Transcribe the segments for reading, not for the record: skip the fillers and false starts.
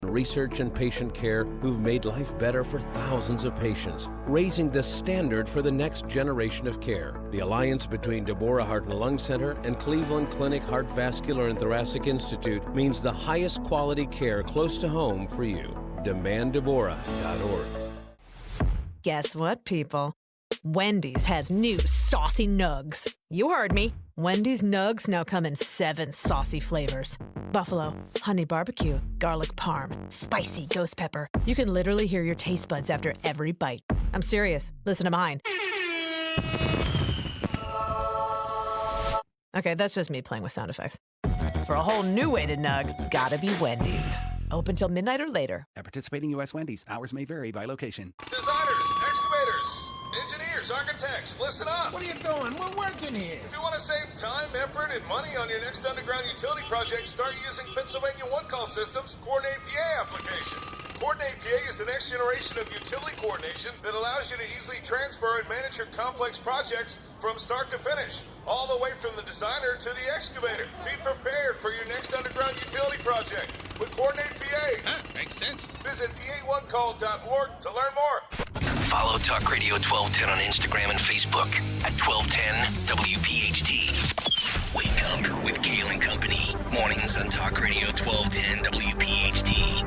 research and patient care who've made life better for thousands of patients, raising the standard for the next generation of care. The alliance between Deborah Heart and Lung Center and Cleveland Clinic Heart Vascular and Thoracic Institute means the highest quality care close to home for you. DemandDeborah.org. Guess what, people? Wendy's has new saucy nugs. You heard me. Wendy's nugs now come in 7 saucy flavors. Buffalo, honey barbecue, garlic parm, spicy ghost pepper. You can literally hear your taste buds after every bite. I'm serious. Listen to mine. Okay, that's just me playing with sound effects. For a whole new way to nug, gotta be Wendy's. Open till midnight or later. At participating U.S. Wendy's, hours may vary by location. Designers, excavators, engineers, architects, listen up. What are you doing? We're working here. If you want to save time, effort, and money on your next underground utility project, start using Pennsylvania One Call System's Coordinate PA application. Coordinate PA is the next generation of utility coordination that allows you to easily transfer and manage your complex projects from start to finish, all the way from the designer to the excavator. Be prepared for your next underground utility project with Coordinate PA. Makes sense. Visit pa1call.org to learn more. Follow Talk Radio 1210 on Instagram and Facebook at 1210 WPHT. Wake up with Kayal and Company. Mornings on Talk Radio 1210 WPHT.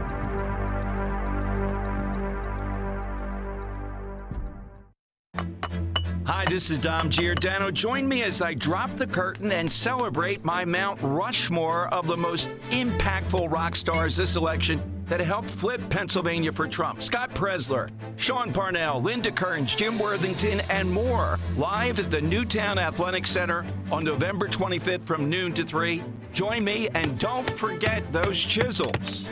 Hi, this is Dom Giordano. Join me as I drop the curtain and celebrate my Mount Rushmore of the most impactful rock stars this election that helped flip Pennsylvania for Trump. Scott Presler, Sean Parnell, Linda Kearns, Jim Worthington, and more. Live at the Newtown Athletic Center on November 25th from noon to 3. Join me and don't forget those chisels.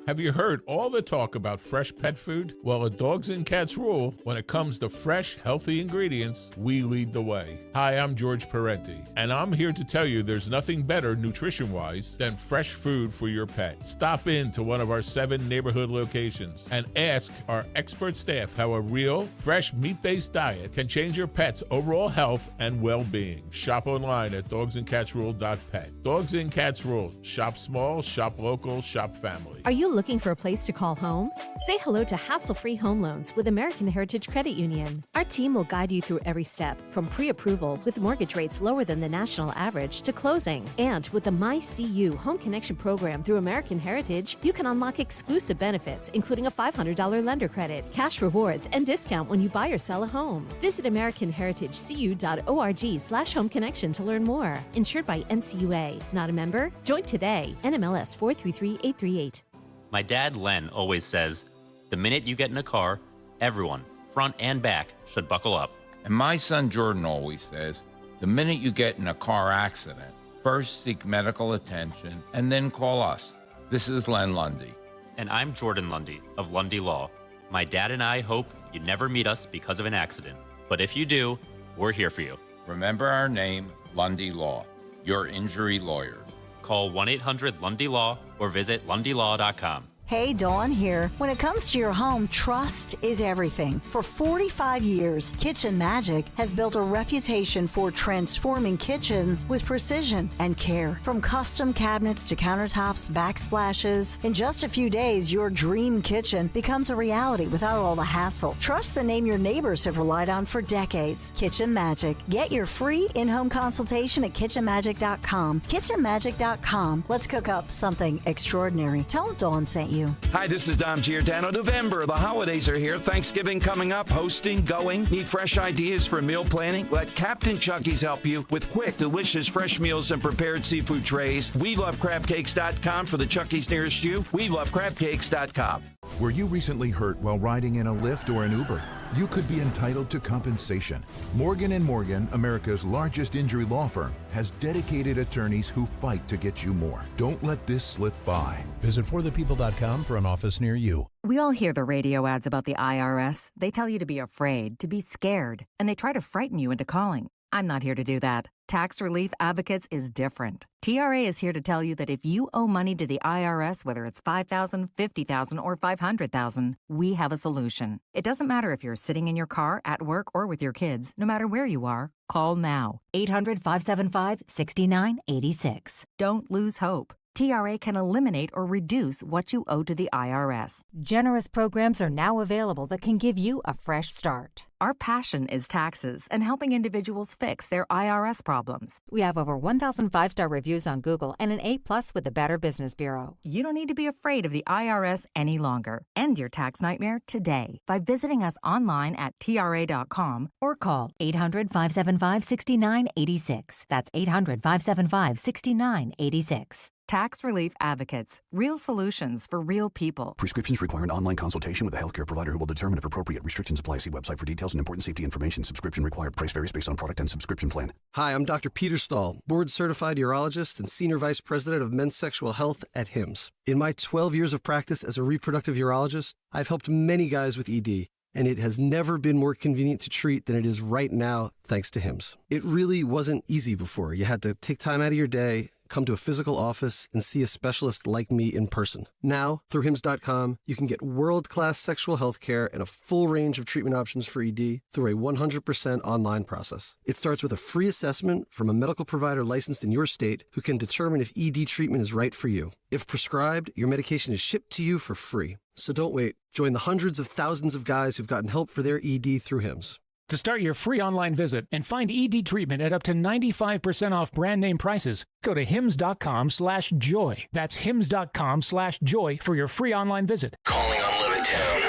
Have you heard all the talk about fresh pet food? Well, at Dogs and Cats Rule, when it comes to fresh, healthy ingredients, we lead the way. Hi, I'm George Parenti, and I'm here to tell you there's nothing better nutrition-wise than fresh food for your pet. Stop in to one of our 7 neighborhood locations and ask our expert staff how a real, fresh, meat-based diet can change your pet's overall health and well-being. Shop online at dogsandcatsrule.pet. Dogs and Cats Rule. Shop small, shop local, shop family. Are you looking for a place to call home? Say hello to hassle-free home loans with American Heritage Credit Union. Our team will guide you through every step, from pre-approval with mortgage rates lower than the national average to closing. And with the MyCU Home Connection program through American Heritage, you can unlock exclusive benefits, including a $500 lender credit, cash rewards, and discount when you buy or sell a home. Visit AmericanHeritageCU.org/home connection to learn more. Insured by NCUA. Not a member? Join today. NMLS 433838. My dad, Len, always says, the minute you get in a car, everyone, front and back, should buckle up. And my son Jordan always says, the minute you get in a car accident, first seek medical attention and then call us. This is Len Lundy. And I'm Jordan Lundy of Lundy Law. My dad and I hope you never meet us because of an accident. But if you do, we're here for you. Remember our name, Lundy Law, your injury lawyer. Call 1-800-LUNDY-LAW or visit LundyLaw.com. Hey, Dawn here. When it comes to your home, trust is everything. For 45 years, Kitchen Magic has built a reputation for transforming kitchens with precision and care. From custom cabinets to countertops, backsplashes, in just a few days, your dream kitchen becomes a reality without all the hassle. Trust the name your neighbors have relied on for decades. Kitchen Magic. Get your free in-home consultation at kitchenmagic.com. Kitchenmagic.com. Let's cook up something extraordinary. Tell them Dawn sent you. Hi, this is Dom Giordano. November, the holidays are here. Thanksgiving coming up, hosting, going. Need fresh ideas for meal planning? Let Captain Chucky's help you with quick, delicious, fresh meals and prepared seafood trays. WeLoveCrabCakes.com for the Chucky's nearest you. WeLoveCrabCakes.com. Were you recently hurt while riding in a Lyft or an Uber? You could be entitled to compensation. Morgan & Morgan, America's largest injury law firm, has dedicated attorneys who fight to get you more. Don't let this slip by. Visit forthepeople.com for an office near you. We all hear the radio ads about the IRS. They tell you to be afraid, to be scared, and they try to frighten you into calling. I'm not here to do that. Tax Relief Advocates is different. TRA is here to tell you that if you owe money to the IRS, whether it's $5,000, $50,000, or $500,000, we have a solution. It doesn't matter if you're sitting in your car, at work, or with your kids. No matter where you are, call now. 800-575-6986. Don't lose hope. TRA can eliminate or reduce what you owe to the IRS. Generous programs are now available that can give you a fresh start. Our passion is taxes and helping individuals fix their IRS problems. We have over 1,000 5-star reviews on Google and an A+ with the Better Business Bureau. You don't need to be afraid of the IRS any longer. End your tax nightmare today by visiting us online at TRA.com or call 800-575-6986. That's 800-575-6986. Tax Relief Advocates. Real solutions for real people. Prescriptions require an online consultation with a healthcare provider who will determine if appropriate. Restrictions apply. See website for details and important safety information. Subscription required. Price varies based on product and subscription plan. Hi, I'm Dr. Peter Stahl, board-certified urologist and Senior Vice President of Men's Sexual Health at HIMSS. In my 12 years of practice as a reproductive urologist, I've helped many guys with ED, and it has never been more convenient to treat than it is right now, thanks to HIMSS. It really wasn't easy before. You had to take time out of your day, come to a physical office, and see a specialist like me in person. Now, through HIMSS.com, you can get world-class sexual health care and a full range of treatment options for ED through a 100% online process. It starts with a free assessment from a medical provider licensed in your state who can determine if ED treatment is right for you. If prescribed, your medication is shipped to you for free. So don't wait. Join the hundreds of thousands of guys who've gotten help for their ED through HIMSS. To start your free online visit and find ED treatment at up to 95% off brand name prices, go to hims.com/joy. That's hims.com/joy for your free online visit. Calling on Levittown.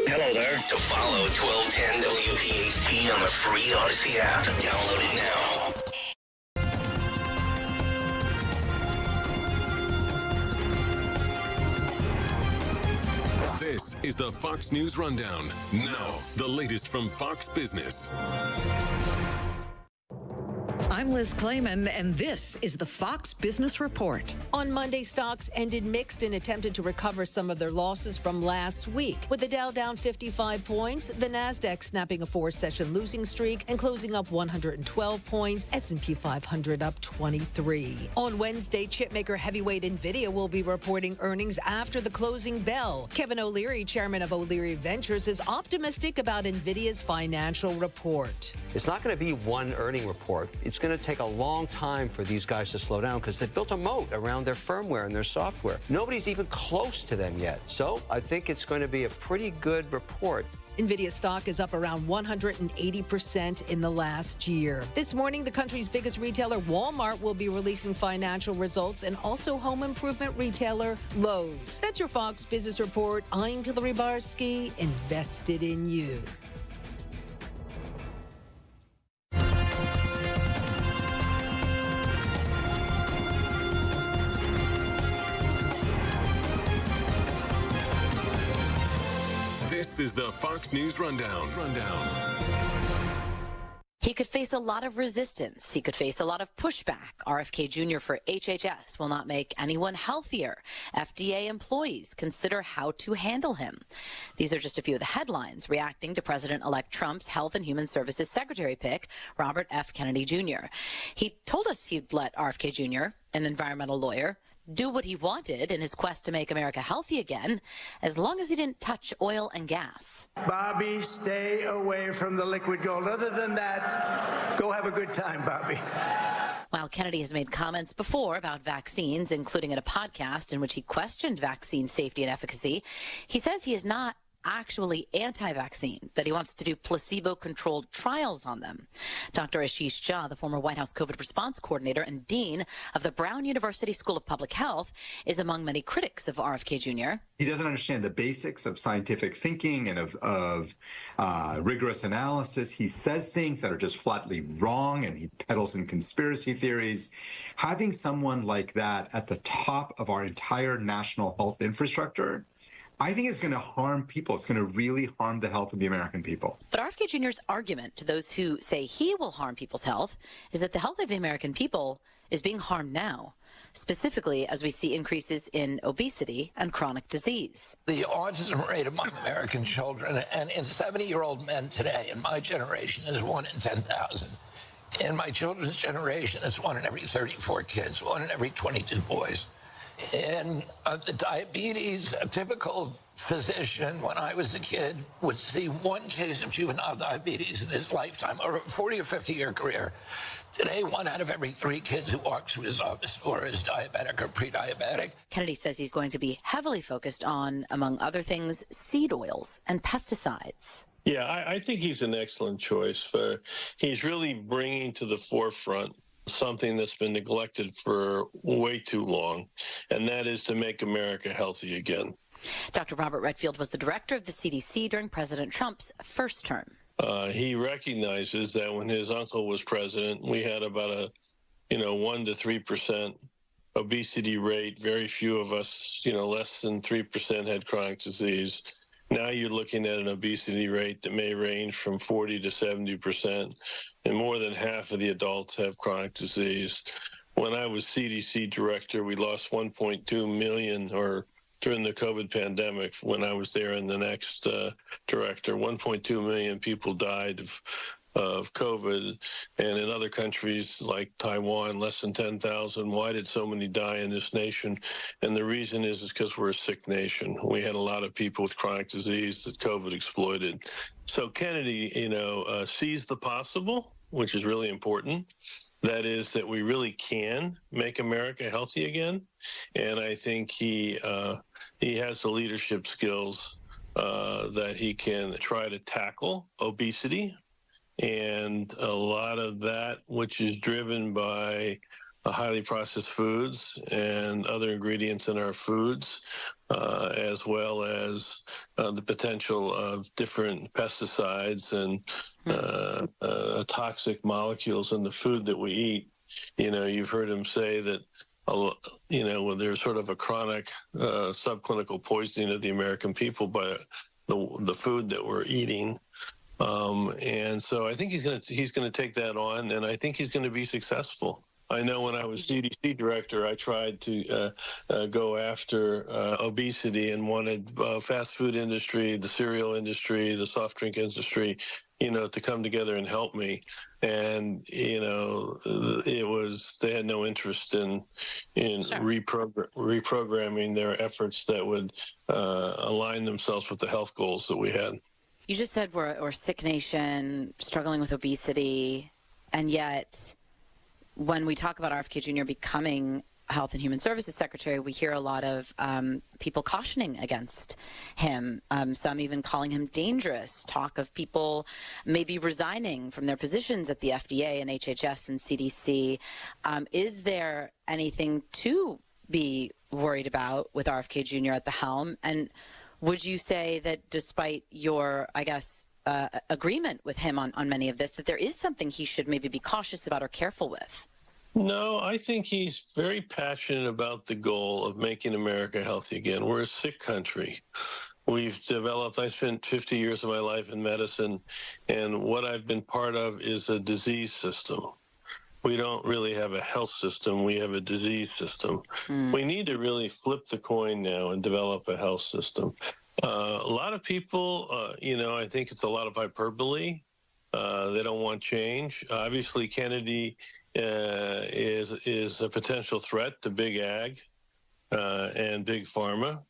Hello there. To follow 1210 WPHT on the free Odyssey app. Download it now. This is the Fox News Rundown. Now, the latest from Fox Business. I'm Liz Clayman, and this is the Fox Business Report. On Monday, stocks ended mixed and attempted to recover some of their losses from last week. With the Dow down 55 points, the Nasdaq snapping a 4-session losing streak and closing up 112 points, S&P 500 up 23. On Wednesday, chipmaker heavyweight NVIDIA will be reporting earnings after the closing bell. Kevin O'Leary, chairman of O'Leary Ventures, is optimistic about NVIDIA's financial report. It's not going to be one earning report. It's going to take a long time for these guys to slow down because they've built a moat around their firmware and their software. Nobody's even close to them yet. So I think it's going to be a pretty good report. NVIDIA stock is up around 180% in the last year. This morning, the country's biggest retailer, Walmart, will be releasing financial results, and also home improvement retailer Lowe's. That's your Fox Business Report. I'm Hillary Barsky, invested in you. This is the Fox News Rundown. He could face a lot of resistance. He could face a lot of pushback. RFK Jr. for HHS will not make anyone healthier. FDA employees consider how to handle him. These are just a few of the headlines reacting to President-elect Trump's Health and Human Services Secretary pick, Robert F. Kennedy Jr. He told us he'd let RFK Jr., an environmental lawyer, do what he wanted in his quest to make America healthy again, as long as he didn't touch oil and gas. Bobby, stay away from the liquid gold. Other than that, go have a good time, Bobby. While Kennedy has made comments before about vaccines, including in a podcast in which he questioned vaccine safety and efficacy, he says he is not actually anti-vaccine, that he wants to do placebo-controlled trials on them. Dr. Ashish Jha, the former White House COVID response coordinator and dean of the Brown University School of Public Health, is among many critics of RFK Jr. He doesn't understand the basics of scientific thinking and of rigorous analysis. He says things that are just flatly wrong, and he peddles in conspiracy theories. Having someone like that at the top of our entire national health infrastructure, I think it's going to harm people. It's going to really harm the health of the American people. But RFK Jr.'s argument to those who say he will harm people's health is that the health of the American people is being harmed now, specifically as we see increases in obesity and chronic disease. The autism rate among American children and in 70-year-old men today in my generation is 1 in 10,000. In my children's generation, it's 1 in every 34 kids, 1 in every 22 boys. In the diabetes, a typical physician, when I was a kid, would see one case of juvenile diabetes in his lifetime, or a 40 or 50-year career. Today, 1 out of every 3 kids who walk through his office door is diabetic or pre-diabetic. Kennedy says he's going to be heavily focused on, among other things, seed oils and pesticides. Yeah, I think he's an excellent choice. He's really bringing to the forefront something that's been neglected for way too long, and that is to make America healthy again. Dr. Robert Redfield was the director of the CDC during President Trump's first term. He recognizes that when his uncle was president, we had about a 1 to 3% obesity rate. Very few of us, less than 3% had chronic disease. Now you're looking at an obesity rate that may range from 40 to 70%, and more than half of the adults have chronic disease. When I was CDC director, we lost 1.2 million, or during the COVID pandemic, when I was there and the next director, 1.2 million people died of COVID. And in other countries like Taiwan, less than 10,000. Why did so many die in this nation? And the reason is because we're a sick nation. We had a lot of people with chronic disease that COVID exploited. So Kennedy, sees the possible, which is really important. That is that we really can make America healthy again. And I think he has the leadership skills that he can try to tackle obesity. And a lot of that, which is driven by highly processed foods and other ingredients in our foods, as well as the potential of different pesticides and toxic molecules in the food that we eat. You've heard him say that, when there's sort of a chronic subclinical poisoning of the American people by the food that we're eating. And so I think he's going to take that on, and I think he's going to be successful. I know when I was CDC director, I tried to go after obesity and wanted fast food industry, the cereal industry, the soft drink industry, to come together and help me. And, they had no interest in reprogramming their efforts that would align themselves with the health goals that we had. You just said we're a sick nation struggling with obesity, and yet when we talk about RFK Jr. becoming Health and Human Services Secretary, we hear a lot of people cautioning against him, some even calling him dangerous, talk of people maybe resigning from their positions at the FDA and HHS and CDC. Is there anything to be worried about with RFK Jr. at the helm? And would you say that despite your, agreement with him on many of this, that there is something he should maybe be cautious about or careful with? No, I think he's very passionate about the goal of making America healthy again. We're a sick country. I spent 50 years of my life in medicine, and what I've been part of is a disease system. We don't really have a health system. We have a disease system. We need to really flip the coin now and develop a health system. A lot of people, I think it's a lot of hyperbole. They don't want change. Obviously, Kennedy is a potential threat to big ag and big pharma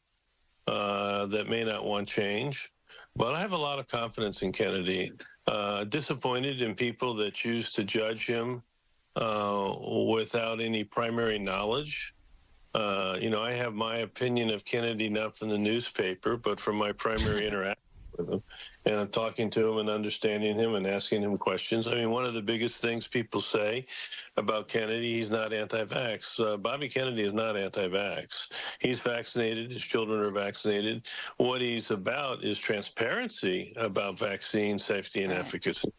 that may not want change. But I have a lot of confidence in Kennedy. Disappointed in people that choose to judge him without any primary knowledge. I have my opinion of Kennedy not from the newspaper, but from my primary interaction with him. And I'm talking to him and understanding him and asking him questions. I mean, one of the biggest things people say about Kennedy, he's not anti-vax. Bobby Kennedy is not anti-vax. He's vaccinated. His children are vaccinated. What he's about is transparency about vaccine safety and efficacy.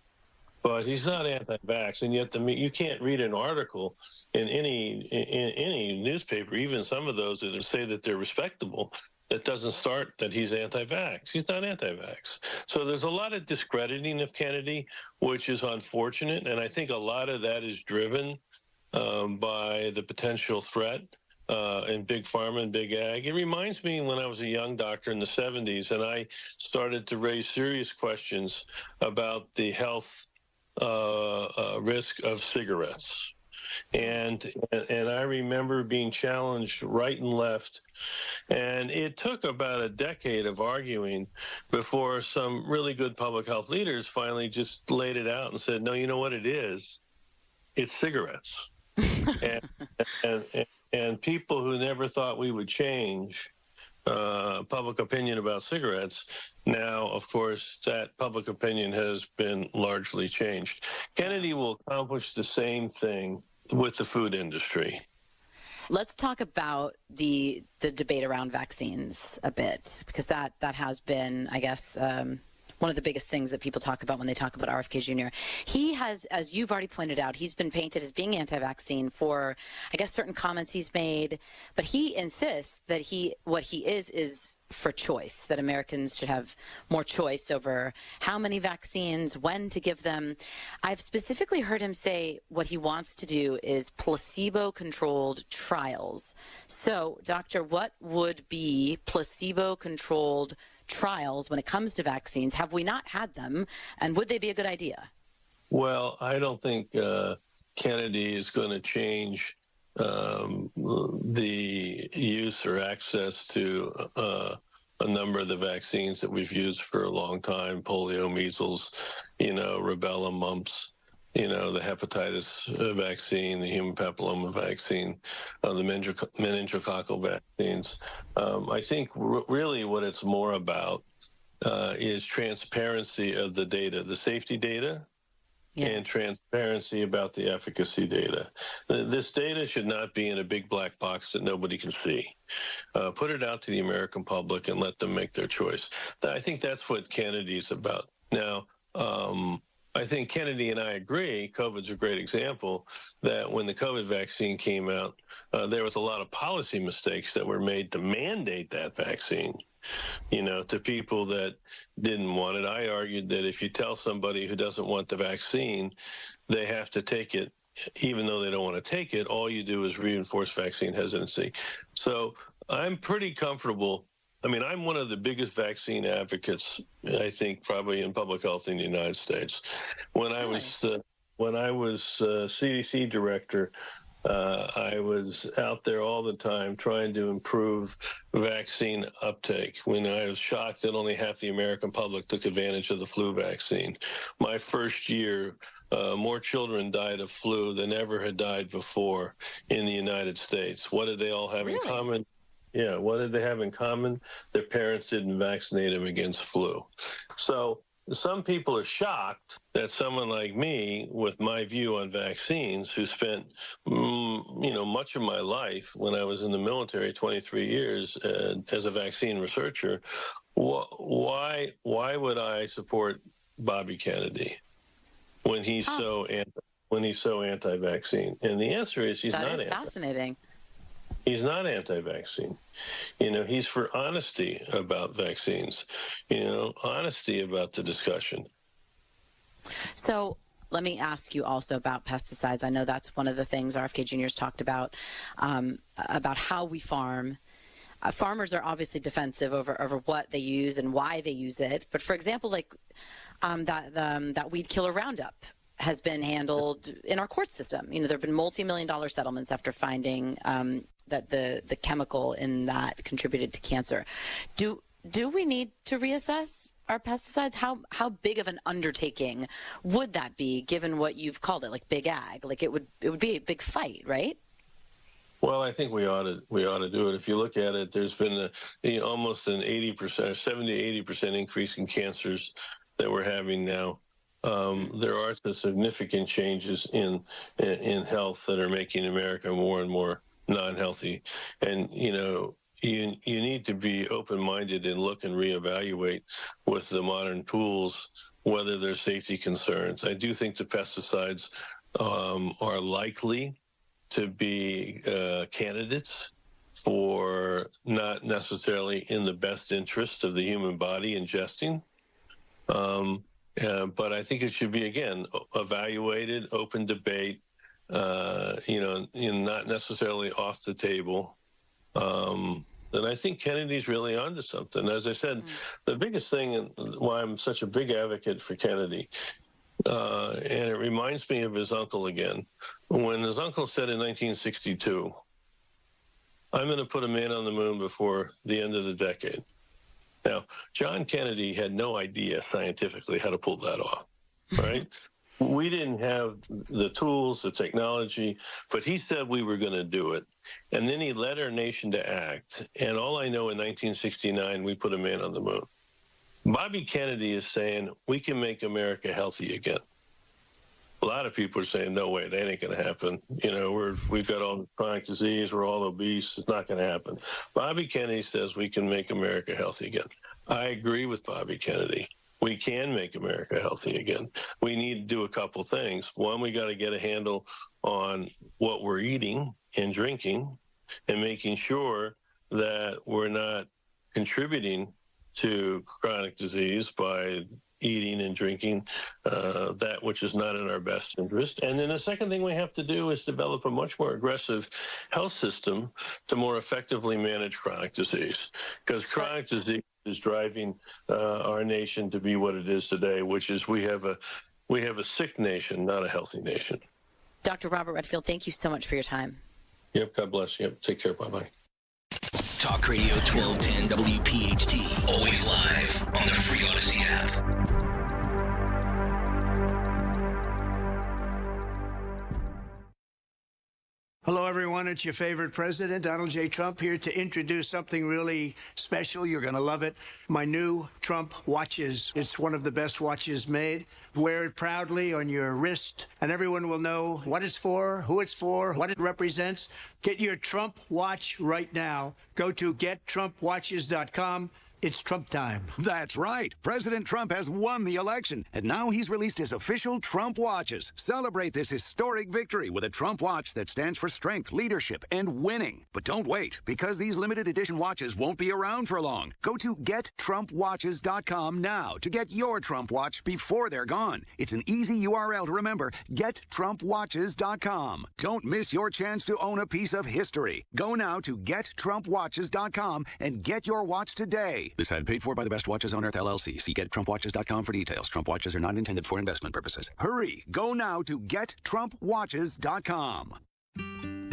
But he's not anti-vax, and yet you can't read an article in any newspaper, even some of those that say that they're respectable, that doesn't start that he's anti-vax. He's not anti-vax. So there's a lot of discrediting of Kennedy, which is unfortunate, and I think a lot of that is driven by the potential threat in big pharma and big ag. It reminds me when I was a young doctor in the 70s, and I started to raise serious questions about the health risk of cigarettes. And I remember being challenged right and left. And it took about a decade of arguing before some really good public health leaders finally just laid it out and said, no, you know what it is? It's cigarettes. and people who never thought we would change public opinion about cigarettes, now, of course, that public opinion has been largely changed. Kennedy will accomplish the same thing with the food industry. Let's talk about the debate around vaccines a bit, because that has been, I guess, one of the biggest things that people talk about when they talk about RFK Jr. He has, as you've already pointed out, he's been painted as being anti-vaccine for, I guess, certain comments he's made, but he insists that what he is for choice, that Americans should have more choice over how many vaccines, when to give them. I've specifically heard him say what he wants to do is placebo-controlled trials. So, Doctor, what would be placebo-controlled trials when it comes to vaccines? Have we not had them, and would they be a good idea? Well, I don't think Kennedy is going to change the use or access to a number of the vaccines that we've used for a long time: polio, measles, rubella, mumps, the hepatitis vaccine, the human papilloma vaccine, the meningococcal vaccines. I think really what it's more about is transparency of the data, the safety data, and transparency about the efficacy data. This data should not be in a big black box that nobody can see. Put it out to the American public and let them make their choice. I think that's what Kennedy's about. Now, I think Kennedy and I agree, COVID's a great example, that when the COVID vaccine came out, there was a lot of policy mistakes that were made to mandate that vaccine, to people that didn't want it. I argued that if you tell somebody who doesn't want the vaccine, they have to take it, even though they don't want to take it, all you do is reinforce vaccine hesitancy. So I'm pretty comfortable. I mean, I'm one of the biggest vaccine advocates, I think, probably in public health in the United States. When I was CDC director, I was out there all the time trying to improve vaccine uptake. When I was shocked that only half the American public took advantage of the flu vaccine. My first year, more children died of flu than ever had died before in the United States. What did they all have in common? Yeah, what did they have in common? Their parents didn't vaccinate them against flu. So some people are shocked that someone like me, with my view on vaccines, who spent, much of my life when I was in the military, 23 years as a vaccine researcher, why would I support Bobby Kennedy when he's so anti-vaccine? And the answer is he's not anti. That is fascinating. He's not anti-vaccine. He's for honesty about vaccines, honesty about the discussion. So let me ask you also about pesticides. I know that's one of the things RFK Jr. has talked about how we farm. Farmers are obviously defensive over what they use and why they use it. But for example, like that weed killer Roundup has been handled in our court system. There have been multi-million-dollar settlements after finding that the chemical in that contributed to cancer. Do we need to reassess our pesticides? How big of an undertaking would that be, given what you've called it, like big ag? Like it would be a big fight, right? Well, I think we ought to do it. If you look at it, there's been almost an 80%, 70 to 80% increase in cancers that we're having now. There are some significant changes in health that are making America more and more non-healthy, and you need to be open-minded and look and reevaluate with the modern tools whether there's safety concerns. I do think the pesticides are likely to be candidates for not necessarily in the best interest of the human body ingesting. But I think it should be, again, evaluated, open debate, not necessarily off the table. And I think Kennedy's really onto something. As I said, the biggest thing and why I'm such a big advocate for Kennedy And it reminds me of his uncle again. When his uncle said in 1962, I'm going to put a man on the moon before the end of the decade. Now, John Kennedy had no idea scientifically how to pull that off, right? We didn't have the tools, the technology, but he said we were going to do it. And then he led our nation to act. And all I know, in 1969, we put a man on the moon. Bobby Kennedy is saying we can make America healthy again. A lot of people are saying, no way, that ain't going to happen. You know, we've got all chronic disease, we're all obese, it's not going to happen. Bobby Kennedy says we can make America healthy again. I agree with Bobby Kennedy. We can make America healthy again. We need to do a couple things. One, we got to get a handle on what we're eating and drinking and making sure that we're not contributing to chronic disease by eating and drinking that which is not in our best interest. And then the second thing we have to do is develop a much more aggressive health system to more effectively manage chronic disease, because chronic disease is driving our nation to be what it is today, which is we have a sick nation, not a healthy nation. Dr. Robert Redfield, thank you so much for your time. Yep, God bless you. Yep, take care. Bye-bye. Talk Radio 1210 WPHT. Always live on the free Odyssey app. Hello, everyone. It's your favorite president, Donald J. Trump, here to introduce something really special. You're going to love it. My new Trump watches. It's one of the best watches made. Wear it proudly on your wrist, and everyone will know what it's for, who it's for, what it represents. Get your Trump watch right now. Go to gettrumpwatches.com. It's Trump time. That's right. President Trump has won the election, and now he's released his official Trump watches. Celebrate this historic victory with a Trump watch that stands for strength, leadership, and winning. But don't wait, because these limited edition watches won't be around for long. Go to gettrumpwatches.com now to get your Trump watch before they're gone. It's an easy URL to remember, gettrumpwatches.com. Don't miss your chance to own a piece of history. Go now to gettrumpwatches.com and get your watch today. This ad paid for by the Best Watches on Earth, LLC. See gettrumpwatches.com for details. Trump watches are not intended for investment purposes. Hurry! Go now to gettrumpwatches.com.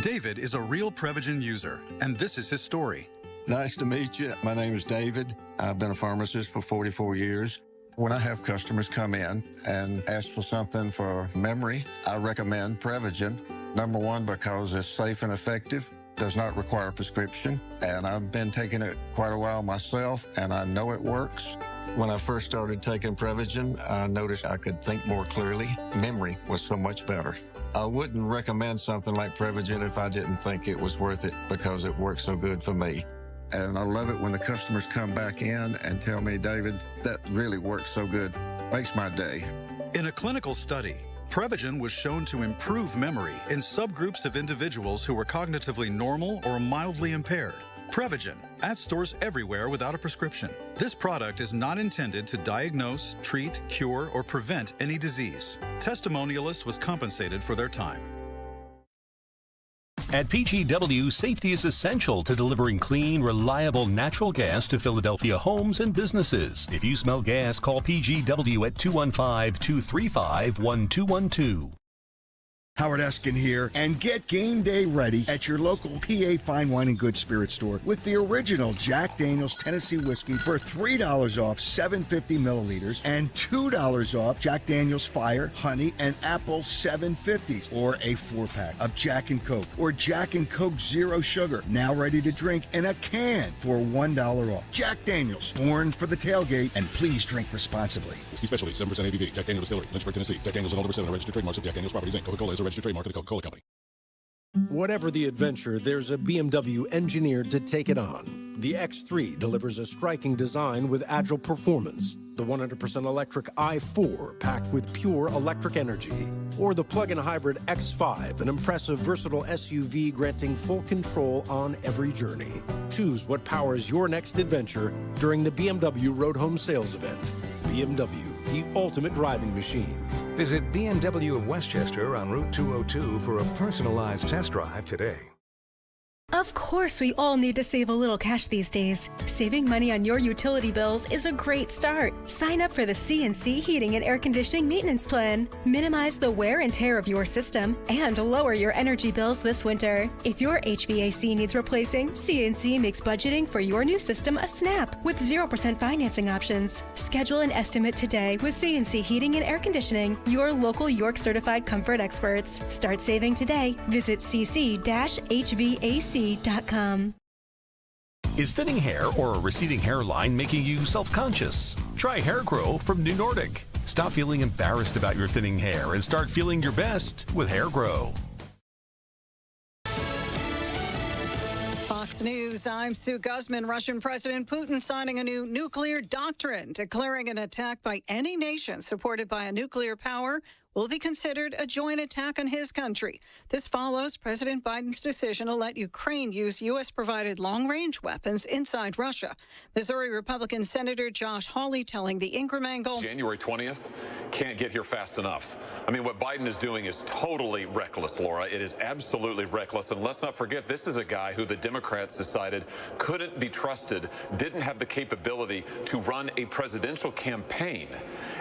David is a real Prevagen user, and this is his story. Nice to meet you. My name is David. I've been a pharmacist for 44 years. When I have customers come in and ask for something for memory, I recommend Prevagen. Number one, because it's safe and effective. Does not require a prescription, and I've been taking it quite a while myself, and I know it works. When I first started taking Prevagen, I noticed I could think more clearly. Memory was so much better. I wouldn't recommend something like Prevagen if I didn't think it was worth it, because it works so good for me. And I love it when the customers come back in and tell me, David, that really works so good. Makes my day. In a clinical study, Prevagen was shown to improve memory in subgroups of individuals who were cognitively normal or mildly impaired. Prevagen, at stores everywhere without a prescription. This product is not intended to diagnose, treat, cure, or prevent any disease. Testimonialist was compensated for their time. At PGW, safety is essential to delivering clean, reliable natural gas to Philadelphia homes and businesses. If you smell gas, call PGW at 215-235-1212. Howard Eskin here, and get game day ready at your local PA Fine Wine and Good Spirit store with the original Jack Daniel's Tennessee Whiskey for $3 off 750 milliliters and $2 off Jack Daniel's Fire, Honey, and Apple 750s, or a 4-pack of Jack and Coke or Jack and Coke Zero Sugar, now ready to drink in a can for $1 off. Jack Daniel's, born for the tailgate, and please drink responsibly. Whiskey Specialty, 7% ABV, Jack Daniel's Distillery, Lynchburg, Tennessee. Jack Daniel's and all the percent registered trademarks of Jack Daniel's Properties, Inc. Coca-Cola is a registered trademark of the Coca-Cola Company. Whatever the adventure, there's a BMW engineered to take it on. The X3 delivers a striking design with agile performance. The 100% electric i4 packed with pure electric energy. Or the plug-in hybrid X5, an impressive, versatile SUV granting full control on every journey. Choose what powers your next adventure during the BMW Road Home Sales event. BMW, the ultimate driving machine. Visit BMW of Westchester on Route 202 for a personalized test drive today. Of course, we all need to save a little cash these days. Saving money on your utility bills is a great start. Sign up for the CNC Heating and Air Conditioning Maintenance Plan. Minimize the wear and tear of your system and lower your energy bills this winter. If your HVAC needs replacing, CNC makes budgeting for your new system a snap with 0% financing options. Schedule an estimate today with CNC Heating and Air Conditioning, your local York certified comfort experts. Start saving today. Visit cc-hvac.com. Is thinning hair or a receding hairline making you self-conscious? Try Hair Grow from New Nordic. Stop feeling embarrassed about your thinning hair and start feeling your best with Hair Grow. Fox News, I'm Sue Guzman. Russian President Putin signing a new nuclear doctrine, declaring an attack by any nation supported by a nuclear power will be considered a joint attack on his country. This follows President Biden's decision to let Ukraine use U.S.-provided long-range weapons inside Russia. Missouri Republican Senator Josh Hawley telling the Ingram Angle. January 20th can't get here fast enough. I mean, what Biden is doing is totally reckless, Laura. It is absolutely reckless. And let's not forget, this is a guy who the Democrats decided couldn't be trusted, didn't have the capability to run a presidential campaign.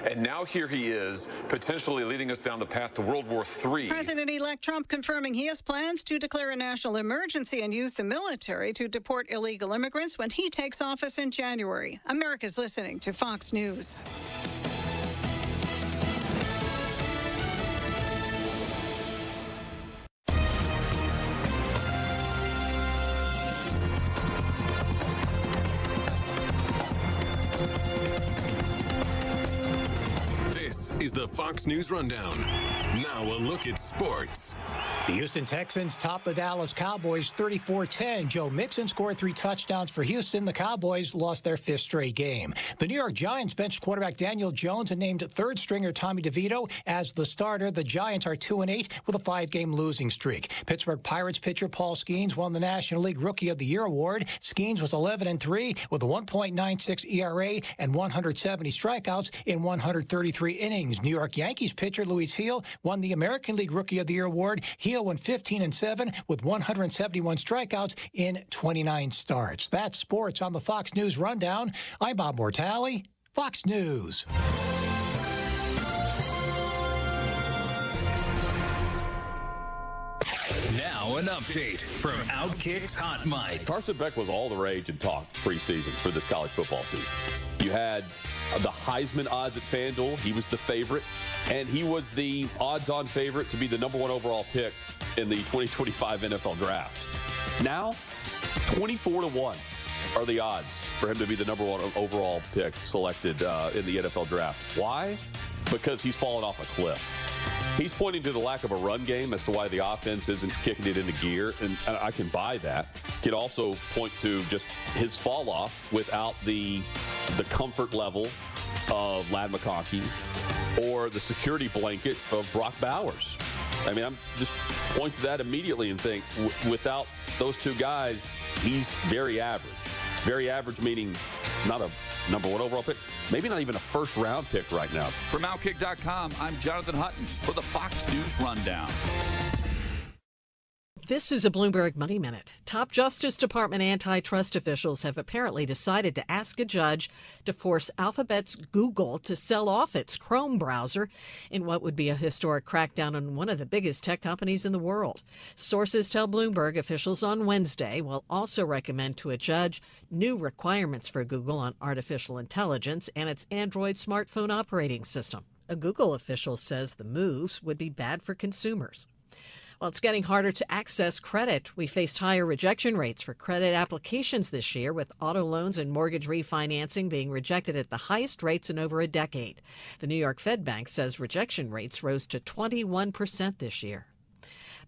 And now here he is, potentially leading us down the path to World War III. President-elect Trump confirming he has plans to declare a national emergency and use the military to deport illegal immigrants when he takes office in January. America's listening to Fox News. Is the Fox News Rundown. Now a look at sports. The Houston Texans topped the Dallas Cowboys 34-10. Joe Mixon scored 3 touchdowns for Houston. The Cowboys lost their 5th straight game. The New York Giants benched quarterback Daniel Jones and named 3rd stringer Tommy DeVito as the starter. The Giants are 2-8 with a 5-game losing streak. Pittsburgh Pirates pitcher Paul Skeens won the National League Rookie of the Year award. Skeens was 11-3 with a 1.96 ERA and 170 strikeouts in 133 innings. New York Yankees pitcher Luis Gil won the American League Rookie of the Year award. Gil went 15-7 with 171 strikeouts in 29 starts. That's sports on the Fox News Rundown. I'm Bob Mortale, Fox News. Now an update from Outkick's Hot Mic. Carson Beck was all the rage and talk preseason for this college football season. You had the Heisman odds at FanDuel. He was the favorite, and he was the odds-on favorite to be the #1 overall pick in the 2025 NFL Draft. Now, 24-1 are the odds for him to be the #1 overall pick selected in the NFL Draft. Why? Because he's fallen off a cliff. He's pointing to the lack of a run game as to why the offense isn't kicking it into gear, and I can buy that. Could also point to just his fall off without the comfort level of Ladd McConkey or the security blanket of Brock Bowers. I mean, I'm just point to that immediately and think without those two guys, he's very average. Very average meaning not a #1 overall pick, maybe not even a first-round pick right now. From Outkick.com, I'm Jonathan Hutton for the Fox News Rundown. This is a Bloomberg Money Minute. Top Justice Department antitrust officials have apparently decided to ask a judge to force Alphabet's Google to sell off its Chrome browser in what would be a historic crackdown on one of the biggest tech companies in the world. Sources tell Bloomberg officials on Wednesday will also recommend to a judge new requirements for Google on artificial intelligence and its Android smartphone operating system. A Google official says the moves would be bad for consumers. Well, it's getting harder to access credit. We faced higher rejection rates for credit applications this year, with auto loans and mortgage refinancing being rejected at the highest rates in over a decade. The New York Fed Bank says rejection rates rose to 21% this year.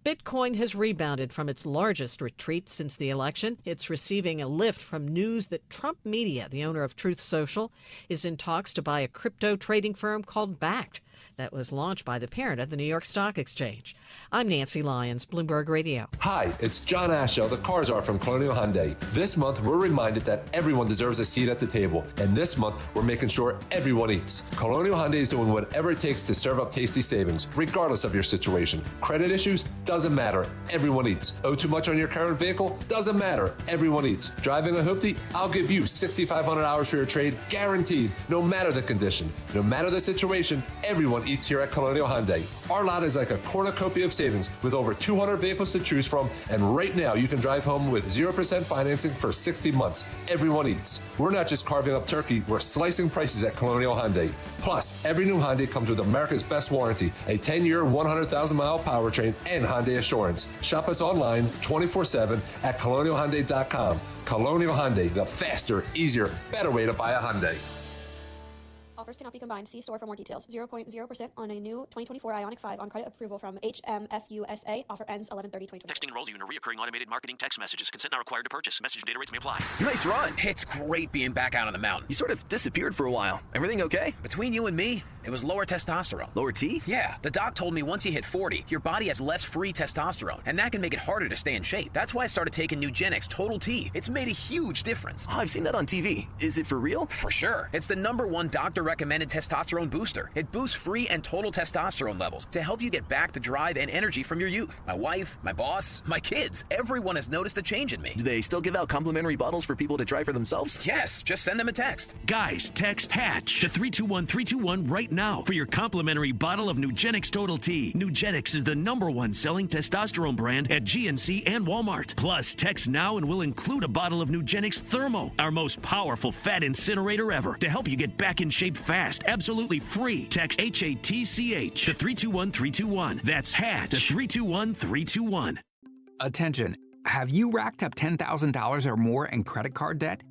Bitcoin has rebounded from its largest retreat since the election. It's receiving a lift from news that Trump Media, the owner of Truth Social, is in talks to buy a crypto trading firm called Bakkt. that was launched by the parent of the New York Stock Exchange. I'm Nancy Lyons, Bloomberg Radio. Hi, it's John Ashow, the Car Czar from Colonial Hyundai. This month, we're reminded that everyone deserves a seat at the table. And this month, we're making sure everyone eats. Colonial Hyundai is doing whatever it takes to serve up tasty savings, regardless of your situation. Credit issues? Doesn't matter. Everyone eats. Owe too much on your current vehicle? Doesn't matter. Everyone eats. Driving a hoopty? I'll give you 6,500 hours for your trade, guaranteed. No matter the condition, no matter the situation, everyone eats here at Colonial Hyundai. Our lot is like a cornucopia of savings with over 200 vehicles to choose from, and right now you can drive home with 0% financing for 60 months. Everyone eats. We're not just carving up turkey, we're slicing prices at Colonial Hyundai. Plus, every new Hyundai comes with America's best warranty, a 10-year, 100,000-mile powertrain, and Hyundai Assurance. Shop us online 24/7 at colonialhyundai.com. Colonial Hyundai, the faster, easier, better way to buy a Hyundai. Offers cannot be combined. See store for more details. 0.0% on a new 2024 Ioniq 5 on credit approval from HMFUSA. Offer ends 11/30/2020. Texting enrolls you in a recurring automated marketing text messages. Consent not required to purchase. Message and data rates may apply. Nice run. It's great being back out on the mountain. You sort of disappeared for a while. Everything okay? Between you and me, it was lower testosterone. Lower T? Yeah. The doc told me once you hit 40, your body has less free testosterone, and that can make it harder to stay in shape. That's why I started taking Nugenix Total T. It's made a huge difference. Oh, I've seen that on TV. Is it for real? For sure. It's the #1 doctor-recommended testosterone booster. It boosts free and total testosterone levels to help you get back the drive and energy from your youth. My wife, my boss, my kids, everyone has noticed a change in me. Do they still give out complimentary bottles for people to try for themselves? Yes, just send them a text. Guys, text HATCH to 321-321 right now for your complimentary bottle of Nugenix Total T. Nugenix is the #1 selling testosterone brand at GNC and Walmart. Plus, text now and we'll include a bottle of Nugenix Thermo, our most powerful fat incinerator ever, to help you get back in shape fast, absolutely free. Text HATCH to 321-321. That's HATCH to 321-321. Attention, have you racked up $10,000 or more in credit card debt?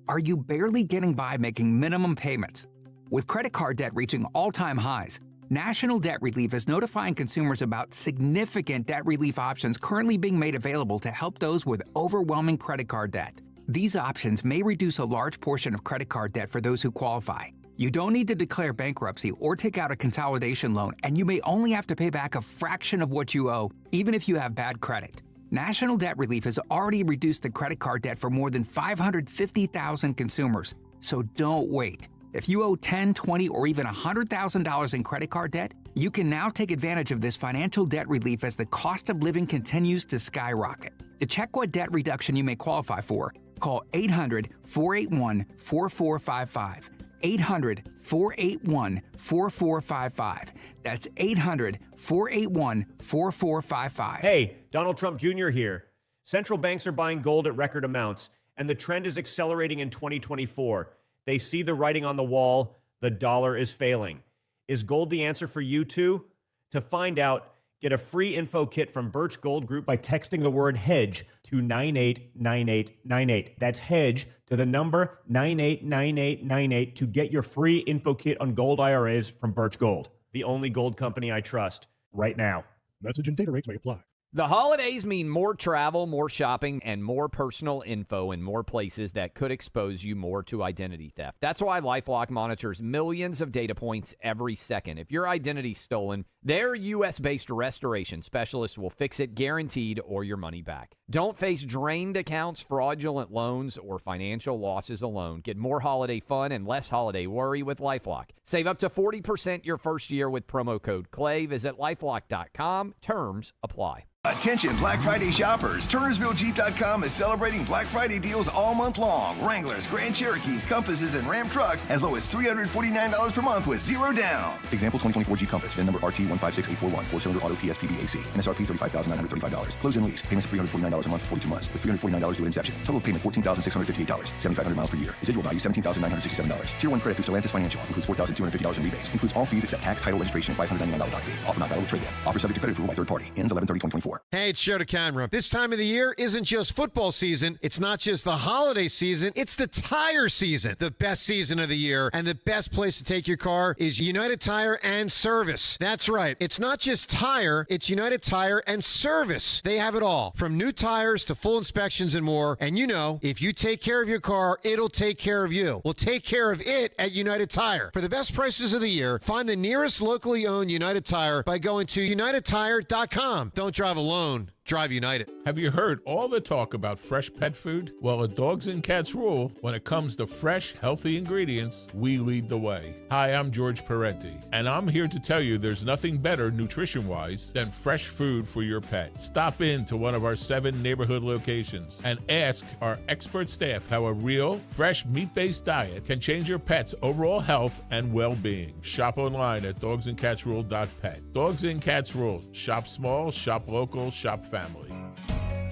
Are you barely getting by making minimum payments? With credit card debt reaching all-time highs, National Debt Relief is notifying consumers about significant debt relief options currently being made available to help those with overwhelming credit card debt. These options may reduce a large portion of credit card debt for those who qualify. You don't need to declare bankruptcy or take out a consolidation loan, and you may only have to pay back a fraction of what you owe, even if you have bad credit. National Debt Relief has already reduced the credit card debt for more than 550,000 consumers, so don't wait. If you owe $10,000, $20,000, or even $100,000 in credit card debt, you can now take advantage of this financial debt relief as the cost of living continues to skyrocket. To check what debt reduction you may qualify for, call 800-481-4455. 800-481-4455. That's 800-481-4455. Hey, Donald Trump Jr. here. Central banks are buying gold at record amounts, and the trend is accelerating in 2024. They see the writing on the wall. The dollar is failing. Is gold the answer for you too? To find out, get a free info kit from Birch Gold Group by texting the word HEDGE to 989898. That's HEDGE to the number 989898 to get your free info kit on gold IRAs from Birch Gold, the only gold company I trust right now. Message and data rates may apply. The holidays mean more travel, more shopping, and more personal info in more places that could expose you more to identity theft. That's why LifeLock monitors millions of data points every second. If your identity's stolen, their U.S.-based restoration specialists will fix it guaranteed or your money back. Don't face drained accounts, fraudulent loans, or financial losses alone. Get more holiday fun and less holiday worry with LifeLock. Save up to 40% your first year with promo code CLAY. Visit LifeLock.com. Terms apply. Attention Black Friday shoppers. TurnersvilleJeep.com is celebrating Black Friday deals all month long. Wranglers, Grand Cherokees, Compasses, and Ram trucks as low as $349 per month with zero down. Example 2024 Jeep Compass. VIN number RT156841. 4-cylinder auto PSPB AC. MSRP $35,935. Close-in lease. Payments of $349 a month for 42 months with $349 due at inception. Total payment $14,658. 7,500 miles per year. Residual value $17,967. Tier 1 credit through Stellantis Financial. Includes $4,250 in rebates. Includes all fees except tax, title, registration, $599 doc fee. Offer not valid with trade-in. Offer subject to credit approval by third party. Ends 11/30/2024. for. Hey, it's Joe DeCamera. This time of the year isn't just football season. It's not just the holiday season. It's the tire season. The best season of the year. And the best place to take your car is United Tire and Service. That's right. It's not just tire. It's United Tire and Service. They have it all. From new tires to full inspections and more. And you know, if you take care of your car, it'll take care of you. Well, take care of it at United Tire. For the best prices of the year, find the nearest locally owned United Tire by going to UnitedTire.com. Don't drive alone. Drive United. Have you heard all the talk about fresh pet food? Well, at Dogs and Cats Rule, when it comes to fresh, healthy ingredients, we lead the way. Hi, I'm George Parenti, and I'm here to tell you there's nothing better nutrition-wise than fresh food for your pet. Stop in to one of our 7 neighborhood locations and ask our expert staff how a real, fresh, meat-based diet can change your pet's overall health and well-being. Shop online at dogsandcatsrule.pet. Dogs and Cats Rule. Shop small, shop local, shop family.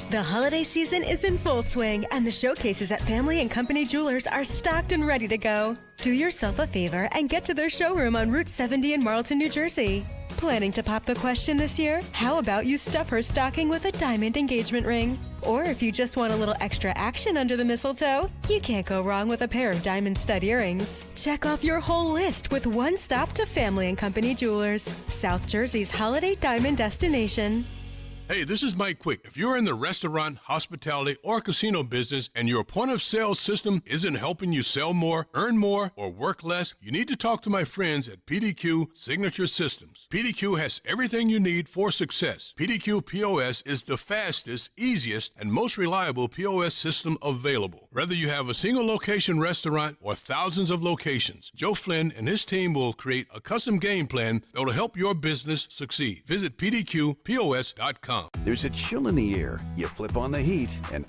The holiday season is in full swing, and the showcases at Family and Company Jewelers are stocked and ready to go. Do yourself a favor and get to their showroom on Route 70 in Marlton, New Jersey. Planning to pop the question this year? How about you stuff her stocking with a diamond engagement ring? Or if you just want a little extra action under the mistletoe, you can't go wrong with a pair of diamond stud earrings. Check off your whole list with one stop to Family and Company Jewelers, South Jersey's holiday diamond destination. Hey, this is Mike Quick. If you're in the restaurant, hospitality, or casino business and your point-of-sale system isn't helping you sell more, earn more, or work less, you need to talk to my friends at PDQ Signature Systems. PDQ has everything you need for success. PDQ POS is the fastest, easiest, and most reliable POS system available. Whether you have a single location restaurant or thousands of locations, Joe Flynn and his team will create a custom game plan that will help your business succeed. Visit PDQPOS.com. There's a chill in the air. You flip on the heat, and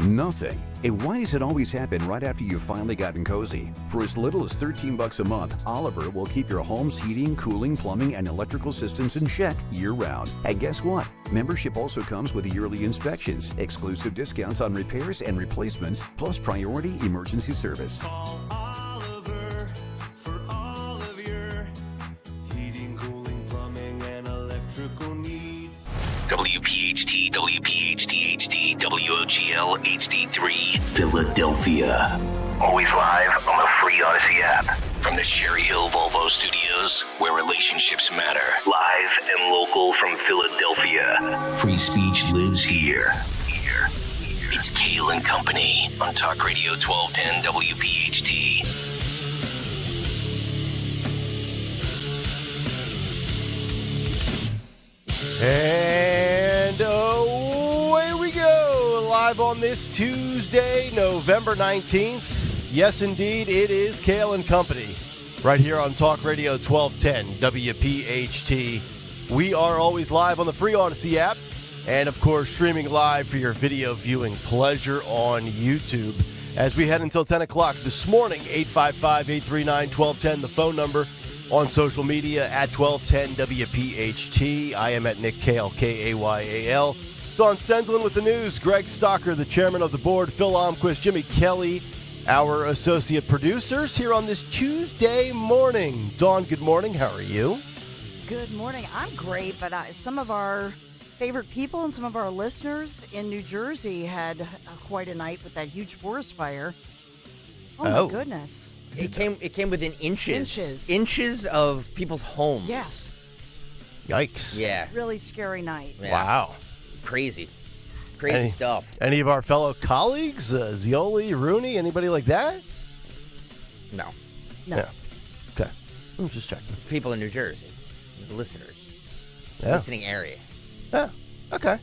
nothing. And why does it always happen right after you've finally gotten cozy? For as little as $13 a month, Oliver will keep your home's heating, cooling, plumbing, and electrical systems in check year-round. And guess what? Membership also comes with yearly inspections, exclusive discounts on repairs and replacements, plus priority emergency service. Call Oliver for all of your heating, cooling, plumbing, and electrical needs. WPHT, WPHT HD, WOGL HD3, Philadelphia. Always live on the free Odyssey app. From the Cherry Hill Volvo Studios, where relationships matter. Live and local from Philadelphia. Free speech lives here. It's Kayal and Company on Talk Radio 1210 WPHT. And away we go, live on this Tuesday, November 19th. Yes, indeed, it is Kayal and Company, right here on Talk Radio 1210 WPHT. We are always live on the free Odyssey app, and of course, streaming live for your video viewing pleasure on YouTube. As we head until 10 o'clock this morning, 855-839-1210, the phone number. On social media at 1210 WPHT. I am at Nick Kayal, Kayal. Dawn Stenslin with the news. Greg Stocker, the chairman of the board. Phil Almquist, Jimmy Kelly, our associate producers here on this Tuesday morning. Dawn, good morning. How are you? Good morning. I'm great, but some of our favorite people and some of our listeners in New Jersey had quite a night with that huge forest fire. Oh. My goodness. It came within inches of people's homes. Yeah. Yikes. Yeah. Really scary night. Yeah. Wow. Crazy stuff. Any of our fellow colleagues, Zioli, Rooney, anybody like that? No. Yeah. Okay. I'm just checking. It's people in New Jersey, the listeners, listening area. Yeah. Okay.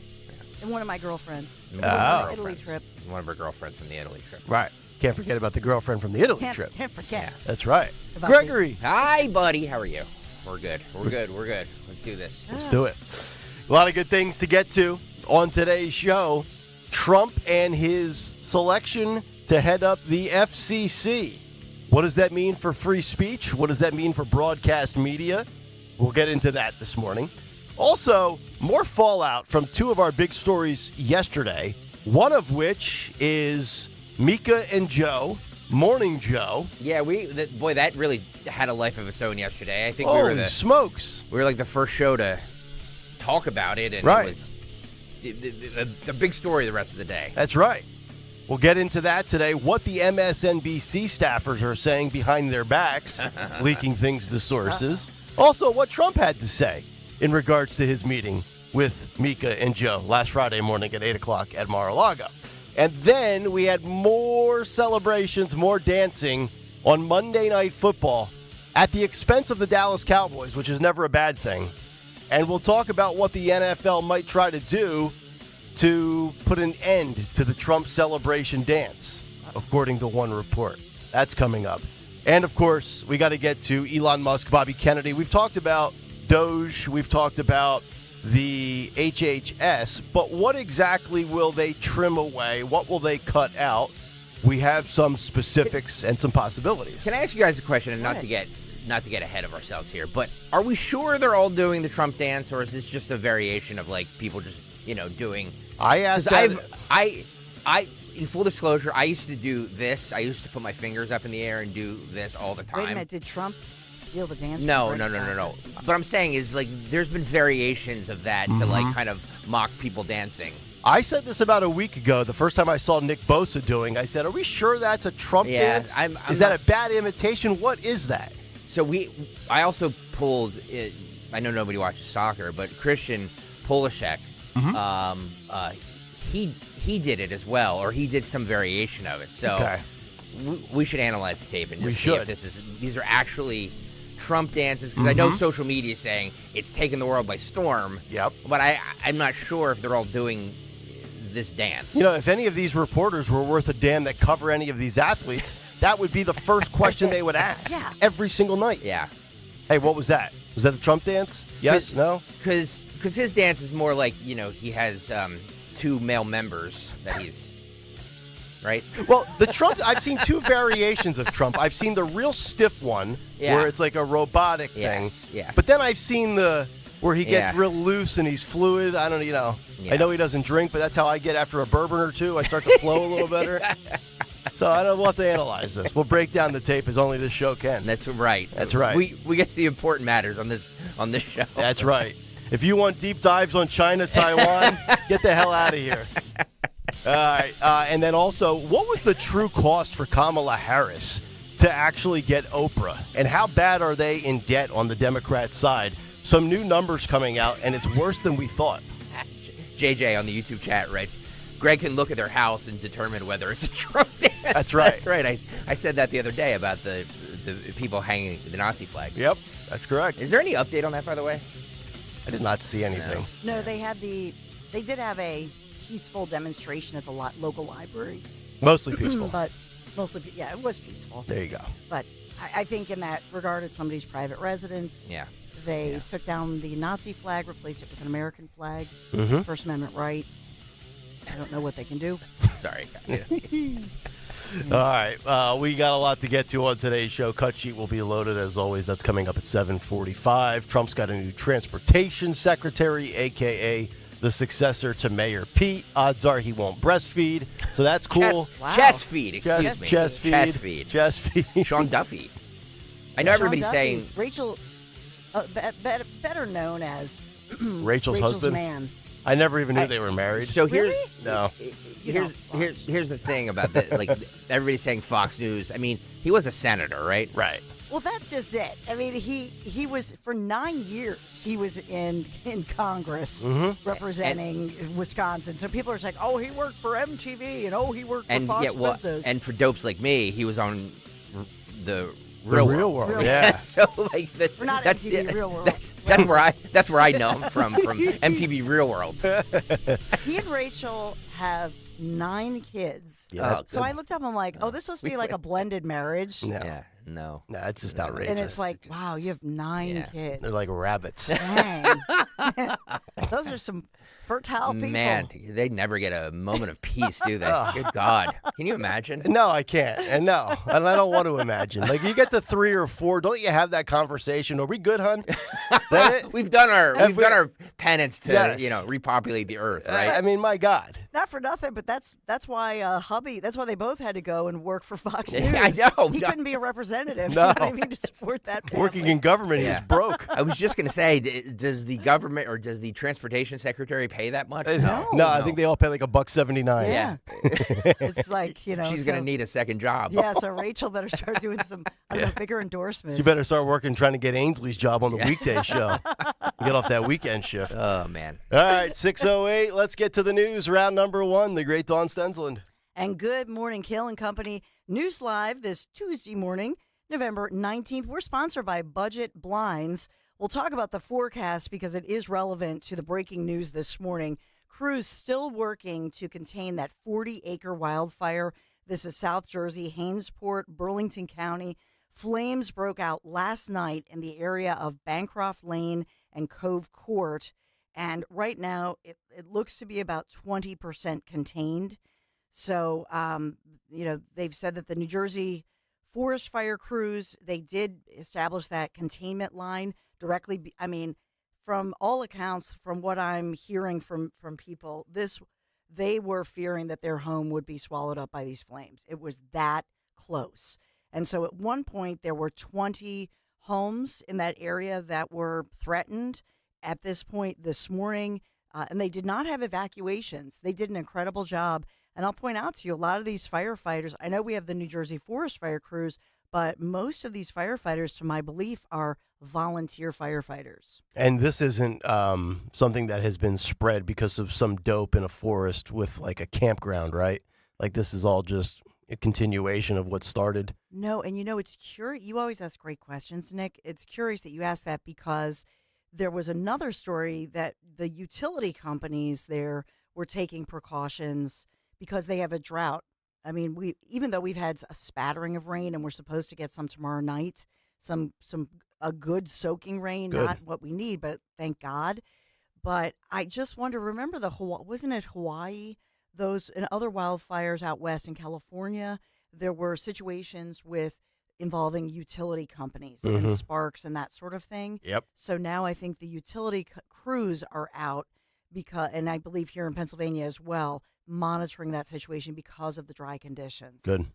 And one of my girlfriends. Italy trip. One of her girlfriends from the Italy trip. Right. Can't forget about the girlfriend from the Italy trip. Can't forget. That's right. Gregory. Hi, buddy. How are you? We're good. Let's do this. Let's do it. A lot of good things to get to on today's show. Trump and his selection to head up the FCC. What does that mean for free speech? What does that mean for broadcast media? We'll get into that this morning. Also, more fallout from two of our big stories yesterday, one of which is Mika and Joe, Morning Joe. Yeah, that really had a life of its own yesterday. I think Holy smokes. We were like the first show to talk about it, and right. It was the big story the rest of the day. That's right. We'll get into that today, what the MSNBC staffers are saying behind their backs, leaking things to sources. Also, what Trump had to say in regards to his meeting with Mika and Joe last Friday morning at 8 o'clock at Mar-a-Lago. And then we had more celebrations, more dancing on Monday Night Football at the expense of the Dallas Cowboys, which is never a bad thing. And we'll talk about what the NFL might try to do to put an end to the Trump celebration dance, according to one report. That's coming up. And, of course, we got to get to Elon Musk, Bobby Kennedy. We've talked about Doge. We've talked about the HHS. But what exactly will they trim away? What will they cut out? We have some specifics and some possibilities. Can I ask you guys a question, and not to get ahead of ourselves here, but are we sure they're all doing the Trump dance, or is this just a variation of, like, people just, doing... I asked that... I in full disclosure, I used to do this. I used to put my fingers up in the air and do this all the time. Wait a minute, did Trump steal the dance? No. What I'm saying is, like, there's been variations of that to, like, kind of mock people dancing. I said this about a week ago, the first time I saw Nick Bosa doing. I said, are we sure that's a Trump dance? Is that a bad imitation? What is that? So I also pulled, I know nobody watches soccer, but Christian Pulisic, he did it as well, or he did some variation of it. So we should analyze the tape and just see if these are actually Trump dances, because I know social media is saying it's taken the world by storm. Yep. But I'm not sure if they're all doing this dance. If any of these reporters were worth a damn that cover any of these athletes, that would be the first question they would ask every single night. Yeah. Hey, what was that? Was that the Trump dance? Yes? No? Because his dance is more like, he has two male members that he's... Right? Well, the Trump, I've seen two variations of Trump. I've seen the real stiff one where it's like a robotic thing. Yeah. But then I've seen where he gets real loose and he's fluid. I don't I know he doesn't drink, but that's how I get after a bourbon or two. I start to flow a little better. So I don't want to analyze this. We'll break down the tape as only this show can. That's right. That's right. We get to the important matters on this show. That's right. If you want deep dives on China, Taiwan, get the hell out of here. All right. And then also, what was the true cost for Kamala Harris to actually get Oprah? And how bad are they in debt on the Democrat side? Some new numbers coming out, and it's worse than we thought. JJ on the YouTube chat writes, Greg can look at their house and determine whether it's a Trump dance. That's right. That's right. I said that the other day about the people hanging the Nazi flag. Yep, that's correct. Is there any update on that, by the way? I did not see anything. No, they did have a peaceful demonstration at the local library. Mostly peaceful. But mostly, it was peaceful. There you go. But I think in that regard, it's somebody's private residence. Yeah. They took down the Nazi flag, replaced it with an American flag. First Amendment right. I don't know what they can do. Sorry. All right. We got a lot to get to on today's show. Cut sheet will be loaded, as always. That's coming up at 7:45. Trump's got a new transportation secretary, a.k.a. the successor to Mayor Pete. Odds are he won't breastfeed, so that's cool. Chest feed, excuse me. Chest feed. Chest feed. Sean Duffy. I know everybody's saying... Rachel, better known as Rachel's husband. Man. I never even knew they were married. So here's no. Here's the thing about that. Like, everybody's saying Fox News. I mean, he was a senator, right? Right. Well, that's just it. I mean, he was for 9 years. He was in Congress representing Wisconsin. So people are saying, "Oh, he worked for MTV," and he worked for Fox Business. And for dopes like me, he was on the Real World. Yeah. So like that's MTV Real World. That's where I know him from MTV Real World. He and Rachel have 9 kids. Yeah. So I looked up and I'm like, oh, this supposed to be like a blended marriage. No. Yeah. No, it's just outrageous. And it's like, wow, you have 9 kids. They're like rabbits. Dang. Those are some fertile people. Man, they never get a moment of peace, do they? Good God. Can you imagine? No, I can't. And no, and I don't want to imagine. Like, you get to 3 or 4, don't you have that conversation? Are we good, hun? We've done our penance to repopulate the earth, right? I mean, my God. Not for nothing, but that's why hubby. That's why they both had to go and work for Fox News. Yeah, I know. He couldn't be a representative. No. You know what I mean, to support that. Family. Working in government, he was broke. I was just going to say, does the government or does the transportation secretary pay that much? No, I think they all pay like $1.79. Yeah. It's like, She's going to need a second job. Yeah, so Rachel better start doing some bigger endorsements. You better start working trying to get Ainsley's job on the weekday show. Get off that weekend shift. Oh, man. All right, 6:08. Let's get to the news. Round number one, the great Dawn Stensland. And good morning, Kayal and Company. News Live this Tuesday morning, November 19th. We're sponsored by Budget Blinds. We'll talk about the forecast because it is relevant to the breaking news this morning. Crews still working to contain that 40-acre wildfire. This is South Jersey, Hainesport, Burlington County. Flames broke out last night in the area of Bancroft Lane and Cove Court. And right now, it looks to be about 20% contained. So, they've said that the New Jersey forest fire crews, they did establish that containment line directly. From all accounts, from what I'm hearing from people, they were fearing that their home would be swallowed up by these flames. It was that close. And so at one point, there were 20 homes in that area that were threatened. At this point this morning, and they did not have evacuations. They did an incredible job. And I'll point out to you, a lot of these firefighters, I know we have the New Jersey Forest Fire crews, but most of these firefighters, to my belief, are volunteer firefighters. And this isn't something that has been spread because of some dope in a forest with like a campground, right? Like this is all just a continuation of what started. No, and it's curious. You always ask great questions, Nick. It's curious that you asked that because there was another story that the utility companies there were taking precautions because they have a drought. I mean, even though we've had a spattering of rain and we're supposed to get some tomorrow night, a good soaking rain, not what we need, but thank God. But I just wonder, remember wasn't it Hawaii? Those and other wildfires out west in California, there were situations involving utility companies and sparks and that sort of thing. Yep. So now I think the utility crews are out and I believe here in Pennsylvania as well, monitoring that situation because of the dry conditions. Good.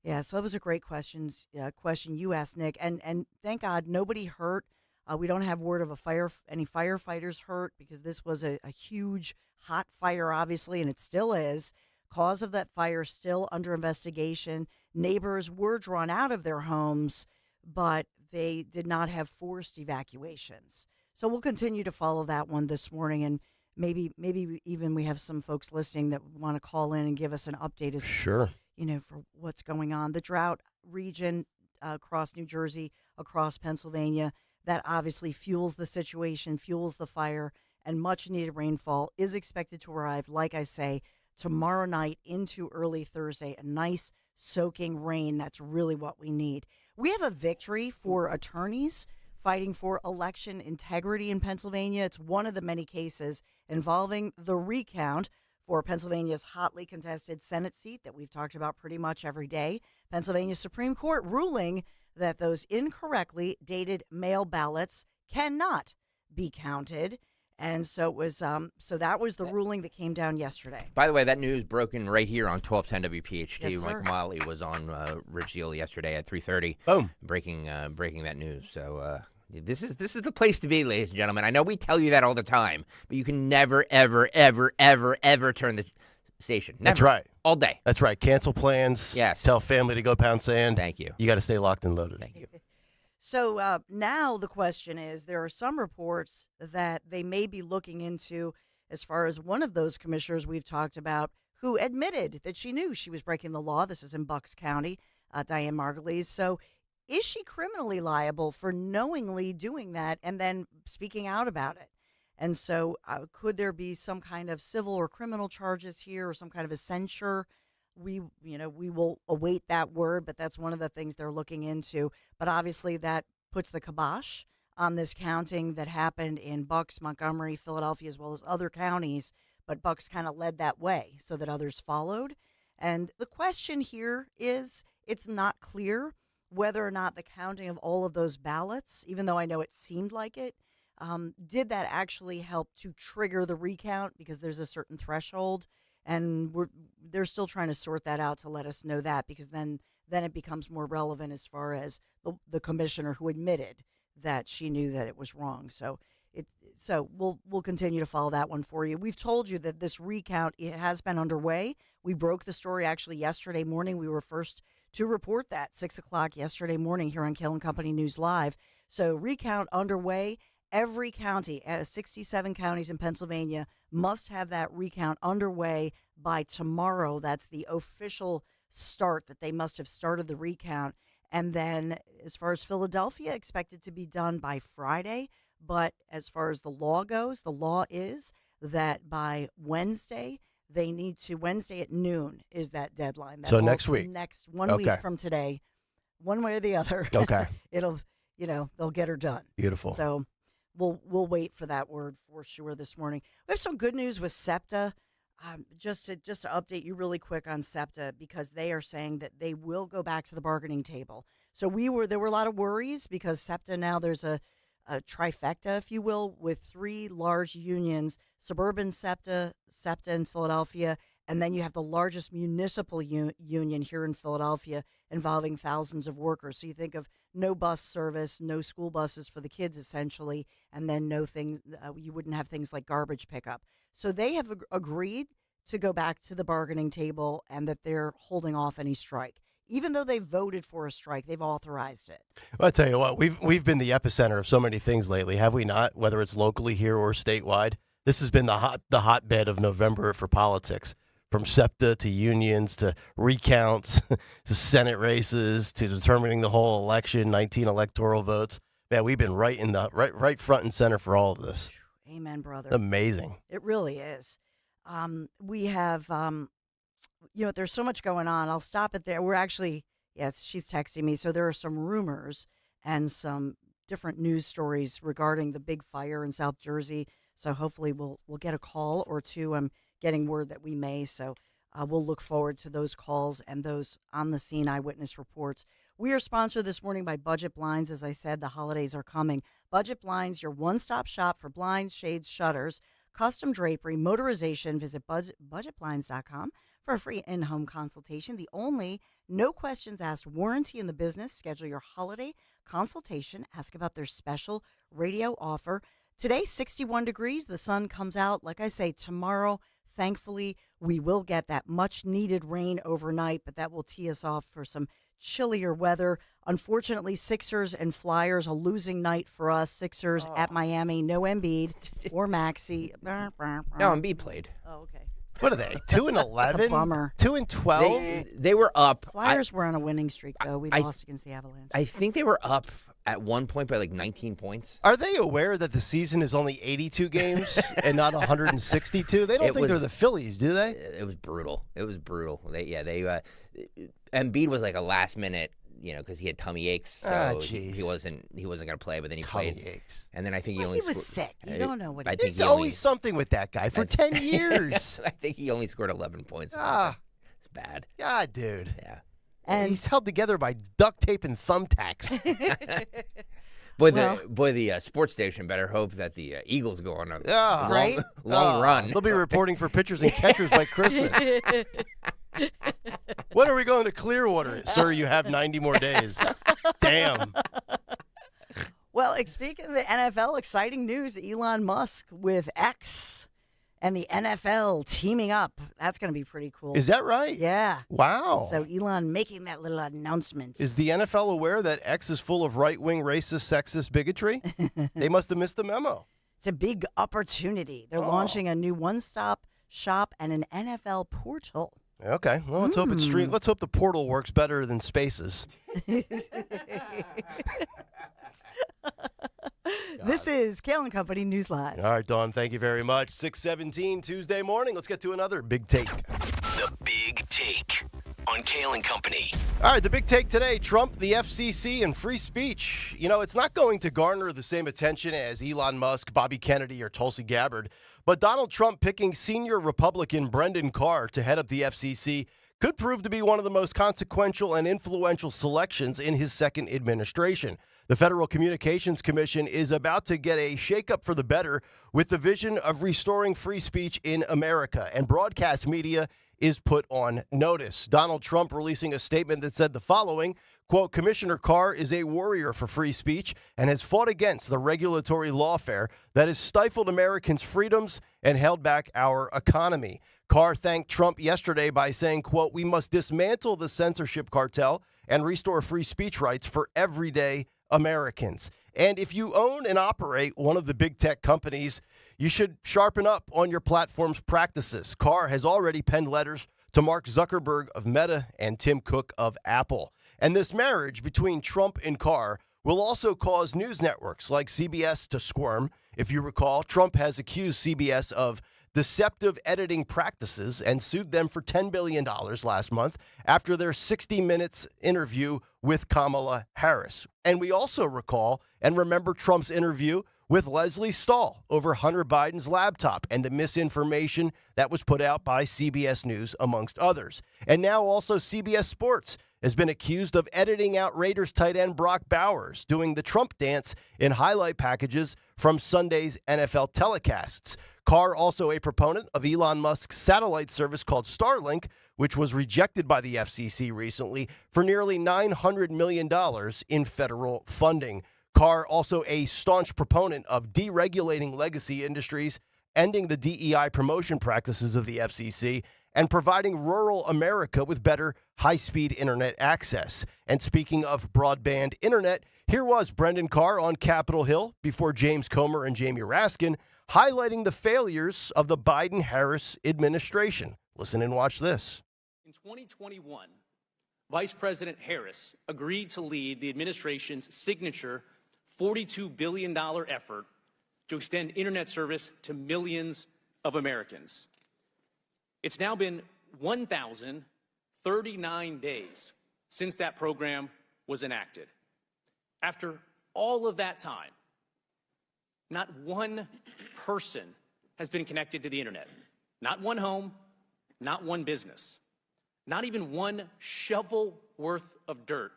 Yeah, so that was a great question you asked, Nick. And thank God nobody hurt. We don't have word of any firefighters hurt because this was a huge hot fire, obviously, and it still is. Cause of that fire still under investigation. Neighbors were drawn out of their homes, but they did not have forced evacuations. So we'll continue to follow that one this morning, and maybe even we have some folks listening that want to call in and give us an update as sure, for what's going on. The drought region across New Jersey, across Pennsylvania, that obviously fuels the situation, fuels the fire, and much needed rainfall is expected to arrive, like I say, tomorrow night into early Thursday. A nice soaking rain. That's really what we need. We have a victory for attorneys fighting for election integrity in Pennsylvania. It's one of the many cases involving the recount for Pennsylvania's hotly contested Senate seat that we've talked about pretty much every day. Pennsylvania Supreme Court ruling that those incorrectly dated mail ballots cannot be counted. And so it was. So that was the ruling that came down yesterday. By the way, that news broken right here on 1210 WPHT. Yes, Mike Molly was on Rich Deal yesterday at 3:30. Boom, breaking that news. So this is the place to be, ladies and gentlemen. I know we tell you that all the time, but you can never, ever, ever, ever, ever turn the station. Never. That's right. All day. That's right. Cancel plans. Yes. Tell family to go pound sand. Thank you. You got to stay locked and loaded. Thank you. So now the question is, there are some reports that they may be looking into as far as one of those commissioners we've talked about who admitted that she knew she was breaking the law. This is in Bucks County, Diane Margulies. So is she criminally liable for knowingly doing that and then speaking out about it? And so could there be some kind of civil or criminal charges here or some kind of a censure? We will await that word, but that's one of the things they're looking into. But obviously that puts the kibosh on this counting that happened in Bucks, Montgomery, Philadelphia, as well as other counties. But Bucks kind of led that way so that others followed. And the question here is, it's not clear whether or not the counting of all of those ballots, even though I know it seemed like it, did that actually help to trigger the recount because there's a certain threshold. and they're still trying to sort that out to let us know that, because then it becomes more relevant as far as the commissioner who admitted that she knew that it was wrong. So we'll continue to follow that one for you. We've told you that this recount, it has been underway. We broke the story actually yesterday morning. We were first to report that 6 o'clock yesterday morning here on Kayal and Company News Live. So recount underway. Every county, 67 counties in Pennsylvania, must have that recount underway by tomorrow. That's the official start, that they must have started the recount. And then as far as Philadelphia, expected to be done by Friday. But as far as the law goes, the law is that by Wednesday, Wednesday at noon is that deadline. So next week. Next 1 week from today, one way or the other. Okay. They'll get her done. Beautiful. So we'll wait for that word for sure this morning. We have some good news with SEPTA. Just to update you really quick on SEPTA, because they are saying that they will go back to the bargaining table. So there were a lot of worries because SEPTA now, there's a trifecta, if you will, with three large unions: Suburban SEPTA in Philadelphia, and then you have the largest municipal union here in Philadelphia, involving thousands of workers. So you think of no bus service, no school buses for the kids, essentially, and then you wouldn't have things like garbage pickup. So they have agreed to go back to the bargaining table, and that they're holding off any strike. Even though they voted for a strike, they've authorized it. Well, I tell you what, we've been the epicenter of so many things lately, have we not? Whether it's locally here or statewide, this has been the hotbed of November for politics. From SEPTA to unions to recounts to Senate races to determining the whole election, 19 electoral votes. Man, we've been right front and center for all of this. Amen, brother. Amazing. It really is. We have, there's so much going on. I'll stop it there. We're actually, yes, she's texting me. So there are some rumors and some different news stories regarding the big fire in South Jersey. So hopefully we'll get a call or two. I'm getting word that we may. So we'll look forward to those calls and those on-the-scene eyewitness reports. We are sponsored this morning by Budget Blinds. As I said, the holidays are coming. Budget Blinds, your one-stop shop for blinds, shades, shutters, custom drapery, motorization. Visit budgetblinds.com for a free in-home consultation. The only no questions asked warranty in the business. Schedule your holiday consultation. Ask about their special radio offer. Today, 61 degrees. The sun comes out, like I say, tomorrow. Thankfully, we will get that much-needed rain overnight, but that will tee us off for some chillier weather. Unfortunately, Sixers and Flyers, a losing night for us. Sixers at Miami, no Embiid or Maxey. No, Embiid played. Oh, okay. What are they, 2-11? That's a bummer. 2-12? They were up. Flyers were on a winning streak, though. We lost against the Avalanche. I think they were up at one point by like 19 points. Are they aware that the season is only 82 games and not 162? They don't think they're the Phillies, do they? It was brutal. Embiid was like a last minute, because he had tummy aches, so he wasn't going to play. But then he played. Aches. And then I think he was sick. You don't know what. It's always something with that guy for 10 years. I think he only scored 11 points. It's bad. God, dude. Yeah. And he's held together by duct tape and thumbtacks. The sports station better hope that the Eagles go on a long run. They'll be reporting for pitchers and catchers by Christmas. When are we going to Clearwater? Sir, you have 90 more days. Damn. Well, speaking of the NFL, exciting news, Elon Musk with X and the NFL teaming up. That's going to be pretty cool. Is that right? Yeah. Wow. So Elon making that little announcement. Is the NFL aware that X is full of right-wing, racist, sexist bigotry? They must have missed the memo. It's a big opportunity. They're launching a new one-stop shop and an NFL portal. Okay. Well, let's hope it's stream. Let's hope the portal works better than Spaces. This is Kayal and Company News Live. All right, Dawn, thank you very much. 6:17 Tuesday morning. Let's get to another Big Take. The Big Take on Kayal and Company. All right, the Big Take today, Trump, the FCC, and free speech. It's not going to garner the same attention as Elon Musk, Bobby Kennedy, or Tulsi Gabbard, but Donald Trump picking senior Republican Brendan Carr to head up the FCC could prove to be one of the most consequential and influential selections in his second administration. The Federal Communications Commission is about to get a shakeup for the better with the vision of restoring free speech in America, and broadcast media is put on notice. Donald Trump releasing a statement that said the following, quote, Commissioner Carr is a warrior for free speech and has fought against the regulatory lawfare that has stifled Americans' freedoms and held back our economy. Carr thanked Trump yesterday by saying, quote, we must dismantle the censorship cartel and restore free speech rights for everyday Americans. And if you own and operate one of the big tech companies, you should sharpen up on your platform's practices. Carr has already penned letters to Mark Zuckerberg of Meta and Tim Cook of Apple. And this marriage between Trump and Carr will also cause news networks like CBS to squirm. If you recall, Trump has accused CBS of deceptive editing practices and sued them for $10 billion last month after their 60 Minutes interview with Kamala Harris. And we also recall and remember Trump's interview with Leslie Stahl over Hunter Biden's laptop and the misinformation that was put out by CBS News, amongst others. And now also CBS Sports has been accused of editing out Raiders tight end Brock Bowers, doing the Trump dance in highlight packages from Sunday's NFL telecasts. Carr, also a proponent of Elon Musk's satellite service called Starlink, which was rejected by the FCC recently for nearly $900 million in federal funding. Carr, also a staunch proponent of deregulating legacy industries, ending the DEI promotion practices of the FCC, and providing rural America with better high-speed internet access. And speaking of broadband internet, here was Brendan Carr on Capitol Hill before James Comer and Jamie Raskin, highlighting the failures of the Biden-Harris administration. Listen and watch this. In 2021, Vice President Harris agreed to lead the administration's signature $42 billion effort to extend internet service to millions of Americans. It's now been 1,039 days since that program was enacted. After all of that time, not one person has been connected to the internet. Not one home, not one business. Not even one shovel worth of dirt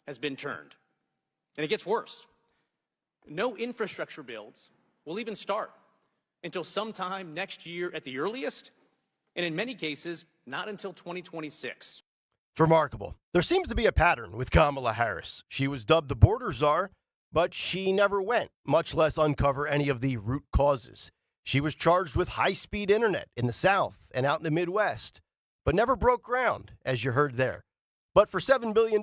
has been turned. And it gets worse. No infrastructure builds will even start until sometime next year at the earliest, and in many cases, not until 2026. It's remarkable. There seems to be a pattern with Kamala Harris. She was dubbed the border czar, but she never went, much less uncover any of the root causes. She was charged with high-speed internet in the South and out in the Midwest, but never broke ground, as you heard there. But for $7 billion,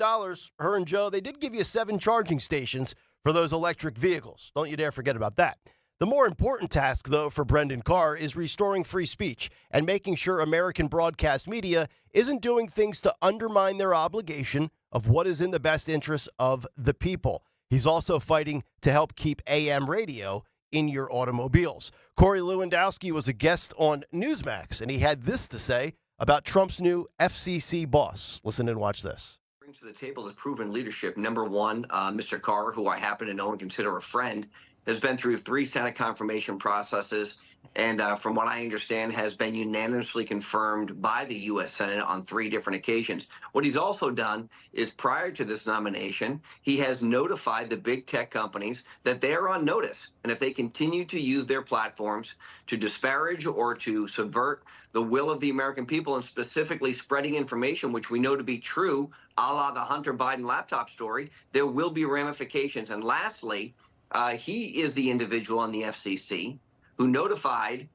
her and Joe, they did give you 7 charging stations for those electric vehicles. Don't you dare forget about that. The more important task, though, for Brendan Carr is restoring free speech and making sure American broadcast media isn't doing things to undermine their obligation of what is in the best interest of the people. He's also fighting to help keep AM radio in your automobiles. Corey Lewandowski was a guest on Newsmax, and he had this to say about Trump's new FCC boss. Listen and watch this. Brings to the table is proven leadership. Number one, Mr. Carr, who I happen to know and consider a friend, has been through 3 Senate confirmation processes, and from what I understand, has been unanimously confirmed by the U.S. Senate on 3 different occasions. What he's also done is, prior to this nomination, he has notified the big tech companies that they are on notice, and if they continue to use their platforms to disparage or to subvert the will of the American people, and specifically spreading information which we know to be true, a la the Hunter Biden laptop story, there will be ramifications. And lastly, he is the individual on the FCC who notified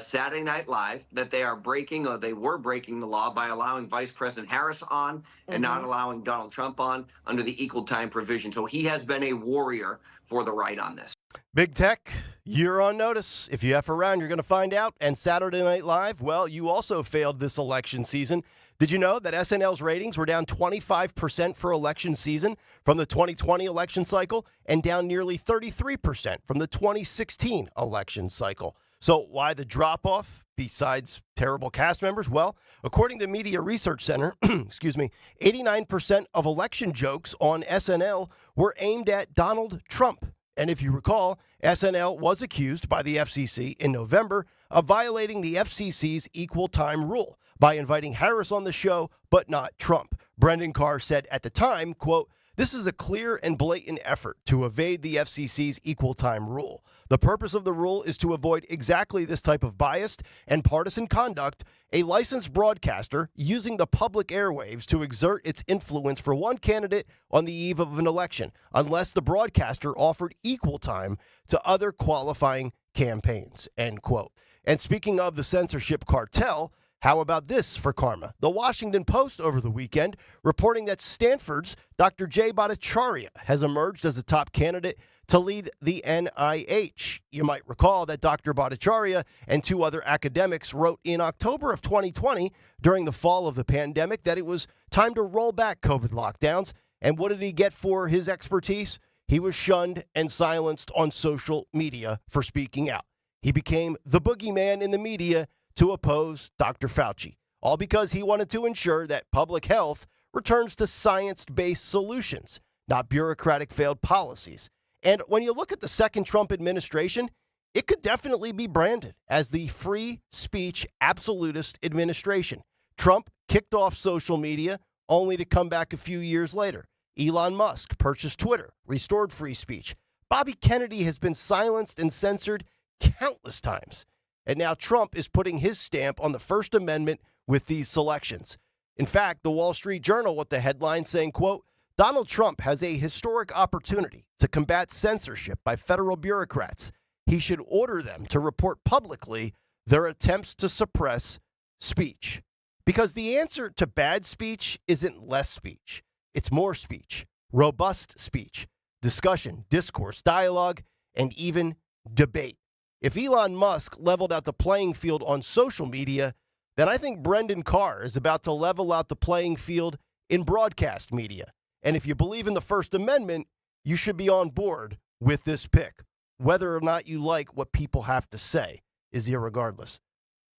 Saturday Night Live that they are breaking, or they were breaking the law by allowing Vice President Harris on and not allowing Donald Trump on under the equal time provision. So he has been a warrior for the right on this. Big tech, you're on notice. If you F around, you're going to find out. And Saturday Night Live, well, you also failed this election season. Did you know that SNL's ratings were down 25% for election season from the 2020 election cycle and down nearly 33% from the 2016 election cycle? So why the drop-off besides terrible cast members? Well, according to Media Research Center, 89% of election jokes on SNL were aimed at Donald Trump. And if you recall, SNL was accused by the FCC in November of violating the FCC's equal time rule by inviting Harris on the show, but not Trump. Brendan Carr said at the time, quote, "This is a clear and blatant effort to evade the FCC's equal time rule. The purpose of the rule is to avoid exactly this type of biased and partisan conduct, a licensed broadcaster using the public airwaves to exert its influence for one candidate on the eve of an election, unless the broadcaster offered equal time to other qualifying campaigns," end quote. And speaking of the censorship cartel, how about this for karma? The Washington Post over the weekend reporting that Stanford's Dr. Jay Bhattacharya has emerged as a top candidate to lead the NIH. You might recall that Dr. Bhattacharya and two other academics wrote in October of 2020 during the fall of the pandemic that it was time to roll back COVID lockdowns. And what did he get for his expertise? He was shunned and silenced on social media for speaking out. He became the boogeyman in the media to oppose Dr. Fauci, all because he wanted to ensure that public health returns to science-based solutions, not bureaucratic failed policies. And when you look at the second Trump administration, it could definitely be branded as the free speech absolutist administration. Trump kicked off social media only to come back a few years later. Elon Musk purchased Twitter, restored free speech. Bobby Kennedy has been silenced and censored countless times. And now Trump is putting his stamp on the First Amendment with these selections. In fact, the Wall Street Journal with the headline saying, quote, "Donald Trump has a historic opportunity to combat censorship by federal bureaucrats. He should order them to report publicly their attempts to suppress speech." Because the answer to bad speech isn't less speech. It's more speech, robust speech, discussion, discourse, dialogue, and even debate. If Elon Musk leveled out the playing field on social media, then I think Brendan Carr is about to level out the playing field in broadcast media. And if you believe in the First Amendment, you should be on board with this pick. Whether or not you like what people have to say is irregardless.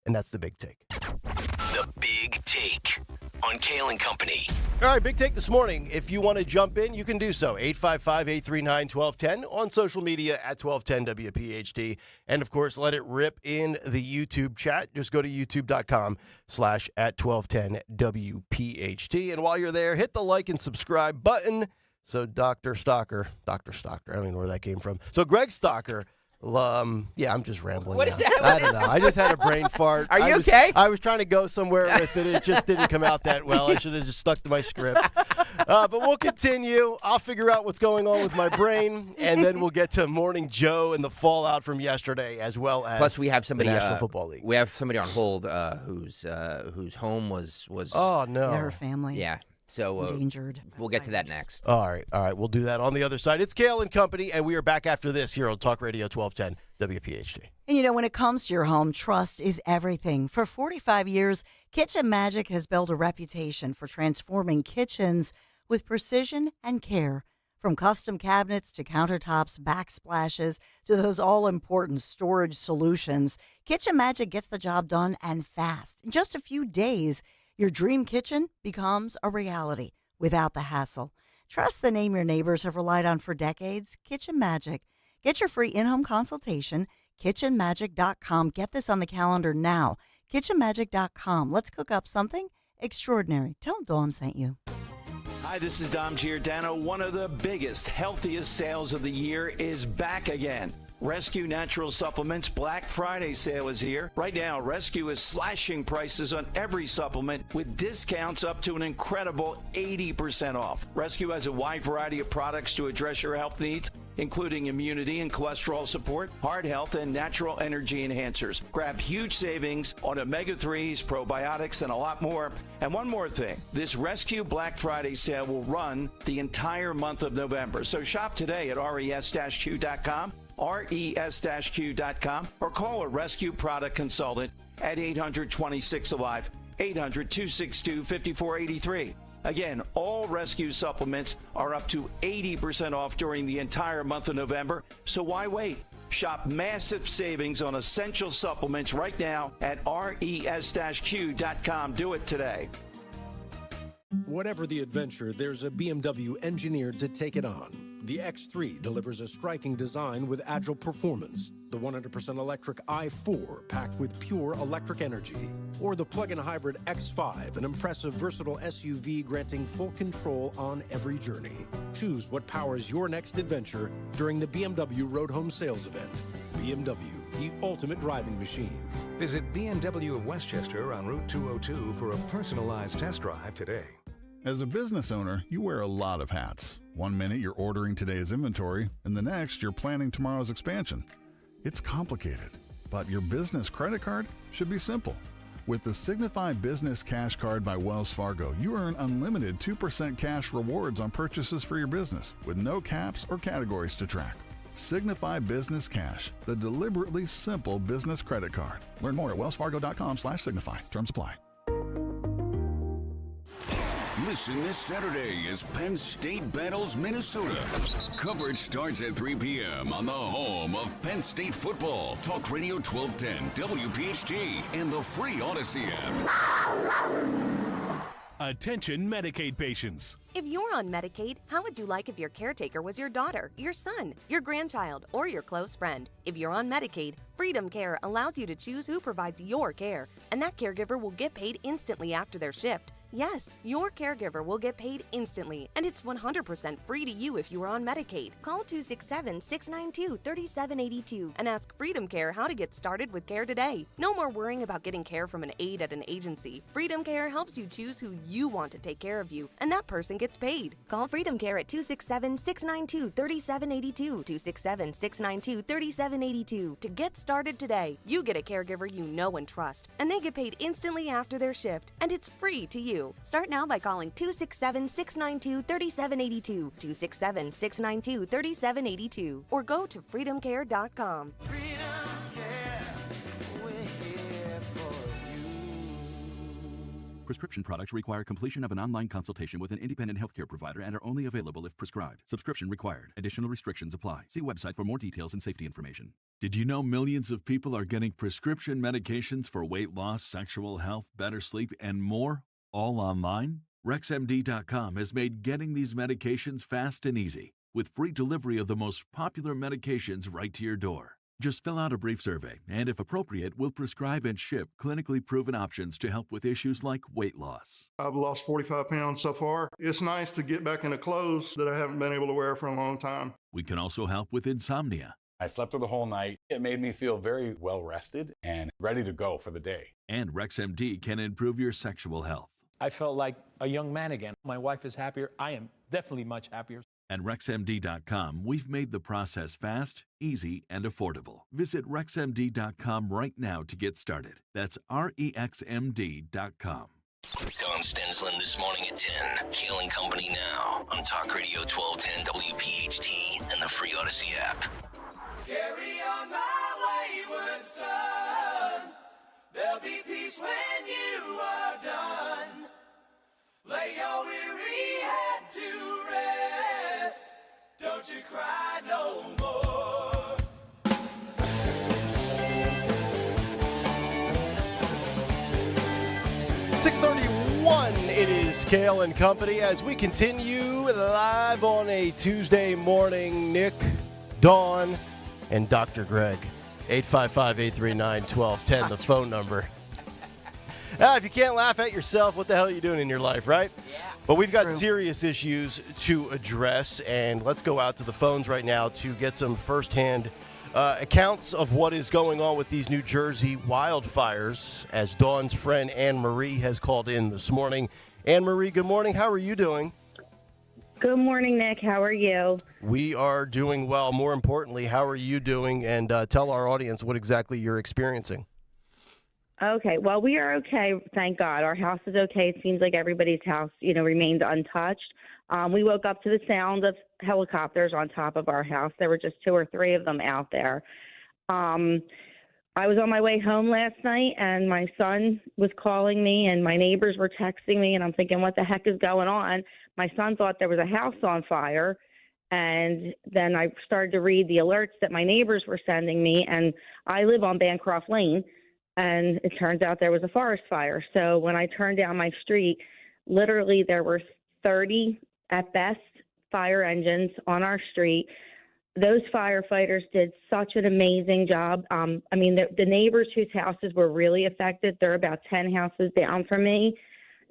And that's the big take. The Big Take on Kayal and Company. All right, big take this morning. If you want to jump in, you can do so. 855-839-1210 on social media at 1210 WPHT. And, of course, let it rip in the YouTube chat. Just go to youtube.com/@1210 WPHT. And while you're there, hit the like and subscribe button. So Dr. Stalker, I don't even know where that came from. So Greg Stalker, yeah, I'm just rambling. What now. is that? I don't know. I just had a brain fart. Are you okay? I was trying to go somewhere with it. It just didn't come out that well. I should have just stuck to my script. But we'll continue. I'll figure out what's going on with my brain, and then we'll get to Morning Joe and the fallout from yesterday, as well as Plus, we have somebody the National Football League. We have somebody on hold whose home was. Oh no, Their family. Yeah. So endangered. We'll get to that next. All right. We'll do that on the other side. It's Kayal and Company, and we are back after this here on Talk Radio 1210 WPHT. And you know, when it comes to your home, trust is everything. For 45 years, Kitchen Magic has built a reputation for transforming kitchens with precision and care. From custom cabinets to countertops, backsplashes, to those all-important storage solutions, Kitchen Magic gets the job done and fast. In just a few days, your dream kitchen becomes a reality without the hassle. Trust the name your neighbors have relied on for decades, Kitchen Magic. Get your free in-home consultation, kitchenmagic.com. Get this on the calendar now, kitchenmagic.com. Let's cook up something extraordinary. Tell Dawn sent you. Hi, this is Dom Giordano. One of the biggest, healthiest sales of the year is back again. Rescue Natural Supplements Black Friday sale is here. Right now, Rescue is slashing prices on every supplement with discounts up to an incredible 80% off. Rescue has a wide variety of products to address your health needs, including immunity and cholesterol support, heart health, and natural energy enhancers. Grab huge savings on omega-3s, probiotics, and a lot more. And one more thing, this Rescue Black Friday sale will run the entire month of November. So shop today at res-q.com. res-q.com, or call a Rescue product consultant at 800-26-ALIVE, 800-262-5483. Again, all Rescue supplements are up to 80% off during the entire month of November, so why wait? Shop massive savings on essential supplements right now at res-q.com. Do it today. Whatever the adventure, there's a BMW engineered to take it on. The X3 delivers a striking design with agile performance. The 100% electric i4 packed with pure electric energy. Or the plug-in hybrid X5, an impressive, versatile SUV granting full control on every journey. Choose what powers your next adventure during the BMW Road Home Sales Event. BMW, the ultimate driving machine. Visit BMW of Westchester on Route 202 for a personalized test drive today. As a business owner, you wear a lot of hats. One minute you're ordering today's inventory, and the next you're planning tomorrow's expansion. It's complicated, but your business credit card should be simple. With the Signify Business Cash Card by Wells Fargo, you earn unlimited 2% cash rewards on purchases for your business with no caps or categories to track. Signify Business Cash, the deliberately simple business credit card. Learn more at wellsfargo.com/signify. Terms apply. Listen this Saturday as Penn State battles Minnesota. Coverage starts at 3 p.m. on the home of Penn State football. Talk Radio 1210, WPHT, and the free Odyssey app. Attention Medicaid patients. If you're on Medicaid, how would you like if your caretaker was your daughter, your son, your grandchild, or your close friend? If you're on Medicaid, Freedom Care allows you to choose who provides your care, and that caregiver will get paid instantly after their shift. Yes, your caregiver will get paid instantly, and it's 100% free to you if you are on Medicaid. Call 267-692-3782 and ask Freedom Care how to get started with care today. No more worrying about getting care from an aide at an agency. Freedom Care helps you choose who you want to take care of you, and that person gets paid. Call Freedom Care at 267-692-3782, 267-692-3782 to get started today. You get a caregiver you know and trust, and they get paid instantly after their shift, and it's free to you. Start now by calling 267-692-3782, 267-692-3782, or go to freedomcare.com. Prescription products require completion of an online consultation with an independent healthcare provider and are only available if prescribed. Subscription required. Additional restrictions apply. See website for more details and safety information. Did you know millions of people are getting prescription medications for weight loss, sexual health, better sleep, and more? All online? RexMD.com has made getting these medications fast and easy, with free delivery of the most popular medications right to your door. Just fill out a brief survey, and if appropriate, we'll prescribe and ship clinically proven options to help with issues like weight loss. I've lost 45 pounds so far. It's nice to get back into clothes that I haven't been able to wear for a long time. We can also help with insomnia. I slept through the whole night. It made me feel very well rested and ready to go for the day. And RexMD can improve your sexual health. I felt like a young man again. My wife is happier. I am definitely much happier. At RexMD.com, we've made the process fast, easy, and affordable. Visit RexMD.com right now to get started. That's REXMD.com. Don Stensland this morning at 10. Kayal and Company now on Talk Radio 1210 WPHT and the free Odyssey app. Carry on my wayward son. There'll be peace when you are done. Lay your weary head to rest. Don't you cry no more. 6:31. It is Kayal and Company as we continue live on a Tuesday morning. Nick, Dawn, and Dr. Greg. 855-839-1210, the phone number. If you can't laugh at yourself, what the hell are you doing in your life, right? Yeah. But we've got serious issues to address, and let's go out to the phones right now to get some firsthand accounts of what is going on with these New Jersey wildfires, as Dawn's friend Anne Marie has called in this morning. Anne Marie, good morning. How are you doing? Good morning, Nick. How are you? We are doing well. More importantly, how are you doing? And tell our audience what exactly you're experiencing. Okay. Well, we are okay. Thank God. Our house is okay. It seems like everybody's house, remains untouched. We woke up to the sound of helicopters on top of our house. There were just 2 or 3 of them out there. I was on my way home last night, and my son was calling me, and my neighbors were texting me, and I'm thinking, what the heck is going on? My son thought there was a house on fire, and then I started to read the alerts that my neighbors were sending me, and I live on Bancroft Lane, and it turns out there was a forest fire. So when I turned down my street, Literally, there were 30 at best fire engines on our street. Those firefighters did such an amazing job. I mean, the neighbors whose houses were really affected, they're about 10 houses down from me.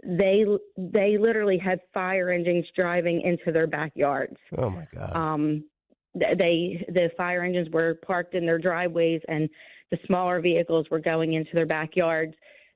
They literally had fire engines driving into their backyards. Oh my God. The fire engines were parked in their driveways, and the smaller vehicles were going into their backyards.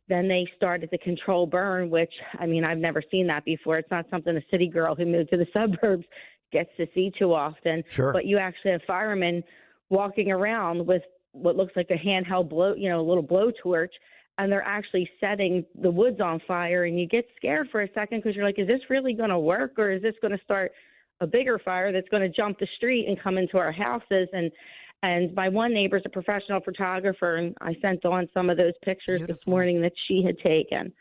Then they started to control burn, which, I mean, I've never seen that before. It's not something a city girl who moved to the suburbs gets to see too often. Sure. But you actually have firemen walking around with what looks like a handheld a little blowtorch, and they're actually setting the woods on fire. And you get scared for a second because you're like, is this really going to work, or is this going to start a bigger fire that's going to jump the street and come into our houses? And my one neighbor's a professional photographer, and I sent on some of those pictures this morning that she had taken.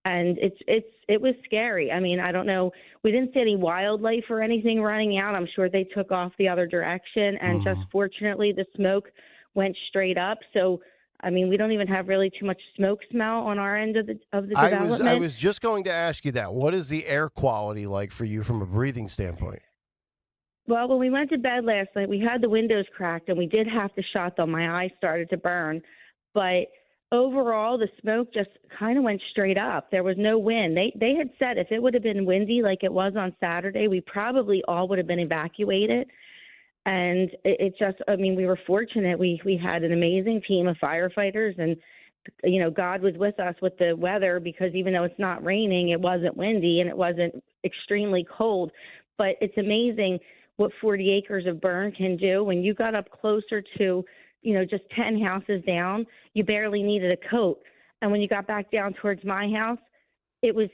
And it was scary. I mean, I don't know. We didn't see any wildlife or anything running out. I'm sure they took off the other direction. And just fortunately, the smoke went straight up. So, I mean, we don't even have really too much smoke smell on our end of the development. I was just going to ask you that. What is the air quality like for you from a breathing standpoint? Well, when we went to bed last night, we had the windows cracked, and we did have to shut them. My eyes started to burn. But overall, the smoke just kind of went straight up. There was no wind. They had said if it would have been windy like it was on Saturday, we probably all would have been evacuated. And it just, I mean, we were fortunate. We had an amazing team of firefighters, and, you know, God was with us with the weather, because even though it's not raining, it wasn't windy and it wasn't extremely cold. But it's amazing what 40 acres of burn can do. When you got up closer to, you know, just 10 houses down, you barely needed a coat. And when you got back down towards my house, it was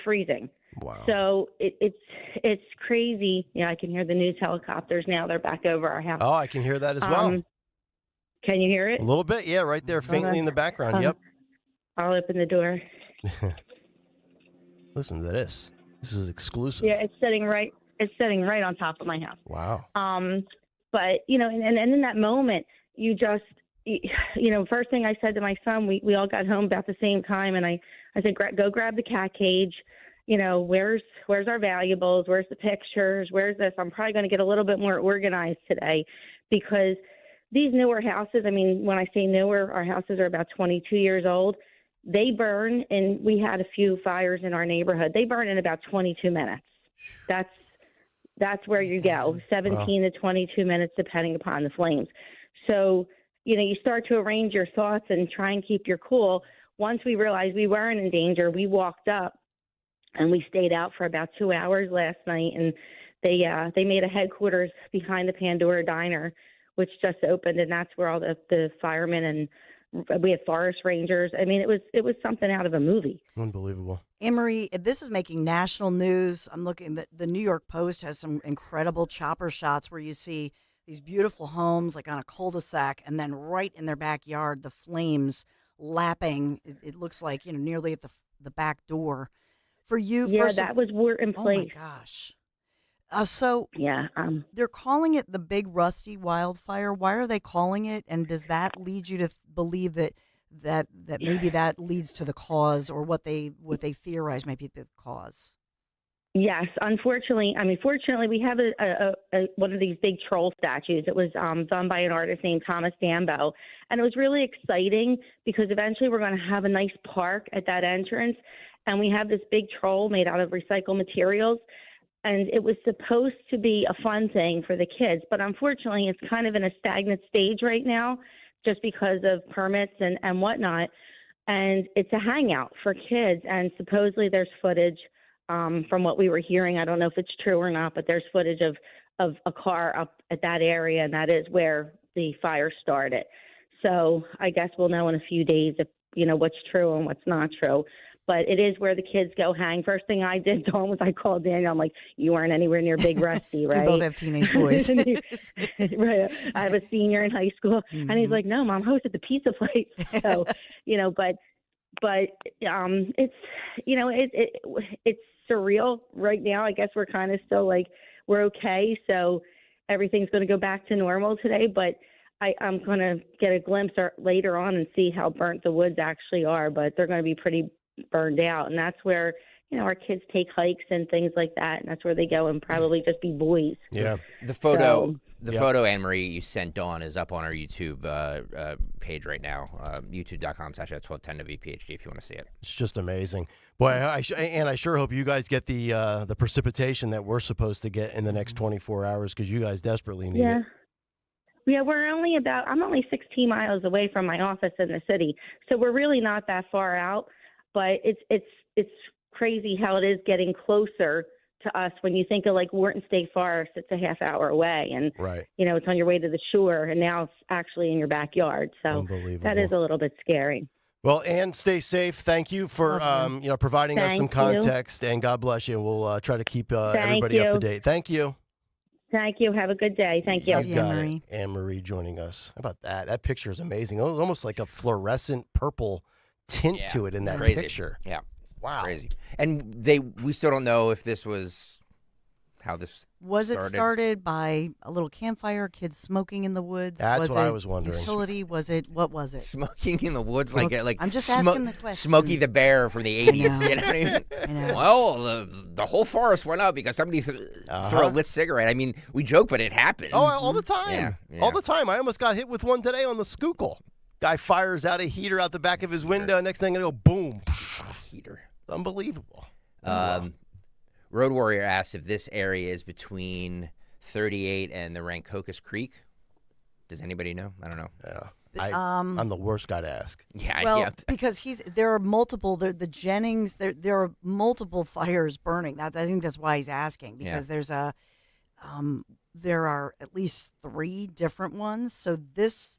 freezing. Wow. So it's crazy. Yeah, I can hear the news helicopters now. They're back over our house. Oh, I can hear that as well. Can you hear it? A little bit, yeah, right there, faintly in the background. Yep. I'll open the door. Listen to this. This is exclusive. Yeah, it's sitting right on top of my house. Wow. But, you know, and in that moment, you just, you know, first thing I said to my son, we all got home about the same time, and I said, go grab the cat cage. You know, where's our valuables? Where's the pictures? Where's this? I'm probably going to get a little bit more organized today, because these newer houses, I mean, when I say newer, our houses are about 22 years old. They burn, and we had a few fires in our neighborhood. They burn in about 22 minutes. That's where you go, 17 to 22 minutes, depending upon the flames. So, you know, you start to arrange your thoughts and try and keep your cool. Once we realized we weren't in danger, we walked up, and we stayed out for about 2 hours last night. And they made a headquarters behind the Pandora Diner, which just opened, and that's where all the firemen, and we had forest rangers. I mean, it was something out of a movie. Unbelievable. Emery, this is making national news. I'm looking at the New York Post has some incredible chopper shots where you see these beautiful homes like on a cul-de-sac, and then right in their backyard, the flames lapping. It looks like, you know, nearly at the back door. For you, yeah, we're in place. Oh my gosh. So yeah, they're calling it the Big Rusty Wildfire. Why are they calling it? And does that lead you to believe that maybe that leads to the cause, or what they theorize might be the cause? Yes, unfortunately. I mean, fortunately, we have a one of these big troll statues. It was done by an artist named Thomas Dambo, and it was really exciting because eventually we're going to have a nice park at that entrance, and we have this big troll made out of recycled materials. And it was supposed to be a fun thing for the kids, but unfortunately, it's kind of in a stagnant stage right now, just because of permits and whatnot. And it's a hangout for kids, and supposedly there's footage from what we were hearing. I don't know if it's true or not, but there's footage of a car up at that area, and that is where the fire started. So I guess we'll know in a few days if, you know, what's true and what's not true. But it is where the kids go hang. First thing I did, Dawn, was I called Daniel. I'm like, you weren't anywhere near Big Rusty, right? We both have teenage boys. Right. I have a senior in high school. Mm-hmm. And he's like, no, Mom, I was at the pizza place. So, you know, but it's, you know, it's surreal right now. I guess we're kind of still like, we're okay. So everything's going to go back to normal today. But I'm going to get a glimpse later on and see how burnt the woods actually are. But they're going to be pretty burned out, and that's where our kids take hikes and things like that, and that's where they go and probably just be boys. Yeah. The photo, So, photo Anne Marie you sent Dawn is up on our YouTube page right now, youtube.com/1210WPHT if you want to see it. It's just amazing. Boy, and I sure hope you guys get the precipitation that we're supposed to get in the next 24 hours because you guys desperately need it. Yeah, I'm only 16 miles away from my office in the city, so we're really not that far out, but it's crazy how it is getting closer to us when you think of like Wharton State Forest. It's a half hour away, and it's on your way to the shore, and now it's actually in your backyard. So that is a little bit scary. Well, Ann, stay safe. Thank you for providing us some context, and God bless you. We'll try to keep everybody up to date. Thank you. Thank you. Have a good day. Thank you. You got it. Anne Marie joining us. How about that? That picture is amazing. It was almost like a fluorescent purple tint to it in that picture. Yeah. Wow. Crazy. And we still don't know if this was how this it started by a little campfire, kids smoking in the woods? That's what I was wondering. Utility? What was it? Smoking in the woods, like I'm just asking the question. Smokey the Bear from the 80s. You know what I mean? I know. Well, the whole forest went up because somebody threw a lit cigarette. I mean, we joke, but it happens. Oh, all the time. Yeah. All the time. I almost got hit with one today on the Schuylkill. Guy fires out a heater out the back of his window. Next thing I go, boom. Heater. Unbelievable. Road Warrior asks if this area is between 38 and the Rancocas Creek. Does anybody know? I don't know. Yeah. I'm the worst guy to ask. Yeah. Because there are multiple, the Jennings, there are multiple fires burning. I think that's why he's asking, because there are at least 3 different ones. So this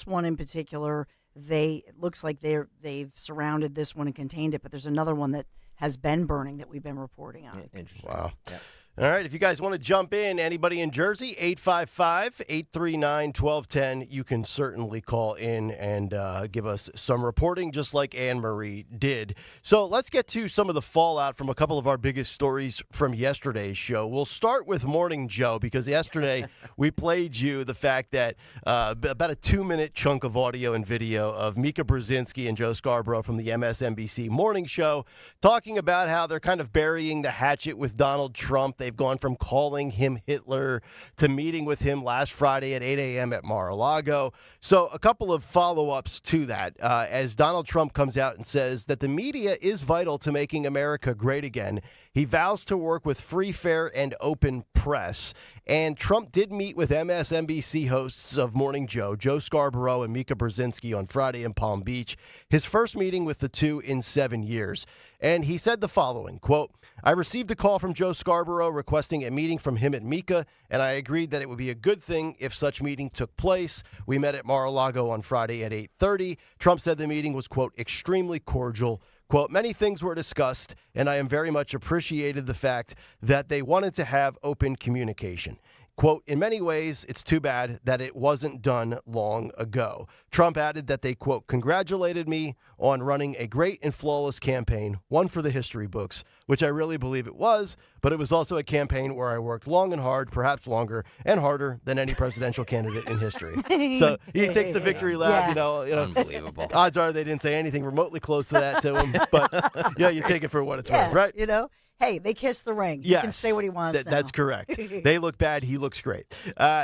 one in particular, it looks like they've surrounded this one and contained it, but there's another one that has been burning that we've been reporting on. Interesting. Wow. Yeah. All right, if you guys want to jump in, anybody in Jersey, 855-839-1210, you can certainly call in and give us some reporting, just like Anne Marie did. So let's get to some of the fallout from a couple of our biggest stories from yesterday's show. We'll start with Morning Joe, because yesterday we played you the fact that about a 2-minute chunk of audio and video of Mika Brzezinski and Joe Scarborough from the MSNBC Morning Show talking about how they're kind of burying the hatchet with Donald Trump. They've gone from calling him Hitler to meeting with him last Friday at 8 a.m. at Mar-a-Lago. So a couple of follow-ups to that as Donald Trump comes out and says that the media is vital to making America great again. He vows to work with free, fair, and open press. And Trump did meet with MSNBC hosts of Morning Joe, Joe Scarborough and Mika Brzezinski on Friday in Palm Beach, his first meeting with the two in 7 years. And he said the following, quote, "I received a call from Joe Scarborough requesting a meeting from him and Mika, and I agreed that it would be a good thing if such meeting took place. We met at Mar-a-Lago on Friday at 8:30. Trump said the meeting was, quote, extremely cordial. Quote, many things were discussed, and I am very much appreciated the fact that they wanted to have open communication. Quote, in many ways, it's too bad that it wasn't done long ago. Trump added that they, quote, congratulated me on running a great and flawless campaign, one for the history books, which I really believe it was, but it was also a campaign where I worked long and hard, perhaps longer and harder than any presidential candidate in history. So he takes the victory lap, you know. Unbelievable. Odds are they didn't say anything remotely close to that to him, but yeah, you take it for what it's worth, right? You know? Hey, they kissed the ring. Yes, He can say what he wants now. That's correct. They look bad. He looks great.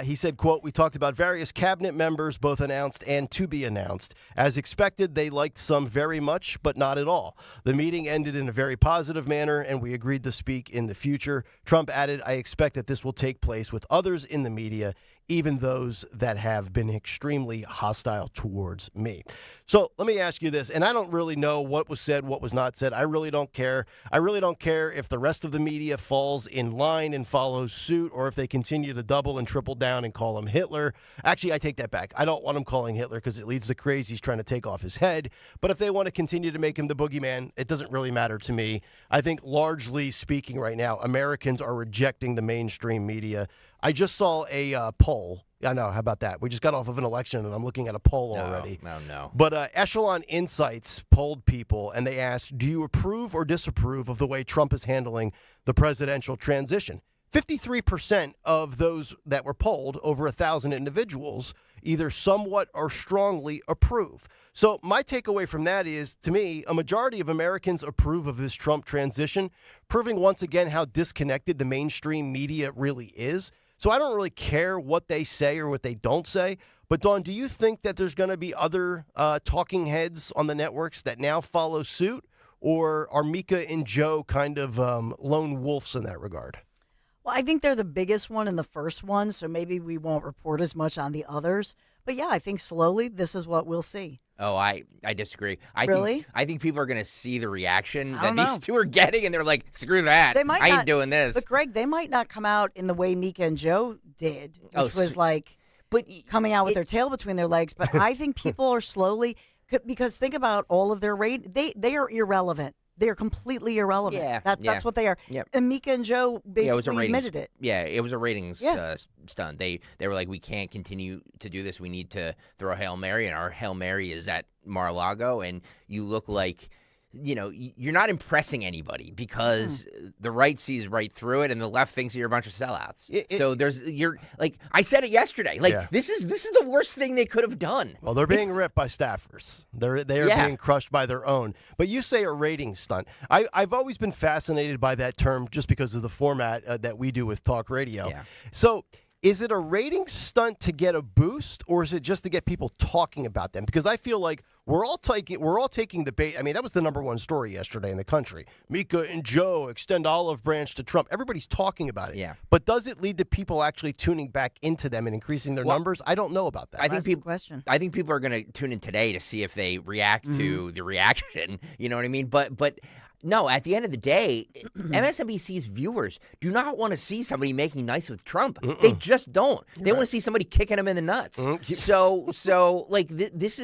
He said, quote, we talked about various cabinet members, both announced and to be announced. As expected, they liked some very much, but not at all. The meeting ended in a very positive manner, and we agreed to speak in the future. Trump added, I expect that this will take place with others in the media, even those that have been extremely hostile towards me. So let me ask you this, and I don't really know what was said, what was not said. I really don't care. I really don't care if the rest of the media falls in line and follows suit, or if they continue to double and triple down and call him Hitler. Actually, I take that back. I don't want him calling Hitler because it leads to crazies trying to take off his head. But if they want to continue to make him the boogeyman, it doesn't really matter to me. I think largely speaking right now, Americans are rejecting the mainstream media. I just saw a poll. I know. How about that? We just got off of an election, and I'm looking at a poll already. No. But Echelon Insights polled people, and they asked, do you approve or disapprove of the way Trump is handling the presidential transition? 53% of those that were polled, over 1,000 individuals, either somewhat or strongly approve. So my takeaway from that is, to me, a majority of Americans approve of this Trump transition, proving once again how disconnected the mainstream media really is. So I don't really care what they say or what they don't say. But, Dawn, do you think that there's going to be other talking heads on the networks that now follow suit? Or are Mika and Joe kind of lone wolves in that regard? Well, I think they're the biggest one and the first one, so maybe we won't report as much on the others. But, yeah, I think slowly this is what we'll see. Oh, I disagree. Really? I think people are going to see the reaction that these two are getting, and they're like, screw that. I ain't doing this. But, Greg, they might not come out in the way Mika and Joe did, which was like coming out with their tail between their legs. But I think people are slowly, because think about all of their they are irrelevant. They are completely irrelevant. Yeah, that's what they are. Yep. And Mika and Joe basically admitted it. Yeah, it was a ratings stunt. They were like, we can't continue to do this. We need to throw a Hail Mary, and our Hail Mary is at Mar-a-Lago, and you look like, you're not impressing anybody because the right sees right through it, and the left thinks you're a bunch of sellouts. You're like, I said it yesterday. Like this is the worst thing they could have done. Well, they're being ripped by staffers. They are being crushed by their own. But you say a rating stunt. I've always been fascinated by that term just because of the format that we do with talk radio. Yeah. So, is it a rating stunt to get a boost, or is it just to get people talking about them? Because I feel like we're all taking the bait. I mean, that was the number one story yesterday in the country. Mika and Joe extend olive branch to Trump. Everybody's talking about it. Yeah. But does it lead to people actually tuning back into them and increasing their numbers? I don't know about that. I think question. I think people are going to tune in today to see if they react to the reaction. You know what I mean? But no, at the end of the day, MSNBC's viewers do not want to see somebody making nice with Trump. They just don't. They want to see somebody kicking him in the nuts. So like this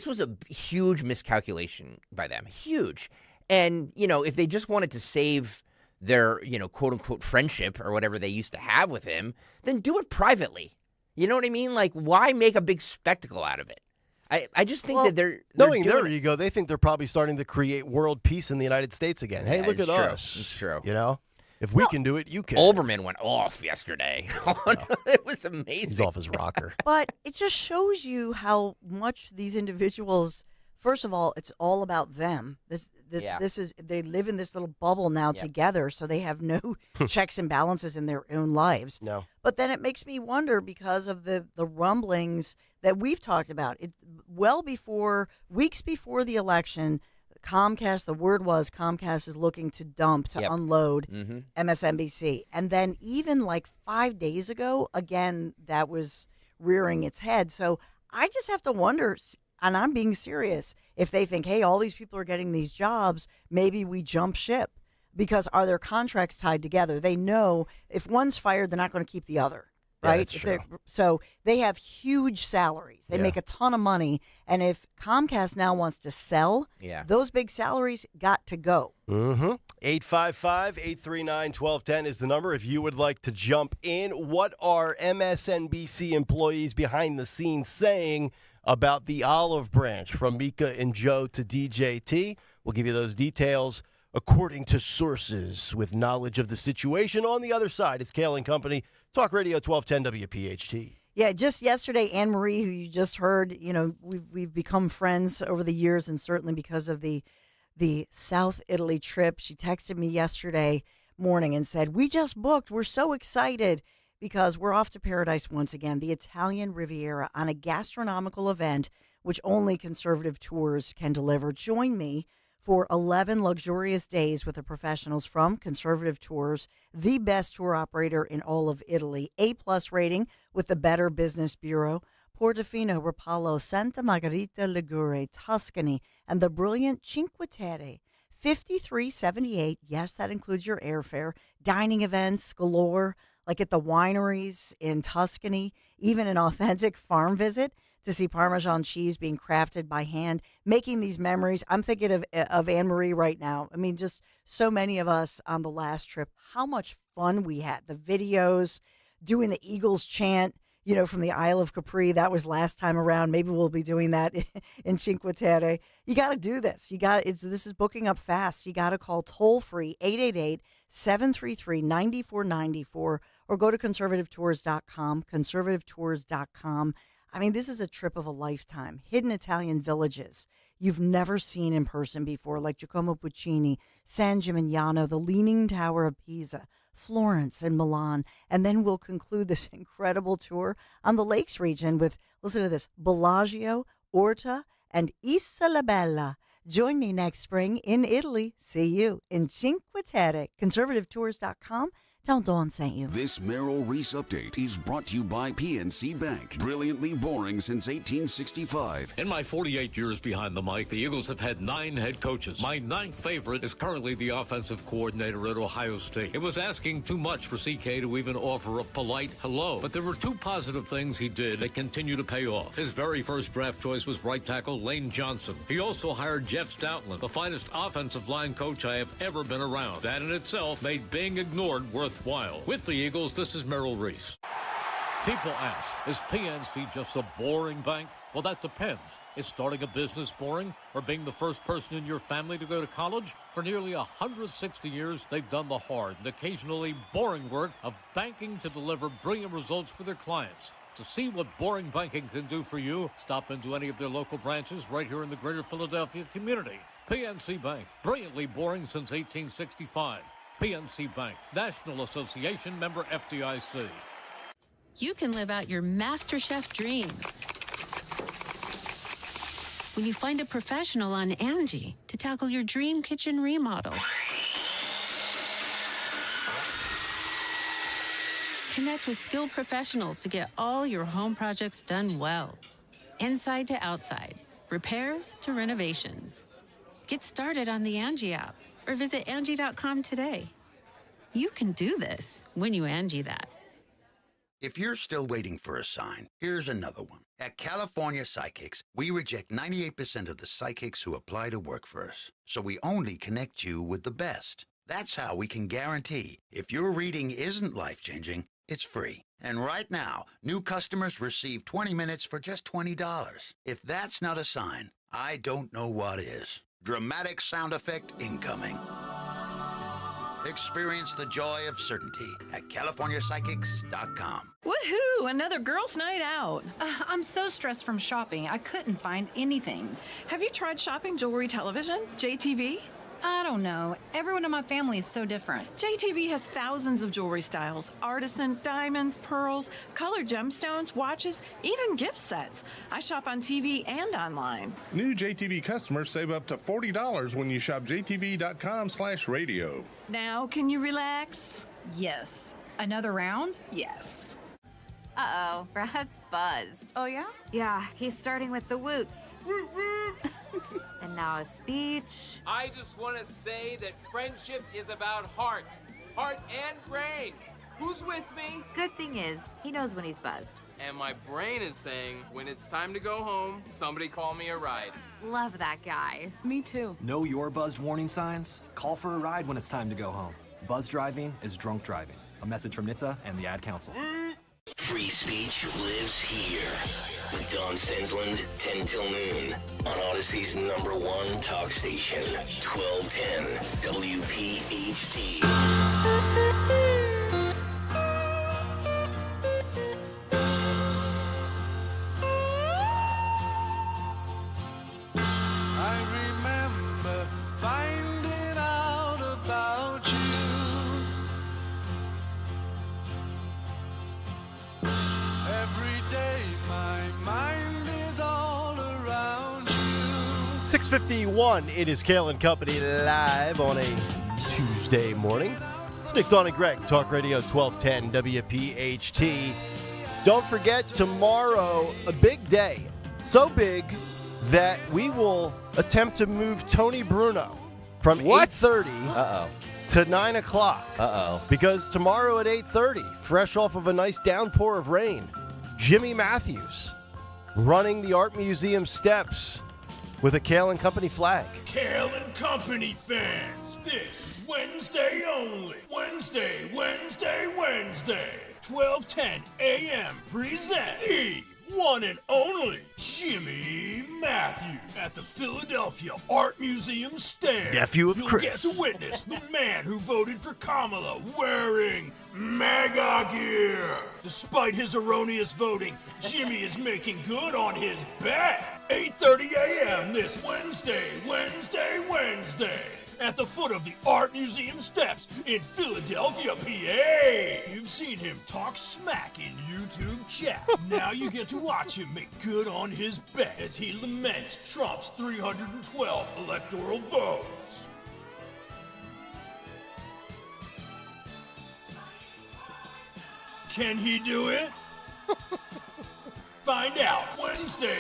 was a huge miscalculation by them. Huge. And, if they just wanted to save their, quote unquote friendship or whatever they used to have with him, then do it privately. You know what I mean? Like, why make a big spectacle out of it? I just think that they're knowing their ego, they think they're probably starting to create world peace in the United States again. Hey, look at us. It's true. If we can do it, you can. Olbermann went off yesterday. It was amazing. He's off his rocker. But it just shows you how much these individuals, first of all, it's all about them. They live in this little bubble now together, so they have no checks and balances in their own lives. No. But then it makes me wonder, because of the rumblings that we've talked about. Weeks before the election, Comcast, the word was Comcast is looking to unload MSNBC. And then even like 5 days ago, again, that was rearing its head. So I just have to wonder, and I'm being serious, if they think, hey, all these people are getting these jobs, maybe we jump ship. Because are their contracts tied together? They know if one's fired, they're not going to keep the other. Right? That's true. So they have huge salaries. They make a ton of money. And if Comcast now wants to sell, those big salaries got to go. 855-839-1210 is the number if you would like to jump in. What are MSNBC employees behind the scenes saying about the olive branch from Mika and Joe to DJT? We'll give you those details according to sources with knowledge of the situation. On the other side, it's Kayal and Company, Talk Radio 1210 WPHT. Yeah, just yesterday, Anne Marie, who you just heard, we've become friends over the years, and certainly because of the South Italy trip. She texted me yesterday morning and said, "We just booked. We're so excited because we're off to paradise once again, the Italian Riviera, on a gastronomical event which only conservative tours can deliver. Join me for 11 luxurious days with the professionals from Conservative Tours, the best tour operator in all of Italy, A+ rating with the Better Business Bureau, Portofino, Rapallo, Santa Margherita Ligure, Tuscany, and the brilliant Cinque Terre. $53.78. Yes, that includes your airfare. Dining events galore, like at the wineries in Tuscany, even an authentic farm visit to see Parmesan cheese being crafted by hand, making these memories. I'm thinking of Anne-Marie right now. I mean, just so many of us on the last trip, how much fun we had. The videos, doing the Eagles chant, from the Isle of Capri. That was last time around. Maybe we'll be doing that in Cinque Terre. You got to do this. This is booking up fast. You got to call toll-free 733-9494, or go to conservativetours.com, conservativetours.com. I mean, this is a trip of a lifetime. Hidden Italian villages you've never seen in person before, like Giacomo Puccini, San Gimignano, the Leaning Tower of Pisa, Florence, and Milan. And then we'll conclude this incredible tour on the Lakes region with, listen to this, Bellagio, Orta, and Isola Bella. Join me next spring in Italy. See you in Cinque Terre. ConservativeTours.com. Tell Dawn sent you. This Merrill Reese update is brought to you by PNC Bank. Brilliantly boring since 1865. In my 48 years behind the mic, the Eagles have had 9 head coaches. My 9th favorite is currently the offensive coordinator at Ohio State. It was asking too much for CK to even offer a polite hello. But there were 2 positive things he did that continue to pay off. His very first draft choice was right tackle Lane Johnson. He also hired Jeff Stoutland, the finest offensive line coach I have ever been around. That in itself made being ignored worthwhile. With the Eagles, this is Merrill Reese. People ask, is PNC just a boring bank? Well, that depends. Is starting a business boring, or being the first person in your family to go to college? For nearly 160 years, they've done the hard and occasionally boring work of banking to deliver brilliant results for their clients. To see what boring banking can do for you, stop into any of their local branches right here in the greater Philadelphia community. PNC Bank, brilliantly boring since 1865. PNC Bank, National Association member FDIC. You can live out your MasterChef dreams when you find a professional on Angie to tackle your dream kitchen remodel. Connect with skilled professionals to get all your home projects done well. Inside to outside, repairs to renovations. Get started on the Angie app or visit Angie.com today. You can do this when you Angie that. If you're still waiting for a sign, here's another one. At California Psychics, we reject 98% of the psychics who apply to work for us. So we only connect you with the best. That's how we can guarantee if your reading isn't life-changing, it's free. And right now, new customers receive 20 minutes for just $20. If that's not a sign, I don't know what is. Dramatic sound effect incoming. Experience the joy of certainty at CaliforniaPsychics.com. Woohoo! Another girls' night out. I'm so stressed from shopping, I couldn't find anything. Have you tried shopping jewelry television? JTV? I don't know. Everyone in my family is so different. JTV has thousands of jewelry styles. Artisan, diamonds, pearls, colored gemstones, watches, even gift sets. I shop on TV and online. New JTV customers save up to $40 when you shop jtv.com/radio. Now, can you relax? Yes. Another round? Yes. Uh-oh, Brad's buzzed. Oh, yeah? Yeah, he's starting with the woots. And now a speech. I just want to say that friendship is about heart and brain. Who's with me? Good thing is, he knows when he's buzzed. And my brain is saying, when it's time to go home, somebody call me a ride. Love that guy. Me too. Know your buzzed warning signs? Call for a ride when it's time to go home. Buzz driving is drunk driving. A message from NHTSA and the Ad Council. Free speech lives here with Don Stensland, 10 till noon on Odyssey's #1 talk station, 1210 WPHT. I remember finding out about you. Every day my mind is all around you. 6:51, it is Kayal and Company live on a Tuesday morning. It's Nick, Dawn, and Greg, Talk Radio 1210 WPHT. Don't forget, tomorrow, a big day. So big that we will attempt to move Tony Bruno from 8:30 to 9 o'clock. Because tomorrow at 8:30, fresh off of a nice downpour of rain, Jimmy Matthews running the Art Museum steps with a Kayal and Company flag. Kayal and Company fans, this Wednesday only. Wednesday. 12:10 a.m. presents the one and only Jimmy Matthews at the Philadelphia Art Museum stand. Nephew of You'll Chris. get to witness the man who voted for Kamala wearing MAGA gear. Despite his erroneous voting, Jimmy is making good on his bet. 8:30 a.m. this Wednesday, at the foot of the Art Museum steps in Philadelphia, PA. You've seen him talk smack in YouTube chat. Now you get to watch him make good on his bet as he laments Trump's 312 electoral votes. Can he do it? Find out Wednesday.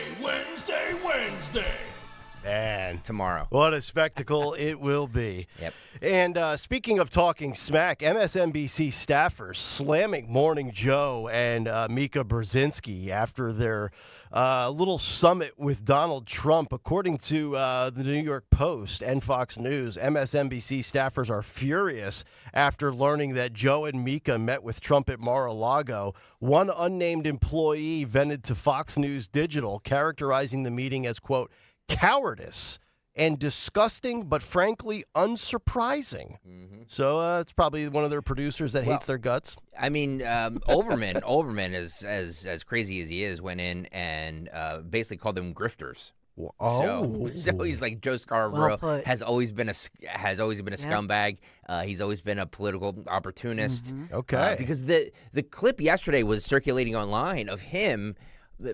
Man. Tomorrow. What a spectacle it will be. Yep. And speaking of talking smack, MSNBC staffers slamming Morning Joe and Mika Brzezinski after their little summit with Donald Trump. According to the New York Post and Fox News, MSNBC staffers are furious after learning that Joe and Mika met with Trump at Mar-a-Lago. One unnamed employee vented to Fox News Digital, characterizing the meeting as, quote, cowardice and disgusting, but frankly unsurprising. Mm-hmm. So it's probably one of their producers that hates their guts. I mean, Olbermann is as crazy as he is, went in and basically called them grifters. Oh, so he's like Joe Scarborough has always been a scumbag. He's always been a political opportunist. Mm-hmm. Okay, because the clip yesterday was circulating online of him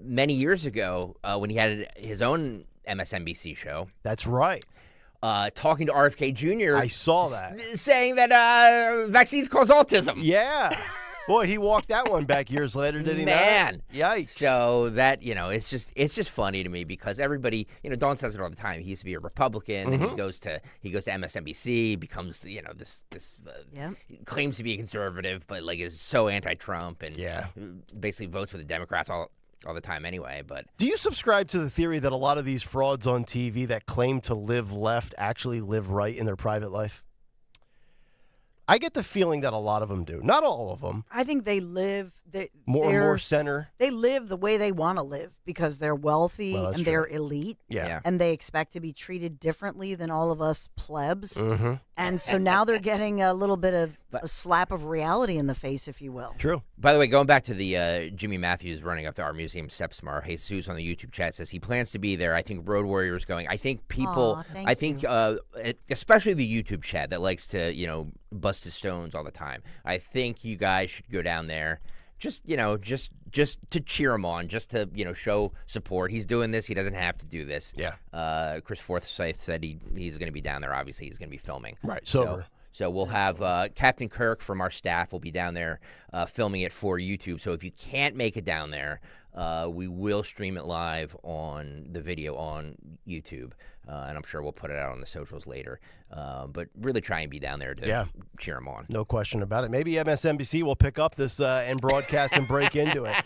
many years ago when he had his own MSNBC show. That's right. Talking to RFK Jr. I saw that. Saying that vaccines cause autism. Yeah. Boy, he walked that one back years later, did he? Man. Not? Yikes. So that, it's just funny to me because everybody, Don says it all the time. He used to be a Republican, and he goes to MSNBC, becomes, this claims to be a conservative, but like is so anti-Trump and basically votes with the Democrats all the time anyway. But do you subscribe to the theory that a lot of these frauds on TV that claim to live left actually live right in their private life? I get the feeling that a lot of them do. Not all of them. I think they live more center. They live the way they want to live because they're wealthy and they're elite. Yeah. And they expect to be treated differently than all of us plebs. Mm-hmm. And so now they're getting a little bit of a slap of reality in the face, if you will. True. By the way, going back to the Jimmy Matthews running up to our museum steps tomorrow, Jesus on the YouTube chat says he plans to be there. I think Road Warrior is going. I think people, especially the YouTube chat that likes to, bust his stones all the time. I think you guys should go down there. Just to cheer him on, just to, show support. He's doing this. He doesn't have to do this. Yeah. Chris Forsyth said he's going to be down there. Obviously, he's going to be filming. Right, sober. So we'll have Captain Kirk from our staff will be down there filming it for YouTube. So if you can't make it down there, we will stream it live on the video on YouTube. And I'm sure we'll put it out on the socials later. But really try and be down there to cheer him on. No question about it. Maybe MSNBC will pick up this and broadcast and break into it.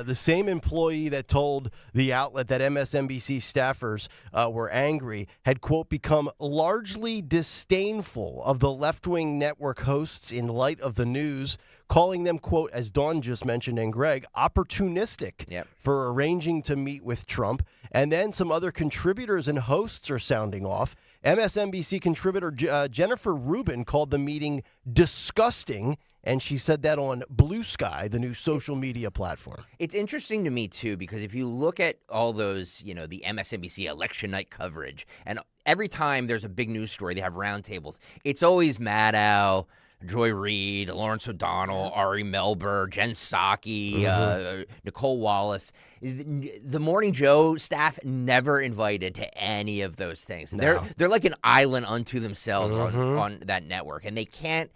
The same employee that told the outlet that MSNBC staffers were angry had, quote, become largely disdainful of the left-wing network hosts in light of the news, calling them, quote, as Dawn just mentioned and Greg, opportunistic for arranging to meet with Trump. And then some other contributors and hosts are sounding off. MSNBC contributor Jennifer Rubin called the meeting disgusting, and she said that on Blue Sky, the new social media platform. It's interesting to me, too, because if you look at all those, the MSNBC election night coverage, and every time there's a big news story, they have roundtables. It's always Maddow, Joy Reid, Lawrence O'Donnell, Ari Melber, Jen Psaki, Nicole Wallace. The Morning Joe staff never invited to any of those things. No. They're like an island unto themselves on that network, and they can't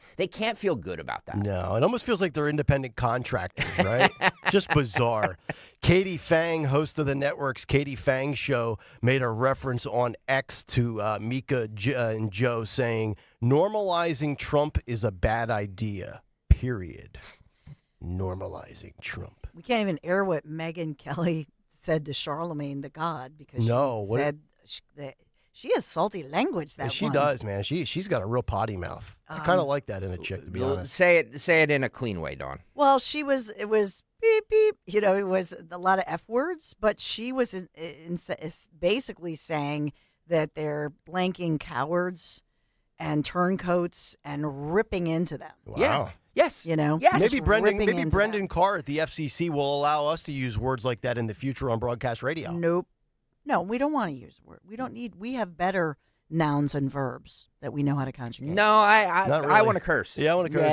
feel good about that. No, it almost feels like they're independent contractors, right? Just bizarre. Katie Fang, host of the network's Katie Fang Show, made a reference on X to Mika and Joe, saying, normalizing Trump is a bad idea, period. Normalizing Trump. We can't even air what Megyn Kelly said to Charlemagne the God because she said that she has salty language. She does, man. She's got a real potty mouth. I kind of like that in a chick, to be honest. Say it in a clean way, Dawn. Well, it was beep, beep. You know, it was a lot of F words, but she was basically saying that they're blanking cowards and turncoats and ripping into them. Wow. Yeah. Yes. You know? Yes. Maybe Ripping Brendan Carr at the FCC will allow us to use words like that in the future on broadcast radio. Nope. No, we don't want to use word. We have better nouns and verbs that we know how to conjugate. No, Not really. I want to curse. Yeah, I want to curse.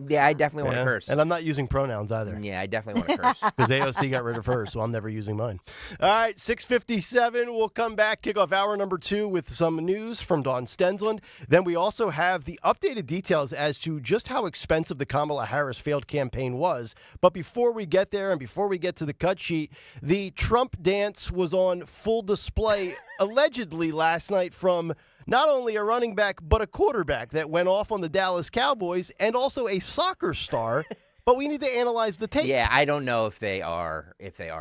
Yeah, I definitely want to curse. And I'm not using pronouns either. Yeah, I definitely want to curse. Because AOC got rid of hers, so I'm never using mine. All right, 6:57. We'll come back, kick off hour number 2 with some news from Dawn Stensland. Then we also have the updated details as to just how expensive the Kamala Harris failed campaign was. But before we get there and before we get to the cut sheet, the Trump dance was on full display allegedly last night from not only a running back, but a quarterback that went off on the Dallas Cowboys and also a soccer star. But we need to analyze the tape. Yeah, I don't know if they are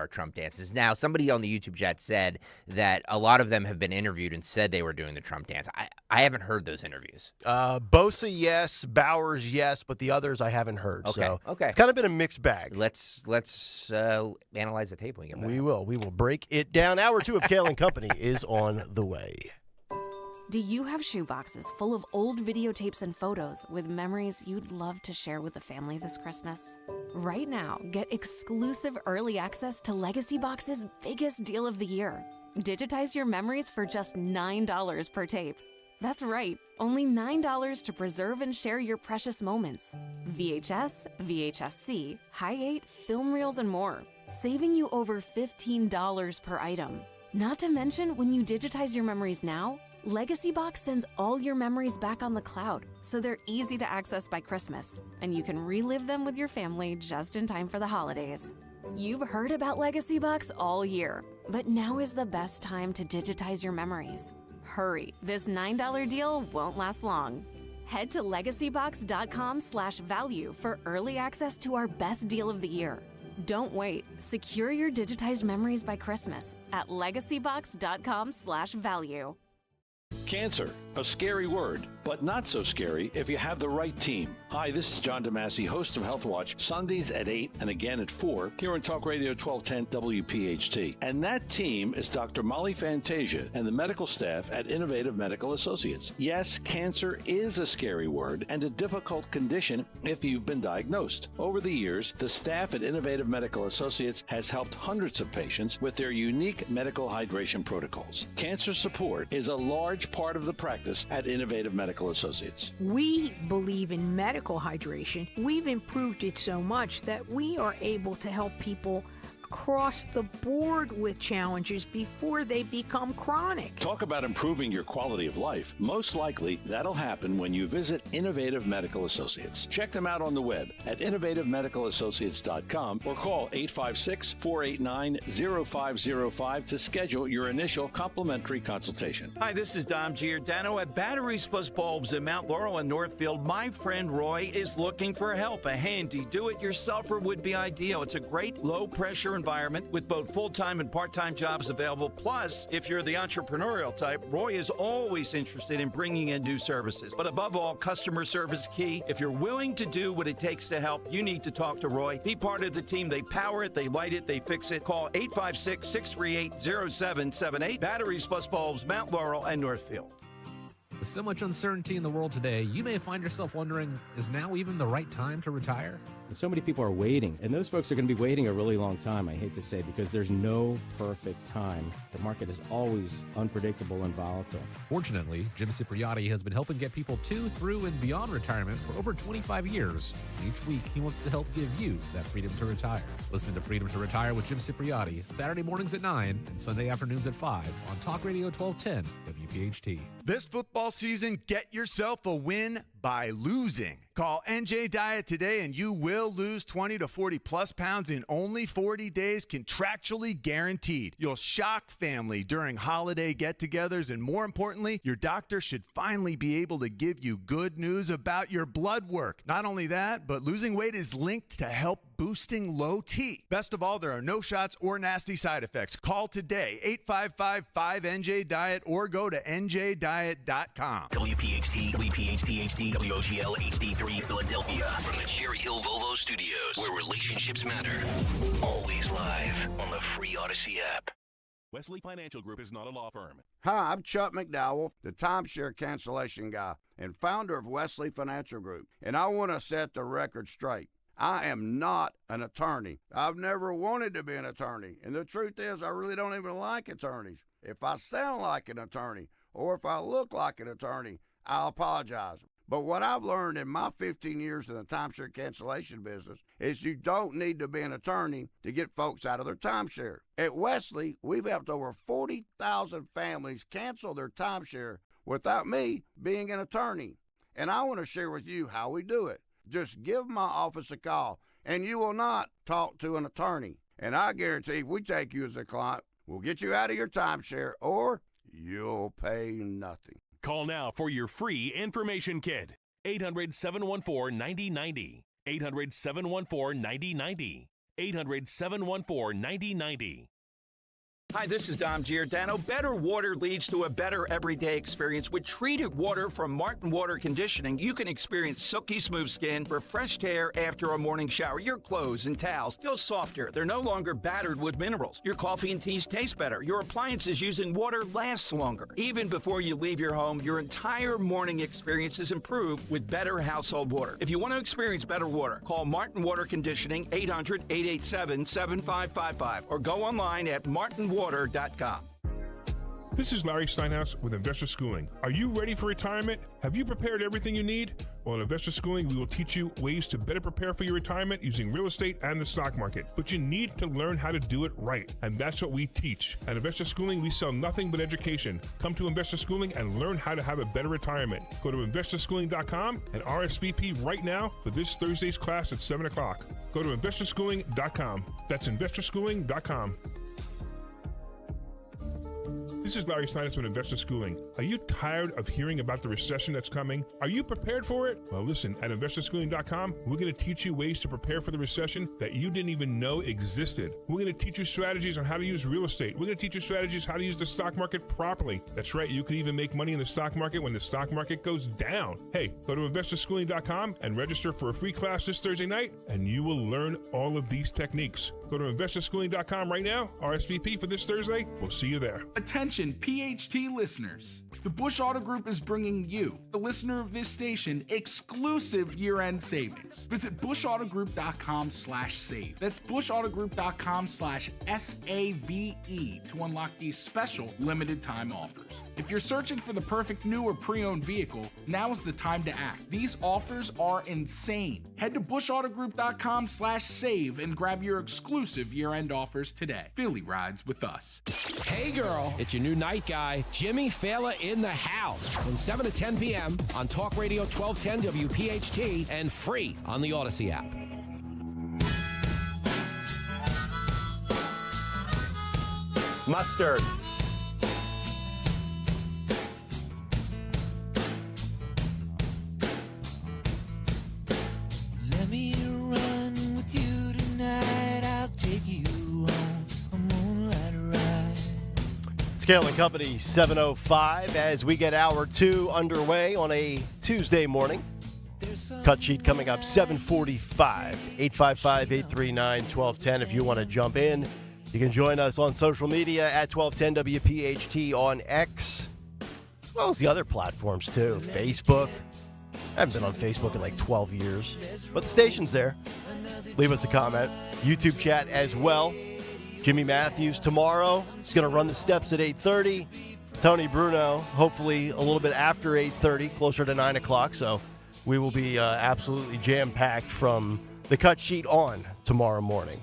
Trump dances. Now, somebody on the YouTube chat said that a lot of them have been interviewed and said they were doing the Trump dance. I haven't heard those interviews. Bosa, yes. Bowers, yes. But the others I haven't heard. Okay. So Okay. It's kind of been a mixed bag. Let's analyze the tape when we get back. We will. We will break it down. Hour 2 of Kayal and Company is on the way. Do you have shoeboxes full of old videotapes and photos with memories you'd love to share with the family this Christmas? Right now, get exclusive early access to Legacy Box's biggest deal of the year. Digitize your memories for just $9 per tape. That's right, only $9 to preserve and share your precious moments. VHS, VHS-C, Hi-8, film reels, and more, saving you over $15 per item. Not to mention, when you digitize your memories now, Legacy Box sends all your memories back on the cloud, so they're easy to access by Christmas, and you can relive them with your family just in time for the holidays. You've heard about Legacy Box all year, but now is the best time to digitize your memories. Hurry, this $9 deal won't last long. Head to legacybox.com/value for early access to our best deal of the year. Don't wait. Secure your digitized memories by Christmas at legacybox.com/value. Cancer, a scary word, but not so scary if you have the right team. Hi, this is John DeMasi, host of Health Watch, Sundays at 8 and again at 4 here on Talk Radio 1210 WPHT. And that team is Dr. Molly Fantasia and the medical staff at Innovative Medical Associates. Yes, cancer is a scary word and a difficult condition if you've been diagnosed. Over the years, the staff at Innovative Medical Associates has helped hundreds of patients with their unique medical hydration protocols. Cancer support is a large part of the practice at Innovative Medical Associates. We believe in medical hydration. We've improved it so much that we are able to help people across the board with challenges before they become chronic. Talk about improving your quality of life. Most likely, that'll happen when you visit Innovative Medical Associates. Check them out on the web at innovativemedicalassociates.com or call 856-489-0505 to schedule your initial complimentary consultation. Hi, this is Dom Giordano at Batteries Plus Bulbs in Mount Laurel and Northfield. My friend Roy is looking for help. A handy do-it-yourselfer would be ideal. It's a great low-pressure environment with both full-time and part-time jobs available. Plus, if you're the entrepreneurial type, Roy is always interested in bringing in new services. But above all, customer service key. If you're willing to do what it takes to help, you need to talk to Roy. Be part of the team. They power it, they light it, they fix it. Call 856-638-0778. Batteries Plus Bulbs, Mount Laurel and Northfield. With so much uncertainty in the world today, you may find yourself wondering, is now even the right time to retire? And so many people are waiting, and those folks are going to be waiting a really long time, I hate to say, because there's no perfect time. The market is always unpredictable and volatile. Fortunately, Jim Cipriotti has been helping get people to, through, and beyond retirement for over 25 years. And each week, he wants to help give you that freedom to retire. Listen to Freedom to Retire with Jim Cipriotti, Saturday mornings at 9 and Sunday afternoons at 5 on Talk Radio 1210 WPHT. This football season, get yourself a win by losing. Call NJ Diet today and you will lose 20 to 40 plus pounds in only 40 days, contractually guaranteed. You'll shock family during holiday get-togethers, and more importantly, your doctor should finally be able to give you good news about your blood work. Not only that, but losing weight is linked to help boosting low T. Best of all, there are no shots or nasty side effects. Call today, 855-5NJ-DIET, or go to njdiet.com. WPHT, WPHT-HD, WOTL HD3 Philadelphia. From the Cherry Hill Volvo Studios, where relationships matter. Always live on the free Odyssey app. Wesley Financial Group is not a law firm. Hi, I'm Chuck McDowell, the timeshare cancellation guy and founder of Wesley Financial Group, and I want to set the record straight. I am not an attorney. I've never wanted to be an attorney, and the truth is I really don't even like attorneys. If I sound like an attorney or if I look like an attorney, I'll apologize. But what I've learned in my 15 years in the timeshare cancellation business is you don't need to be an attorney to get folks out of their timeshare. At Wesley, we've helped over 40,000 families cancel their timeshare without me being an attorney. And I want to share with you how we do it. Just give my office a call, and you will not talk to an attorney. And I guarantee if we take you as a client, we'll get you out of your timeshare, or you'll pay nothing. Call now for your free information kit. 800-714-9090. 800-714-9090. 800-714-9090. Hi, this is Dom Giordano. Better water leads to a better everyday experience. With treated water from Martin Water Conditioning, you can experience silky smooth skin, refreshed hair after a morning shower. Your clothes and towels feel softer. They're no longer battered with minerals. Your coffee and teas taste better. Your appliances using water lasts longer. Even before you leave your home, your entire morning experience is improved with better household water. If you want to experience better water, call Martin Water Conditioning 800-887-7555 or go online at martinwater.com. This is Larry Steinhaus with Investor Schooling. Are you ready for retirement? Have you prepared everything you need? Well, in Investor Schooling, we will teach you ways to better prepare for your retirement using real estate and the stock market. But you need to learn how to do it right, and that's what we teach. At Investor Schooling, we sell nothing but education. Come to Investor Schooling and learn how to have a better retirement. Go to investorschooling.com and RSVP right now for this Thursday's class at 7 o'clock. Go to investorschooling.com. That's investorschooling.com. This is Larry Steinhaus with Investor Schooling. Are you tired of hearing about the recession that's coming? Are you prepared for it? Well, listen, at investorschooling.com, we're going to teach you ways to prepare for the recession that you didn't even know existed. We're going to teach you strategies on how to use real estate. We're going to teach you strategies how to use the stock market properly. That's right, you can even make money in the stock market when the stock market goes down. Hey, go to investorschooling.com and register for a free class this Thursday night, and you will learn all of these techniques. Go to investorschooling.com right now, RSVP for this Thursday. We'll see you there. Attention PHT listeners. The Bush Auto Group is bringing you, the listener of this station, exclusive year-end savings. Visit bushautogroup.com/save. That's bushautogroup.com/SAVE to unlock these special limited time offers. If you're searching for the perfect new or pre-owned vehicle, now is the time to act. These offers are insane. Head to bushautogroup.com/save and grab your exclusive year-end offers today. Philly rides with us. Hey girl, it's your new night guy, Jimmy Fallon in the house from 7 to 10 p.m. on Talk Radio 1210 WPHT and free on the Odyssey app. Mustard. Let me run with you tonight. I'll take you on a moonlight ride. Scale and Company 7:05 as we get hour 2 underway on a Tuesday morning. Cut sheet coming up 7:45. 855-839-1210 if you want to jump in. You can join us on social media at 1210 WPHT on X, as well as the other platforms too. Facebook. I haven't been on Facebook in like 12 years, but the station's there. Leave us a comment. YouTube chat as well. Jimmy Matthews tomorrow. He's going to run the steps at 8:30. Tony Bruno, hopefully a little bit after 8:30, closer to 9 o'clock. So we will be absolutely jam-packed from the cut sheet on tomorrow morning.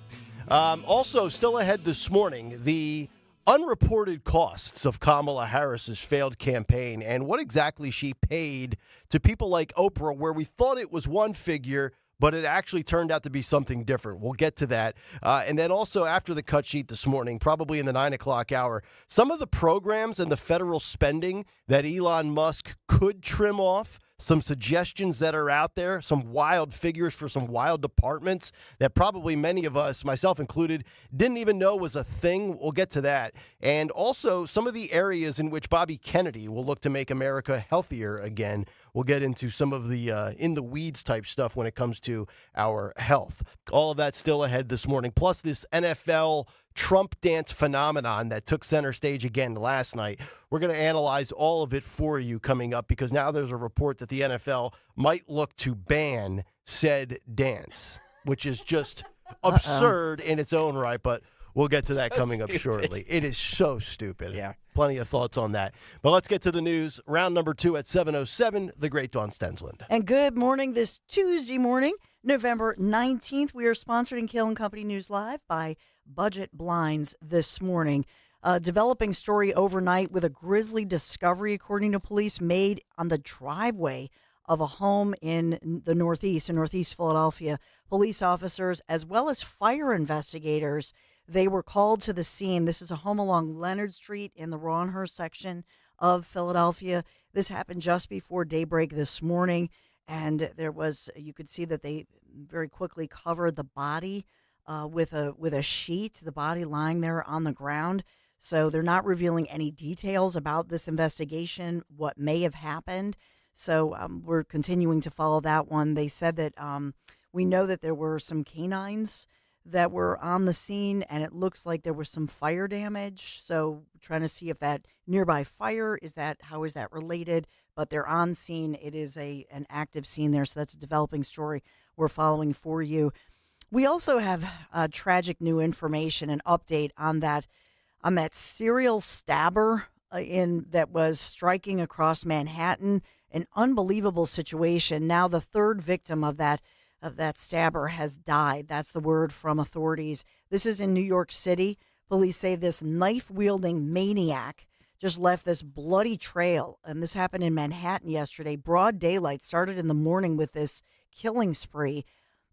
Also, still ahead this morning, the unreported costs of Kamala Harris's failed campaign and what exactly she paid to people like Oprah, where we thought it was one figure, but it actually turned out to be something different. We'll get to that. And then also after the cut sheet this morning, probably in the 9 o'clock hour, some of the programs and the federal spending that Elon Musk could trim off, some suggestions that are out there, some wild figures for some wild departments that probably many of us, myself included, didn't even know was a thing. We'll get to that. And also some of the areas in which Bobby Kennedy will look to make America healthier again. We'll get into some of the in the weeds type stuff when it comes to our health. All of that still ahead this morning. Plus this NFL Trump dance phenomenon that took center stage again last night. We're going to analyze all of it for you coming up because now there's a report that the NFL might look to ban said dance, which is just absurd in its own right, but we'll get to that coming up shortly. It is so stupid. Yeah. Plenty of thoughts on that. But let's get to the news. Round number 2 at 7:07, the great Dawn Stensland. And good morning this Tuesday morning, November 19th. We are sponsored in Kayal & Company News Live by Budget Blinds this morning. A developing story overnight with a grisly discovery, according to police, made on the driveway of a home in the Northeast Philadelphia. Police officers, as well as fire investigators, they were called to the scene. This is a home along Leonard Street in the Rawhurst section of Philadelphia. This happened just before daybreak this morning, and you could see that they very quickly covered the body with a sheet, the body lying there on the ground. So they're not revealing any details about this investigation, what may have happened. So we're continuing to follow that one. They said that we know that there were some canines that were on the scene, and it looks like there was some fire damage. So trying to see if that nearby fire, how is that related? But they're on scene. It is an active scene there. So that's a developing story we're following for you. We also have tragic new information, an update on that serial stabber that was striking across Manhattan. An unbelievable situation. Now the third victim of that stabber has died. That's the word from authorities. This is in New York City. Police say this knife-wielding maniac just left this bloody trail, and this happened in Manhattan yesterday. Broad daylight, started in the morning with this killing spree.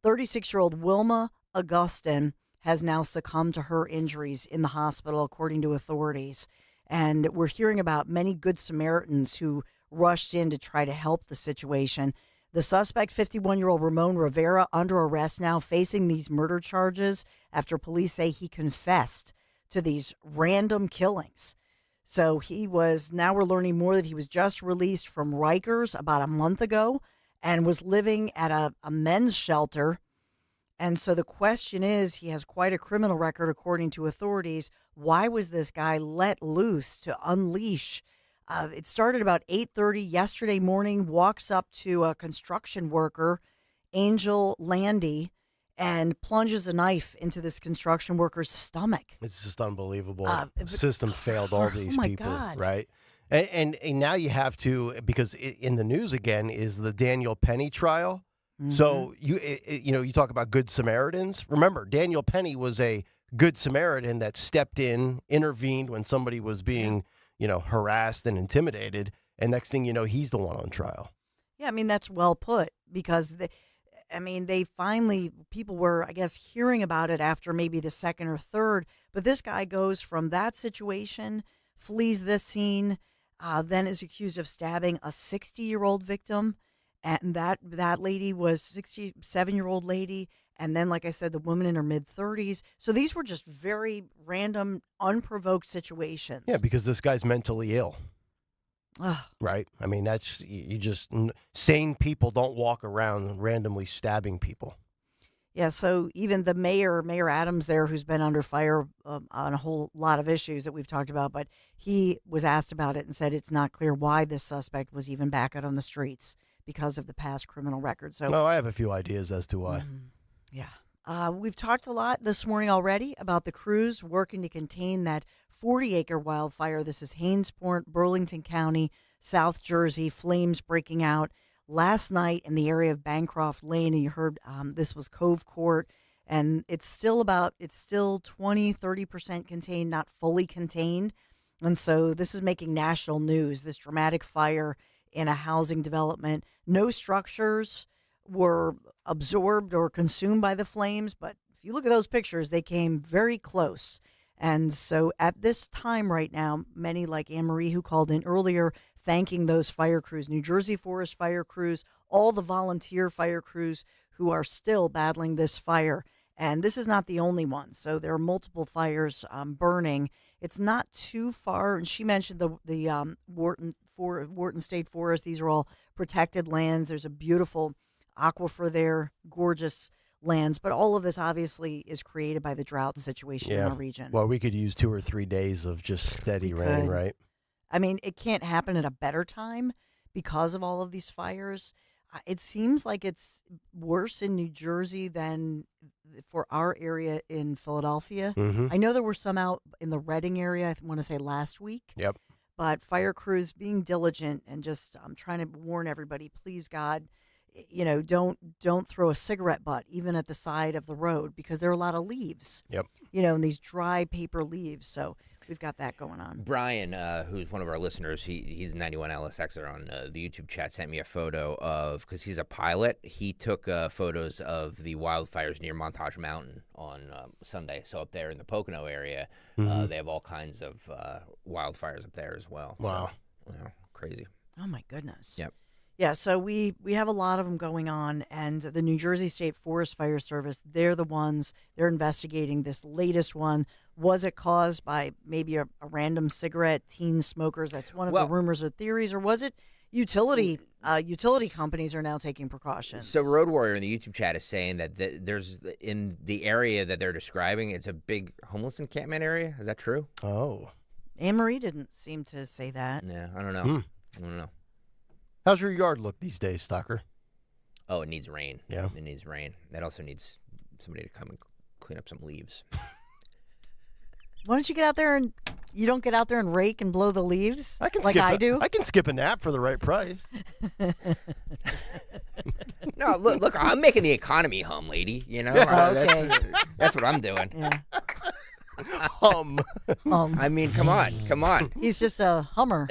36-year-old Wilma Augustin has now succumbed to her injuries in the hospital, according to authorities. And we're hearing about many good Samaritans who rushed in to try to help the situation. The suspect, 51-year-old Ramon Rivera, under arrest now, facing these murder charges after police say he confessed to these random killings. So now we're learning more that he was just released from Rikers about a month ago and was living at a men's shelter. And so the question is, he has quite a criminal record, according to authorities. Why was this guy let loose to unleash? It started about 8:30 yesterday morning, walks up to a construction worker, Angel Landy, and plunges a knife into this construction worker's stomach. It's just unbelievable. The system failed all these people, God. right? And now you have to, because in the news again is the Daniel Penny trial. Mm-hmm. So you talk about Good Samaritans. Remember, Daniel Penny was a Good Samaritan that stepped in, intervened when somebody was being harassed and intimidated, and next thing you know, he's the one on trial. Yeah, I mean, that's well put, because people were, I guess, hearing about it after maybe the second or third, but this guy goes from that situation, flees this scene, then is accused of stabbing a 60-year-old victim, and that lady was 67-year-old lady, and then, like I said, the woman in her mid-30s. So these were just very random, unprovoked situations. Yeah, because this guy's mentally ill. Ugh. Right? I mean, sane people don't walk around randomly stabbing people. Yeah, so even the Mayor Adams there, who's been under fire on a whole lot of issues that we've talked about, but he was asked about it and said it's not clear why this suspect was even back out on the streets because of the past criminal record. So, I have a few ideas as to why. Yeah. We've talked a lot this morning already about the crews working to contain that 40-acre wildfire. This is Hainesport, Burlington County, South Jersey, flames breaking out last night in the area of Bancroft Lane. And you heard this was Cove Court, and it's still 20-30% contained, not fully contained. And so this is making national news, this dramatic fire in a housing development. No structures were absorbed or consumed by the flames, but if you look at those pictures, they came very close. And so at this time right now, many like Anne-Marie who called in earlier, thanking those fire crews, New Jersey Forest fire crews, all the volunteer fire crews who are still battling this fire. And this is not the only one. So there are multiple fires burning. It's not too far. And she mentioned the Wharton State Forest. These are all protected lands. There's a beautiful aquifer there, gorgeous lands. But all of this obviously is created by the drought situation in our region. Well, we could use 2 or 3 days of just steady rain, right? I mean, it can't happen at a better time because of all of these fires. It seems like it's worse in New Jersey than for our area in Philadelphia. Mm-hmm. I know there were some out in the Reading area, I want to say last week. Yep. But fire crews being diligent and just trying to warn everybody, please, God, don't throw a cigarette butt even at the side of the road because there are a lot of leaves. Yep. And these dry paper leaves. So we've got that going on. Brian, who's one of our listeners, he's 91 LSXer on the YouTube chat, sent me a photo of, because he's a pilot, he took photos of the wildfires near Montage Mountain on Sunday. So up there in the Pocono area, they have all kinds of wildfires up there as well. Wow. So, crazy. Oh, my goodness. Yep. Yeah, so we have a lot of them going on, and the New Jersey State Forest Fire Service, they're investigating this latest one. Was it caused by maybe a random cigarette, teen smokers? That's one of the rumors or theories, or was it utility companies are now taking precautions? So Road Warrior in the YouTube chat is saying that there's, in the area that they're describing, it's a big homeless encampment area. Is that true? Oh. Anne-Marie didn't seem to say that. Yeah, I don't know. I don't know. How's your yard look these days, Stalker? Oh, it needs rain. Yeah. It needs rain. That also needs somebody to come and clean up some leaves. Why don't you get out there and you don't get out there and rake and blow the leaves I can I do? I can skip a nap for the right price. No, look, I'm making the economy hum, lady. Okay. That's what I'm doing. Yeah. I mean, come on. He's just a Hummer.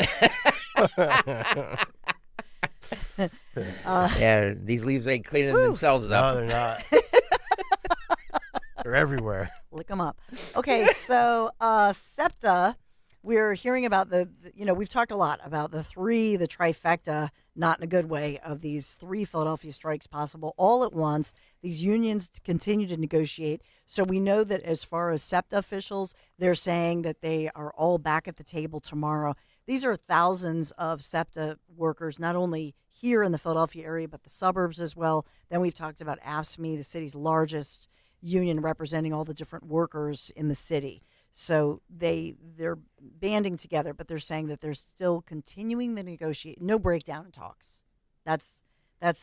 Yeah, these leaves ain't cleaning themselves up. No, they're not. They're everywhere. Lick them up. Okay, so SEPTA, we're hearing about we've talked a lot about the trifecta, not in a good way, of these 3 Philadelphia strikes possible all at once. These unions continue to negotiate. So we know that as far as SEPTA officials, they're saying that they are all back at the table tomorrow. These are thousands of SEPTA workers, not only here in the Philadelphia area, but the suburbs as well. Then we've talked about AFSCME, the city's largest union representing all the different workers in the city. So they're banding together, but they're saying that they're still continuing the negotiate. No breakdown in talks. That's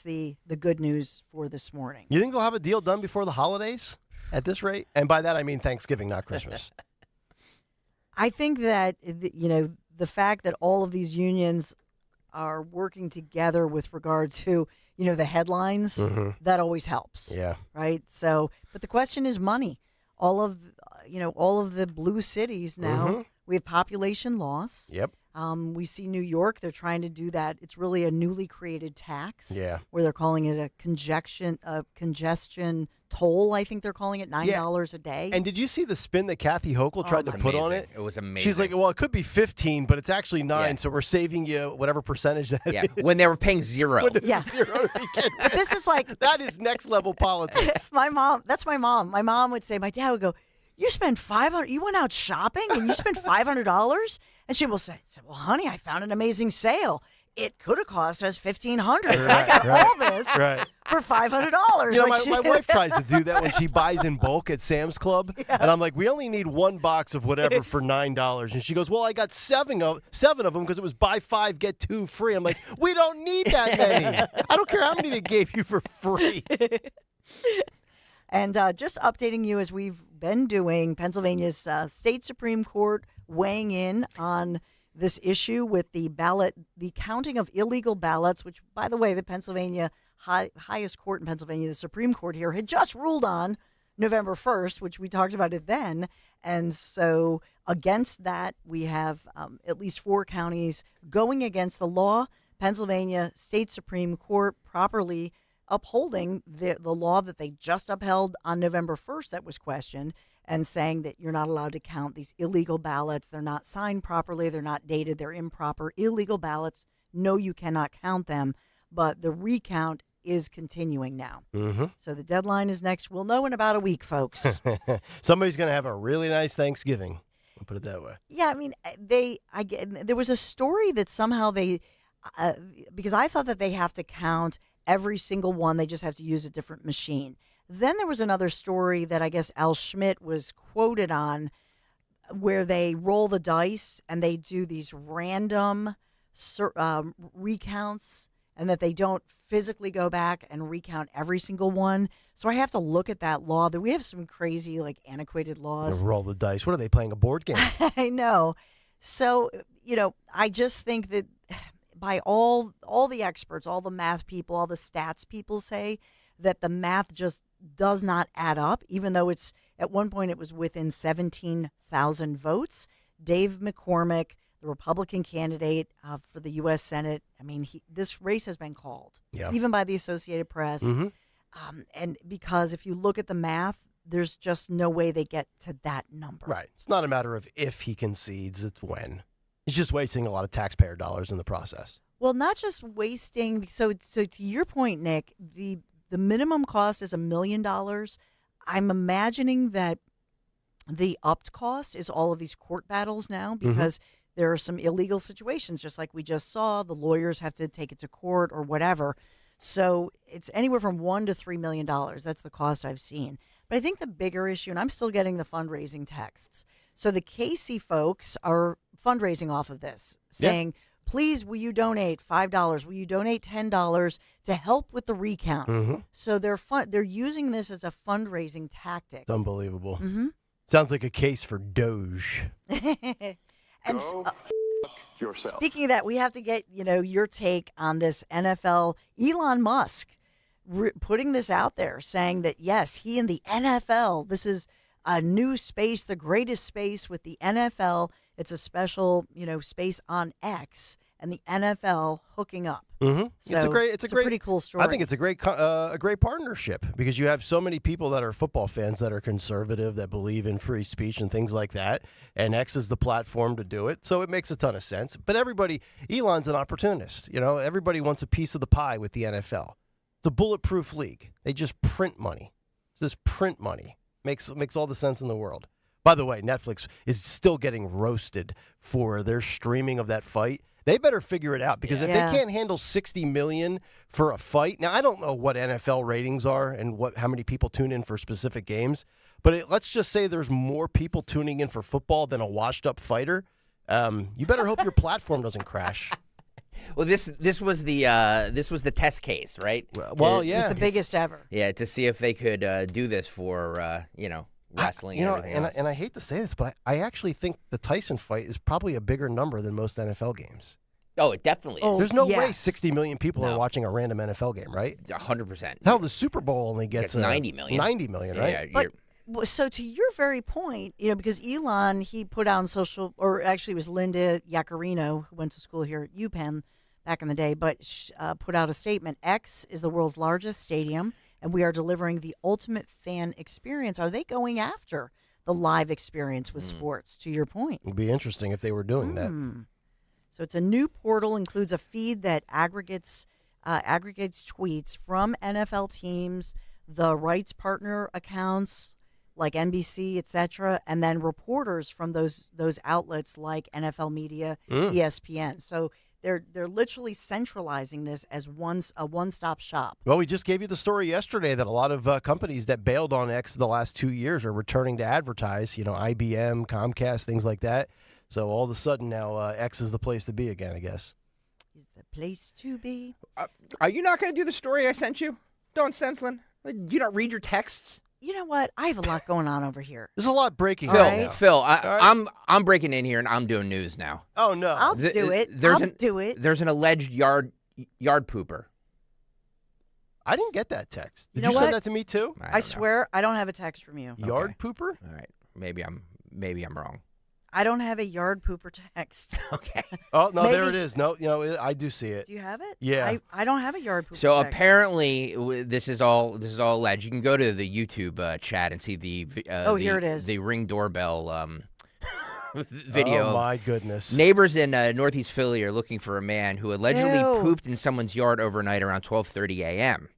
the good news for this morning. You think they'll have a deal done before the holidays at this rate? And by that, I mean Thanksgiving, not Christmas. I think that, the fact that all of these unions are working together with regard to, the headlines, that always helps. Yeah. Right. So, but the question is money. All of the blue cities now, we have population loss. Yep. We see New York, they're trying to do that. It's really a newly created tax. Yeah. Where they're calling it a congestion toll, I think they're calling it, $9 a day. And did you see the spin that Kathy Hochul tried to put on it? It was amazing. She's like, well, it could be 15, but it's actually 9, so we're saving you whatever percentage that is. When they were paying 0. Yes. 0 to begin with. This is like... That is next level politics. That's my mom. My mom would say, my dad would go, you spent $500, you went out shopping and you spent $500? And she will say, well, honey, I found an amazing sale. It could have cost us $1,500. I got all this for $500. My wife tries to do that when she buys in bulk at Sam's Club, and I'm like, we only need 1 box of whatever for $9, and she goes, well, I got 7 of them because it was buy 5 get 2 free. I'm like, we don't need that many. I don't care how many they gave you for free. And just updating you as we've been doing, Pennsylvania's state Supreme Court weighing in on this issue with the counting of illegal ballots, which, by the way, the Pennsylvania highest court in Pennsylvania, the Supreme Court here, had just ruled on November 1st, which we talked about it then. And so against that, we have at least 4 counties going against the law. Pennsylvania State Supreme Court properly upholding the law that they just upheld on November 1st that was questioned, and saying that you're not allowed to count these illegal ballots. They're not signed properly. They're not dated. They're improper. Illegal ballots, no, you cannot count them. But the recount is continuing now. Mm-hmm. So the deadline is next. We'll know in about a week, folks. Somebody's going to have a really nice Thanksgiving. I'll put it that way. Yeah, I mean, there was a story that somehow they, because I thought that they have to count every single one. They just have to use a different machine. Then there was another story that I guess Al Schmidt was quoted on, where they roll the dice and they do these random recounts, and that they don't physically go back and recount every single one. So I have to look at that law. That we have some crazy, like, antiquated laws. Roll the dice. What are they playing, a board game? I know. So, I just think that by all the experts, all the math people, all the stats people say that the math just does not add up, even though it's at one point it was within 17,000 votes. Dave McCormick, the Republican candidate for the U.S. Senate, I mean, this race has been called, even by the Associated Press. Mm-hmm. And because if you look at the math, there's just no way they get to that number. Right. It's not a matter of if he concedes, it's when. He's just wasting a lot of taxpayer dollars in the process. Well, not just wasting. So to your point, Nick, the minimum cost is $1 million. I'm imagining that the upped cost is all of these court battles now, because there are some illegal situations, just like we just saw. The lawyers have to take it to court or whatever. So it's anywhere from $1 to $3 million. That's the cost I've seen. But I think the bigger issue, and I'm still getting the fundraising texts. So the Casey folks are fundraising off of this, saying, please, will you donate $5? Will you donate $10 to help with the recount? So they're using this as a fundraising tactic. It's unbelievable. Sounds like a case for Doge. And yourself. Speaking of that, we have to get your take on this NFL. Elon Musk putting this out there, saying that yes, he and the NFL, this is a new space, the greatest space with the NFL. It's a special space on X, and the NFL hooking up. So it's a pretty cool story. I think it's a great partnership, because you have so many people that are football fans that are conservative, that believe in free speech and things like that, and X is the platform to do it. So it makes a ton of sense. But Elon's an opportunist. Everybody wants a piece of the pie with the NFL. It's a bulletproof league. They just print money. This print money makes all the sense in the world. By the way, Netflix is still getting roasted for their streaming of that fight. They better figure it out, because if they can't handle $60 million for a fight, now I don't know what NFL ratings are and how many people tune in for specific games, but let's just say there's more people tuning in for football than a washed-up fighter. You better hope your platform doesn't crash. Well, this was the test case, right? Well, yeah, it's the biggest ever. Yeah, to see if they could do this for wrestling. And I hate to say this, but I actually think the Tyson fight is probably a bigger number than most NFL games. Oh, it definitely is. There's no way 60 million people are watching a random NFL game, right? 100%. Hell, the Super Bowl only gets 90 million. 90 million, right? Yeah, so to your very point, because Elon, he put out on social, or actually it was Linda Yaccarino, who went to school here at UPenn back in the day, but put out a statement. X is the world's largest stadium, and we are delivering the ultimate fan experience. Are they going after the live experience with sports, to your point? It would be interesting if they were doing that. So it's a new portal, includes a feed that aggregates tweets from NFL teams, the rights partner accounts like NBC, etc., and then reporters from those outlets like NFL Media, ESPN. So they're literally centralizing this as a one-stop shop. Well, we just gave you the story yesterday that a lot of companies that bailed on X the last 2 years are returning to advertise. IBM, Comcast, things like that. So all of a sudden now X is the place to be again, I guess. Is the place to be? Are you not going to do the story I sent you, Dawn Stensland? You not read your texts? You know what? I have a lot going on over here. There's a lot breaking. Phil, I'm breaking in here and I'm doing news now. Oh no! I'll do it. I'll do it. There's an alleged yard pooper. I didn't get that text. Did you send that to me too? I swear I don't have a text from you. Yard pooper? All right. Maybe I'm wrong. I don't have a yard pooper text. Okay. Oh, no, there Maybe- it is. No, I do see it. Do you have it? Yeah. I don't have a yard pooper So text. apparently, this is all alleged. You can go to the YouTube chat and see the Here it is. the Ring doorbell video. Oh, of my goodness. Neighbors in Northeast Philly are looking for a man who allegedly Ew. pooped in someone's yard overnight around 12:30 a.m.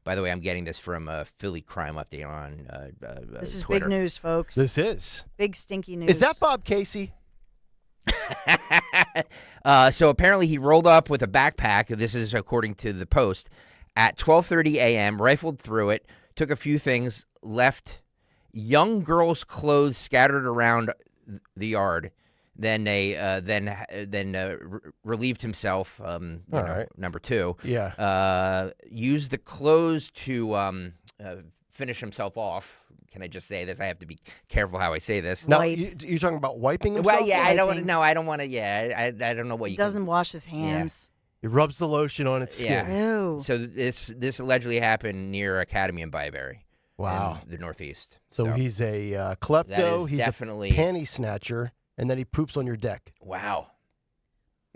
By the way, I'm getting this from Philly Crime Update on This is Twitter. big news, folks. This is. Big stinky news. Is that Bob Casey? So apparently he rolled up with a backpack. This is according to the Post. At 12:30 a.m., rifled through it, took a few things, left young girls' clothes scattered around the yard. Then relieved himself. Number two. Yeah. Used the clothes to finish himself off. Can I just say this? I have to be careful how I say this. Now, you're talking about wiping himself? Well, yeah, Wiping. I don't. No, I don't want to. Yeah, I don't know what He you. doesn't wash his hands. He rubs the lotion on its skin. Yeah. Ew. So this allegedly happened near Academy in Byberry. Wow. In the Northeast. So he's a klepto. That is He's definitely a panty snatcher, and then he poops on your deck. Wow.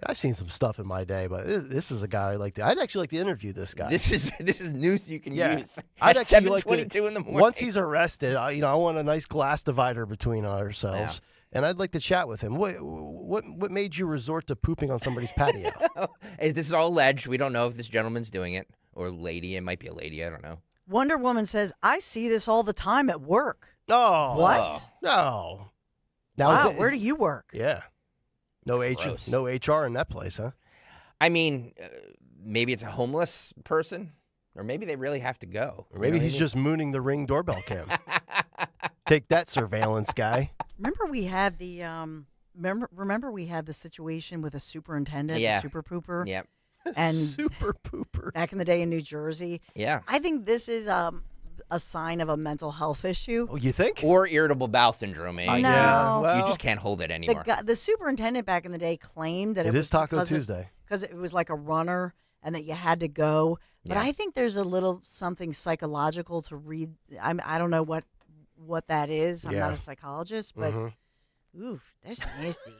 I've seen some stuff in my day, but this is a guy I like. I'd actually like to interview this guy. This is news you can use. I'd At actually like to. 7:22 in the morning. Once he's arrested, I want a nice glass divider between ourselves, and I'd like to chat with him. What made you resort to pooping on somebody's patio? This is all alleged. We don't know if this gentleman's doing it or lady. It might be a lady. I don't know. Wonder Woman says, I see this all the time at work. Oh. What? No. Now, Wow, where do you work? Yeah. No gross. No HR in that place, huh? I mean, maybe it's a homeless person, or maybe they really have to go. Or maybe he's just mooning the Ring doorbell cam. Take that, surveillance guy. Remember we had the remember we had the situation with a superintendent, Yeah. a super pooper? Yep. And super pooper. Back in the day in New Jersey. Yeah. I think this is a sign of a mental health issue. Oh, you think? Or irritable bowel syndrome. Eh? No. You Well, just can't hold it anymore. The superintendent back in the day claimed that It it is was Taco because Tuesday. because it was like a runner and that you had to go. But Yeah. I think there's a little something psychological to read. I don't know what that is. I'm Yeah. not a psychologist, but oof, that's nasty.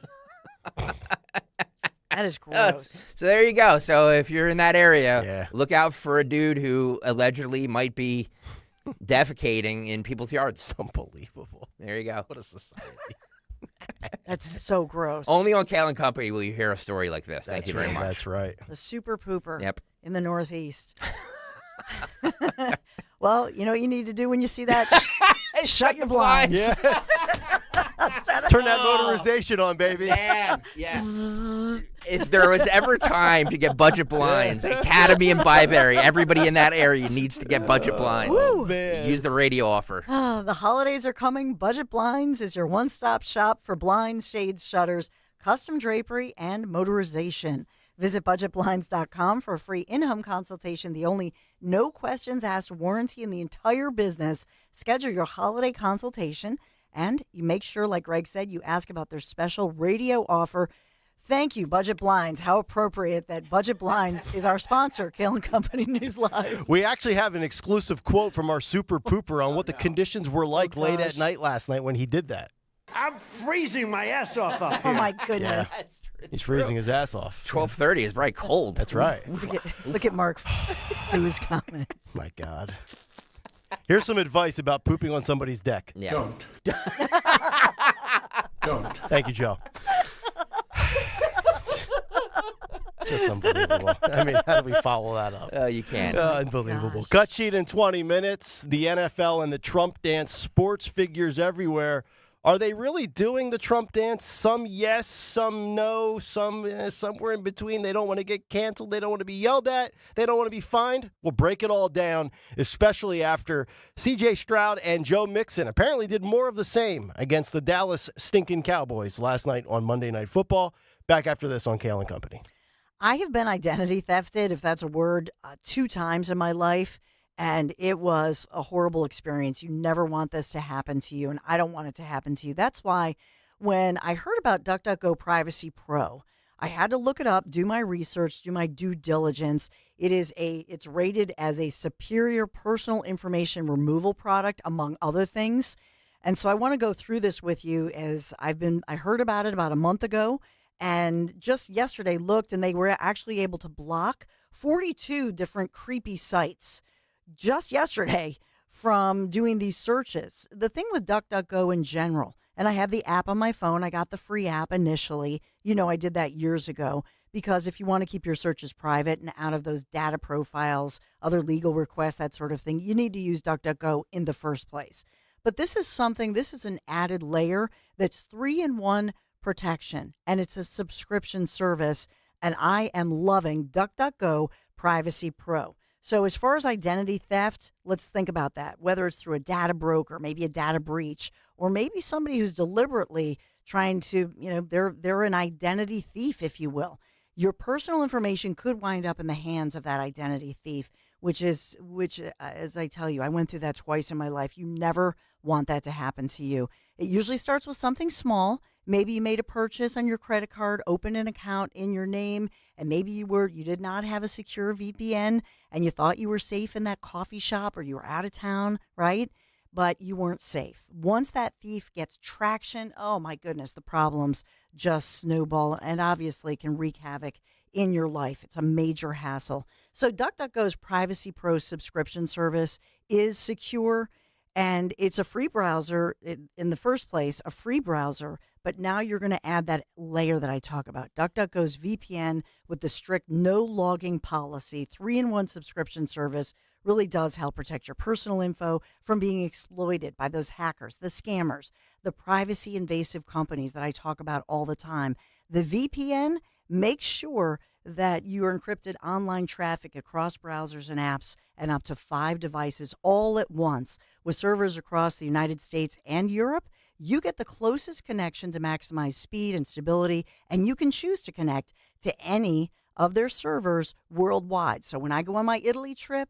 That is gross. So there you go. So if you're in that area, look out for a dude who allegedly might be defecating in people's yards. Unbelievable. There you go. What a society. That's so gross. Only on Kayal and Company will you hear a story like this. Thank you very much. That's right. The super pooper Yep. in the Northeast. Well, you know what you need to do when you see that? Shut your blinds. Yes. Turn that motorization on, baby. Yeah. If there was ever time to get budget blinds, Academy and Byberry, everybody in that area needs to get budget blinds. Woo. Use the radio offer. The holidays are coming. Budget Blinds is your one-stop shop for blinds, shades, shutters, custom drapery, and motorization. Visit budgetblinds.com for a free in-home consultation, the only no questions asked warranty in the entire business. Schedule your holiday consultation, and you make sure, like Greg said, you ask about their special radio offer. Thank you, Budget Blinds. How appropriate that Budget Blinds is our sponsor, Kayal & Company News Live. We actually have an exclusive quote from our super pooper on what the conditions were like late at night last night when he did that. I'm freezing my ass off up here. Oh, my goodness. He's freezing his ass off. 12:30 is very cold. That's right. Look at Mark Foo's comments. My God. Here's some advice about pooping on somebody's deck. Yeah. Don't. Thank you, Joe. Just unbelievable. I mean, how do we follow that up? You can't. Unbelievable. Cut sheet in 20 minutes. The NFL and the Trump dance. Sports figures everywhere. Are they really doing the Trump dance? Some yes, some no, some somewhere in between. They don't want to get canceled. They don't want to be yelled at. They don't want to be fined. We'll break it all down, especially after C.J. Stroud and Joe Mixon apparently did more of the same against the Dallas stinking Cowboys last night on Monday Night Football. Back after this on Kayal & Company. I have been identity thefted, if that's a word, 2 times in my life, and it was a horrible experience. You never want this to happen to you, and I don't want it to happen to you. That's why when I heard about DuckDuckGo Privacy Pro, I had to look it up, do my research, do my due diligence. It's rated as a superior personal information removal product, among other things. And so I want to go through this with you as I heard about it about a month ago, and just yesterday looked, and they were actually able to block 42 different creepy sites just yesterday from doing these searches. The thing with DuckDuckGo in general, and I have the app on my phone. I got the free app initially. I did that years ago because if you want to keep your searches private and out of those data profiles, other legal requests, that sort of thing, you need to use DuckDuckGo in the first place. But this is an added layer that's 3-in-1 protection, and it's a subscription service, and I am loving DuckDuckGo Privacy Pro. So as far as identity theft, let's think about that, whether it's through a data broker, maybe a data breach, or maybe somebody who's deliberately trying to, they're an identity thief, if you will. Your personal information could wind up in the hands of that identity thief, which, as I tell you, I went through that twice in my life. You never want that to happen to you. It usually starts with something small. Maybe you made a purchase on your credit card, opened an account in your name, and maybe you did not have a secure VPN, and you thought you were safe in that coffee shop or you were out of town, right? But you weren't safe. Once that thief gets traction, oh my goodness, the problems just snowball and obviously can wreak havoc in your life. It's a major hassle. So DuckDuckGo's Privacy Pro subscription service is secure, and it's a free browser in the first place, a free browser, but now you're going to add that layer that I talk about. DuckDuckGo's VPN with the strict no logging policy, 3-in-1 subscription service really does help protect your personal info from being exploited by those hackers, the scammers, the privacy invasive companies that I talk about all the time. The VPN makes sure that your encrypted online traffic across browsers and apps and up to 5 devices all at once with servers across the United States and Europe. You get the closest connection to maximize speed and stability, and you can choose to connect to any of their servers worldwide. So when I go on my Italy trip,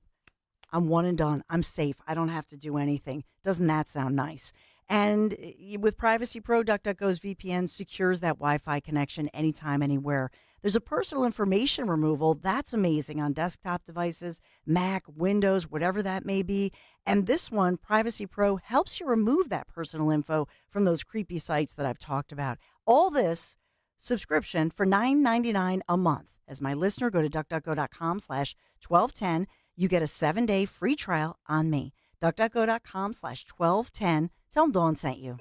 I'm one and done. I'm safe. I don't have to do anything. Doesn't that sound nice? And with Privacy Pro, DuckDuckGo's VPN secures that Wi-Fi connection anytime, anywhere. There's a personal information removal. That's amazing on desktop devices, Mac, Windows, whatever that may be. And this one, Privacy Pro, helps you remove that personal info from those creepy sites that I've talked about. All this subscription for $9.99 a month. As my listener, go to DuckDuckGo.com/1210. You get a 7-day free trial on me. DuckDuckGo.com/1210. Tell them Dawn sent you.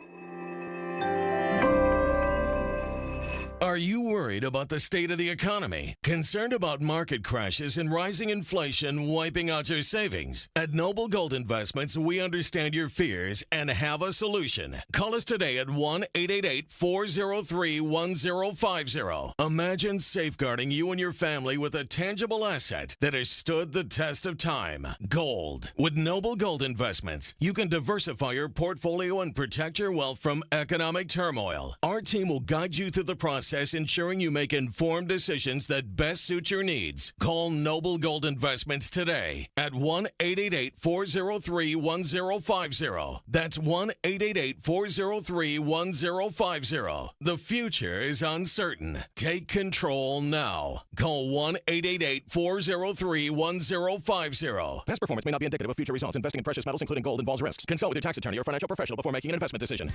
Are you worried about the state of the economy? Concerned about market crashes and rising inflation wiping out your savings? At Noble Gold Investments, we understand your fears and have a solution. Call us today at 1-888-403-1050. Imagine safeguarding you and your family with a tangible asset that has stood the test of time. Gold. With Noble Gold Investments, you can diversify your portfolio and protect your wealth from economic turmoil. Our team will guide you through the process, ensuring you make informed decisions that best suit your needs. Call Noble Gold Investments today at 1-888-403-1050. That's 1-888-403-1050. The future is uncertain. Take control now. Call 1-888-403-1050. Past performance may not be indicative of future results. Investing in precious metals, including gold, involves risks. Consult with your tax attorney or financial professional before making an investment decision.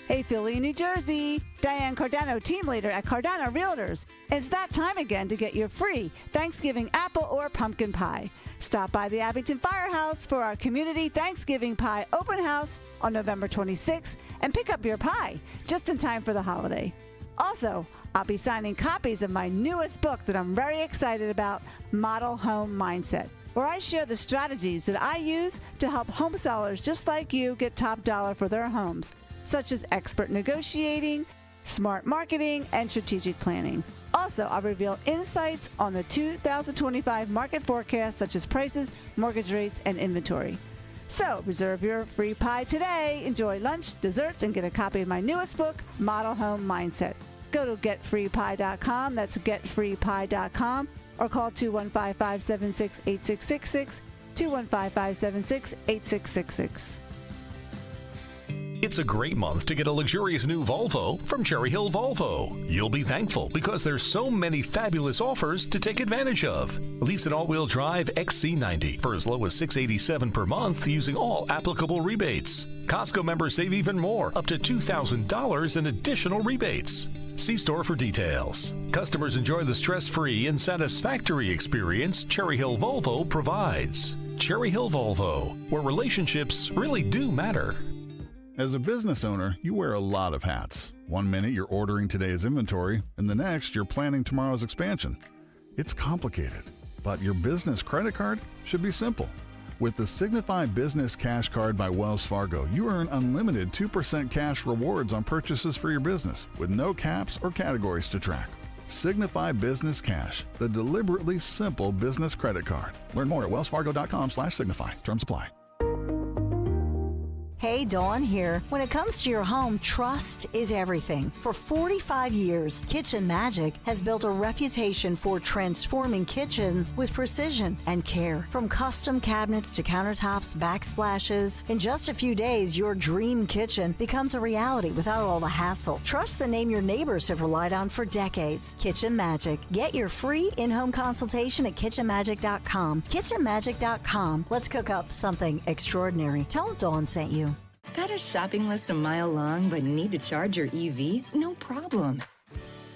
Hey, Philly, New Jersey. Diane Cardano, team leader at Cardano Realtors. It's that time again to get your free Thanksgiving apple or pumpkin pie. Stop by the Abington Firehouse for our community Thanksgiving pie open house on November 26th and pick up your pie just in time for the holiday. Also, I'll be signing copies of my newest book that I'm very excited about, Model Home Mindset, where I share the strategies that I use to help home sellers just like you get top dollar for their homes, such as expert negotiating, smart marketing, and strategic planning. Also, I'll reveal insights on the 2025 market forecast, such as prices, mortgage rates, and inventory. So, reserve your free pie today. Enjoy lunch, desserts, and get a copy of my newest book, Model Home Mindset. Go to getfreepie.com. That's getfreepie.com. Or call 215-576-8666, 215-576-8666. It's a great month to get a luxurious new Volvo from Cherry Hill Volvo. You'll be thankful because there's so many fabulous offers to take advantage of. Lease an all-wheel drive XC90 for as low as $687 per month using all applicable rebates. Costco members save even more, up to $2,000 in additional rebates. See store for details. Customers enjoy the stress-free and satisfactory experience Cherry Hill Volvo provides. Cherry Hill Volvo, where relationships really do matter. As a business owner, you wear a lot of hats. One minute you're ordering today's inventory, and the next you're planning tomorrow's expansion. It's complicated, but your business credit card should be simple. With the Signify Business Cash Card by Wells Fargo, you earn unlimited 2% cash rewards on purchases for your business with no caps or categories to track. Signify Business Cash, the deliberately simple business credit card. Learn more at wellsfargo.com/signify. Terms apply. Hey, Dawn here. When it comes to your home, trust is everything. For 45 years, Kitchen Magic has built a reputation for transforming kitchens with precision and care. From custom cabinets to countertops, backsplashes, in just a few days, your dream kitchen becomes a reality without all the hassle. Trust the name your neighbors have relied on for decades. Kitchen Magic. Get your free in-home consultation at kitchenmagic.com. Kitchenmagic.com. Let's cook up something extraordinary. Tell them Dawn sent you. Got a shopping list a mile long but need to charge your EV? No problem.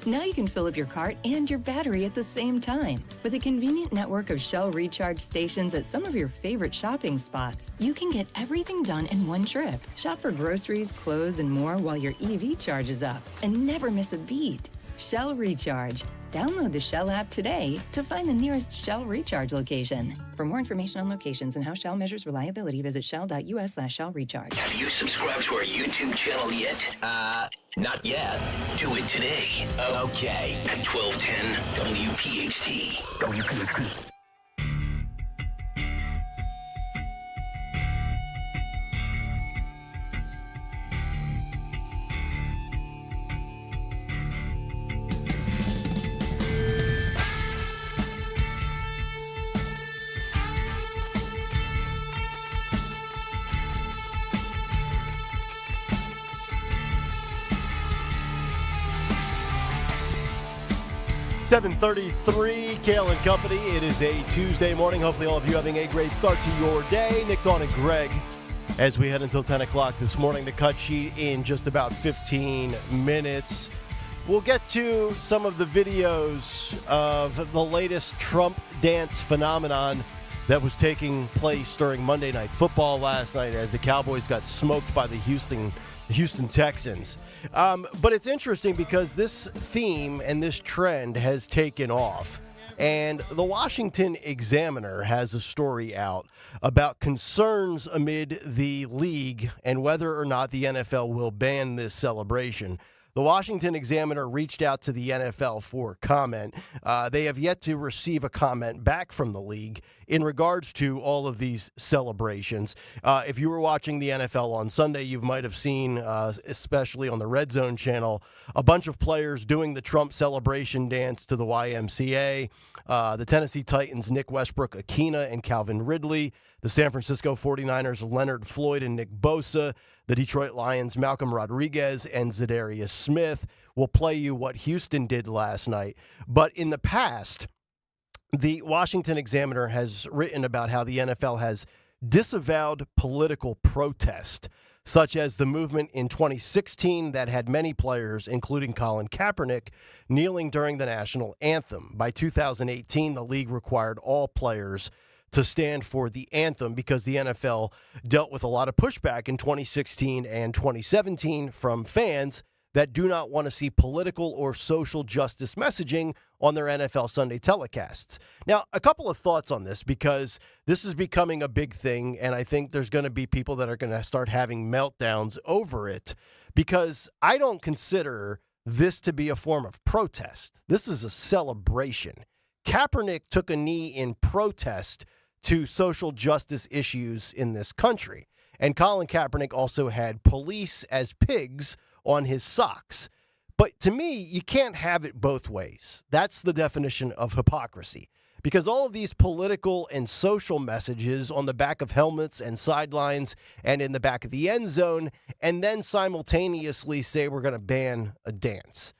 Now you can fill up your cart and your battery at the same time. With a convenient network of Shell recharge stations at some of your favorite shopping spots, you can get everything done in one trip. Shop for groceries, clothes, and more while your EV charges up. And never miss a beat. Shell Recharge. Download the Shell app today to find the nearest Shell Recharge location. For more information on locations and how Shell measures reliability, visit shell.us/Shell Recharge. Have you subscribed to our YouTube channel yet? Not yet. Do it today. Okay. At 1210 WPHT. WPHT. .33, Kayal and Company. It is a Tuesday morning. Hopefully all of you having a great start to your day. Nick, Dawn, and Greg as we head until 10 o'clock this morning. The cut sheet in just about 15 minutes. We'll get to some of the videos of the latest Trump dance phenomenon that was taking place during Monday Night Football last night as the Cowboys got smoked by the Houston Texans. But it's interesting because this theme and this trend has taken off. And the Washington Examiner has a story out about concerns amid the league and whether or not the NFL will ban this celebration. The Washington Examiner reached out to the NFL for comment. They have yet to receive a comment back from the league in regards to all of these celebrations. If you were watching the NFL on Sunday, you might have seen, especially on the Red Zone channel, a bunch of players doing the Trump celebration dance to the YMCA. The Tennessee Titans' Nick Westbrook-Akina and Calvin Ridley. The San Francisco 49ers' Leonard Floyd and Nick Bosa. The Detroit Lions' Malcolm Rodriguez and Zadarius Smith will play you what Houston did last night. But in the past, the Washington Examiner has written about how the NFL has disavowed political protest, such as the movement in 2016 that had many players, including Colin Kaepernick, kneeling during the national anthem. By 2018, the league required all players to stand for the anthem because the NFL dealt with a lot of pushback in 2016 and 2017 from fans that do not want to see political or social justice messaging on their NFL Sunday telecasts. Now, a couple of thoughts on this because this is becoming a big thing, and I think there's going to be people that are going to start having meltdowns over it because I don't consider this to be a form of protest. This is a celebration. Kaepernick took a knee in protest to social justice issues in this country. And Colin Kaepernick also had police as pigs on his socks. But to me, you can't have it both ways. That's the definition of hypocrisy. because all of these political and social messages on the back of helmets and sidelines and in the back of the end zone, and then simultaneously say we're going to ban a dance.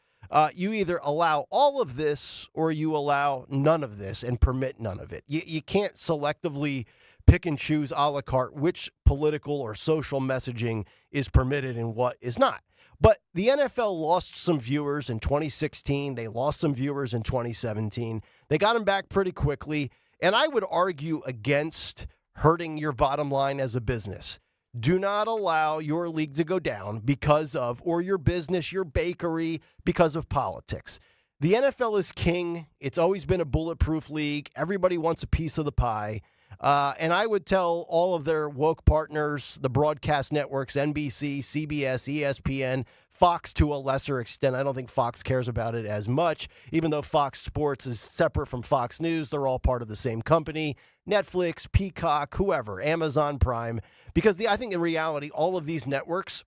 You either allow all of this or you allow none of this and permit none of it. You can't selectively pick and choose a la carte which political or social messaging is permitted and what is not. But the NFL lost some viewers in 2016. They lost some viewers in 2017. They got them back pretty quickly. And I would argue against hurting your bottom line as a business. Do not allow your league to go down because of, or your business, your bakery, because of politics. The NFL is king. It's always been a bulletproof league. Everybody wants a piece of the pie. And I would tell all of their woke partners, the broadcast networks, NBC, CBS, ESPN, Fox to a lesser extent. I don't think Fox cares about it as much, even though Fox Sports is separate from Fox News. They're all part of the same company. Netflix, Peacock, whoever, Amazon Prime. Because I think in reality, all of these networks,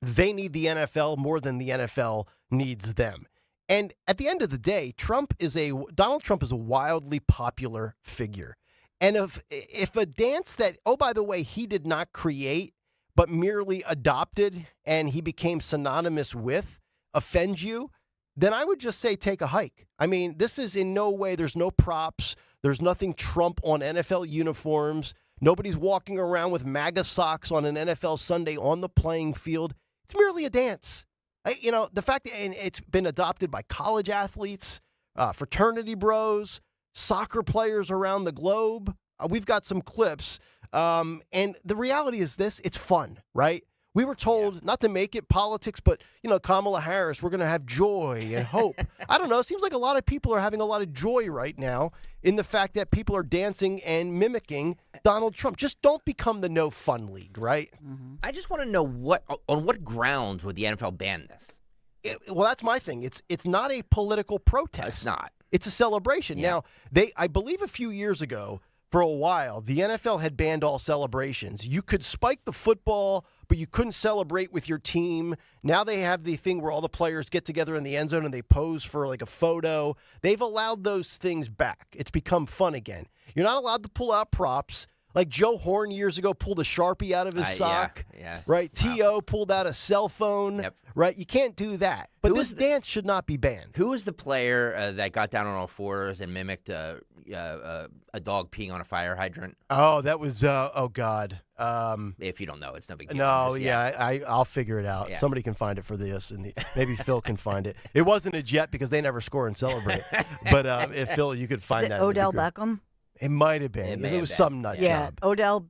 they need the NFL more than the NFL needs them. And at the end of the day, Donald Trump is a wildly popular figure. And if a dance that, oh, by the way, he did not create, but merely adopted and he became synonymous with, offends you, then I would just say take a hike. I mean, this is in no way, there's no props. There's nothing Trump on NFL uniforms. Nobody's walking around with MAGA socks on an NFL Sunday on the playing field. It's merely a dance. The fact that it's been adopted by college athletes, fraternity bros, soccer players around the globe. We've got some clips. And the reality is this, it's fun, right? We were told not to make it politics, but, Kamala Harris, we're going to have joy and hope. I don't know. It seems like a lot of people are having a lot of joy right now in the fact that people are dancing and mimicking Donald Trump. Just don't become the no fun league, right? Mm-hmm. I just want to know on what grounds would the NFL ban this? Well, that's my thing. It's not a political protest. It's not. It's a celebration. Yeah. Now, I believe a few years ago, for a while, the NFL had banned all celebrations. You could spike the football, but you couldn't celebrate with your team. Now they have the thing where all the players get together in the end zone and they pose for like a photo. They've allowed those things back. It's become fun again. You're not allowed to pull out props. Like Joe Horn years ago pulled a Sharpie out of his sock, right? Wow. T.O. pulled out a cell phone, right? You can't do that. But this dance should not be banned. Who was the player that got down on all fours and mimicked a dog peeing on a fire hydrant? Oh, that was, oh, God. If you don't know, it's no big deal. No, I'll figure it out. Yeah. Somebody can find it for this, and maybe Phil can find it. It wasn't a Jet because they never score and celebrate. But if Phil, you could find that. Odell Beckham? It might have been. It was some nut job. Odell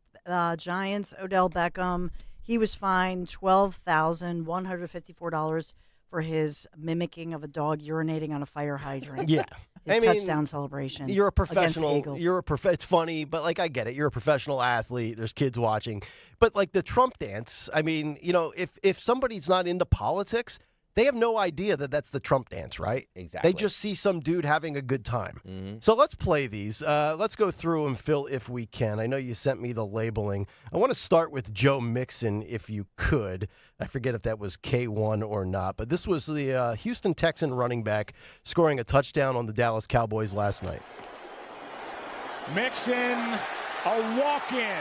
Giants, Odell Beckham. He was fined $12,154 for his mimicking of a dog urinating on a fire hydrant. Yeah. His touchdown celebration. You're a professional. Against the Eagles. It's funny, but I get it. You're a professional athlete. There's kids watching. But the Trump dance, if somebody's not into politics, they have no idea that that's the Trump dance, right? Exactly. They just see some dude having a good time. Mm-hmm. So let's play these. Let's go through them, Phil, if we can. I know you sent me the labeling. I want to start with Joe Mixon, if you could. I forget if that was K1 or not, but this was the Houston Texan running back scoring a touchdown on the Dallas Cowboys last night. Mixon, a walk-in.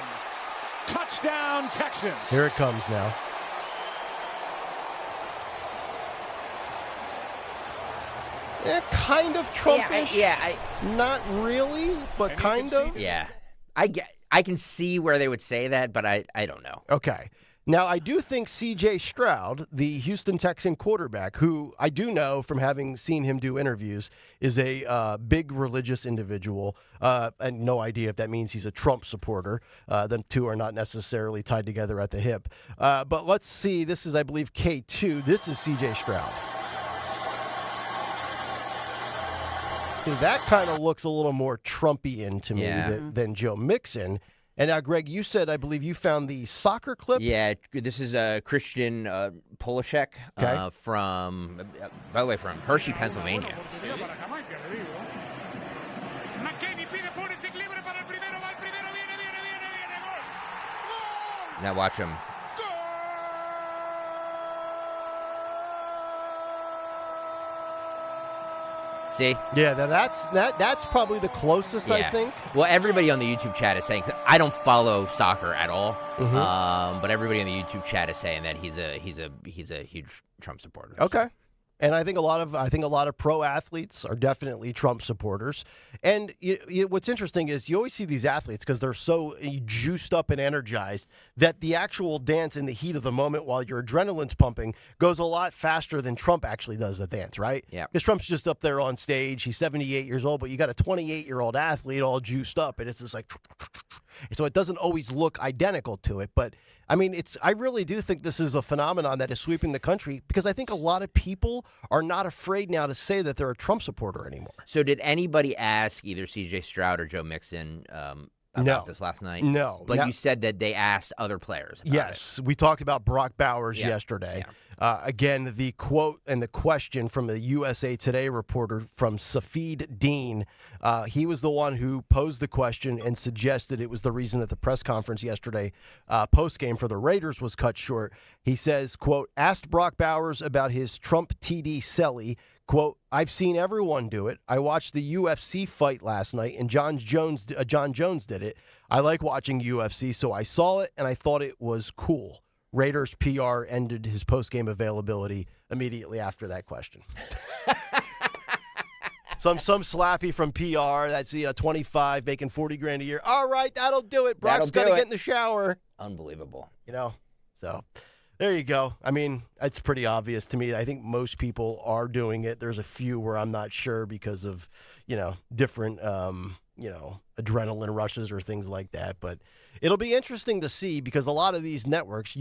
Touchdown, Texans. Here it comes now. Kind of Trumpish. Not really, but kind of. Yeah. I can see where they would say that, but I don't know. Okay. Now, I do think C.J. Stroud, the Houston Texan quarterback, who I do know from having seen him do interviews, is a big religious individual. And no idea if that means he's a Trump supporter. The two are not necessarily tied together at the hip. But let's see. This is, I believe, K2. This is C.J. Stroud. See, that kind of looks a little more Trumpian to me than Joe Mixon. And now, Greg, you said, I believe you found the soccer clip? Yeah, this is Christian Polishek from, by the way, from Hershey, Pennsylvania. Now watch him. See? Yeah, that's probably the closest, I think. Well, everybody on the YouTube chat is saying, I don't follow soccer at all, Mm-hmm. but everybody on the YouTube chat is saying that he's a huge Trump supporter. Okay. And I think a lot of pro athletes are definitely Trump supporters. And what's interesting is you always see these athletes because they're so juiced up and energized that the actual dance in the heat of the moment while your adrenaline's pumping goes a lot faster than Trump actually does the dance, right? Yeah. Because Trump's just up there on stage. He's 78 years old, but you got a 28-year-old athlete all juiced up, and it's just like, so it doesn't always look identical to it. But I mean, I really do think this is a phenomenon that is sweeping the country because I think a lot of people are not afraid now to say that they're a Trump supporter anymore. So did anybody ask either C.J. Stroud or Joe Mixon about this last night? No. But you said that they asked other players about Yes. We talked about Brock Bowers yesterday. Again, the quote and the question from the USA Today reporter from Safid Dean, he was the one who posed the question and suggested it was the reason that the press conference yesterday post-game for the Raiders was cut short. He says, quote, asked Brock Bowers about his Trump TD celly. Quote, I've seen everyone do it. I watched the UFC fight last night, and John Jones did it. I like watching UFC, so I saw it, and I thought it was cool. Raiders PR ended his post-game availability immediately after that question. Some slappy from PR that's 25 making $40,000 a year. All right, that'll do it. Brock's got to get in the shower. Unbelievable. So there you go. I mean, it's pretty obvious to me. I think most people are doing it. There's a few where I'm not sure because of, different, adrenaline rushes or things like that. But it'll be interesting to see because a lot of these networks,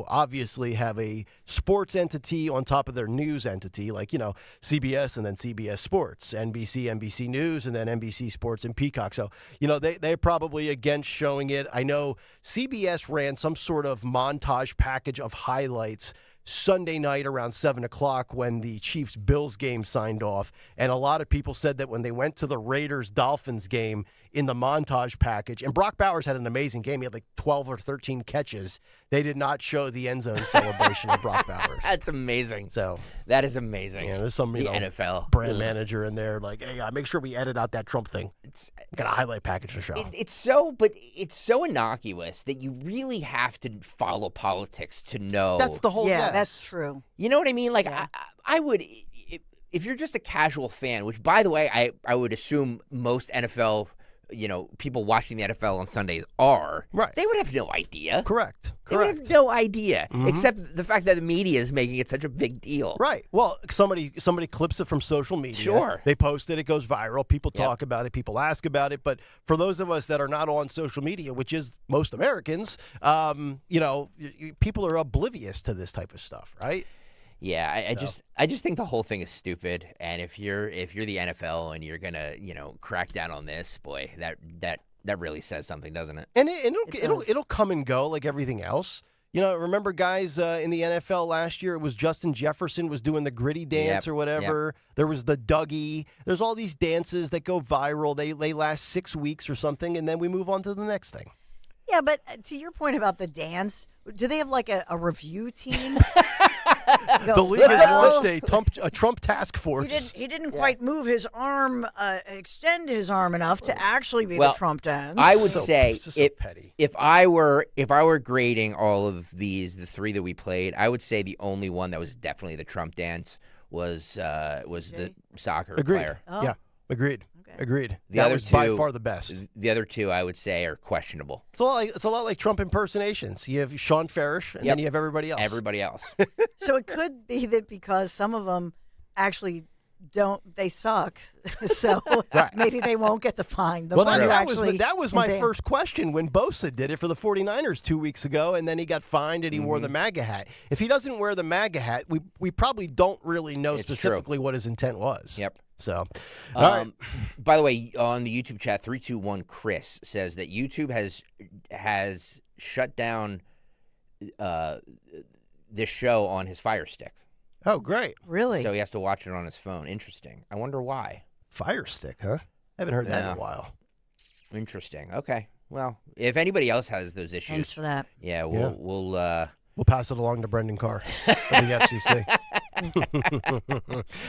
obviously have a sports entity on top of their news entity, like, CBS and then CBS Sports, NBC News, and then NBC Sports and Peacock. So, they're probably against showing it. I know CBS ran some sort of montage package of highlights Sunday night around 7 o'clock when the Chiefs-Bills game signed off. And a lot of people said that when they went to the Raiders-Dolphins game in the montage package, and Brock Bowers had an amazing game. He had like 12 or 13 catches. They did not show the end zone celebration of Brock Bowers. That's amazing. So that is amazing. Yeah, there's some NFL brand manager in there like, hey, make sure we edit out that Trump thing. Got a highlight package to show. It's so innocuous that you really have to follow politics to know. That's the whole. Yeah, that's true. You know what I mean? Like I would, if you're just a casual fan, which by the way, I would assume most NFL. People watching the NFL on Sundays are. Right. They would have no idea. Correct. They would have no idea, except the fact that the media is making it such a big deal. Right. Well, somebody clips it from social media. Sure. They post it. It goes viral. People talk about it. People ask about it. But for those of us that are not on social media, which is most Americans, people are oblivious to this type of stuff, right? Yeah, I just think the whole thing is stupid. And if you're the NFL and you're gonna crack down on this, boy, that really says something, doesn't it? And it'll come and go like everything else. Remember guys in the NFL last year? It was Justin Jefferson was doing the gritty dance or whatever. Yep. There was the Dougie. There's all these dances that go viral. They last 6 weeks or something, and then we move on to the next thing. Yeah, but to your point about the dance, do they have like a review team? The league has launched a Trump task force. He didn't quite move his arm, extend his arm enough to actually be the Trump dance. I would say if I were grading all of the three that we played, I would say the only one that was definitely the Trump dance was the soccer player. Oh. Yeah, agreed. Agreed. That was by far the best. The other two, I would say, are questionable. It's a lot like Trump impersonations. You have Sean Farish, and then you have everybody else. Everybody else. So it could be that because some of them actually they suck. So maybe they won't get the fine. That was my first question when Bosa did it for the 49ers 2 weeks ago, and then he got fined and he wore the MAGA hat. If he doesn't wear the MAGA hat, we probably don't really know specifically what his intent was. Yep. So, all right. By the way, on the YouTube chat, 321 Chris says that YouTube has shut down this show on his Fire Stick. Oh, great! Really? So he has to watch it on his phone. Interesting. I wonder why. Fire Stick, huh? I haven't heard that in a while. Interesting. Okay. Well, if anybody else has those issues, thanks for that. Yeah, we'll pass it along to Brendan Carr of the FCC.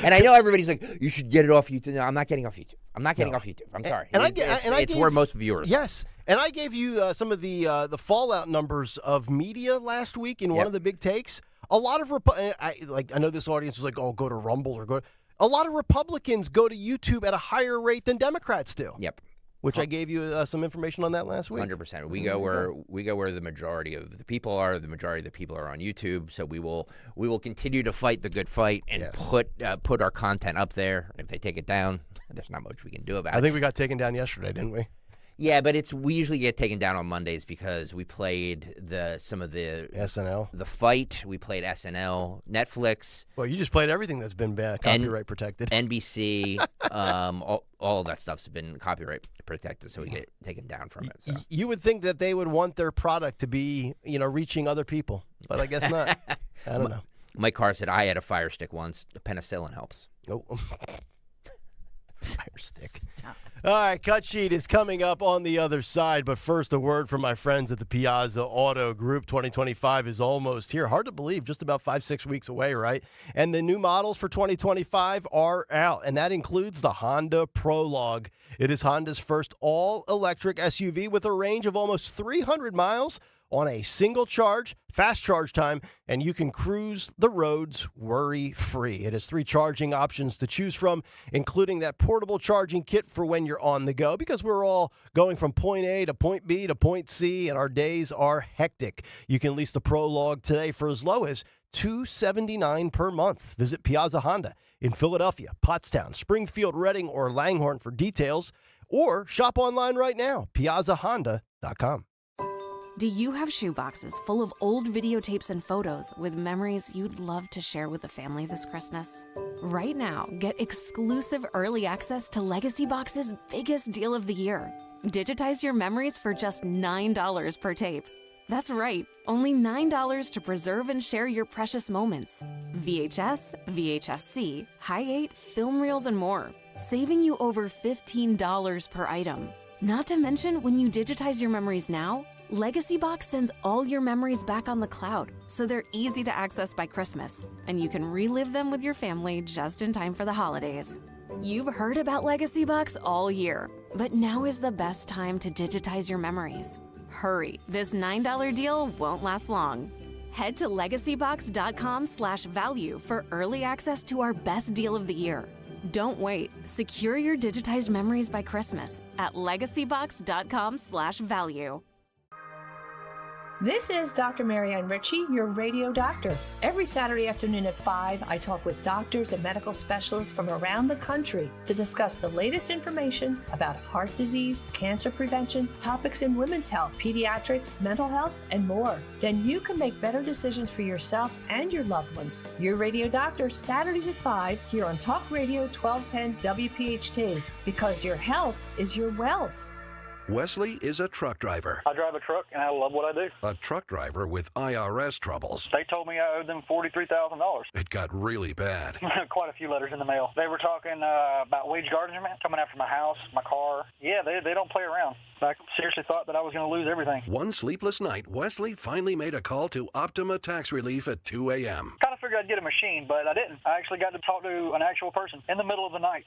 And I know everybody's like, you should get it off YouTube. No, I'm not getting off YouTube. I'm not getting off YouTube. I'm sorry. It's where most viewers are. Yes. And I gave you some of the fallout numbers of media last week in one of the big takes. A lot of I know this audience is like, oh, go to Rumble or go. A lot of Republicans go to YouTube at a higher rate than Democrats do. Yep. Which I gave you some information on that last week. 100%. We go where the majority of the people are. The majority of the people are on YouTube. So we will continue to fight the good fight and put our content up there. If they take it down, there's not much we can do about it. I think we got taken down yesterday, didn't we? Yeah, but we usually get taken down on Mondays because we played some of the SNL, the fight. We played SNL, Netflix. Well, you just played everything that's been copyright protected. NBC, all of that stuff's been copyright protected, so we get taken down from it. So. You would think that they would want their product to be, reaching other people, but I guess not. I don't know. Mike Carr said I had a Fire Stick once. Penicillin helps. Oh. Fire Stick. Stop. All right, Cut Sheet is coming up on the other side, but first a word from my friends at the Piazza Auto Group. 2025 is almost here. Hard to believe, just about 5-6 weeks away, right? And the new models for 2025 are out, and that includes the Honda Prologue. It is Honda's first all-electric SUV with a range of almost 300 miles on a single charge, fast charge time, and you can cruise the roads worry-free. It has 3 charging options to choose from, including that portable charging kit for when you're on the go, because we're all going from point A to point B to point C, and our days are hectic. You can lease the Prologue today for as low as $279 per month. Visit Piazza Honda in Philadelphia, Pottstown, Springfield, Reading, or Langhorne for details, or shop online right now, piazzahonda.com. Do you have shoeboxes full of old videotapes and photos with memories you'd love to share with the family this Christmas? Right now, get exclusive early access to Legacy Box's biggest deal of the year. Digitize your memories for just $9 per tape. That's right, only $9 to preserve and share your precious moments. VHS, VHS-C, Hi-8, film reels, and more, saving you over $15 per item. Not to mention, when you digitize your memories now, Legacy Box sends all your memories back on the cloud, so they're easy to access by Christmas, and you can relive them with your family just in time for the holidays. You've heard about Legacy Box all year, but now is the best time to digitize your memories. Hurry, this $9 deal won't last long. Head to legacybox.com/value for early access to our best deal of the year. Don't wait. Secure your digitized memories by Christmas at legacybox.com/value. This is Dr. Marianne Ritchie, your radio doctor. Every Saturday afternoon at 5, I talk with doctors and medical specialists from around the country to discuss the latest information about heart disease, cancer prevention, topics in women's health, pediatrics, mental health, and more. Then you can make better decisions for yourself and your loved ones. Your radio doctor, Saturdays at 5, here on Talk Radio 1210 WPHT, because your health is your wealth. Wesley is a truck driver. I drive a truck, and I love what I do. A truck driver with IRS troubles. They told me I owed them $43,000. It got really bad. Quite a few letters in the mail. They were talking about wage garnishment, coming after my house, my car. Yeah, they don't play around. I seriously thought that I was going to lose everything. One sleepless night, Wesley finally made a call to Optima Tax Relief at 2 a.m. Kind of figured I'd get a machine, but I didn't. I actually got to talk to an actual person in the middle of the night.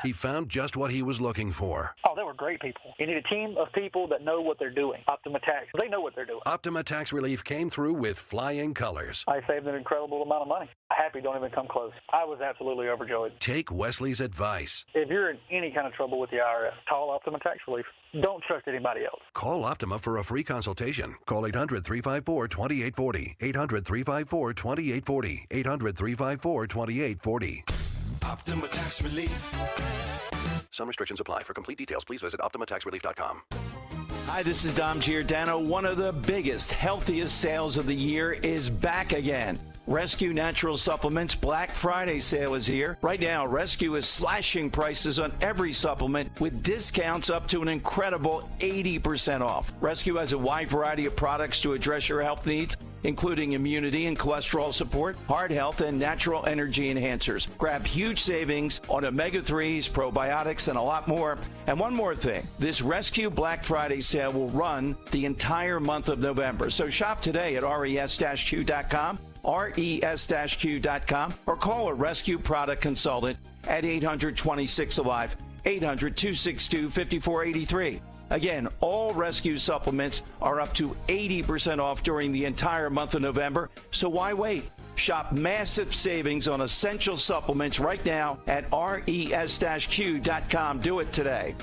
He found just what he was looking for. Oh, they were great people. You need a team of people that know what they're doing. Optima Tax, they know what they're doing. Optima Tax Relief came through with flying colors. I saved an incredible amount of money. Happy don't even come close. I was absolutely overjoyed. Take Wesley's advice. If you're in any kind of trouble with the IRS, call Optima Tax Relief. Don't trust anybody else. Call Optima for a free consultation. Call 800-354-2840. 800-354-2840. 800-354-2840. Optima Tax Relief. Some restrictions apply. For complete details, please visit OptimaTaxRelief.com. Hi, this is Dom Giordano. One of the biggest, healthiest sales of the year is back again. Rescue Natural Supplements Black Friday sale is here. Right now, Rescue is slashing prices on every supplement with discounts up to an incredible 80% off. Rescue has a wide variety of products to address your health needs, including immunity and cholesterol support, heart health, and natural energy enhancers. Grab huge savings on omega-3s, probiotics, and a lot more. And one more thing, this Rescue Black Friday sale will run the entire month of November. So shop today at res-q.com res-q.com, or call a rescue product consultant at 800-26-ALIVE, 800-262-5483. Again, all rescue supplements are up to 80% off during the entire month of November, so why wait? Shop massive savings on essential supplements right now at res-q.com. Do it today.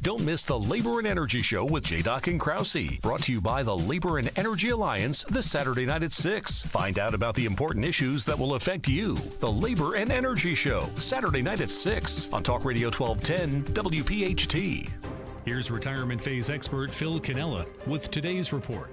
Don't miss the Labor and Energy Show with J-Doc and Krause, brought to you by the Labor and Energy Alliance this Saturday night at 6. Find out about the important issues that will affect you. The Labor and Energy Show, Saturday night at 6 on Talk Radio 1210 WPHT. Here's retirement phase expert Phil Cannella with today's report.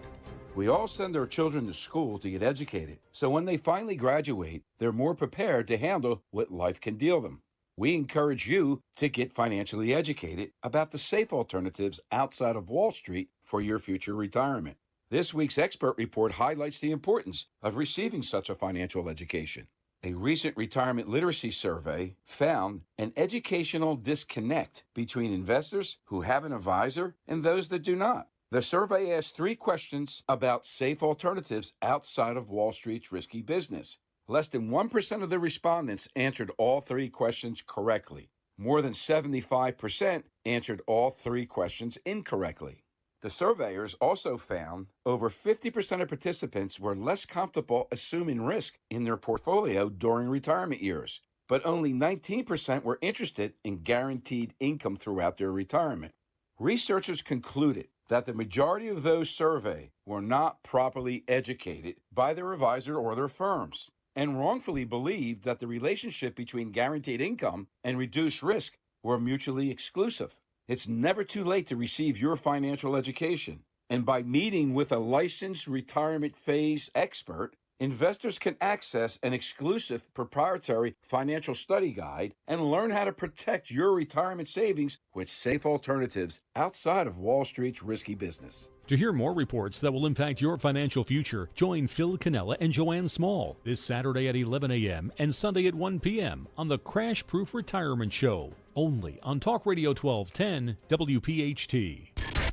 We all send our children to school to get educated, so when they finally graduate, they're more prepared to handle what life can deal them. We encourage you to get financially educated about the safe alternatives outside of Wall Street for your future retirement. This week's expert report highlights the importance of receiving such a financial education. A recent retirement literacy survey found an educational disconnect between investors who have an advisor and those that do not. The survey asked 3 questions about safe alternatives outside of Wall Street's risky business. Less than 1% of the respondents answered all 3 questions correctly. More than 75% answered all 3 questions incorrectly. The surveyors also found over 50% of participants were less comfortable assuming risk in their portfolio during retirement years, but only 19% were interested in guaranteed income throughout their retirement. Researchers concluded that the majority of those surveyed were not properly educated by their advisor or their firms, and wrongfully believed that the relationship between guaranteed income and reduced risk were mutually exclusive. It's never too late to receive your financial education, and by meeting with a licensed retirement phase expert, investors can access an exclusive proprietary financial study guide and learn how to protect your retirement savings with safe alternatives outside of Wall Street's risky business. To hear more reports that will impact your financial future, join Phil Cannella and Joanne Small this Saturday at 11 a.m. and Sunday at 1 p.m. on the Crash Proof Retirement Show, only on Talk Radio 1210 WPHT.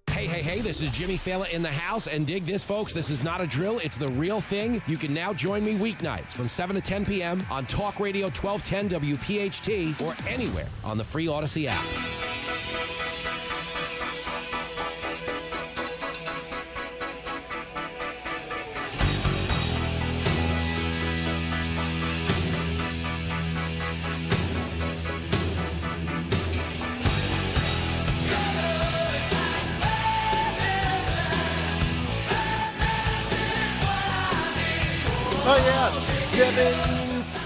Hey, this is Jimmy Fallon in the house, and dig this, folks. This is not a drill. It's the real thing. You can now join me weeknights from 7 to 10 p.m. on Talk Radio 1210 WPHT or anywhere on the free Odyssey app. Oh, yeah,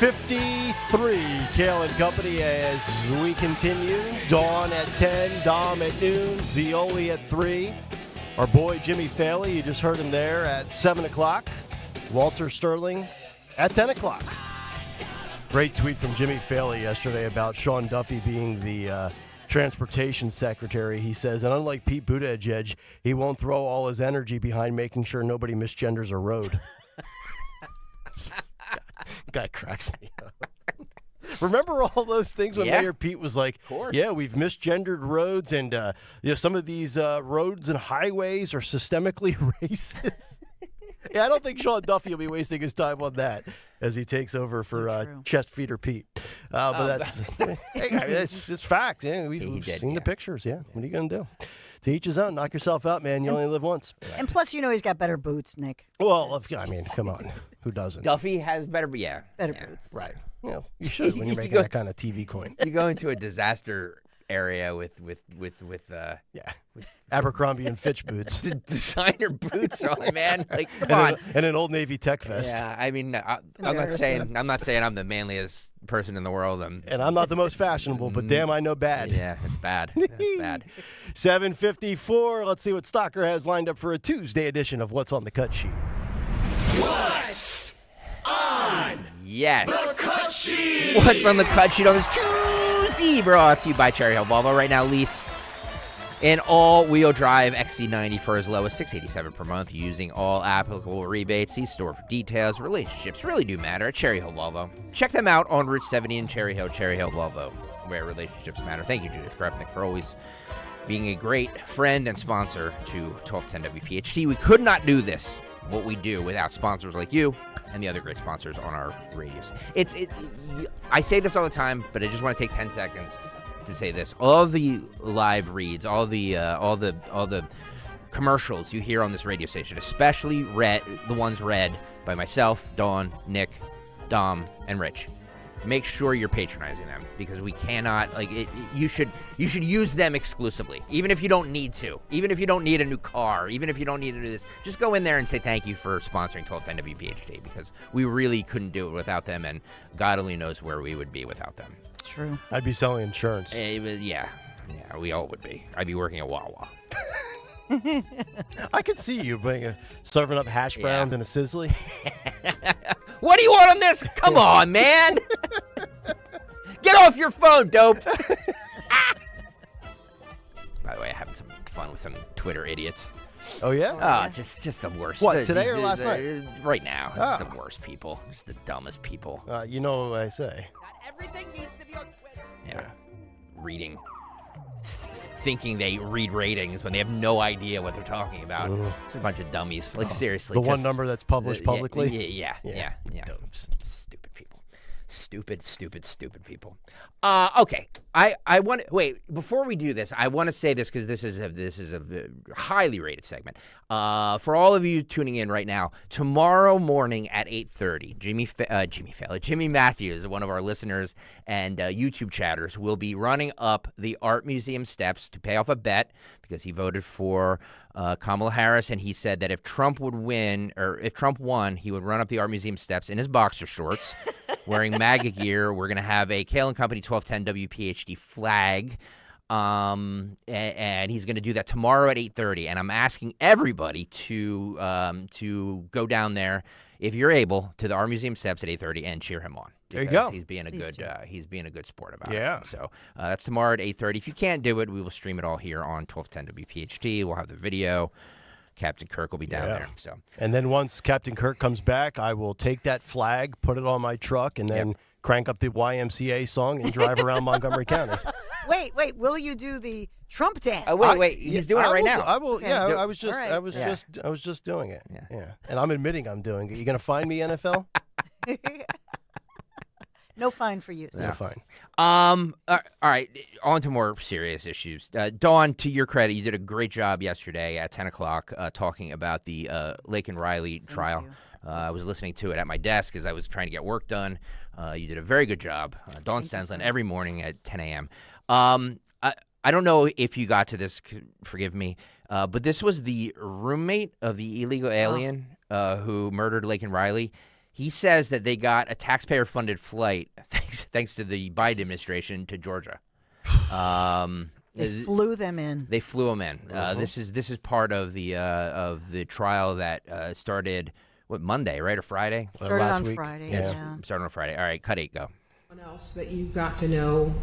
7:53, Kayal and Company as we continue. Dawn at 10, Dom at noon, Zioli at 3. Our boy Jimmy Faley, you just heard him there at 7 o'clock. Walter Sterling at 10 o'clock. Great tweet from Jimmy Faley yesterday about Sean Duffy being the transportation secretary. He says, and unlike Pete Buttigieg, he won't throw all his energy behind making sure nobody misgenders a road. Guy cracks me up. Remember all those things when Mayor Pete was like, yeah, we've misgendered roads, and some of these roads and highways are systemically racist. Yeah, I don't think Sean Duffy will be wasting his time on that as he takes over for Chest Feeder Pete. But it's fact. Yeah, we've seen the pictures. Yeah, what are you going to do? To each his own. Knock yourself out, man. You only live once. And plus, he's got better boots, Nick. Well, I mean, come on. Who doesn't? Duffy has better boots. Right. You should when you're making that kind of TV coin. You go into a disaster area with Abercrombie and Fitch boots, designer boots on, man. Like, come on, and an Old Navy tech vest. Yeah, I mean, I'm not saying I'm the manliest person in the world, and I'm not the most fashionable, but damn, I know bad. Yeah, it's bad. It's bad. 7:54. Let's see what Stocker has lined up for a Tuesday edition of What's on the Cut Sheet. What's on the cut sheet? What's on the cut sheet on this Tuesday? Brought to you by Cherry Hill Volvo. Right now, lease an all-wheel drive XC90 for as low as $687 per month using all applicable rebates. See store for details. Relationships really do matter at Cherry Hill Volvo. Check them out on Route 70 in Cherry Hill Volvo, where relationships matter. Thank you, Judith Grepnick, for always being a great friend and sponsor to 1210 WPHT. We could not do this what we do without sponsors like you and the other great sponsors on our radios. I say this all the time, but I just want to take 10 seconds to say this. All the live reads, all the commercials you hear on this radio station, especially the ones read by myself, Dawn, Nick, Dom, and Rich. Make sure you're patronizing them, because we cannot, you should use them exclusively, even if you don't need to, even if you don't need a new car, even if you don't need to do this. Just go in there and say thank you for sponsoring 1210 WPHT, because we really couldn't do it without them, and God only knows where we would be without them. True. I'd be selling insurance. Yeah, we all would be. I'd be working at Wawa. I could see you serving up hash browns and a sizzly. What do you want on this? Come on, man. Get off your phone, dope. By the way, I'm having some fun with some Twitter idiots. Oh, yeah? Oh, just the worst. What, today or last night? Right now. Just the worst people. Just the dumbest people. You know what I say. Not everything needs to be on Twitter. Yeah. Reading. Thinking they read ratings when they have no idea what they're talking about. It's a bunch of dummies. Seriously. The one number that's published publicly? Yeah. Stupid people. Stupid people. Okay. I want to wait before we do this. I want to say this because this is a highly rated segment. For all of you tuning in right now, tomorrow morning at 8:30, Jimmy Matthews, one of our listeners and YouTube chatters, will be running up the Art Museum steps to pay off a bet because he voted for Kamala Harris, and he said that if Trump won, he would run up the Art Museum steps in his boxer shorts, wearing MAGA gear. We're going to have a Kayal Company 1210 WPHT flag, and he's going to do that tomorrow at 8:30. And I'm asking everybody to go down there, if you're able, to the Art Museum steps at 8:30 and cheer him on. There you go. He's being a good sport about it. So that's tomorrow at 8:30. If you can't do it, we will stream it all here on 1210 WPHT. We'll have the video. Captain Kirk will be down there. So, and then once Captain Kirk comes back, I will take that flag, put it on my truck, and then crank up the YMCA song and drive around Montgomery County. Wait. Will you do the Trump dance? Wait. He's doing it right now. I will. Okay. Yeah. I was just doing it. Yeah. And I'm admitting I'm doing it. You gonna find me, NFL? No fine for you. No fine. All right. On to more serious issues. Dawn, to your credit, you did a great job yesterday at 10 o'clock talking about the Laken Riley trial. I was listening to it at my desk as I was trying to get work done. You did a very good job. Dawn Stensland every morning at 10 a.m. I don't know if you got to this, forgive me, but this was the roommate of the illegal alien who murdered Laken Riley. He says that they got a taxpayer-funded flight, thanks to the Biden administration, to Georgia. They flew them in. They flew them in. This is part of the trial that started Monday, right, or Friday? Started last on week. Friday. Yeah. Started on Friday. All right, cut 8, go. Someone else that you got to know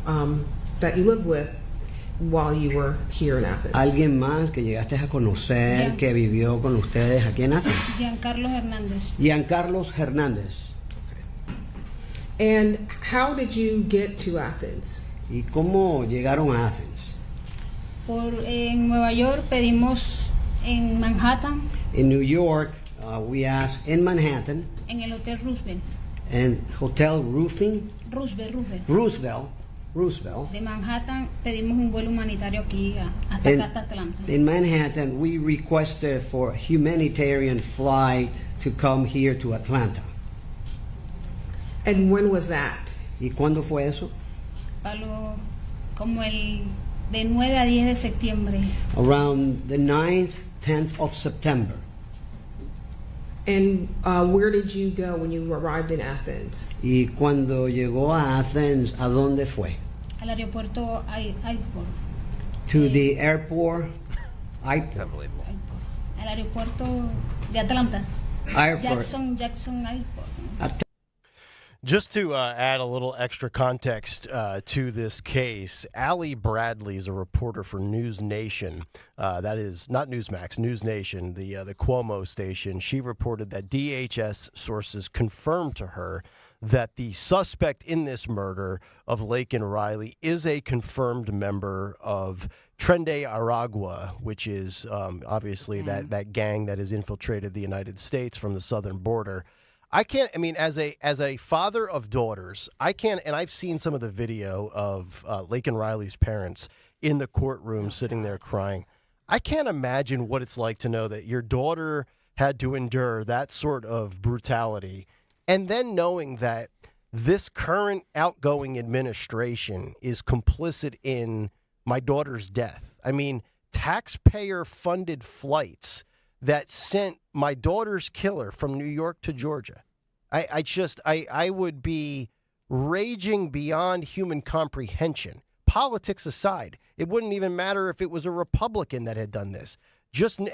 that you lived with while you were here in Athens. Alguien más que llegaste a conocer que vivió con ustedes aquí en Athens. Giancarlo Hernández. Giancarlos Hernández. And how did you get to Athens? ¿Y cómo llegaron a Athens? En Nueva York pedimos en Manhattan. In New York, we asked in Manhattan. En el Hotel Roosevelt. And Hotel Roosevelt. De Manhattan pedimos un vuelo humanitario aquí hasta Atlanta. In Manhattan, we requested for a humanitarian flight to come here to Atlanta. And when was that? ¿Y cuándo fue eso? Como el de 9 a 10 de septiembre. Around the 9th, 10th of September. And where did you go when you arrived in Athens? Y cuando llegó a Athens, ¿a dónde fue? Al aeropuerto airport. To the airport. It's unbelievable. Al aeropuerto de Atlanta. Airport. Jackson Airport. Just to add a little extra context to this case, Allie Bradley is a reporter for News Nation. That is not Newsmax, News Nation, the Cuomo station. She reported that DHS sources confirmed to her that the suspect in this murder of Laken Riley is a confirmed member of Tren Aragua, which is obviously that gang that has infiltrated the United States from the southern border. As a father of daughters, and I've seen some of the video of Laken Riley's parents in the courtroom sitting there crying. I can't imagine what it's like to know that your daughter had to endure that sort of brutality, and then knowing that this current outgoing administration is complicit in my daughter's death. I mean, taxpayer-funded flights that sent my daughter's killer from New York to Georgia. I would be raging beyond human comprehension. Politics aside, it wouldn't even matter if it was a Republican that had done this.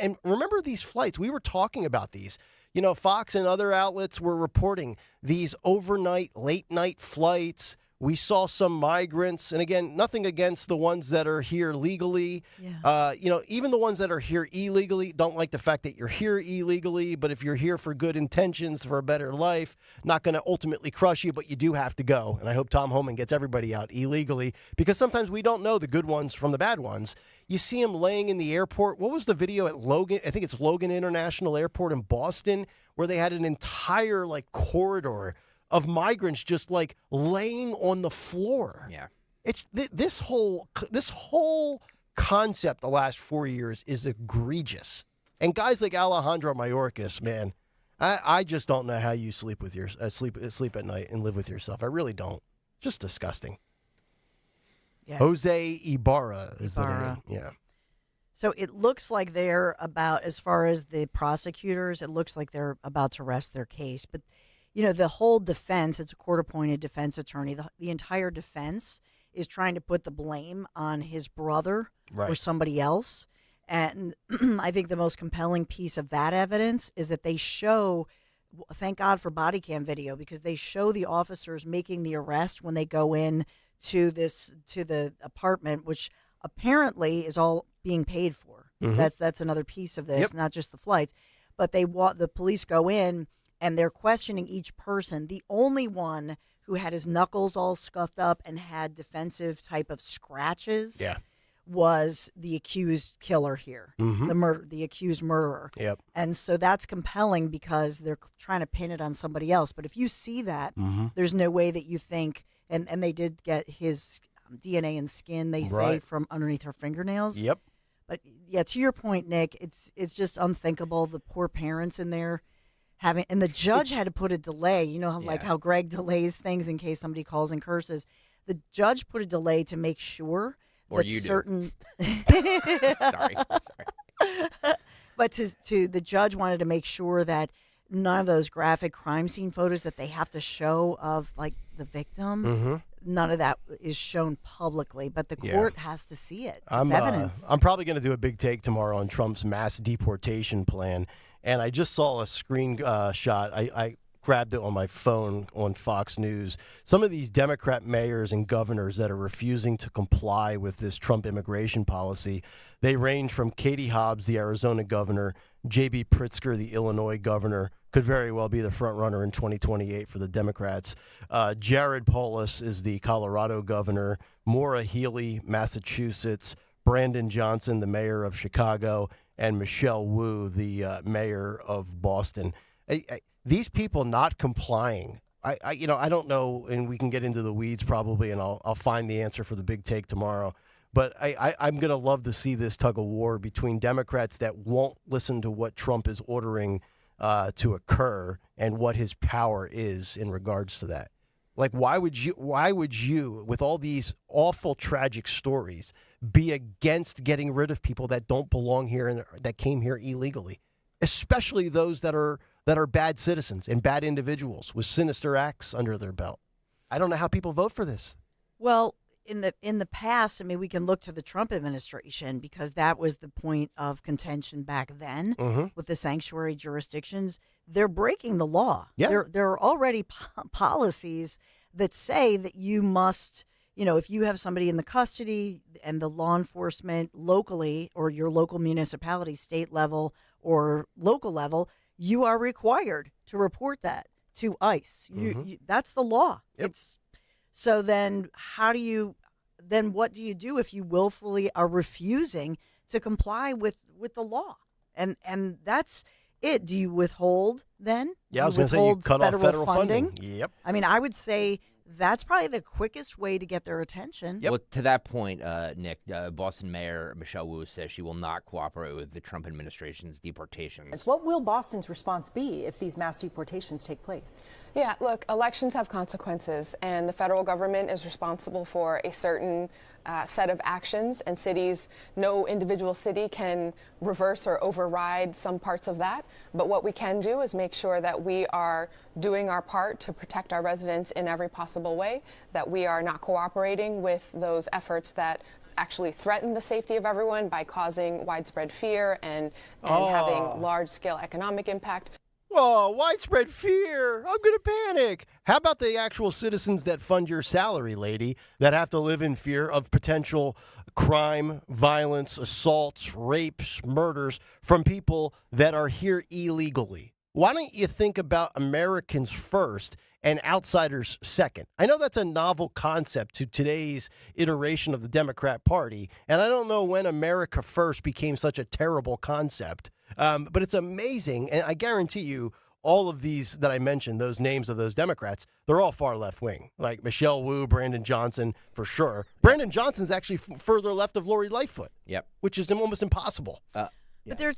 And remember these flights. We were talking about these. You know, Fox and other outlets were reporting these overnight, late-night flights. We saw some migrants, and again, nothing against the ones that are here legally. Yeah. Even the ones that are here illegally don't like the fact that you're here illegally, but if you're here for good intentions, for a better life, not going to ultimately crush you, but you do have to go. And I hope Tom Homan gets everybody out illegally, because sometimes we don't know the good ones from the bad ones. You see him laying in the airport. What was the video at Logan? I think it's Logan International Airport in Boston, where they had an entire corridor of migrants just laying on the floor. Yeah. It's this whole concept the last 4 years is egregious. And guys like Alejandro Mayorkas, man, I just don't know how you sleep with your sleep at night and live with yourself. I really don't. Just disgusting. Yes. Jose Ibarra is the name. Yeah. So it looks like they're about, as far as the prosecutors, it looks like they're about to rest their case. But the whole defense, it's a court-appointed defense attorney. The entire defense is trying to put the blame on his brother or somebody else. And I think the most compelling piece of that evidence is that they show, thank God for body cam video, because they show the officers making the arrest when they go in to the apartment, which apparently is all being paid for. Mm-hmm. That's another piece of this, not just the flights. But the police go in, and they're questioning each person. The only one who had his knuckles all scuffed up and had defensive type of scratches was the accused killer here, the accused murderer. Yep. And so that's compelling because they're trying to pin it on somebody else. But if you see that, there's no way that you think, and they did get his DNA and skin, they say, from underneath her fingernails. Yep. But yeah, to your point, Nick, it's just unthinkable. The poor parents in there. And the judge had to put a delay. You know, how Greg delays things in case somebody calls and curses. The judge put a delay to make sure or that you certain. Sorry. But the judge wanted to make sure that none of those graphic crime scene photos that they have to show of the victim, none of that is shown publicly. But the court has to see it. It's evidence. I'm probably going to do a big take tomorrow on Trump's mass deportation plan. And I just saw a screenshot. I grabbed it on my phone on Fox News. Some of these Democrat mayors and governors that are refusing to comply with this Trump immigration policy, they range from Katie Hobbs, the Arizona governor, J.B. Pritzker, the Illinois governor, could very well be the front runner in 2028 for the Democrats. Jared Polis is the Colorado governor, Maura Healey, Massachusetts, Brandon Johnson, the mayor of Chicago, and Michelle Wu, the mayor of Boston. These people not complying, I don't know, and we can get into the weeds probably, and I'll find the answer for the big take tomorrow. But I'm going to love to see this tug of war between Democrats that won't listen to what Trump is ordering to occur and what his power is in regards to that. Why would you, with all these awful, tragic stories, be against getting rid of people that don't belong here and that came here illegally, especially those that are bad citizens and bad individuals with sinister acts under their belt? I don't know how people vote for this. Well, in the past, we can look to the Trump administration because that was the point of contention back then with the sanctuary jurisdictions. They're breaking the law. Yeah. There are already policies that say that you must, if you have somebody in the custody and the law enforcement locally or your local municipality, state level or local level, you are required to report that to ICE. That's the law. It's so then what do you do if you willfully are refusing to comply with the law? And that's it. Do you withhold then? Yeah, I was going to say you cut off federal funding. Yep. I mean, I would say that's probably the quickest way to get their attention. Well, to that point, Nick, Boston Mayor Michelle Wu says she will not cooperate with the Trump administration's deportations. What will Boston's response be if these mass deportations take place? Yeah, look, elections have consequences, and the federal government is responsible for a certain set of actions, and no individual city can reverse or override some parts of that. But what we can do is make sure that we are doing our part to protect our residents in every possible way, that we are not cooperating with those efforts that actually threaten the safety of everyone by causing widespread fear and having large-scale economic impact. Oh, widespread fear. I'm going to panic. How about the actual citizens that fund your salary, lady, that have to live in fear of potential crime, violence, assaults, rapes, murders from people that are here illegally? Why don't you think about Americans first and outsiders second? I know that's a novel concept to today's iteration of the Democrat Party, and I don't know when America first became such a terrible concept. But it's amazing, and I guarantee you all of these that I mentioned, those names of those Democrats, they're all far left-wing, like Michelle Wu, Brandon Johnson, for sure. Brandon Johnson's actually further left of Lori Lightfoot, which is almost impossible. But there are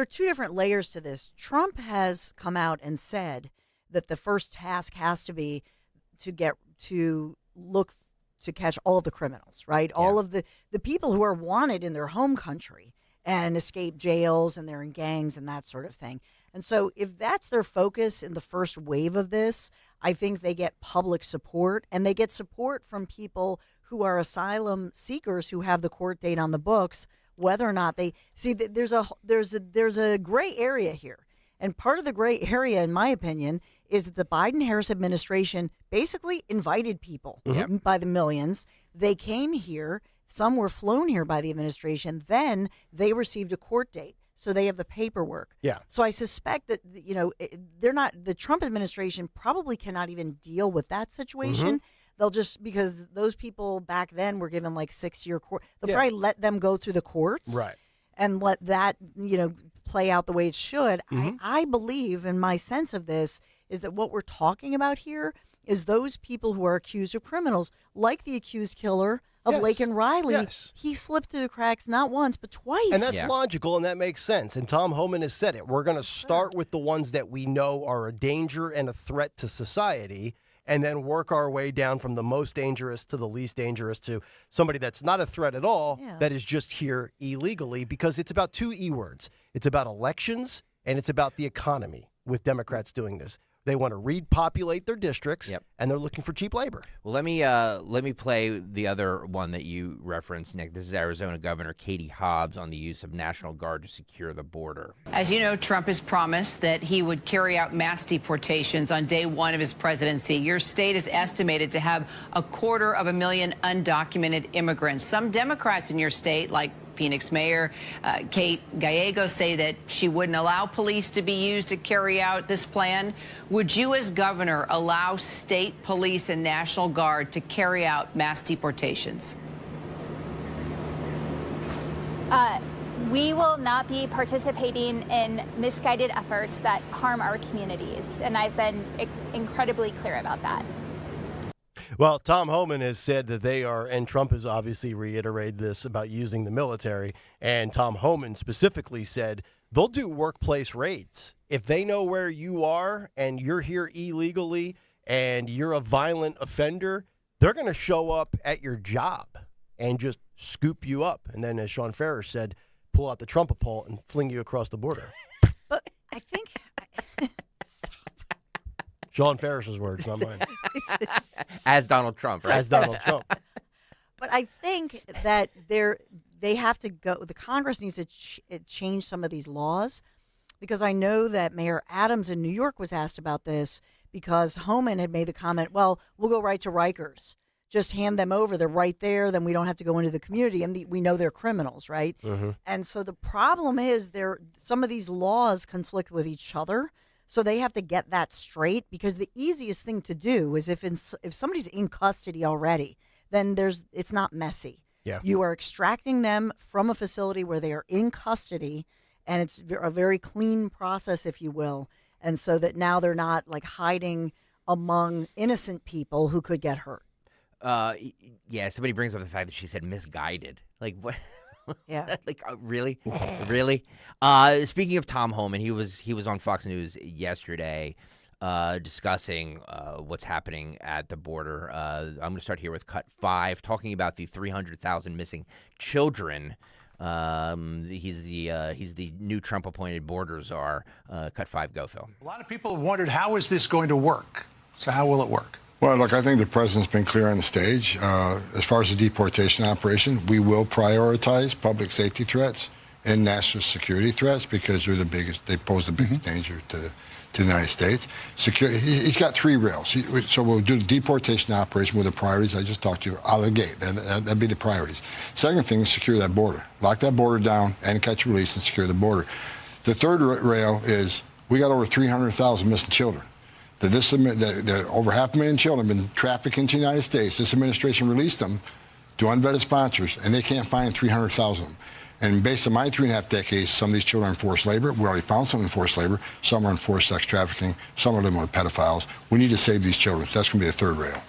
two different layers to this. Trump has come out and said that the first task has to be to catch all of the criminals, right? Yeah. All of the people who are wanted in their home country and escape jails, and they're in gangs and that sort of thing. And so if that's their focus in the first wave of this, I think they get public support, and they get support from people who are asylum seekers who have the court date on the books, whether or not they see that there's a gray area here. And part of the gray area, in my opinion, is that the Biden-Harris administration basically invited people by the millions. They came here. Some were flown here by the administration. Then they received a court date, so they have the paperwork. Yeah. So I suspect that they're not. The Trump administration probably cannot even deal with that situation. They'll just, because those people back then were given like 6-year court. They'll probably let them go through the courts, right, and let that play out the way it should. I believe, in my sense of this, is that what we're talking about here is those people who are accused of criminals, like the accused killer of Laken Riley. Yes. He slipped through the cracks not once, but twice. And that's logical, and that makes sense. And Tom Homan has said it. We're going to start with the ones that we know are a danger and a threat to society, and then work our way down from the most dangerous to the least dangerous to somebody that's not a threat at all, that is just here illegally, because it's about two E words. It's about elections, and it's about the economy with Democrats doing this. They want to repopulate their districts, and they're looking for cheap labor. Well, let me play the other one that you referenced, Nick. This is Arizona Governor Katie Hobbs on the use of National Guard to secure the border. As you know, Trump has promised that he would carry out mass deportations on day one of his presidency. Your state is estimated to have 250,000 undocumented immigrants. Some Democrats in your state, like Phoenix Mayor Kate Gallego, say that she wouldn't allow police to be used to carry out this plan. Would you, as governor, allow state police and National Guard to carry out mass deportations? We will not be participating in misguided efforts that harm our communities, and I've been incredibly clear about that. Well, Tom Homan has said that they are, and Trump has obviously reiterated this about using the military, and Tom Homan specifically said they'll do workplace raids. If they know where you are and you're here illegally and you're a violent offender, they're going to show up at your job and just scoop you up. And then, as Sean Ferrer said, pull out the trumpet pole and fling you across the border. But I think... Sean Ferris's words, not mine. As Donald Trump, right? As Donald Trump. But I think that they have to go. The Congress needs to change some of these laws, because I know that Mayor Adams in New York was asked about this because Homan had made the comment, well, we'll go right to Rikers. Just hand them over. They're right there. Then we don't have to go into the community. And we know they're criminals, right? And so the problem is some of these laws conflict with each other. So they have to get that straight, because the easiest thing to do is if somebody's in custody already, then it's not messy. Yeah. You are extracting them from a facility where they are in custody, and it's a very clean process, if you will. And so that now they're not like hiding among innocent people who could get hurt. Yeah, somebody brings up the fact that she said misguided. Like, what? Yeah. Like, really? Really? Speaking of Tom Homan, he was on Fox News yesterday discussing what's happening at the border. I'm going to start here with Cut 5, talking about the 300,000 missing children. He's the new Trump-appointed border czar. Cut 5, go, Phil. A lot of people have wondered, how is this going to work? So how will it work? Well, look, I think the president's been clear on the stage. As far as the deportation operation, we will prioritize public safety threats and national security threats because they pose the biggest danger to the United States. He's got 3 rails. So we'll do the deportation operation with the priorities I just talked to you out of the gate. That'd be the priorities. Second thing is secure that border. Lock that border down and catch and release and secure the border. The third rail is we got over 300,000 missing children. Over 500,000 children have been trafficked into the United States. This administration released them to unvetted sponsors, and they can't find 300,000 of them. And based on my 3.5 decades, some of these children are in forced labor. We already found some in forced labor. Some are in forced sex trafficking. Some are living with pedophiles. We need to save these children. That's going to be the third rail.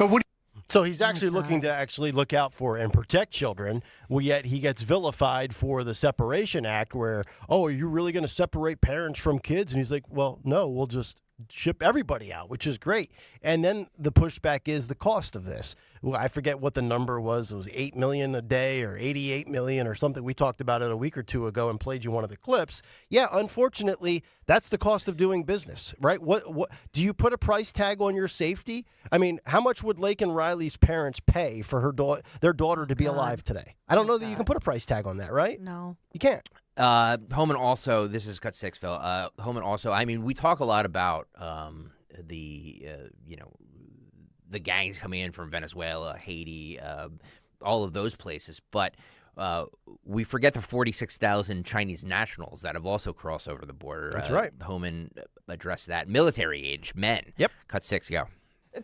So he's actually looking to look out for and protect children, yet he gets vilified for the Separation Act where, are you really going to separate parents from kids? And he's like, well, no, we'll just ship everybody out, which is great. And then the pushback is the cost of this. Well, I forget what the number was. It was $8 million a day or $88 million or something. We talked about it a week or two ago and played you one of the clips. Yeah, unfortunately, that's the cost of doing business, right? What do you put a price tag on your safety? I mean, how much would Lake and Riley's parents pay for their daughter to be alive today? I don't know that you can put a price tag on that, right? No. You can't. Homan also, this is Cut 6, Phil. Homan also, I mean, we talk a lot about the gangs coming in from Venezuela, Haiti, all of those places, but we forget the 46,000 Chinese nationals that have also crossed over the border. That's right. Homan addressed that. Military age men. Yep. Cut 6, go.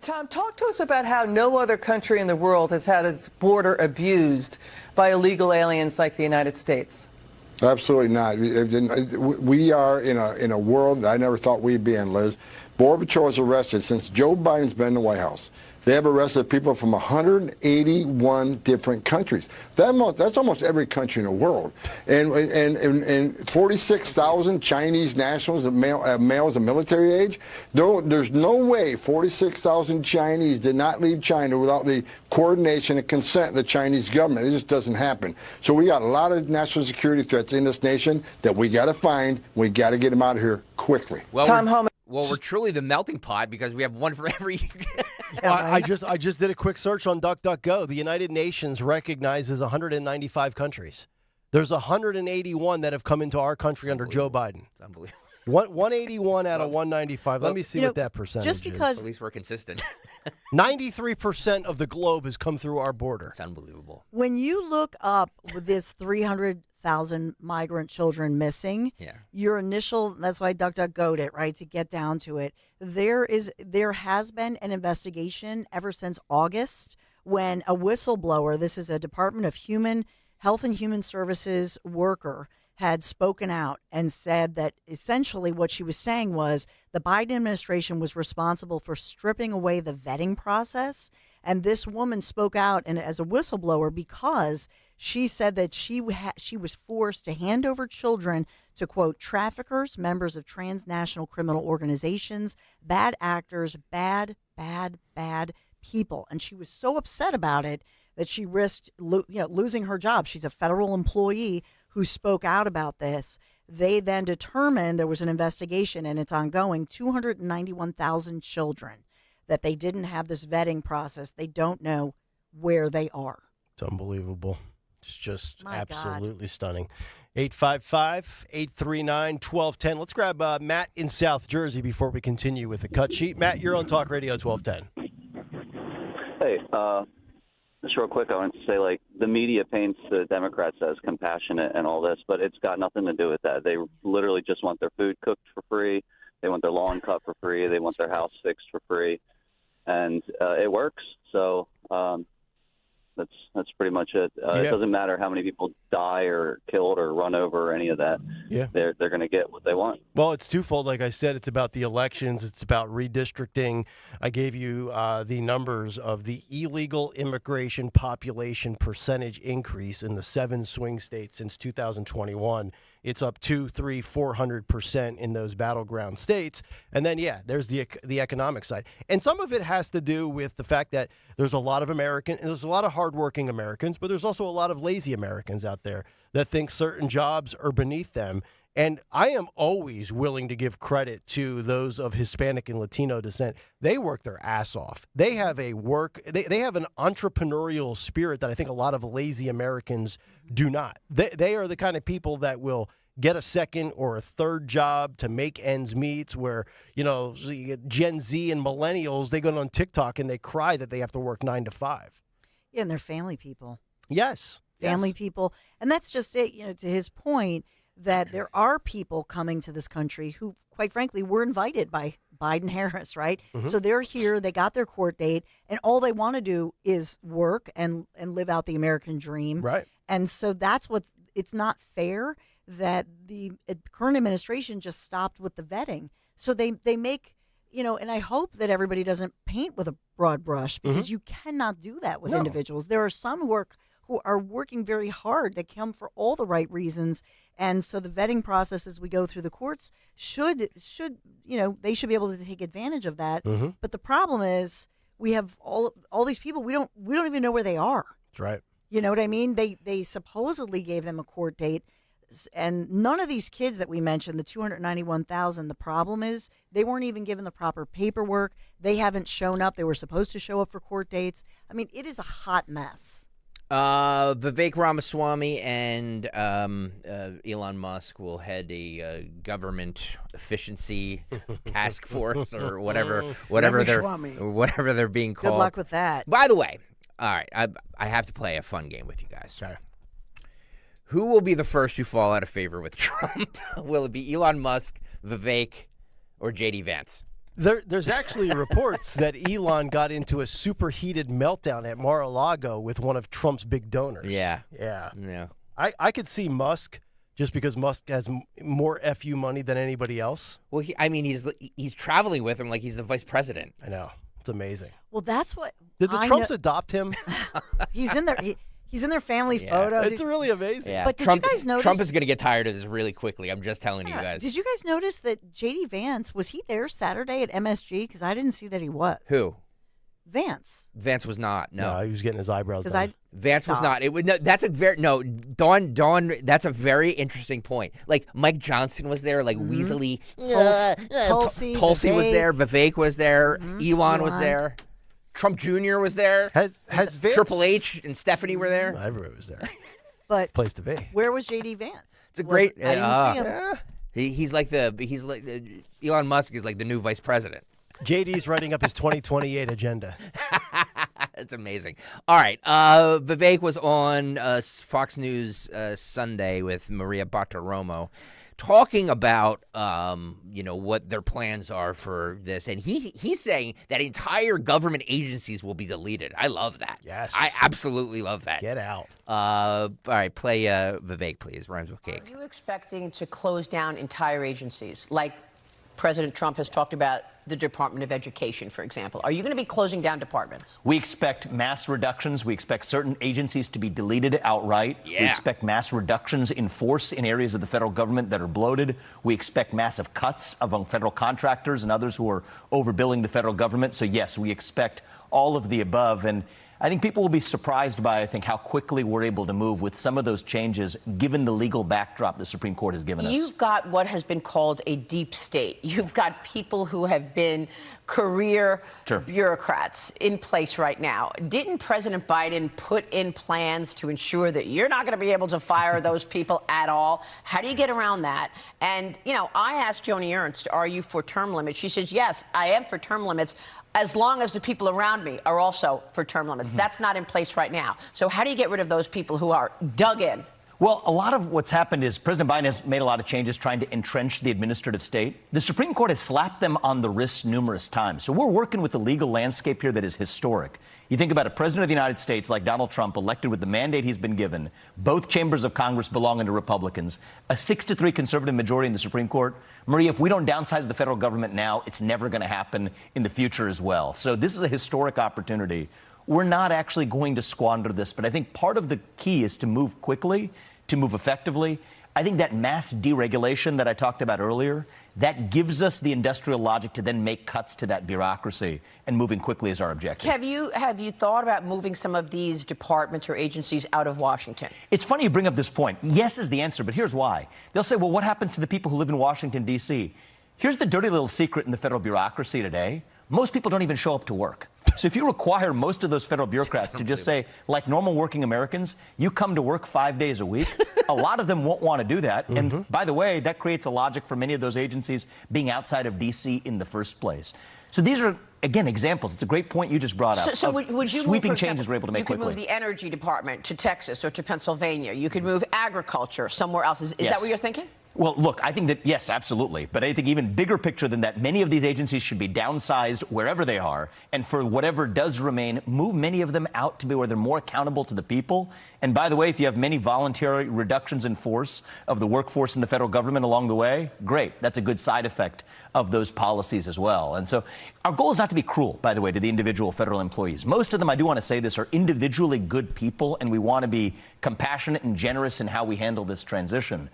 Tom, talk to us about how no other country in the world has had its border abused by illegal aliens like the United States. Absolutely not. We are in a world that I never thought we'd be in, Liz. Border Patrol has arrested, since Joe Biden's been in the White House, they have arrested people from 181 different countries. That's almost every country in the world. And 46,000 Chinese nationals have males of military age. There's no way 46,000 Chinese did not leave China without the coordination and consent of the Chinese government. It just doesn't happen. So we got a lot of national security threats in this nation that we got to find. We got to get them out of here quickly. Well, we're truly the melting pot because we have one for every. Well, I just did a quick search on DuckDuckGo. The United Nations recognizes 195 countries. There's 181 that have come into our country under Joe Biden. It's unbelievable. 181 out of 195. Let me see what that percentage just because, is. At least we're consistent. 93% of the globe has come through our border. It's unbelievable. When you look up this 300,000 migrant children missing, your initial, that's why DuckDuckGo'd it, right, to get down to it. There has been an investigation ever since August when a whistleblower, this is a Department of Health and Human Services worker, had spoken out and said that essentially what she was saying was the Biden administration was responsible for stripping away the vetting process. And this woman spoke out and as a whistleblower because she said that she was forced to hand over children to, quote, traffickers, members of transnational criminal organizations, bad actors, bad people. And she was so upset about it that she risked losing her job. She's a federal employee who spoke out about this. They then determined there was an investigation, and it's ongoing, 291,000 children that they didn't have this vetting process. They don't know where they are. It's unbelievable. It's just absolutely stunning. 855-839-1210. Let's grab Matt in South Jersey before we continue with the cut sheet. Matt, you're on Talk Radio 1210. Hey, just real quick, I want to say, the media paints the Democrats as compassionate and all this, but it's got nothing to do with that. They literally just want their food cooked for free. They want their lawn cut for free. They want their house fixed for free, and it works. So that's pretty much it. It doesn't matter how many people die or killed or run over or any of that. Yeah. They're going to get what they want. Well, it's twofold. Like I said, it's about the elections. It's about redistricting. I gave you the numbers of the illegal immigration population percentage increase in the 7 swing states since 2021. It's up 400% in those battleground states. And then, there's the economic side. And some of it has to do with the fact that there's a lot of there's a lot of hardworking Americans, but there's also a lot of lazy Americans out there that think certain jobs are beneath them. And I am always willing to give credit to those of Hispanic and Latino descent. They work their ass off. They have they have an entrepreneurial spirit that I think a lot of lazy Americans do not. They are the kind of people that will get a second or a third job to make ends meet, where, so you get Gen Z and millennials, they go on TikTok and they cry that they have to work 9 to 5. Yeah, and they're family people. Yes. Family people. And that's just it, to his point, that there are people coming to this country who, quite frankly, were invited by Biden-Harris, right? Mhm. So they're here, they got their court date, and all they want to do is work and live out the American dream. Right. And so it's not fair that the current administration just stopped with the vetting. So they make, and I hope that everybody doesn't paint with a broad brush, because you cannot do that with individuals. There are some who are working very hard, that come for all the right reasons. And so the vetting process as we go through the courts should they should be able to take advantage of that. But the problem is we have all these people, we don't even know where they are. That's right. You know what I mean? They supposedly gave them a court date, and none of these kids that we mentioned, the 291,000, the problem is they weren't even given the proper paperwork. They haven't shown up. They were supposed to show up for court dates. I mean, it is a hot mess. Vivek Ramaswamy and Elon Musk will head a government efficiency task force or whatever they're being called. Good luck with that. By the way, all right, I have to play a fun game with you guys. Sorry. Who will be the first to fall out of favor with Trump? Will it be Elon Musk, Vivek, or J.D. Vance? There's actually reports that Elon got into a superheated meltdown at Mar-a-Lago with one of Trump's big donors. Yeah. I could see Musk, just because Musk has more FU money than anybody else. Well, he's traveling with him like he's the vice president. I know. It's amazing. Well, that's what. Did the Trumps adopt him? He's in there. He's in their family photos. It's really amazing. Yeah. But did Trump, you guys notice? Trump is going to get tired of this really quickly. I'm just telling you guys. Did you guys notice that J.D. Vance, was he there Saturday at MSG? Because I didn't see that he was. Who? Vance. Vance was not. No, he was getting his eyebrows done. Vance was not. It was no. That's a very no. Dawn. That's a very interesting point. Like Mike Johnson was there. Like Weasley. Tulsi was there. Vivek was there. Elon was there. Trump Jr. was there. Has Vance, Triple H and Stephanie were there. Everybody was there. But place to be. Where was J.D. Vance? It's a great. I didn't see him. He's like Elon Musk is like the new vice president. JD's writing up his 2028 agenda. That's amazing. All right. Vivek was on Fox News Sunday with Maria Bartiromo, talking about what their plans are for this, and he's saying that entire government agencies will be deleted. I love that. Yes, I absolutely love that. Get out. All right, play Vivek, please. Rhymes with cake. Are you expecting to close down entire agencies, like President Trump has talked about the Department of Education, for example? Are you going to be closing down departments? We expect mass reductions. We expect certain agencies to be deleted outright. Yeah. We expect mass reductions in force in areas of the federal government that are bloated. We expect massive cuts among federal contractors and others who are overbilling the federal government. So, yes, we expect all of the above. And I think people will be surprised by, how quickly we're able to move with some of those changes, given the legal backdrop the Supreme Court has given us. You've got what has been called a deep state. You've got people who have been career bureaucrats in place right now. Didn't President Biden put in plans to ensure that you're not going to be able to fire those people at all? How do you get around that? And, I asked Joni Ernst, are you for term limits? She says, yes, I am for term limits, as long as the people around me are also for term limits. That's not in place right now. So how do you get rid of those people who are dug in? Well, a lot of what's happened is President Biden has made a lot of changes trying to entrench the administrative state. The Supreme Court has slapped them on the wrist numerous times. So we're working with a legal landscape here that is historic. You think about a president of the United States like Donald Trump, elected with the mandate he's been given, both chambers of Congress belonging to Republicans, a 6-3 conservative majority in the Supreme Court. Maria, if we don't downsize the federal government now, it's never going to happen in the future as well. So this is a historic opportunity. We're not actually going to squander this, but I think part of the key is to move quickly, to move effectively. I think that mass deregulation that I talked about earlier, that gives us the industrial logic to then make cuts to that bureaucracy, and moving quickly is our objective. Have you thought about moving some of these departments or agencies out of Washington? It's funny you bring up this point. Yes is the answer, but here's why. They'll say, well, what happens to the people who live in Washington, D.C.? Here's the dirty little secret in the federal bureaucracy today. Most people don't even show up to work. So if you require most of those federal bureaucrats to just say, like normal working Americans, you come to work 5 days a week, a lot of them won't want to do that. And by the way, that creates a logic for many of those agencies being outside of D.C. in the first place. So these are, again, examples. It's a great point you just brought up. So would you sweeping move, for changes example, we're able to make you could quickly. move the Energy Department to Texas or to Pennsylvania. You could move agriculture somewhere else. Is that what you're thinking? Well, look, I think that, yes, absolutely. But I think even bigger picture than that, many of these agencies should be downsized wherever they are. And for whatever does remain, move many of them out to be where they're more accountable to the people. And by the way, if you have many voluntary reductions in force of the workforce in the federal government along the way, great. That's a good side effect of those policies as well. And so our goal is not to be cruel, by the way, to the individual federal employees. Most of them, I do want to say this, are individually good people, and we want to be compassionate and generous in how we handle this transition.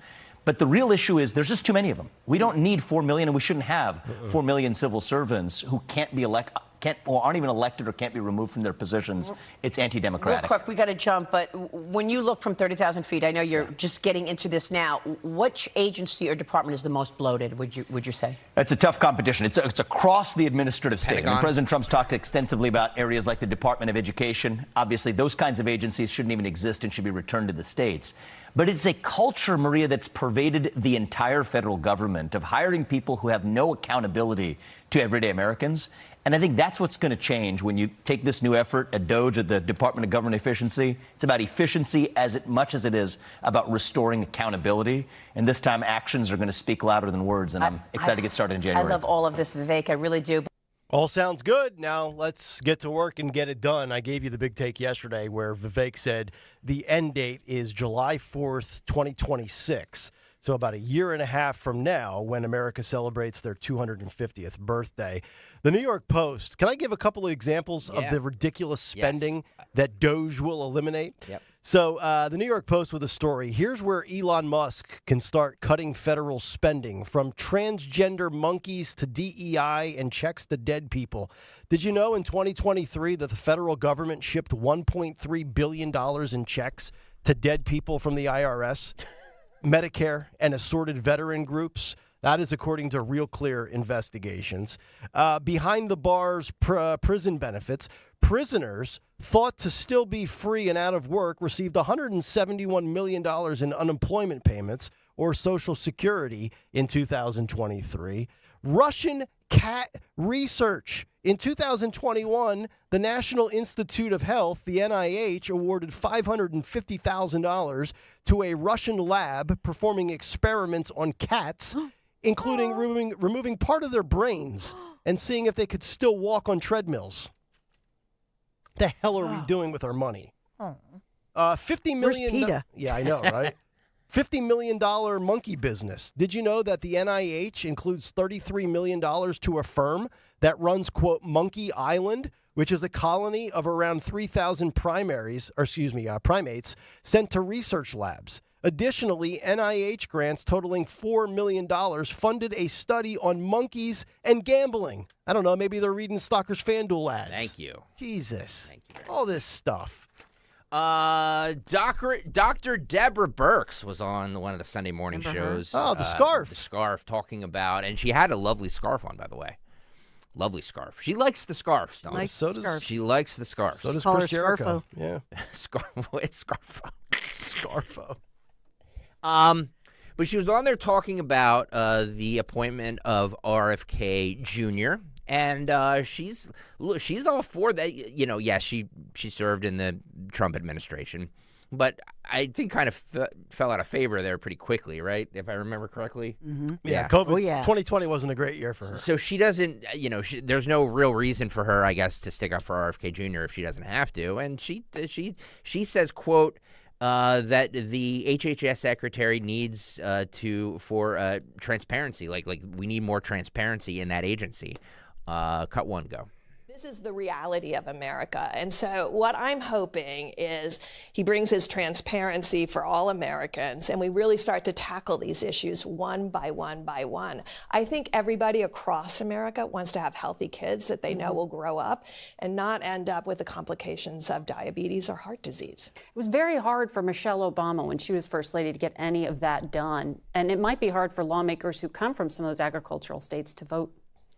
But the real issue is there's just too many of them. We don't need 4 million, and we shouldn't have 4 million civil servants who can't be or aren't even elected or can't be removed from their positions. It's anti-democratic. Real quick, we got to jump, but when you look from 30,000 feet, I know you're just getting into this now. Which agency or department is the most bloated, would you say? It's a tough competition. It's across the administrative state. I mean, President Trump's talked extensively about areas like the Department of Education. Obviously, those kinds of agencies shouldn't even exist and should be returned to the states. But it's a culture, Maria, that's pervaded the entire federal government of hiring people who have no accountability to everyday Americans. And I think that's what's going to change when you take this new effort at DOGE, at the Department of Government Efficiency. It's about efficiency as much as it is about restoring accountability. And this time, actions are going to speak louder than words. And I'm excited to get started in January. I love all of this, Vivek. I really do. All sounds good. Now let's get to work and get it done. I gave you the big take yesterday where Vivek said the end date is July 4th, 2026. So about a year and a half from now, when America celebrates their 250th birthday. The New York Post, can I give a couple of examples of the ridiculous spending that DOGE will eliminate? Yep. So the New York Post with a story. Here's where Elon Musk can start cutting federal spending, from transgender monkeys to DEI and checks to dead people. Did you know in 2023 that the federal government shipped $1.3 billion in checks to dead people from the IRS, Medicare, and assorted veteran groups? That is according to Real Clear investigations. Behind the bars prison benefits, prisoners thought to still be free and out of work received $171 million in unemployment payments or Social Security in 2023. Russian cat research. In 2021, the National Institute of Health, the NIH, awarded $550,000 to a Russian lab performing experiments on cats, including removing part of their brains and seeing if they could still walk on treadmills. The hell are we doing with our money? $50 million. Where's PETA? Yeah, I know, right? $50 million monkey business. Did you know that the NIH includes $33 million to a firm that runs, quote, Monkey Island, which is a colony of around 3,000 primates sent to research labs? Additionally, NIH grants totaling $4 million funded a study on monkeys and gambling. I don't know, maybe they're reading Stalker's FanDuel ads. Thank you. Jesus. Thank you. All this stuff. Dr. Deborah Birx was on one of the Sunday morning shows. Oh, the scarf. The scarf, talking about, and she had a lovely scarf on, by the way. Lovely scarf. She likes the scarves. She likes the scarves. So does Call her Chris Jericho. Scarfo. Yeah. It's Scarfo. Scarfo. But she was on there talking about the appointment of RFK Jr. And she's all for that. You know, yes, she served in the Trump administration, but I think kind of fell out of favor there pretty quickly, right? If I remember correctly. Mm-hmm. Yeah, COVID 2020 wasn't a great year for her. So she doesn't, there's no real reason for her, I guess, to stick up for RFK Jr. if she doesn't have to. And she says, quote, that the HHS secretary needs for transparency. Like we need more transparency in that agency. Cut one, go. This is the reality of America. And so what I'm hoping is he brings his transparency for all Americans, and we really start to tackle these issues one by one by one. I think everybody across America wants to have healthy kids that they know will grow up and not end up with the complications of diabetes or heart disease. It was very hard for Michelle Obama when she was First Lady to get any of that done. And it might be hard for lawmakers who come from some of those agricultural states to vote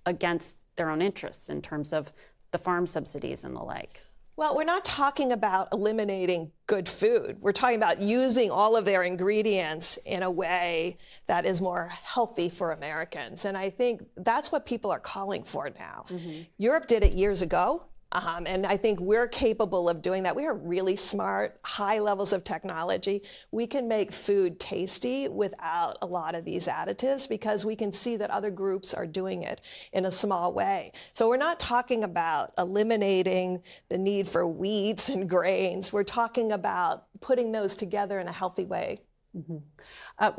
against their own interests in terms of the farm subsidies and the like. Well, we're not talking about eliminating good food. We're talking about using all of their ingredients in a way that is more healthy for Americans. And I think that's what people are calling for now. Europe did it years ago. And I think we're capable of doing that. We are really smart, high levels of technology. We can make food tasty without a lot of these additives because we can see that other groups are doing it in a small way. So we're not talking about eliminating the need for wheats and grains. We're talking about putting those together in a healthy way. I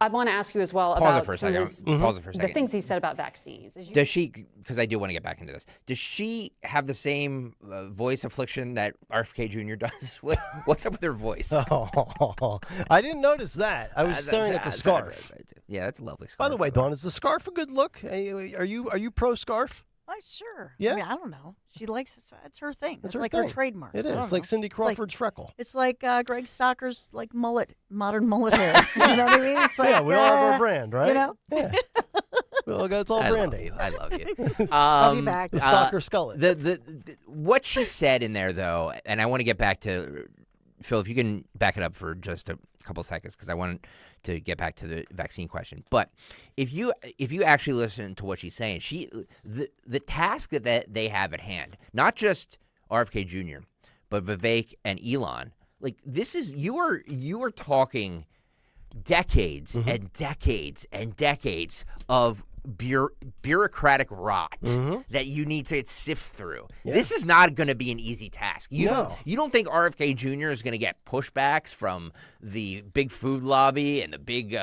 want to ask you as well Pause about it for a second. Pause it for a second. the things he said about vaccines. Does she, because I do want to get back into this, does she have the same voice affliction that RFK Jr. does? What's up with her voice? Oh, I didn't notice that. I was staring at the scarf. Yeah, that's a lovely scarf. By the way, Dawn, is the scarf a good look? Are you pro scarf? Sure. Yeah. I mean, I don't know. She likes it. It's her thing. It's her like thing. her trademark. It is. It's like Cindy Crawford's freckle. It's like Greg Stocker's like mullet, modern mullet hair. You know what I mean? It's like, yeah, we all have our brand, right? You know? Yeah. Well, it's all branding. I love you. Love you back. The Stocker Skullet. The what she said in there, though, and I want to get back to, Phil, if you can back it up for just a couple seconds, because I want to get back to the vaccine question. But if you actually listen to what she's saying, the task that they have at hand, not just RFK Jr., but Vivek and Elon, like this is you are talking decades and decades and decades of bureaucratic rot that you need to sift through. Yeah. This is not going to be an easy task. You don't think RFK Jr. is going to get pushbacks from the big food lobby and the big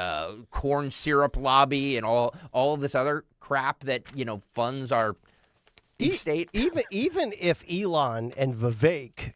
corn syrup lobby and all of this other crap that funds our deep state? Even if Elon and Vivek,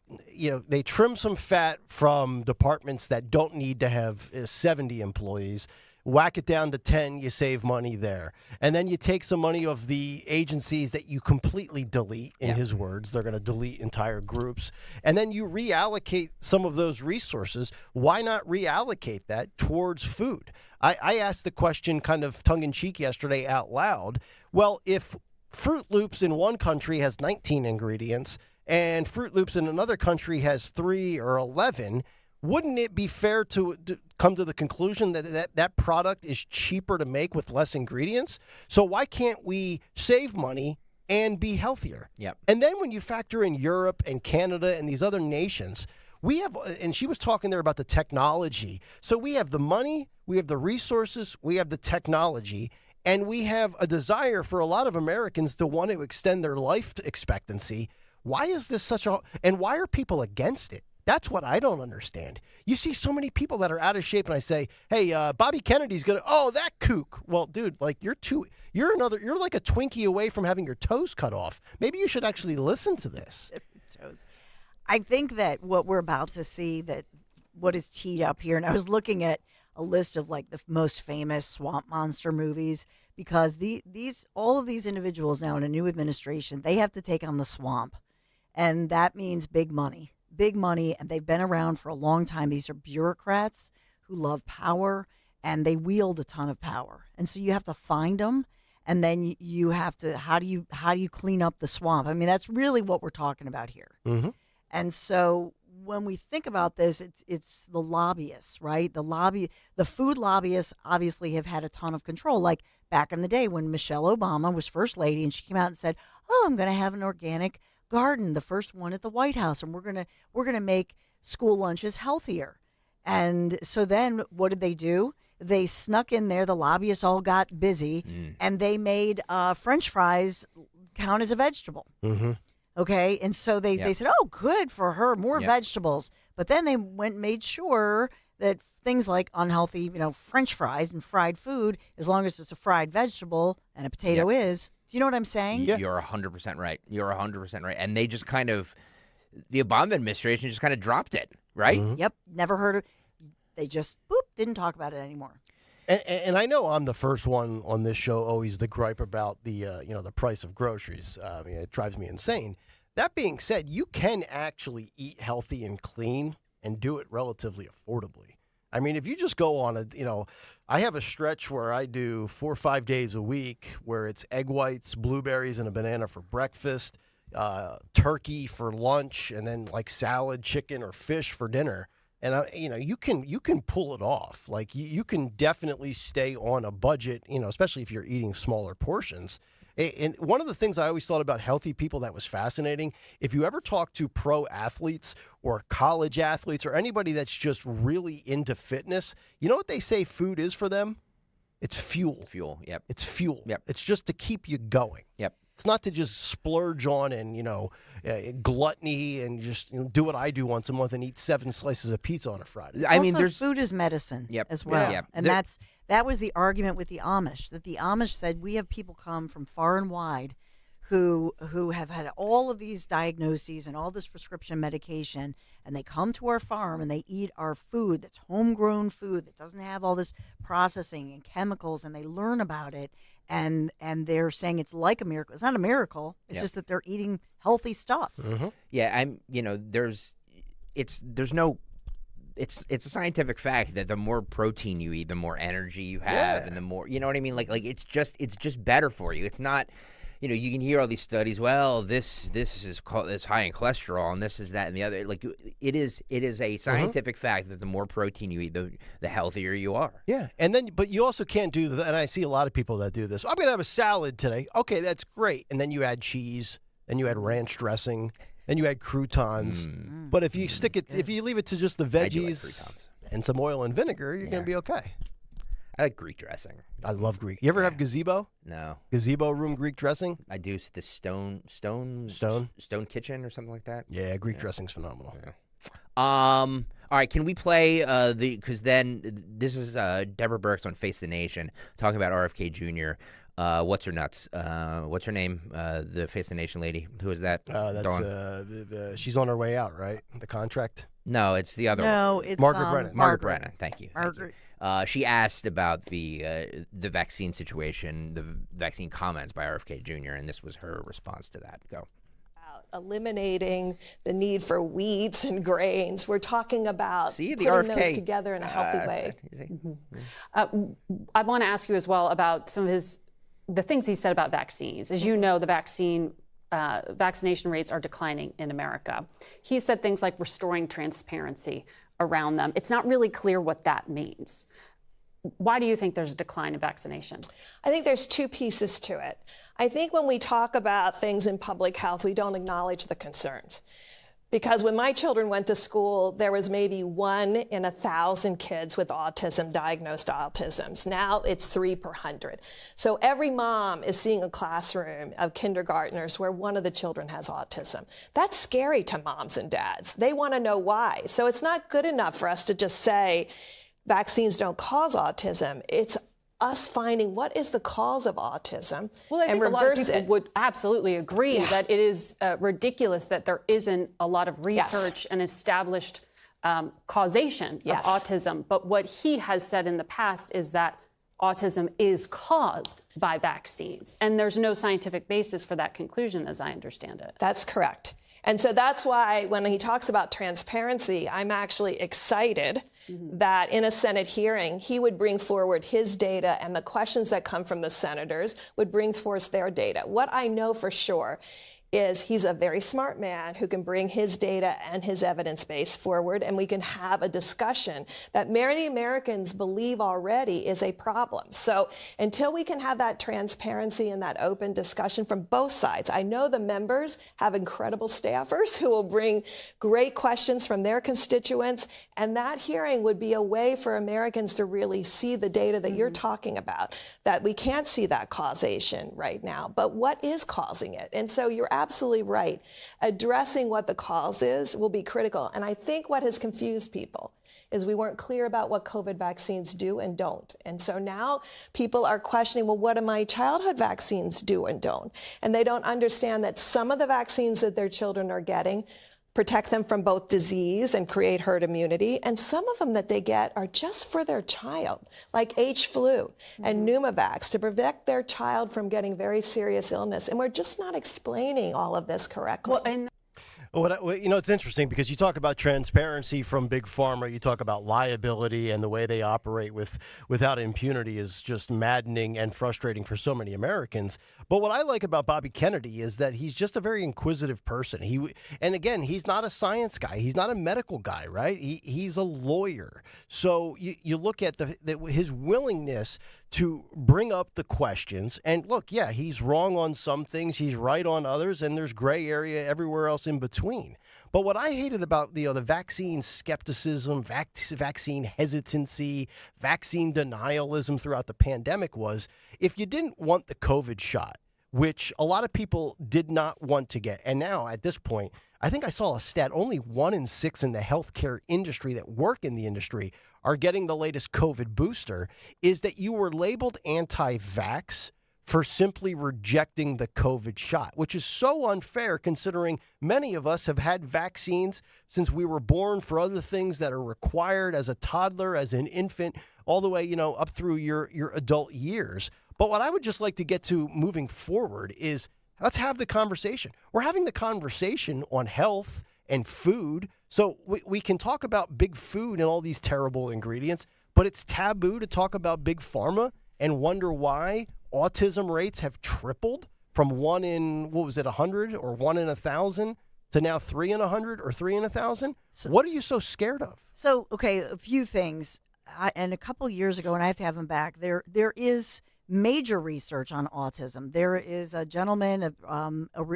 they trim some fat from departments that don't need to have 70 employees. Whack it down to 10, you save money there. And then you take some money of the agencies that you completely delete, in his words. They're going to delete entire groups. And then you reallocate some of those resources. Why not reallocate that towards food? I asked the question kind of tongue-in-cheek yesterday out loud. Well, if Fruit Loops in one country has 19 ingredients and Fruit Loops in another country has 3 or 11, wouldn't it be fair to come to the conclusion that product is cheaper to make with less ingredients? So why can't we save money and be healthier? Yep. And then when you factor in Europe and Canada and these other nations, we have, and she was talking there about the technology. So we have the money, we have the resources, we have the technology, and we have a desire for a lot of Americans to want to extend their life expectancy. Why is this and why are people against it? That's what I don't understand. You see so many people that are out of shape, and I say, "Hey, Bobby Kennedy's gonna." Oh, that kook. Well, dude, like you're like a Twinkie away from having your toes cut off. Maybe you should actually listen to this. I think that what we're about to see, that what is teed up here, and I was looking at a list of like the most famous swamp monster movies, because all of these individuals now in a new administration, they have to take on the swamp, and that means big money. Big money, and they've been around for a long time. These are bureaucrats who love power, and they wield a ton of power. And so you have to find them, and then you have to, how do you clean up the swamp? I mean, that's really what we're talking about here. And so when we think about this, it's the lobbyists, right? The food lobbyists obviously have had a ton of control. Like back in the day when Michelle Obama was First Lady, and she came out and said, "Oh, I'm going to have an organic garden, the first one at the White House, and we're gonna make school lunch is healthier. And so then what did they do? They snuck in there. The lobbyists all got busy, and they made French fries count as a vegetable. Mm-hmm. Okay, and so they said, oh, good for her, more vegetables. But then they went and made sure that things like unhealthy, French fries and fried food, as long as it's a fried vegetable and a potato is. Do you know what I'm saying? You're 100% right. You're 100% right. And they just kind of, the Obama administration just kind of dropped it, right? Yep, never heard of. They just didn't talk about it anymore. And I know I'm the first one on this show always to gripe about the the price of groceries. I mean, it drives me insane. That being said, you can actually eat healthy and clean and do it relatively affordably. I mean, if you just go on I have a stretch where I do 4 or 5 days a week where it's egg whites, blueberries, and a banana for breakfast, turkey for lunch, and then like salad, chicken, or fish for dinner. And you can pull it off. Like you can definitely stay on a budget, especially if you're eating smaller portions. And one of the things I always thought about healthy people that was fascinating, if you ever talk to pro athletes or college athletes or anybody that's just really into fitness, you know what they say food is for them? It's fuel. Fuel, yep. It's fuel. Yep. It's just to keep you going. Yep. It's not to just splurge on and, gluttony and just do what I do once a month and eat 7 slices of pizza on a Friday. I mean, food is medicine as well. Yeah. And that was the argument with the Amish, that the Amish said, we have people come from far and wide who have had all of these diagnoses and all this prescription medication, and they come to our farm and they eat our food that's homegrown food that doesn't have all this processing and chemicals, and they learn about it. And they're saying it's like a miracle. It's not a miracle. It's just that they're eating healthy stuff. Mm-hmm. Yeah, it's a scientific fact that the more protein you eat, the more energy you have, and the more, you know what I mean? Like it's just better for you. It's not, you can hear all these studies. Well, this is high in cholesterol, and this is that and the other. Like it is a scientific fact that the more protein you eat, the healthier you are. Yeah, but you also can't do that. And I see a lot of people that do this. I'm going to have a salad today. Okay, that's great. And then you add cheese, and you add ranch dressing, and you add croutons. But if you if you leave it to just the veggies and some oil and vinegar, you're going to be okay. I like Greek dressing. I love Greek. You ever have gazebo? No. Gazebo room Greek dressing? I do the stone kitchen or something like that. Yeah, Greek dressing's phenomenal. Yeah. All right, can we play because then this is Deborah Burks on Face the Nation talking about RFK Jr. What's her nuts? What's her name? The Face the Nation lady. Who is that? She's on her way out, right? The contract? No, it's the other one. No, it's Margaret Brennan. Margaret Brennan. Thank you. Margaret. She asked about the vaccine situation, the vaccine comments by RFK Jr., and this was her response to that. Go. Eliminating the need for wheats and grains. We're talking about putting RFK, those together in a healthy way. I want to ask you as well about some of the things he said about vaccines. As you know, the vaccination rates are declining in America. He said things like restoring transparency around them. It's not really clear what that means. Why do you think there's a decline in vaccination? I think there's 2 pieces to it. I think when we talk about things in public health, we don't acknowledge the concerns. Because when my children went to school, there was maybe 1 in 1,000 kids with autism, diagnosed autisms. Now it's 3 per 100. So every mom is seeing a classroom of kindergartners where one of the children has autism. That's scary to moms and dads. They want to know why. So it's not good enough for us to just say vaccines don't cause autism. It's us finding what is the cause of autism and reverse it. A lot of people would absolutely agree that it is ridiculous that there isn't a lot of research and established causation of autism. But what he has said in the past is that autism is caused by vaccines. And there's no scientific basis for that conclusion, as I understand it. That's correct. And so that's why when he talks about transparency, I'm actually excited that in a Senate hearing, he would bring forward his data, and the questions that come from the senators would bring forth their data. What I know for sure is he's a very smart man who can bring his data and his evidence base forward, and we can have a discussion that many Americans believe already is a problem. So until we can have that transparency and that open discussion from both sides, I know the members have incredible staffers who will bring great questions from their constituents, and that hearing would be a way for Americans to really see the data that you're talking about, that we can't see that causation right now, but what is causing it? And so you're absolutely right. Addressing what the cause is will be critical. And I think what has confused people is we weren't clear about what COVID vaccines do and don't. And so now people are questioning, well, what do my childhood vaccines do and don't? And they don't understand that some of the vaccines that their children are getting protect them from both disease and create herd immunity. And some of them that they get are just for their child, like H-flu and Pneumovax, to protect their child from getting very serious illness. And we're just not explaining all of this correctly. It's interesting because you talk about transparency from Big Pharma, you talk about liability, and the way they operate without impunity is just maddening and frustrating for so many Americans. But what I like about Bobby Kennedy is that he's just a very inquisitive person. And again, he's not a science guy. He's not a medical guy, right? He's a lawyer. So you look at his willingness to bring up the questions. And look, yeah, he's wrong on some things, he's right on others, and there's gray area everywhere else in between. But what I hated about the vaccine skepticism, vaccine hesitancy, vaccine denialism throughout the pandemic was, if you didn't want the COVID shot, which a lot of people did not want to get, and now at this point, I think I saw a stat, only 1 in 6 in the healthcare industry that work in the industry are getting the latest COVID booster, is that you were labeled anti-vax for simply rejecting the COVID shot, which is so unfair considering many of us have had vaccines since we were born for other things that are required as a toddler, as an infant, all the way, up through your adult years. But what I would just like to get to moving forward is let's have the conversation. We're having the conversation on health and food. So we can talk about big food and all these terrible ingredients, but it's taboo to talk about big pharma and wonder why autism rates have tripled from 1 in, 100 or 1 in 1,000 to now 3 in 100 or 3 in 1,000? What are you so scared of? So, okay, a few things. And a couple years ago, and I have to have him back, there is major research on autism. There is a gentleman,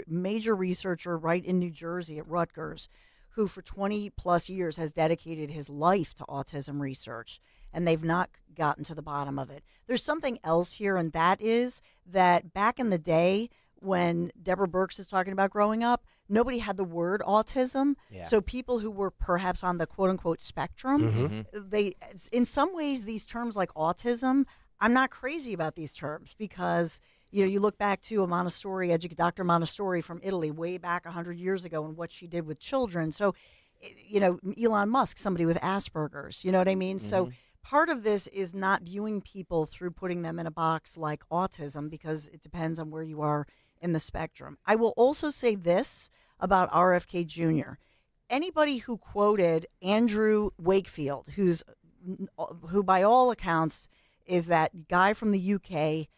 major researcher right in New Jersey at Rutgers, who for 20 plus years has dedicated his life to autism research, and they've not gotten to the bottom of it. There's something else here, and that is that back in the day when Deborah Birx is talking about growing up, nobody had the word autism. Yeah. So people who were perhaps on the quote unquote spectrum, they, in some ways, these terms like autism, I'm not crazy about these terms because, you look back to a Montessori, Dr. Montessori from Italy way back 100 years ago and what she did with children. So, Elon Musk, somebody with Asperger's, you know what I mean? So part of this is not viewing people through putting them in a box like autism because it depends on where you are in the spectrum. I will also say this about RFK Jr. Anybody who quoted Andrew Wakefield, who by all accounts is that guy from the UK,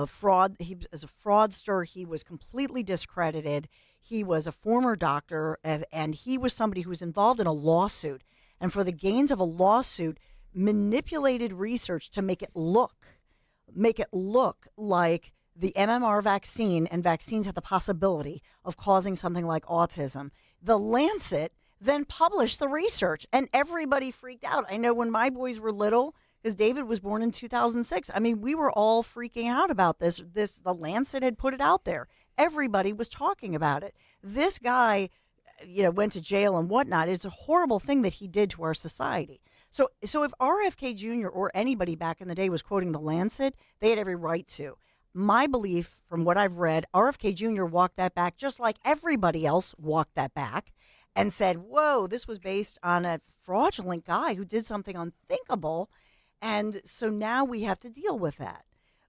fraud. He was a fraudster. He was completely discredited. He was a former doctor, and he was somebody who was involved in a lawsuit. And for the gains of a lawsuit, manipulated research to make it look like the MMR vaccine and vaccines have the possibility of causing something like autism. The Lancet then published the research, and everybody freaked out. I know when my boys were little, because David was born in 2006. I mean, we were all freaking out about this. The Lancet had put it out there. Everybody was talking about it. This guy, went to jail and whatnot. It's a horrible thing that he did to our society. So if RFK Jr. or anybody back in the day was quoting the Lancet, they had every right to. My belief, from what I've read, RFK Jr. walked that back just like everybody else walked that back and said, whoa, this was based on a fraudulent guy who did something unthinkable. And so now we have to deal with that.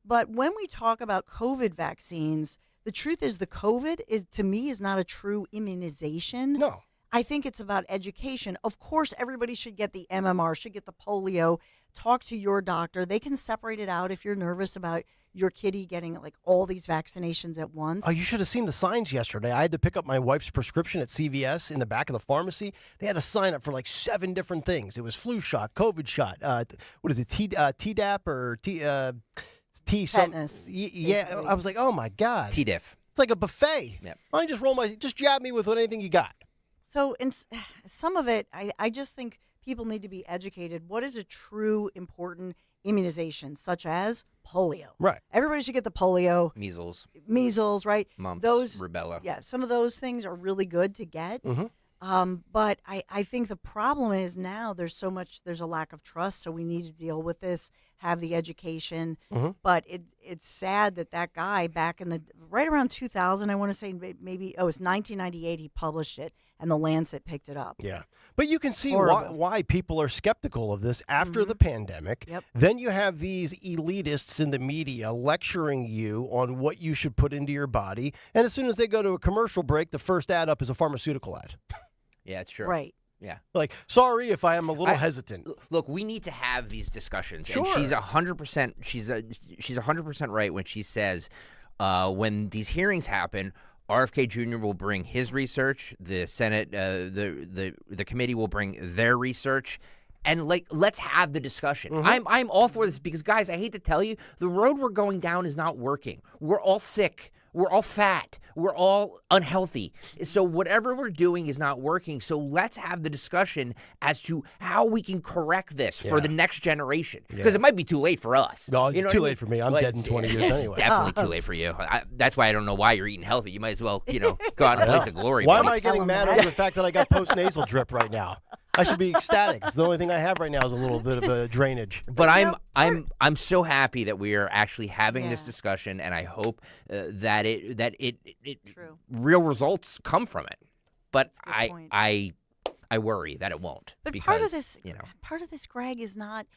But when we talk about COVID vaccines, the truth is the COVID to me is not a true immunization. No. I think it's about education. Of course, everybody should get the MMR, should get the polio talk to your doctor. They can separate it out if you're nervous about your kitty getting like all these vaccinations at once. Oh, you should have seen the signs yesterday. I had to pick up my wife's prescription at CVS in the back of the pharmacy. They had a sign up for like 7 different things. It was flu shot, COVID shot. What is it? Tdap or T? Tetanus. Yeah, I was like, oh my God. T-diff. It's like a buffet. Yep. Why don't you just jab me with anything you got? So in some of it, I just think people need to be educated. What is a true important immunization, such as polio? Right. Everybody should get the polio. Measles, right? mumps, Those rubella. Yeah, some of those things are really good to get. Mm-hmm. But I think the problem is now there's a lack of trust, so we need to deal with this, have the education. Mm-hmm. But it's sad that guy back in right around 2000, I want to say maybe, it was 1998, he published it, and the Lancet picked it up. Yeah. But you can see Horrible. why people are skeptical of this after the pandemic. Yep. Then you have these elitists in the media lecturing you on what you should put into your body. And as soon as they go to a commercial break, the first ad up is a pharmaceutical ad. Yeah, it's true. Right. Yeah. Like, sorry if I am a little hesitant. Look, we need to have these discussions. Sure. And she's 100%. She's 100% right when she says, when these hearings happen, RFK Jr. will bring his research. The Senate, the committee will bring their research. And let's have the discussion. Mm-hmm. I'm all for this because, guys, I hate to tell you, the road we're going down is not working. We're all sick. We're all fat. We're all unhealthy. So whatever we're doing is not working. So let's have the discussion as to how we can correct this for the next generation. Because it might be too late for us. No, it's You know too what I late mean? for me. I'm Well, dead in 20 years it's anyway. definitely too late for you. That's why I don't know why you're eating healthy. You might as well, go out in a place of glory. Why buddy. am I getting mad over the fact that I got post-nasal drip right now? I should be ecstatic. It's the only thing I have right now is a little bit of a drainage. But I'm so happy that we are actually having this discussion, and I hope that it real results come from it. But I worry that it won't. But because, part of this, Greg, is not.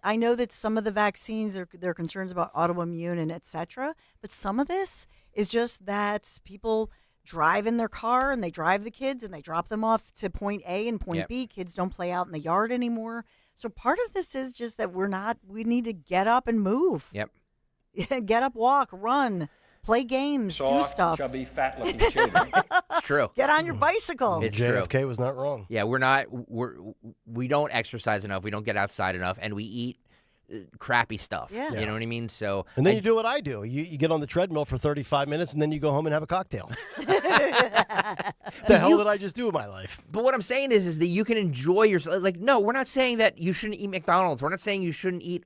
I know that some of the vaccines there are concerns about autoimmune and etc. But some of this is just that people drive in their car and they drive the kids and they drop them off to point A and point B. Kids don't play out in the yard anymore. So part of this is just that we need to get up and move. Yep. Get up, walk, run, play games, do stuff. Chubby, fat-looking children. It's true. Get on your bicycle. It's JFK true. was not wrong. Yeah, we don't exercise enough. We don't get outside enough, and we eat crappy stuff. Yeah. You know what I mean? So And then you do what I do. You get on the treadmill for 35 minutes, and then you go home and have a cocktail. The hell did I just do with my life? But what I'm saying is that you can enjoy yourself. Like, no, we're not saying that you shouldn't eat McDonald's. We're not saying you shouldn't eat,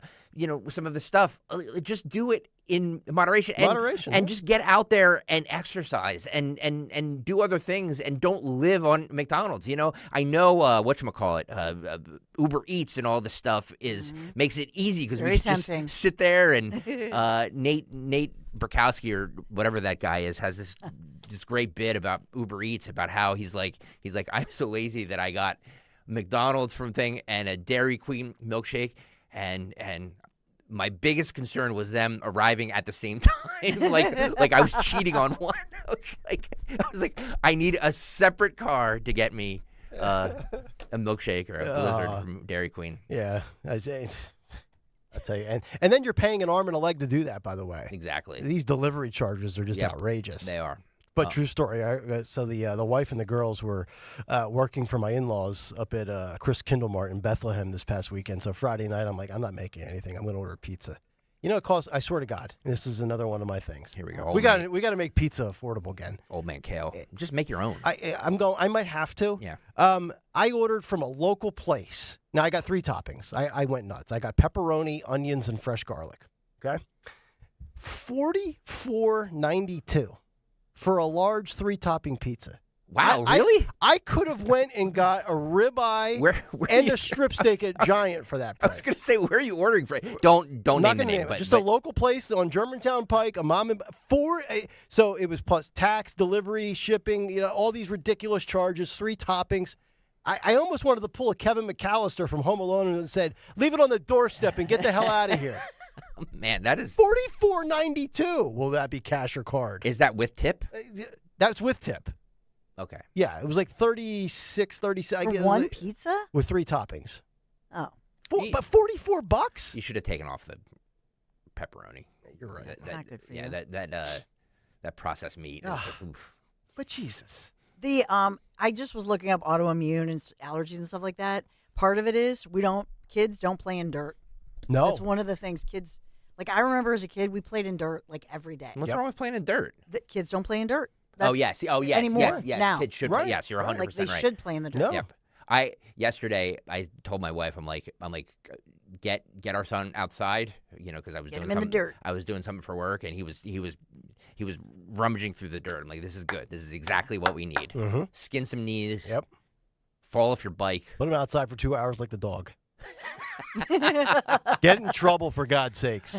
some of the stuff. Just do it in moderation. And just get out there and exercise and do other things and don't live on McDonald's. I know whatchamacallit, Uber Eats and all this stuff makes it easy because we can just sit there and Nate Burkowski or whatever that guy is has this great bit about Uber Eats about how he's like I'm so lazy that I got McDonald's from thing and a Dairy Queen milkshake and my biggest concern was them arriving at the same time. like I was cheating on one. I was like, I need a separate car to get me a milkshake or a Blizzard from Dairy Queen. Yeah, I tell you, and then you're paying an arm and a leg to do that. By the way, exactly. These delivery charges are just outrageous. They are. But true story. So the wife and the girls were working for my in-laws up at Chris Kindlemart in Bethlehem this past weekend. So Friday night, I'm like, I'm not making anything. I'm going to order pizza. It costs. I swear to God, this is another one of my things. Here we go. We got to make pizza affordable again. Old man Kayal, just make your own. I might have to. Yeah. I ordered from a local place. Now I got 3 toppings. I went nuts. I got pepperoni, onions, and fresh garlic. Okay. $44.92 for a large 3-topping pizza. Wow, really? I could have went and got a ribeye and a strip steak at Giant for that price. I was going to say, where are you ordering from? Don't name the name. Just a local place on Germantown Pike, a mom and so it was plus tax, delivery, shipping, all these ridiculous charges, 3 toppings. I almost wanted to pull a Kevin McAllister from Home Alone and said, leave it on the doorstep and get the hell out of here. Man, that is $44.92. Will that be cash or card? Is that with tip? That's with tip. Okay. Yeah, it was like 36, 37. For one pizza? With 3 toppings. Oh. But $44? You should have taken off the pepperoni. You're right. It's not good for you. Yeah, that processed meat. But Jesus. I just was looking up autoimmune and allergies and stuff like that. Part of it is kids don't play in dirt. No. That's one of the things kids, like I remember as a kid, we played in dirt like every day. What's wrong with playing in dirt? The kids don't play in dirt. Yes. Anymore. Yes. Now. Kids should Right. play. Yes, you're 100% Like they right. should play in the dirt. Yep. Yesterday I told my wife, I'm like, get our son outside, because I was Get doing him in the something. dirt. I was doing something for work, and he was rummaging through the dirt. I'm like, this is good. This is exactly what we need. Mm-hmm. Skin some knees. Yep. Fall off your bike. Put him outside for 2 hours like the dog. Get in trouble, for God's sakes.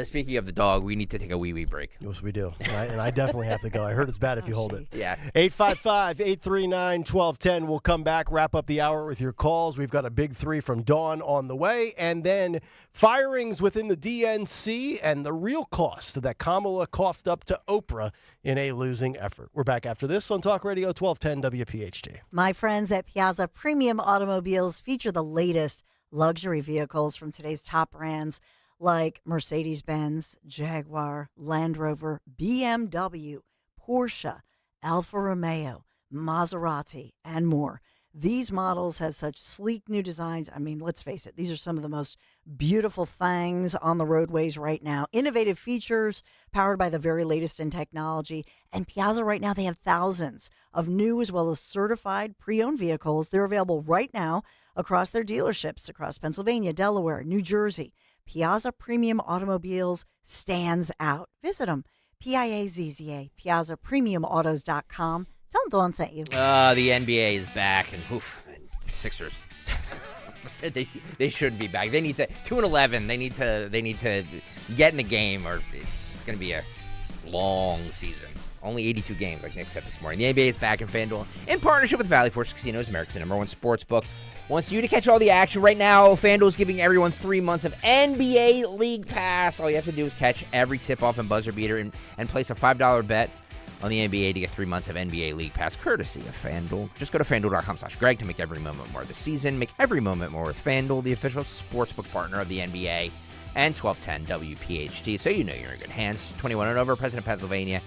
Speaking of the dog, we need to take a wee break. Yes, we do. And I definitely have to go. I heard it's bad if you hold it. Yeah. 855-839-1210. We'll come back, wrap up the hour with your calls. We've got a big three from Dawn on the way. And then firings within the DNC and the real cost that Kamala coughed up to Oprah in a losing effort. We're back after this on Talk Radio 1210 WPHT. My friends at Piazza Premium Automobiles feature the latest luxury vehicles from today's top brands like Mercedes-Benz, Jaguar, Land Rover, BMW, Porsche, Alfa Romeo, Maserati, and more. These models have such sleek new designs. I mean, let's face it, these are some of the most beautiful things on the roadways right now. Innovative features powered by the very latest in technology. And Piazza right now, they have thousands of new as well as certified pre-owned vehicles. They're available right now across their dealerships across Pennsylvania, Delaware, New Jersey. Piazza Premium Automobiles stands out. Visit them. Piazza, PiazzaPremiumAutos.com. Tell them Dawn sent you. The NBA is back, and the Sixers. they shouldn't be back. They need to 2-11. They need to get in the game, or it's going to be a long season. Only 82 games, like Nick said this morning. The NBA is back in FanDuel in partnership with Valley Forge Casinos, America's #1 sports book. Wants you to catch all the action right now. FanDuel is giving everyone 3 months of NBA League Pass. All you have to do is catch every tip-off and buzzer beater and place a $5 bet on the NBA to get 3 months of NBA League Pass, courtesy of FanDuel. Just go to FanDuel.com/Greg to make every moment more this season. Make every moment more with FanDuel, the official sportsbook partner of the NBA and 1210 WPHT. So you know you're in good hands. 21 and over, present in Pennsylvania.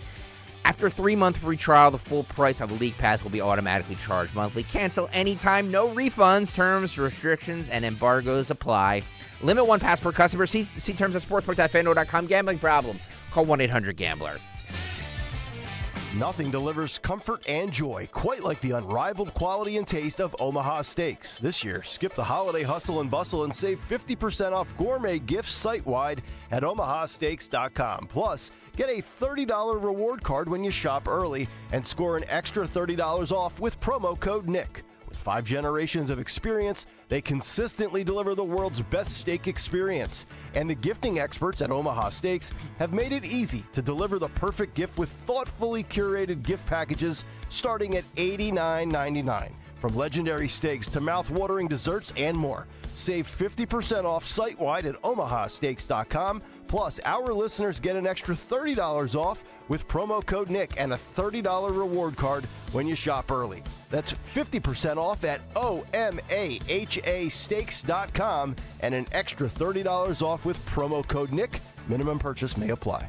After a 3-month free trial, the full price of a League Pass will be automatically charged monthly. Cancel anytime, no refunds. Terms, restrictions, and embargoes apply. Limit 1 pass per customer. See terms at sportsbook.fanduel.com. Gambling problem? Call 1-800-GAMBLER. Nothing delivers comfort and joy quite like the unrivaled quality and taste of Omaha Steaks. This year, skip the holiday hustle and bustle and save 50% off gourmet gifts site-wide at omahasteaks.com. Plus, get a $30 reward card when you shop early and score an extra $30 off with promo code NICK. With 5 generations of experience, they consistently deliver the world's best steak experience. And the gifting experts at Omaha Steaks have made it easy to deliver the perfect gift with thoughtfully curated gift packages starting at $89.99. From legendary steaks to mouth-watering desserts and more. Save 50% off site-wide at omahasteaks.com. Plus, our listeners get an extra $30 off with promo code NICK and a $30 reward card when you shop early. That's 50% off at omahasteaks.com and an extra $30 off with promo code NICK. Minimum purchase may apply.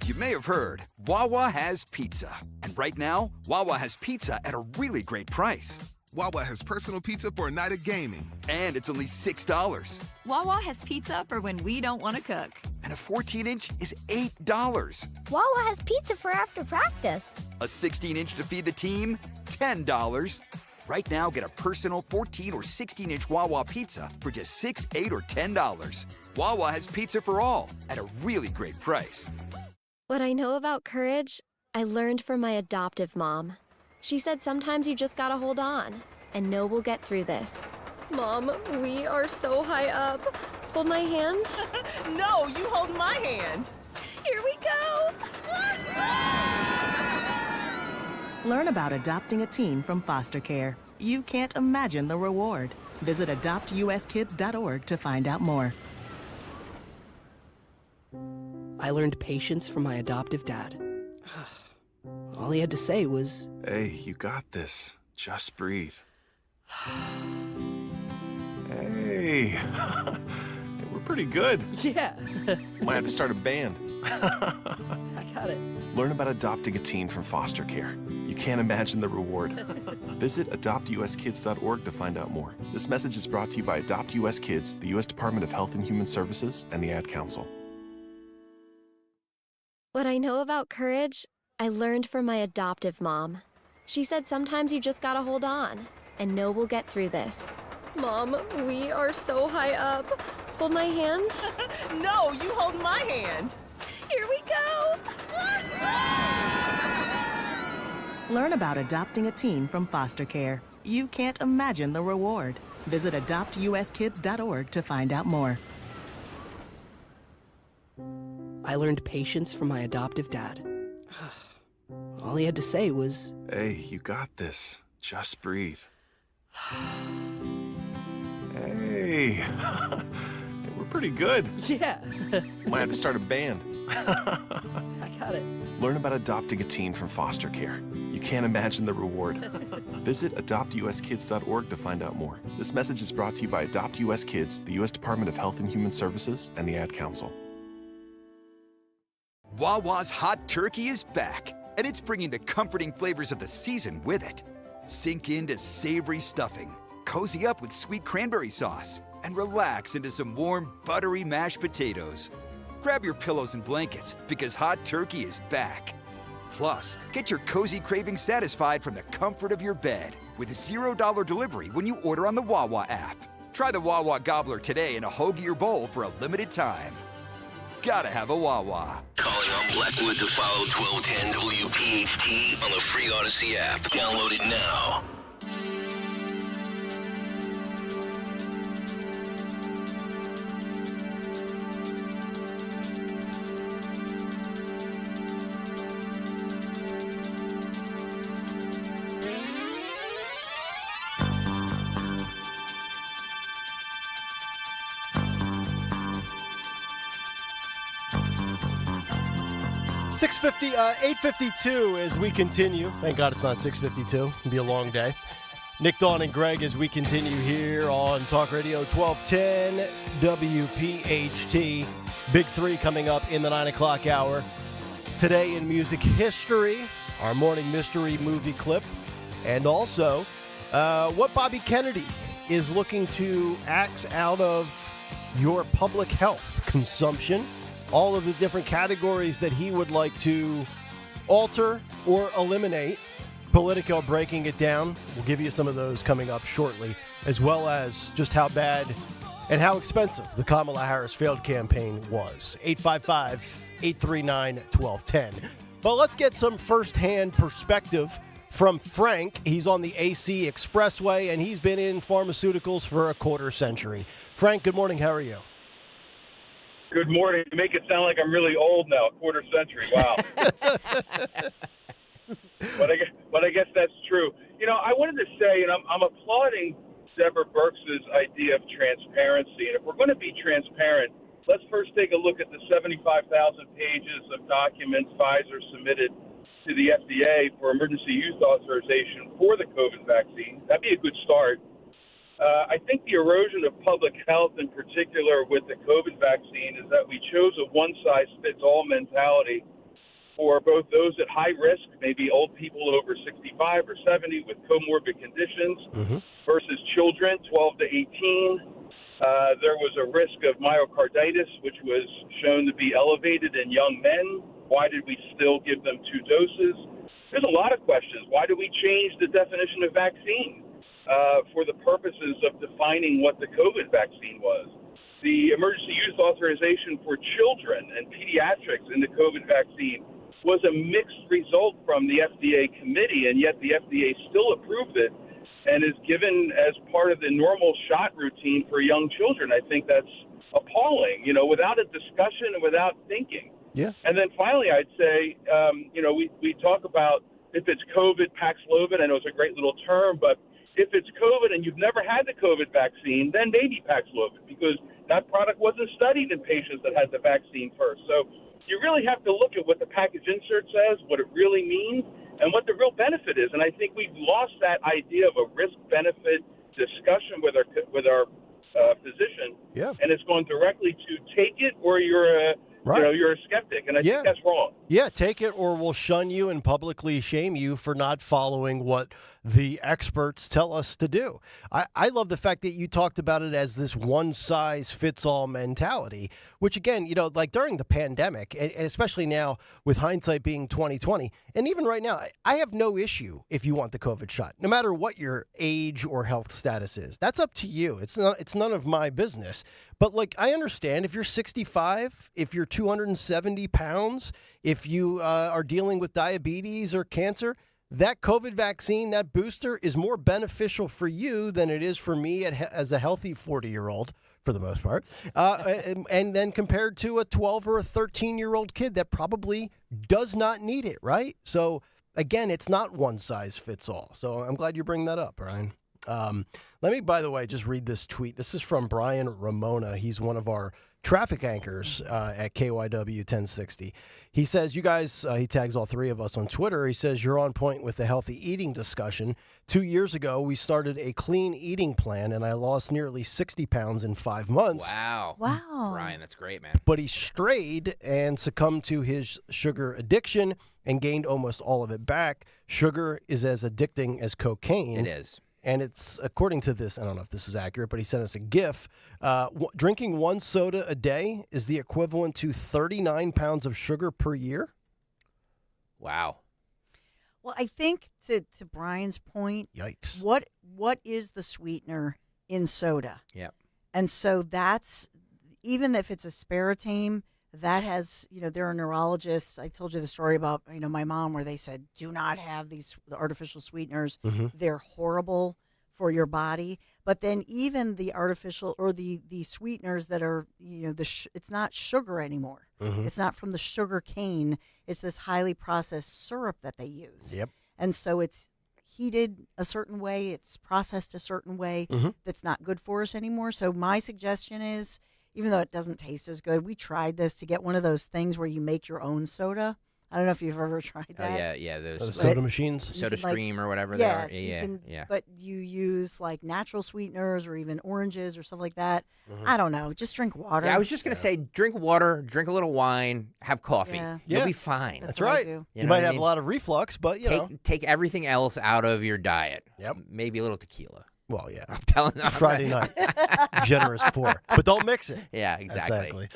You may have heard, Wawa has pizza. And right now, Wawa has pizza at a really great price. Wawa has personal pizza for a night of gaming. And it's only $6. Wawa has pizza for when we don't want to cook. And a 14-inch is $8. Wawa has pizza for after practice. A 16-inch to feed the team, $10. Right now, get a personal 14 or 16-inch Wawa pizza for just $6, $8, or $10. Wawa has pizza for all at a really great price. What I know about courage, I learned from my adoptive mom. She said sometimes you just gotta hold on and know we'll get through this. Mom, we are so high up. Hold my hand. No, you hold my hand. Here we go. Learn about adopting a teen from foster care. You can't imagine the reward. Visit adoptuskids.org to find out more. I learned patience from my adoptive dad. All he had to say was, "Hey, you got this. Just breathe." Hey, we're pretty good. Yeah. Might have to start a band. I got it. Learn about adopting a teen from foster care. You can't imagine the reward. Visit adoptuskids.org to find out more. This message is brought to you by Adopt US Kids, the U.S. Department of Health and Human Services, and the Ad Council. What I know about courage, I learned from my adoptive mom. She said sometimes you just gotta hold on and know we'll get through this. Mom, we are so high up. Hold my hand. No, you hold my hand. Here we go. Learn about adopting a teen from foster care. You can't imagine the reward. Visit adoptuskids.org to find out more. I learned patience from my adoptive dad. All he had to say was, Hey, you got this. Just breathe. Hey, we're pretty good. Yeah. Might have to start a band. I got it. Learn about adopting a teen from foster care. You can't imagine the reward. Visit adoptuskids.org to find out more. This message is brought to you by Adopt US Kids, the U.S. Department of Health and Human Services, and the Ad Council. Wawa's hot turkey is back, and it's bringing the comforting flavors of the season with it. Sink into savory stuffing, cozy up with sweet cranberry sauce, and relax into some warm, buttery mashed potatoes. Grab your pillows and blankets, because hot turkey is back. Plus, get your cozy cravings satisfied from the comfort of your bed with a $0 delivery when you order on the Wawa app. Try the Wawa Gobbler today in a hoagie or bowl for a limited time. Gotta have a Wawa. Calling on Blackwood to follow 1210 WPHT on the free Odyssey app. Download it now. $8:52 as we continue. Thank God it's not 6:52. It'll be a long day. Nick, Dawn, and Greg as we continue here on Talk Radio 1210 WPHT. Big three coming up in the 9 o'clock hour. Today in music history, our morning mystery movie clip, and also what Bobby Kennedy is looking to axe out of your public health consumption. All of the different categories that he would like to alter or eliminate. Politico breaking it down. We'll give you some of those coming up shortly, as well as just how bad and how expensive the Kamala Harris failed campaign was. 855-839-1210. But let's get some firsthand perspective from Frank. He's on the AC Expressway, and he's been in pharmaceuticals for a quarter century. Frank, good morning. How are you? Good morning. You make it sound like I'm really old now, a quarter century. Wow. But I guess that's true. You know, I wanted to say, and I'm applauding Deborah Birx's idea of transparency. And if we're going to be transparent, let's first take a look at the 75,000 pages of documents Pfizer submitted to the FDA for emergency use authorization for the COVID vaccine. That'd be a good start. I think the erosion of public health, in particular with the COVID vaccine, is that we chose a one-size-fits-all mentality for both those at high risk, maybe old people over 65 or 70 with comorbid conditions, versus children 12 to 18. There was a risk of myocarditis, which was shown to be elevated in young men. Why did we still give them 2 doses? There's a lot of questions. Why did we change the definition of vaccine? For the purposes of defining what the COVID vaccine was. The emergency use authorization for children and pediatrics in the COVID vaccine was a mixed result from the FDA committee, and yet the FDA still approved it and is given as part of the normal shot routine for young children. I think that's appalling, you know, without a discussion and without thinking. Yeah. And then finally, I'd say, you know, we talk about if it's COVID, Paxlovid. I know it's a great little term, but if it's COVID and you've never had the COVID vaccine, then maybe Paxlovid, because that product wasn't studied in patients that had the vaccine first. So you really have to look at what the package insert says, what it really means, and what the real benefit is. And I think we've lost that idea of a risk-benefit discussion with our physician, Yeah. and it's going directly to take it or you're a you're a skeptic, and I think that's wrong. Yeah, take it or we'll shun you and publicly shame you for not following what the experts tell us to do. I love the fact that you talked about it as this one-size-fits-all mentality, which, again, like during the pandemic, and especially now with hindsight being 2020, and even right now, I have no issue if you want the COVID shot, no matter what your age or health status is. That's up to you. It's none of my business. But, like, I understand if you're 65, if you're 270 pounds, if you are dealing with diabetes or cancer, that COVID vaccine, that booster, is more beneficial for you than it is for me as a healthy 40-year-old, for the most part, and then compared to a 12 or a 13-year-old kid that probably does not need it, right? So, again, it's not one size fits all. So I'm glad you bring that up, Brian. Let me, by the way, just read this tweet. This is from Brian Ramona. He's one of our traffic anchors at KYW 1060. He says, you guys, he tags all three of us on Twitter. He says, you're on point with the healthy eating discussion. 2 years ago, we started a clean eating plan, and I lost nearly 60 pounds in 5 months. Wow. Brian, that's great, man. But he strayed and succumbed to his sugar addiction and gained almost all of it back. Sugar is as addicting as cocaine. It is. And it's, according to this, I don't know if this is accurate, but he sent us a GIF. Drinking one soda a day is the equivalent to 39 pounds of sugar per year. Wow. Well, I think to Brian's point, yikes. What is the sweetener in soda? Yep. And so that's, even if it's aspartame, that has, there are neurologists. I told you the story about, my mom, where they said, do not have these artificial sweeteners. Mm-hmm. They're horrible for your body. But then even the artificial or the sweeteners that are, it's not sugar anymore. Mm-hmm. It's not from the sugar cane. It's this highly processed syrup that they use. Yep. And so it's heated a certain way. It's processed a certain way. Mm-hmm. That's not good for us anymore. So my suggestion is, even though it doesn't taste as good, we tried this to get one of those things where you make your own soda. I don't know if you've ever tried that. Oh, yeah. Those soda machines? Soda Stream or whatever yes, they are. Yeah. But you use like natural sweeteners or even oranges or stuff like that. I don't know. Just drink water. Yeah, I was just going to say, drink water, drink a little wine, have coffee. Yeah. You'll be fine. That's right. do. You might have a lot of reflux, but, Take everything else out of your diet. Yep. Maybe a little tequila. Well, yeah. I'm telling you. Friday night. Generous pour. But don't mix it. Yeah, exactly.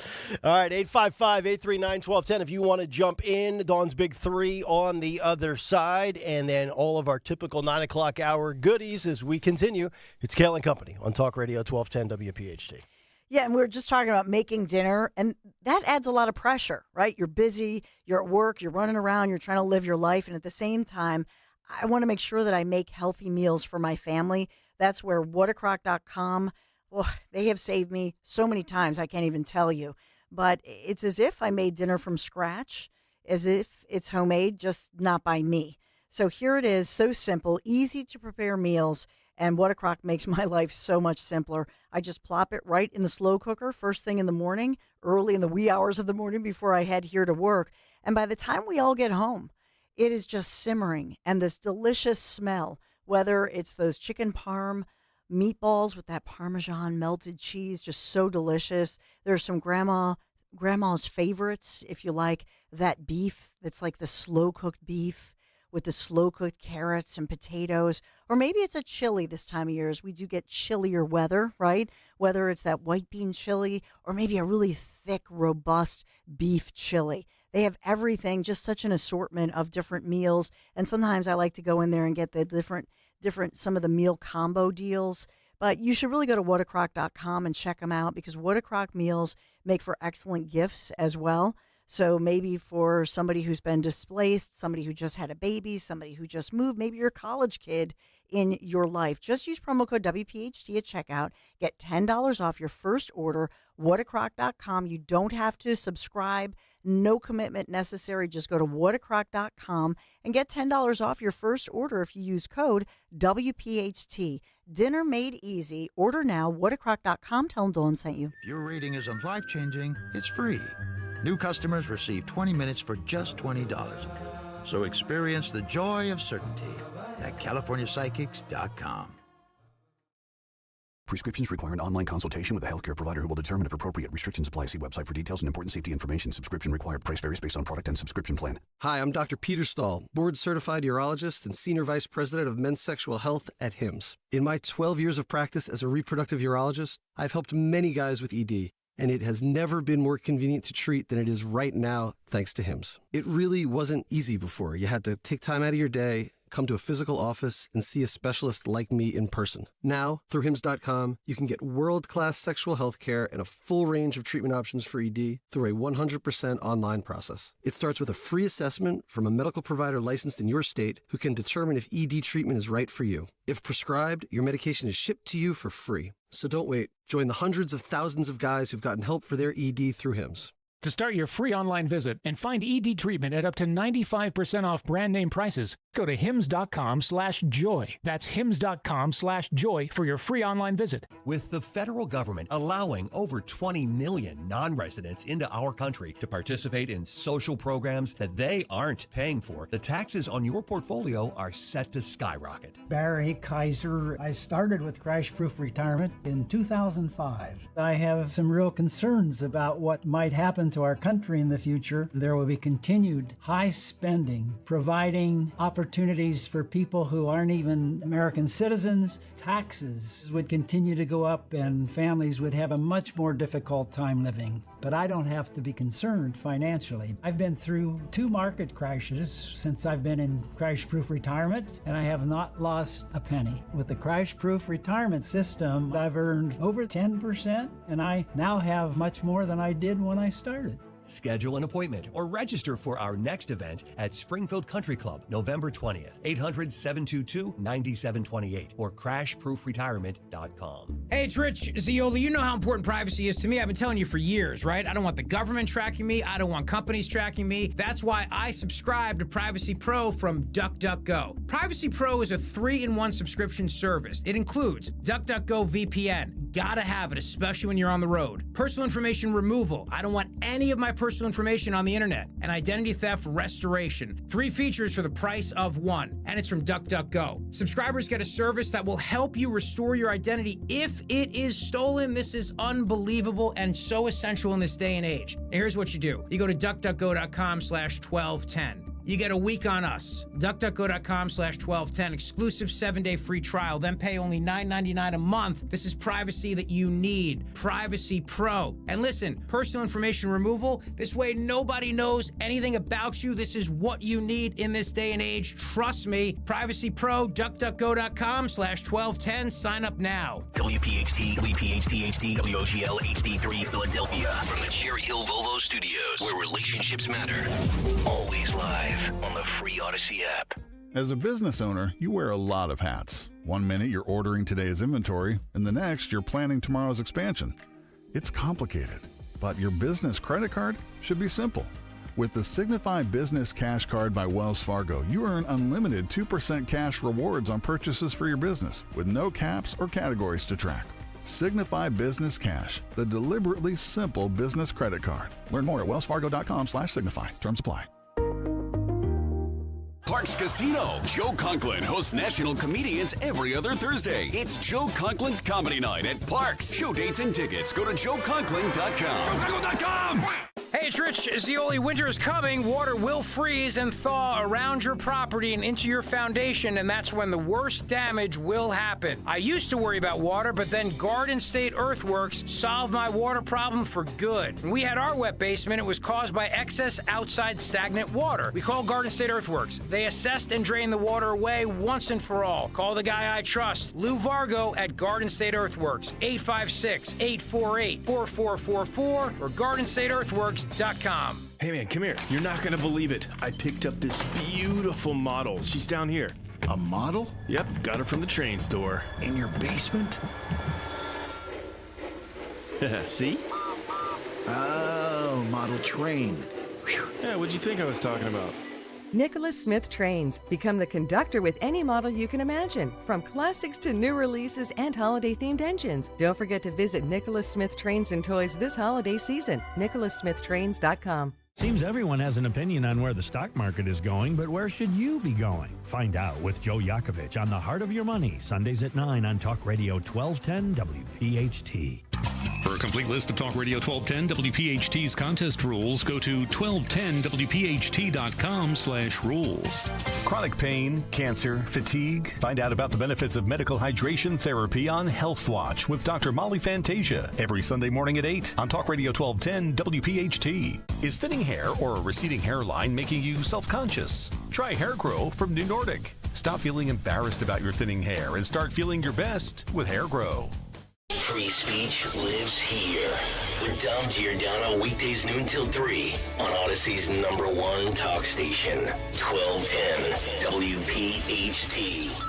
All right, 855-839-1210. If you want to jump in, Dawn's Big Three on the other side, and then all of our typical 9 o'clock hour goodies as we continue. It's Kayal and Company on Talk Radio 1210 WPHT. Yeah, and we were just talking about making dinner, and that adds a lot of pressure, right? You're busy, you're at work, you're running around, you're trying to live your life, and at the same time, I want to make sure that I make healthy meals for my family. That's where whatacrock.com, well, they have saved me so many times, I can't even tell you. But it's as if I made dinner from scratch, as if it's homemade, just not by me. So here it is, so simple, easy to prepare meals, and What a Crock makes my life so much simpler. I just plop it right in the slow cooker first thing in the morning, early in the wee hours of the morning before I head here to work. And by the time we all get home, it is just simmering, and this delicious smell, whether it's those chicken parm meatballs with that Parmesan melted cheese, just so delicious. There's some grandma's favorites, if you like, that beef that's like the slow-cooked beef with the slow-cooked carrots and potatoes. Or maybe it's a chili this time of year, as we do get chillier weather, right? Whether it's that white bean chili or maybe a really thick, robust beef chili. They have everything, just such an assortment of different meals. And sometimes I like to go in there and get the different some of the meal combo deals. But you should really go to whatacrock.com and check them out, because What a Crock meals make for excellent gifts as well. So maybe for somebody who's been displaced, somebody who just had a baby, somebody who just moved, maybe your college kid in your life. Just use promo code WPHT at checkout. Get $10 off your first order, whatacrock.com. You don't have to subscribe. No commitment necessary. Just go to whatacrock.com and get $10 off your first order if you use code WPHT. Dinner made easy. Order now, whatacrock.com. Tell them Dawn sent you. If your rating isn't life-changing, it's free. New customers receive 20 minutes for just $20. So experience the joy of certainty at CaliforniaPsychics.com. Prescriptions require an online consultation with a healthcare provider who will determine if appropriate. Restrictions apply. See website for details and important safety information. Subscription required. Price varies based on product and subscription plan. Hi, I'm Dr. Peter Stahl, board-certified urologist and Senior Vice President of Men's Sexual Health at HIMSS. In my 12 years of practice as a reproductive urologist, I've helped many guys with ED, and it has never been more convenient to treat than it is right now, thanks to HIMSS. It really wasn't easy before. You had to take time out of your day, come to a physical office, and see a specialist like me in person. Now, through HIMSS.com, you can get world-class sexual health care and a full range of treatment options for ED through a 100% online process. It starts with a free assessment from a medical provider licensed in your state who can determine if ED treatment is right for you. If prescribed, your medication is shipped to you for free. So don't wait. Join the hundreds of thousands of guys who've gotten help for their ED through HIMSS. To start your free online visit and find ED treatment at up to 95% off brand name prices, go to hims.com/joy. That's hims.com/joy for your free online visit. With the federal government allowing over 20 million non-residents into our country to participate in social programs that they aren't paying for, the taxes on your portfolio are set to skyrocket. Barry Kaiser. I started with Crash Proof Retirement in 2005. I have some real concerns about what might happen to our country in the future. There will be continued high spending, providing opportunities for people who aren't even American citizens. Taxes would continue to go up and families would have a much more difficult time living. But I don't have to be concerned financially. I've been through 2 market crashes since I've been in Crash Proof Retirement, and I have not lost a penny. With the Crash Proof Retirement system, I've earned over 10%, and I now have much more than I did when I started. Schedule an appointment or register for our next event at Springfield Country Club, November 20th, 800-722-9728 or crashproofretirement.com. Hey, it's Rich Ziola. You know how important privacy is to me. I've been telling you for years, right? I don't want the government tracking me. I don't want companies tracking me. That's why I subscribe to Privacy Pro from DuckDuckGo. Privacy Pro is a 3-in-1 subscription service. It includes DuckDuckGo VPN. Gotta have it, especially when you're on the road. Personal information removal. I don't want any of my personal information on the internet. And identity theft restoration. 3 features for the price of 1. And it's from DuckDuckGo. Subscribers get a service that will help you restore your identity if it is stolen. This is unbelievable and so essential in this day and age. Now here's what you do. You go to duckduckgo.com/1210. You get a week on us. DuckDuckGo.com/1210. Exclusive 7-day free trial. Then pay only $9.99 a month. This is privacy that you need. Privacy Pro. And listen, personal information removal. This way nobody knows anything about you. This is what you need in this day and age. Trust me. Privacy Pro. DuckDuckGo.com/1210. Sign up now. WPHT, WPHT HD, WOGL HD3 Philadelphia. From the Cherry Hill Volvo Studios, where relationships matter. Always live on the free Odyssey app. As a business owner, you wear a lot of hats. One minute you're ordering today's inventory, and the next you're planning tomorrow's expansion. It's complicated, but your business credit card should be simple. With the Signify Business Cash Card by Wells Fargo, you earn unlimited 2% cash rewards on purchases for your business, with no caps or categories to track. Signify Business Cash, the deliberately simple business credit card. Learn more at wellsfargo.com/signify. Terms apply. Parks Casino. Joe Conklin hosts national comedians every other Thursday. It's Joe Conklin's Comedy Night at Parks. Show dates and tickets. Go to joeconklin.com. joeconklin.com! Hey, it's Rich Zioli. Winter is coming. Water will freeze and thaw around your property and into your foundation, and that's when the worst damage will happen. I used to worry about water, but then Garden State Earthworks solved my water problem for good. When we had our wet basement, it was caused by excess outside stagnant water. We called Garden State Earthworks. They assessed and drained the water away once and for all. Call the guy I trust, Lou Vargo at Garden State Earthworks, 856-848-4444 or GardenStateEarthworks.com. Hey man, come here. You're not gonna believe it. I picked up this beautiful model. She's down here. A model? Yep, got her from the train store. In your basement? See? Oh, model train. Whew. Yeah, what'd you think I was talking about? Nicholas Smith Trains. Become the conductor with any model you can imagine, from classics to new releases and holiday-themed engines. Don't forget to visit Nicholas Smith Trains and Toys this holiday season. NicholasSmithTrains.com. Seems everyone has an opinion on where the stock market is going, but where should you be going? Find out with Joe Yakovich on The Heart of Your Money, Sundays at 9 on Talk Radio 1210 WPHT. For a complete list of Talk Radio 1210 WPHT's contest rules, go to 1210WPHT.com/rules. Chronic pain, cancer, fatigue. Find out about the benefits of medical hydration therapy on Health Watch with Dr. Molly Fantasia every Sunday morning at 8 on Talk Radio 1210 WPHT. Is thinning hair or a receding hairline making you self-conscious? Try Hair Grow from New Nordic. Stop feeling embarrassed about your thinning hair and start feeling your best with Hair Grow. Free speech lives here. With Dom Giordano, weekdays noon till 3 on Odyssey's #1 talk station, 1210 WPHT.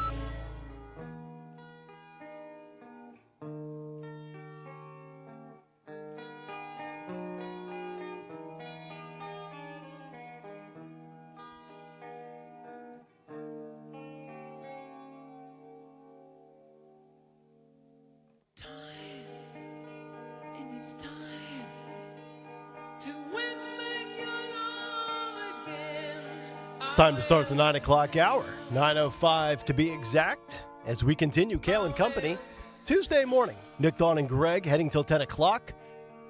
It's time to start the 9 o'clock hour, 9:05 to be exact, as we continue Kayal and Company. Tuesday morning, Nick, Dawn, and Greg heading till 10 o'clock.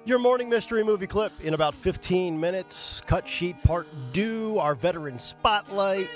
Your morning mystery movie clip in about 15 minutes. Cut sheet part due, our veteran spotlight.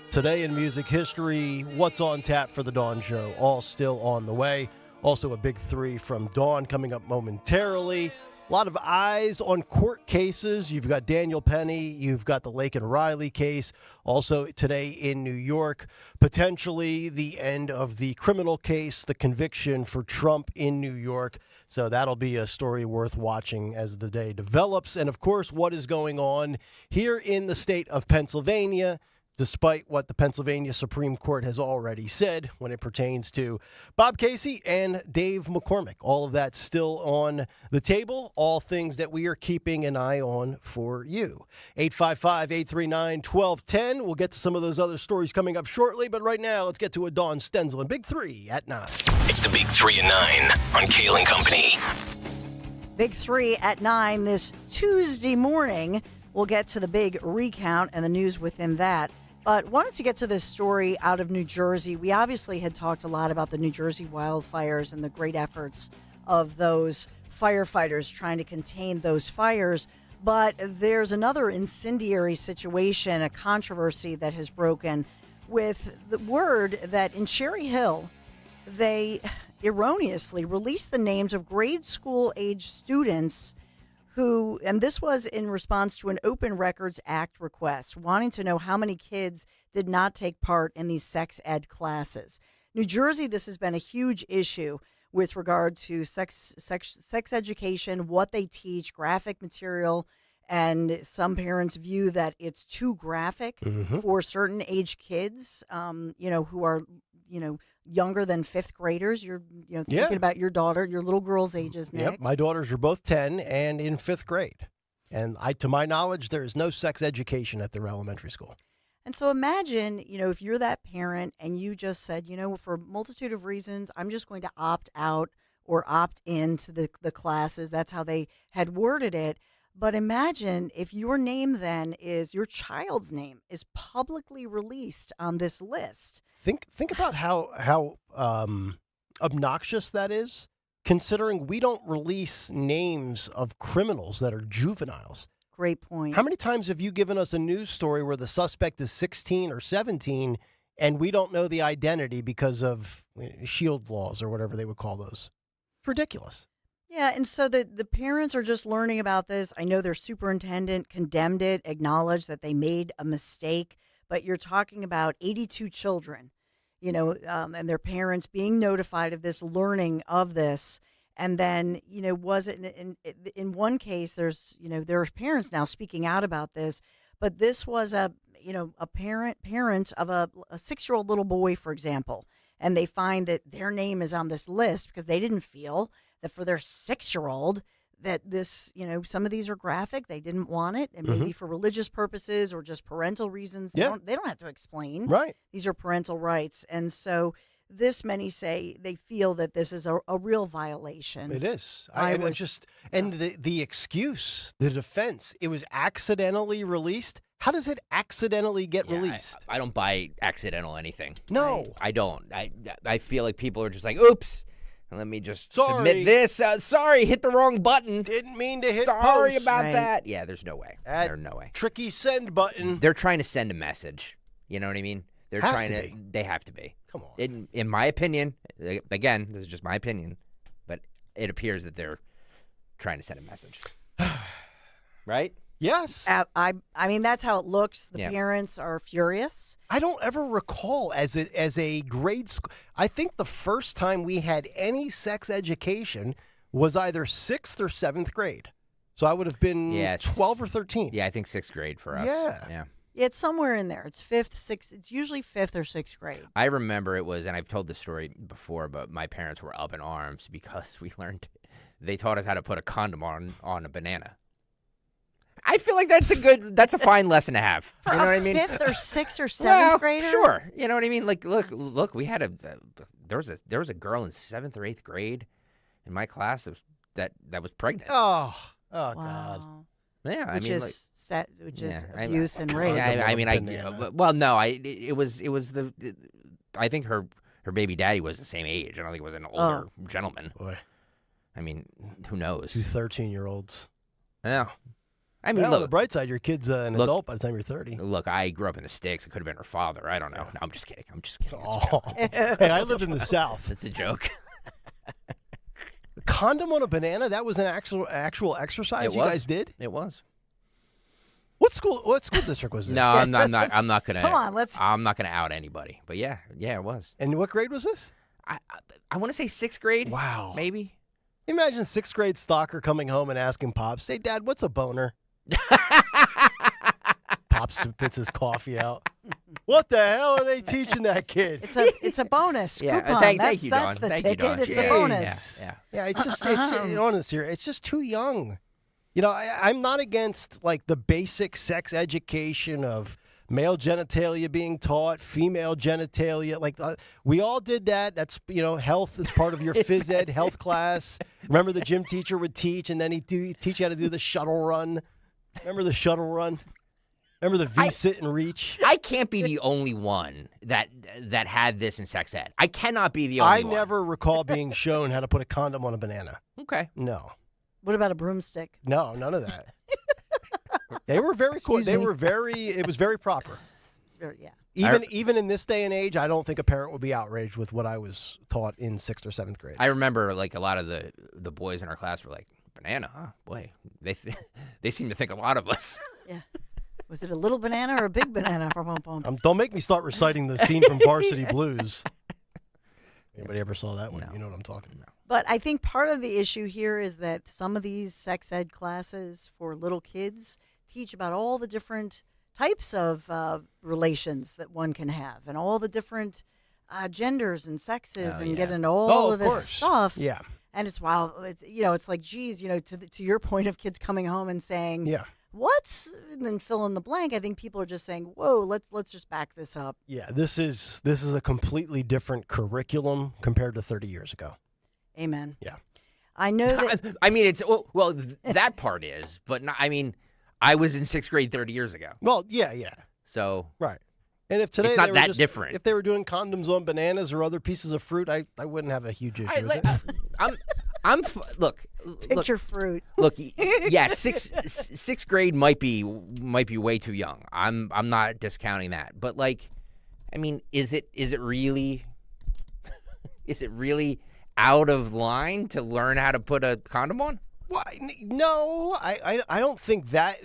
Today in music history, what's on tap for the Dawn Show, all still on the way. Also a big 3 from Dawn coming up momentarily. A lot of eyes on court cases. You've got Daniel Penny. You've got the Lake and Riley case. Also today in New York, potentially the end of the criminal case, the conviction for Trump in New York. So that'll be a story worth watching as the day develops. And, of course, what is going on here in the state of Pennsylvania, despite what the Pennsylvania Supreme Court has already said when it pertains to Bob Casey and Dave McCormick. All of that still on the table, all things that we are keeping an eye on for you. 855-839-1210. We'll get to some of those other stories coming up shortly, but right now let's get to a Dawn Stenzel and Big 3 at 9. It's the Big 3 at 9 on Kayal and Company. Big 3 at 9 this Tuesday morning. We'll get to the big recount and the news within that. But wanted to get to this story out of New Jersey. We obviously had talked a lot about the New Jersey wildfires and the great efforts of those firefighters trying to contain those fires. But there's another incendiary situation, a controversy that has broken with the word that in Cherry Hill, they erroneously released the names of grade school age students who, and this was in response to an Open Records Act request, wanting to know how many kids did not take part in these sex ed classes. New Jersey, this has been a huge issue with regard to sex education, what they teach, graphic material, and some parents view that it's too graphic for certain age kids, who are, younger than fifth graders. You're thinking about your daughter, your little girl's ages, Nick. Yep, my daughters are both 10 and in 5th grade. And to my knowledge, there is no sex education at their elementary school. And so imagine, if you're that parent and you just said, for a multitude of reasons, I'm just going to opt out or opt into the classes. That's how they had worded it. But imagine if your name then is, your child's name is publicly released on this list. Think about how obnoxious that is, considering we don't release names of criminals that are juveniles. Great point. How many times have you given us a news story where the suspect is 16 or 17 and we don't know the identity because of shield laws or whatever they would call those? It's ridiculous. Yeah, and so the parents are just learning about this. I know their superintendent condemned it, acknowledged that they made a mistake, but you're talking about 82 children, and their parents being notified of this, learning of this. And then, was it in one case, there are parents now speaking out about this, but this was a parent of a 6-year-old little boy, for example, and they find that their name is on this list because they didn't feel that for their 6-year-old that this, some of these are graphic. They didn't want it, and maybe for religious purposes or just parental reasons. They don't have to explain. Right. These are parental rights. And so this many say they feel that this is a real violation. It is. The excuse, the defense, it was accidentally released. How does it accidentally get released? I don't buy accidental anything. No. I don't. I feel like people are just like, oops, let me just submit this. Sorry, hit the wrong button. Didn't mean to hit Sorry post. about that. Yeah, there's no way. There's no way. Tricky send button. They're trying to send a message. You know what I mean? They're trying to. They have to be. Come on. In my opinion, again, this is just my opinion, but it appears that they're trying to send a message. Right? Yes. I mean, that's how it looks. The parents are furious. I don't ever recall as a grade school. I think the first time we had any sex education was either 6th or 7th grade. So I would have been 12 or 13. Yeah, I think 6th grade for us. Yeah. It's somewhere in there. It's 5th, 6th. It's usually 5th or 6th grade. I remember it was, and I've told this story before, but my parents were up in arms because they taught us how to put a condom on a banana. I feel like that's a fine lesson to have. You know what I mean? 5th or 6th or 7th grader? Sure. You know what I mean? Like, look, we had there was a girl in 7th or 8th grade in my class that was pregnant. Oh wow. God. Yeah, which is abuse and rape. I think her baby daddy was the same age. I don't think it was an older gentleman. Boy. I mean, who knows? 2 13-year-olds. Yeah. I mean, on look. the bright side, your kid's an adult by the time you're 30. Look, I grew up in the sticks. It could have been her father. I don't know. No, I'm just kidding. Hey, I lived in the South. It's a joke. Condom on a banana? That was an actual exercise guys did? It was. What school district was this? No, I'm not gonna. Come on, I'm not gonna out anybody. But yeah, it was. And what grade was this? I want to say 6th grade. Wow. Maybe. Imagine 6th grade stalker coming home and asking Pops, "Say, Dad, what's a boner?" Pops spits his coffee out. What the hell are they teaching that kid? It's a bonus. Yeah, coupon. thank you, Don. That's the Thank ticket. you, Don. It's a bonus. Yeah. It's just honest here. It's just too young. You know, I'm not against like the basic sex education of male genitalia being taught, female genitalia. Like we all did that. That's health is part of your phys ed health class. Remember the gym teacher would teach, and then he'd teach you how to do the shuttle run. Remember the shuttle run? Remember the V-sit and reach? I can't be the only one that had this in sex ed. I cannot be the only one. I never recall being shown how to put a condom on a banana. Okay. No. What about a broomstick? No, none of that. They were very cool. It was very proper. It's very, yeah. Even in this day and age, I don't think a parent would be outraged with what I was taught in 6th or 7th grade. I remember like a lot of the boys in our class were like, banana, huh? Boy, they seem to think a lot of us. Yeah. Was it a little banana or a big banana? Don't make me start reciting the scene from Varsity Blues. Anybody ever saw that one? No. You know what I'm talking about. But I think part of the issue here is that some of these sex ed classes for little kids teach about all the different types of relations that one can have and all the different genders and sexes and get into all of this stuff. Yeah. And it's it's like, geez, to your point of kids coming home and saying, yeah, what's, and then fill in the blank. I think people are just saying, whoa, let's just back this up. Yeah, this is a completely different curriculum compared to 30 years ago. Amen. Yeah. I know that. I mean, it's that part is, but not, I mean, I was in 6th grade 30 years ago. Well, yeah. So right. And if today it's not that different. If they were doing condoms on bananas or other pieces of fruit, I wouldn't have a huge issue with it. Look. Picture fruit. Look, yeah, sixth grade might be way too young. I'm not discounting that, but like, I mean, is it really out of line to learn how to put a condom on? Well, no, I don't think that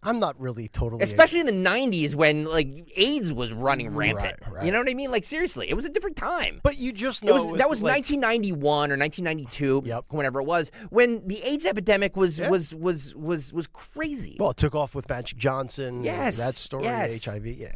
I'm not really totally. Especially in the 90s when like AIDS was running rampant. Right. You know what I mean? Like seriously, it was a different time. But you just know that was 1991 or 1992, whenever it was, when the AIDS epidemic was crazy. Well, it took off with Magic Johnson. Yes, that story, yes. HIV. Yeah.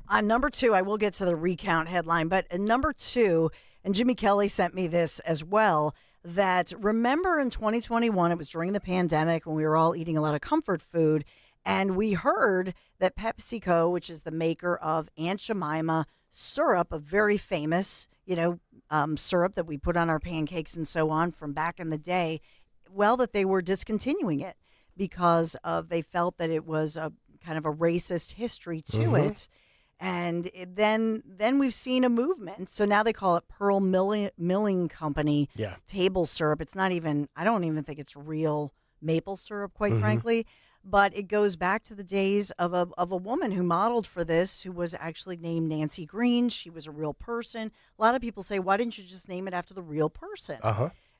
On number 2, I will get to the recount headline, but number 2, and Jimmy Kelly sent me this as well. That remember in 2021, it was during the pandemic when we were all eating a lot of comfort food, And we heard that PepsiCo, which is the maker of Aunt Jemima syrup, a very famous, syrup that we put on our pancakes and so on from back in the day, well, that they were discontinuing it because they felt that it was a kind of a racist history to it. And then we've seen a movement. So now they call it Pearl Milling Company table syrup. It's not even, I don't even think it's real maple syrup, quite frankly. But it goes back to the days of a woman who modeled for this, who was actually named Nancy Green. She was a real person. A lot of people say, why didn't you just name it after the real person?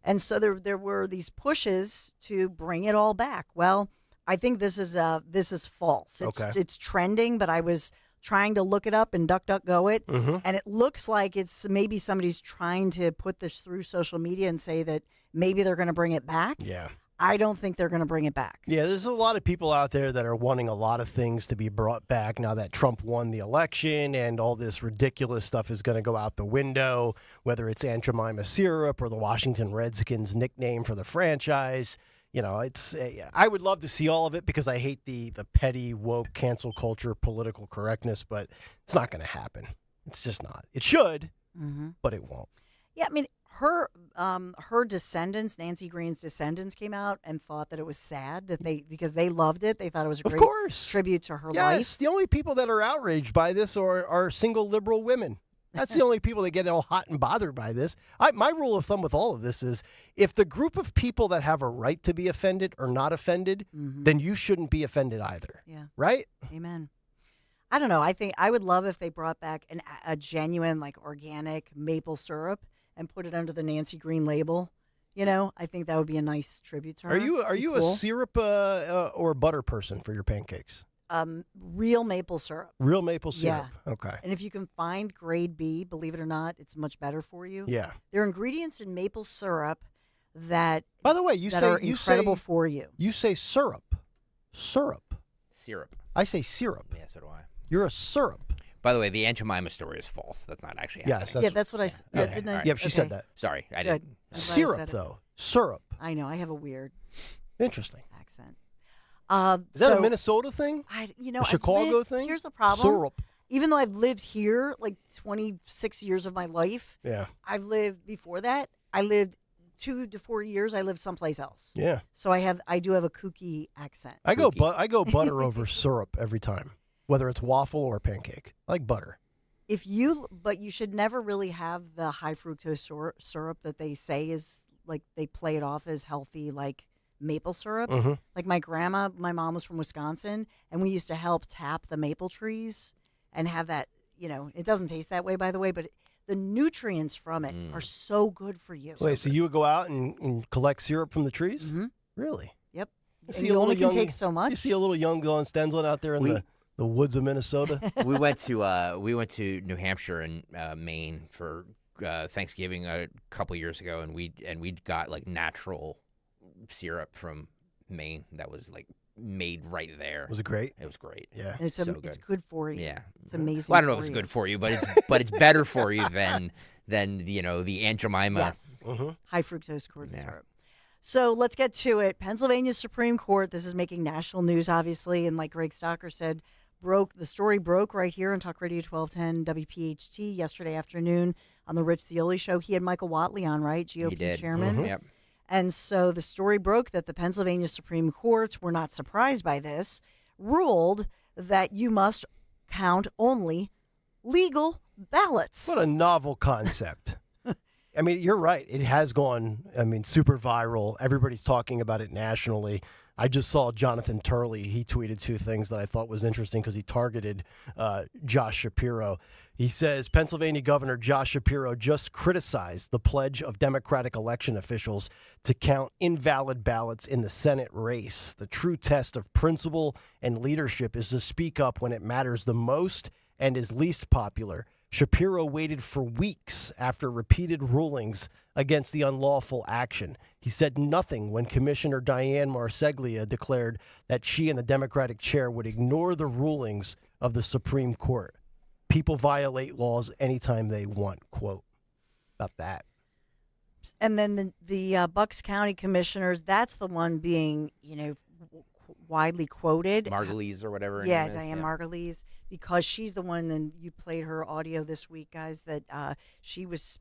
And so there were these pushes to bring it all back. Well, I think this is false. It's trending, but I was trying to look it up and DuckDuckGo it, and it looks like it's maybe somebody's trying to put this through social media and say that maybe they're going to bring it back. Yeah. I don't think they're going to bring it back. Yeah, there's a lot of people out there that are wanting a lot of things to be brought back now that Trump won the election, and all this ridiculous stuff is going to go out the window, whether it's Aunt Jemima syrup or the Washington Redskins nickname for the franchise. I would love to see all of it because I hate the petty, woke, cancel culture, political correctness, but it's not going to happen. It's just not. It should, but it won't. Yeah, I mean, her descendants, Nancy Green's descendants, came out and thought that it was sad because they loved it. They thought it was a great tribute to her life. Yes, the only people that are outraged by this are single liberal women. That's the only people that get all hot and bothered by this. My rule of thumb with all of this is if the group of people that have a right to be offended are not offended, then you shouldn't be offended either. Yeah. Right? Amen. I don't know. I think I would love if they brought back a genuine, organic maple syrup and put it under the Nancy Green label. I think that would be a nice tribute to her. Are you a syrup or butter person for your pancakes? Real maple syrup. Real maple syrup. Yeah. Okay. And if you can find grade B, believe it or not, it's much better for you. Yeah. There are ingredients in maple syrup that, by the way, are incredible for you. You say syrup. Syrup. Syrup. I say syrup. Yeah, so do I. You're a syrup. By the way, the Aunt Jemima story is false. That's not actually happening. Yes. That's what I said. Yep, she said that. Sorry, I Good. didn't. Syrup, though. Syrup. I know. I have a weird Interesting accent. Is that a Minnesota thing? A Chicago thing? Here's the problem. Syrup. Even though I've lived here 26 years of my life, I've lived before that. I lived 2 to 4 years. I lived someplace else. Yeah. So I do have a kooky accent. I go butter over syrup every time, whether it's waffle or pancake. I like butter. But you should never really have the high fructose syrup that they say is they play it off as healthy, maple syrup. Like my mom was from Wisconsin, and we used to help tap the maple trees and have that, it doesn't taste that way, by the way, but the nutrients from it are so good for you. Wait, so you would go out and collect syrup from the trees? Really? Yep. And you only can take so much. You see a little young Glenn Stensland out there in the woods of Minnesota? We went to New Hampshire and Maine for Thanksgiving a couple years ago, and we got natural syrup from Maine that was made right there. Was it great? It was great. Yeah, and it's good for you. Yeah, it's amazing. Well, I don't know if it's good for you, but it's better for you than the Aunt Jemima. Yes, high fructose corn syrup. So let's get to it. Pennsylvania Supreme Court. This is making national news, obviously, and like Greg Stocker said, the story broke right here on Talk Radio 1210 WPHT yesterday afternoon on the Rich Zeoli show. He had Michael Whatley on, right? GOP chairman. Yep. And so the story broke that the Pennsylvania Supreme Court, were not surprised by this, ruled that you must count only legal ballots. What a novel concept. I mean, you're right. It has gone, super viral. Everybody's talking about it nationally. I just saw Jonathan Turley. He tweeted 2 things that I thought was interesting because he targeted Josh Shapiro. He says Pennsylvania Governor Josh Shapiro just criticized the pledge of Democratic election officials to count invalid ballots in the Senate race. The true test of principle and leadership is to speak up when it matters the most and is least popular. Shapiro waited for weeks after repeated rulings against the unlawful action. He said nothing when Commissioner Diane Marseglia declared that she and the Democratic chair would ignore the rulings of the Supreme Court. People violate laws anytime they want, quote, about that. And then the Bucks County commissioners, that's the one being, widely quoted. Margulies or whatever. her Yeah, name is. Diane Margulies, because she's the one, and you played her audio this week, guys, that she was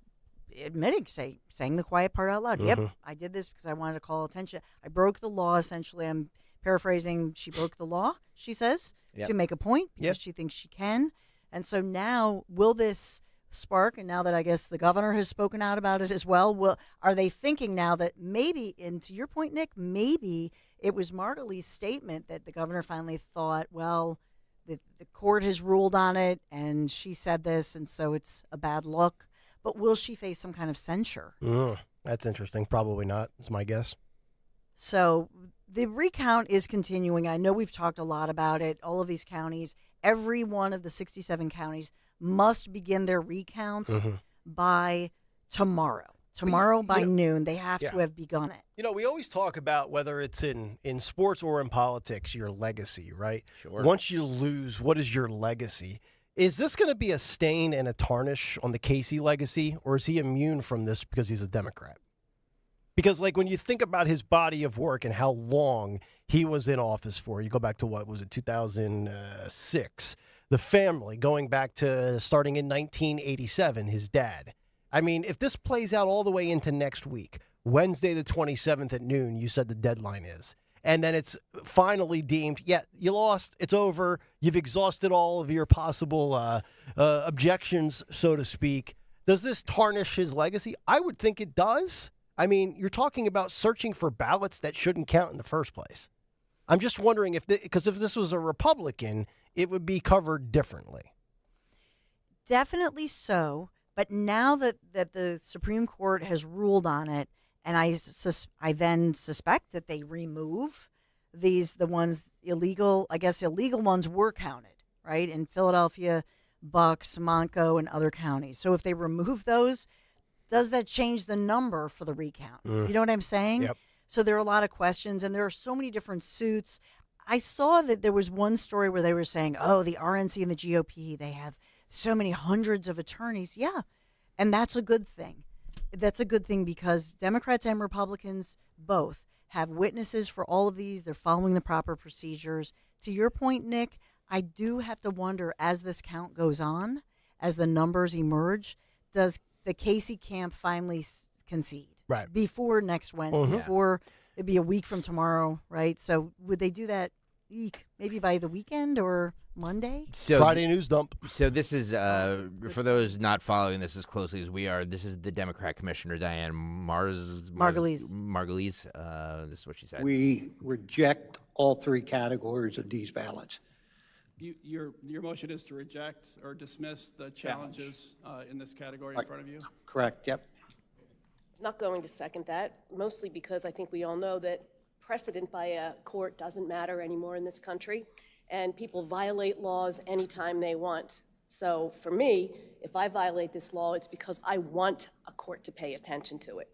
admitting, saying the quiet part out loud. Yep, I did this because I wanted to call attention. I broke the law, essentially. I'm paraphrasing. She broke the law, she says, to make a point because she thinks she can. And so now, will this spark, and now that I guess the governor has spoken out about it as well, are they thinking now that maybe, and to your point, Nick, maybe it was Margulies' statement that the governor finally thought, well, the court has ruled on it, and she said this, and so it's a bad look. But will she face some kind of censure? That's interesting. Probably not, is my guess. So the recount is continuing. I know we've talked a lot about it. All of these counties, every one of the 67 counties must begin their recount by tomorrow. Tomorrow by noon, they have to have begun it. You know, we always talk about whether it's in sports or in politics, your legacy, right? Sure. Once you lose, what is your legacy? Is this going to be a stain and a tarnish on the Casey legacy, or is he immune from this because he's a Democrat? Because, like, when you think about his body of work and how long he was in office for, you go back to, what was it, 2006, the family, going back to starting in 1987, his dad. I mean, if this plays out all the way into next week, Wednesday the 27th at noon, you said the deadline is, and then it's finally deemed, you lost, it's over, you've exhausted all of your possible objections, so to speak. Does this tarnish his legacy? I would think it does. I mean, you're talking about searching for ballots that shouldn't count in the first place. I'm just wondering because if this was a Republican, it would be covered differently. Definitely so. But now that the Supreme Court has ruled on it, and I then suspect that they remove the ones illegal. I guess illegal ones were counted, right, in Philadelphia, Bucks, Montco, and other counties. So if they remove those, does that change the number for the recount? You know what I'm saying? Yep. So there are a lot of questions, and there are so many different suits. I saw that there was one story where they were saying, oh, the RNC and the GOP, they have so many hundreds of attorneys. Yeah, and that's a good thing. That's a good thing because Democrats and Republicans both have witnesses for all of these. They're following the proper procedures. To your point, Nick, I do have to wonder, as this count goes on, as the numbers emerge, does the Casey camp finally concede? Right. Before next Wednesday, before it'd be a week from tomorrow, right? So would they do that maybe by the weekend or Monday? So, Friday news dump. So this is, for those not following this as closely as we are, this is the Democrat Commissioner, Diane Margulies. This is what she said. We reject all three categories of these ballots. Your motion is to reject or dismiss the challenges in this category in front of you? Correct, yep. Not going to second that, mostly because I think we all know that precedent by a court doesn't matter anymore in this country, and people violate laws anytime they want. So for me, if I violate this law, it's because I want a court to pay attention to it.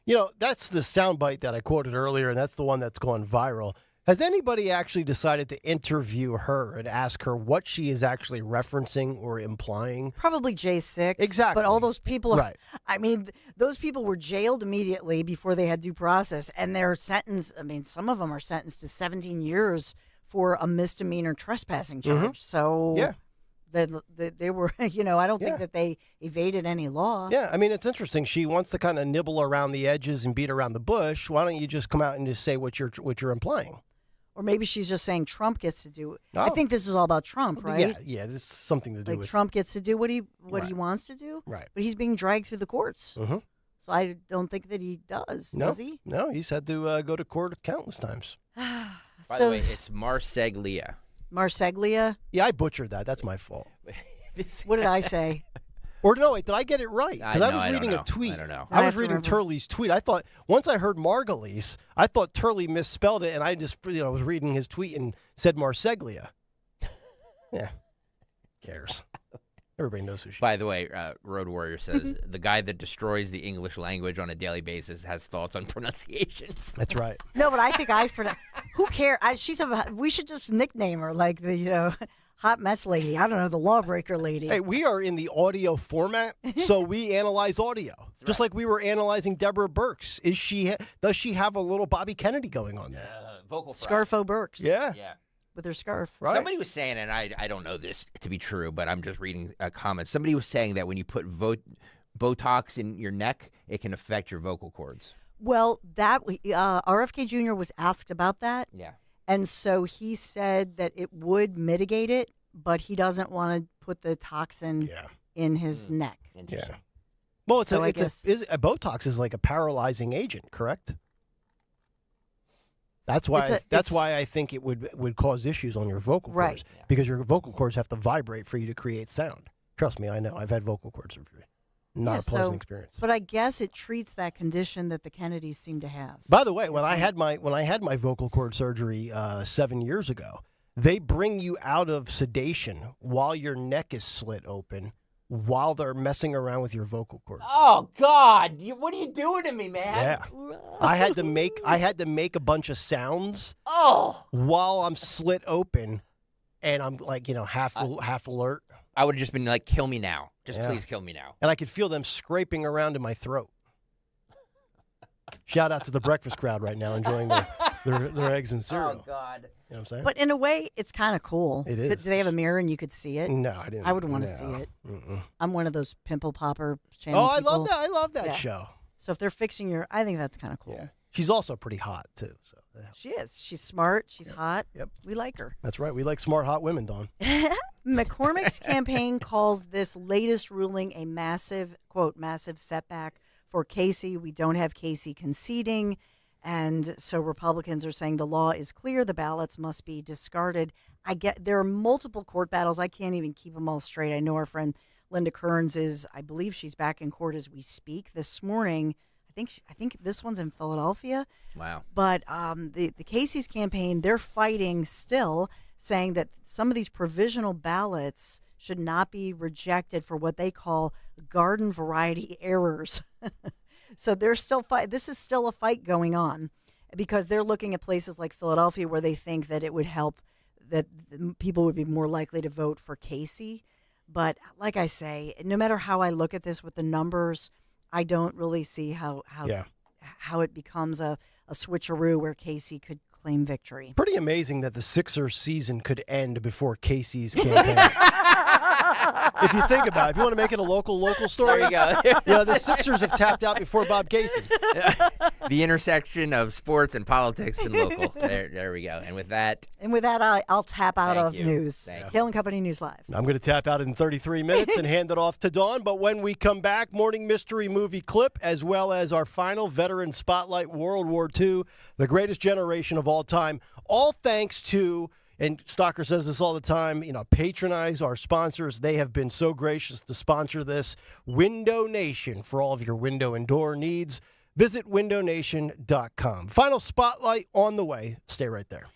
You know, that's the soundbite that I quoted earlier, and that's the one that's gone viral. Has anybody actually decided to interview her and ask her what she is actually referencing or implying? Probably J6. Exactly. But all those people, right. I mean, those people were jailed immediately before they had due process. And they're sentenced, I mean, some of them are sentenced to 17 years for a misdemeanor trespassing charge. So yeah. They were, you know, I don't think that they evaded any law. Yeah, I mean, it's interesting. She wants to kind of nibble around the edges and beat around the bush. Why don't you just come out and just say what you're implying? Or maybe she's just saying Trump gets to do it. I think this is all about Trump, right? Yeah, this is something to do with Trump gets to do what he wants to do. Right. But he's being dragged through the courts. Mm-hmm. So I don't think that he does. No, does he? No, he's had to go to court countless times. By the way, it's Marseglia. Marseglia? Yeah, I butchered that. That's my fault. What did I say? Or no, wait, did I get it right? Because I was reading a tweet. I don't know. I was reading Turley's tweet. I thought, once I heard Margulies, I thought Turley misspelled it, and I just, was reading his tweet and said Marseglia. Yeah. Cares. Everybody knows who she is. By the way, Road Warrior says, the guy that destroys the English language on a daily basis has thoughts on pronunciations. That's right. No, but I think who cares? We should just nickname her like the, hot mess lady. I don't know, the lawbreaker lady. Hey, we are in the audio format, so we analyze audio. Just like we were analyzing Deborah Birx. Does she have a little Bobby Kennedy going on there? Vocal fry. Scarfo Burks. Yeah. Yeah. With her scarf. Right. Somebody was saying, and I don't know this to be true, but I'm just reading comments. Somebody was saying that when you put Botox in your neck, it can affect your vocal cords. Well, that RFK Jr. was asked about that. Yeah. And so he said that it would mitigate it, but he doesn't want to put the toxin in his neck. Yeah. Well, So I guess- a Botox is like a paralyzing agent, correct? That's why I think it would cause issues on your vocal cords, Right. because your vocal cords have to vibrate for you to create sound. Trust me, I know. I've had vocal cord surgery. Not a pleasant experience. But I guess it treats that condition that the Kennedys seem to have. By the way, when I had my vocal cord surgery 7 years ago, they bring you out of sedation while your neck is slit open, while they're messing around with your vocal cords. Oh God! What are you doing to me, man? Yeah, I had to make a bunch of sounds. Oh, while I'm slit open, and I'm like half alert. I would have just been like, "Kill me now! Just Yeah. please kill me now!" And I could feel them scraping around in my throat. Shout out to the breakfast crowd right now, enjoying their eggs and cereal. Oh God! You know what I'm saying? But in a way, it's kind of cool. It Do is. they have a mirror and you could see it? No, I didn't. I would want to no. see it. Mm-mm. I'm one of those pimple popper channel Oh, I people. love that. I love that Yeah. show. So if they're fixing I think that's kind of cool. Yeah. She's also pretty hot too. So She is. She's smart. She's hot. Yep. We like her. that's right. We like smart, hot women, Dawn. McCormick's campaign calls this latest ruling a massive, quote, massive setback for Casey. We don't have Casey conceding. And so Republicans are saying the law is clear. The ballots must be discarded. There are multiple court battles. I can't even keep them all straight. I know our friend Linda Kearns I believe she's back in court as we speak this morning. I think this one's in Philadelphia. Wow. But the Casey's campaign, they're fighting still, saying that some of these provisional ballots should not be rejected for what they call garden variety errors. So they're still this is still a fight going on, because they're looking at places like Philadelphia where they think that it would help, that people would be more likely to vote for Casey. But like I say, no matter how I look at this with the numbers, I don't really see how it becomes a switcheroo where Casey could claim victory. Pretty amazing that the Sixers season could end before Casey's campaign. If you think about it, if you want to make it a local story, There you go. The Sixers have tapped out before Bob Casey. The intersection of sports and politics and local. There we go. And with that, I'll tap out Thank of you. news. Thank you. Kayal and Company News Live. I'm going to tap out in 33 minutes and hand it off to Dawn. But when we come back, morning mystery movie clip, as well as our final veteran spotlight, World War II, the greatest generation of all time. All thanks to, and Stalker says this all the time, patronize our sponsors. They have been so gracious to sponsor this. Window Nation, for all of your window and door needs. Visit windownation.com. Final spotlight on the way. Stay right there.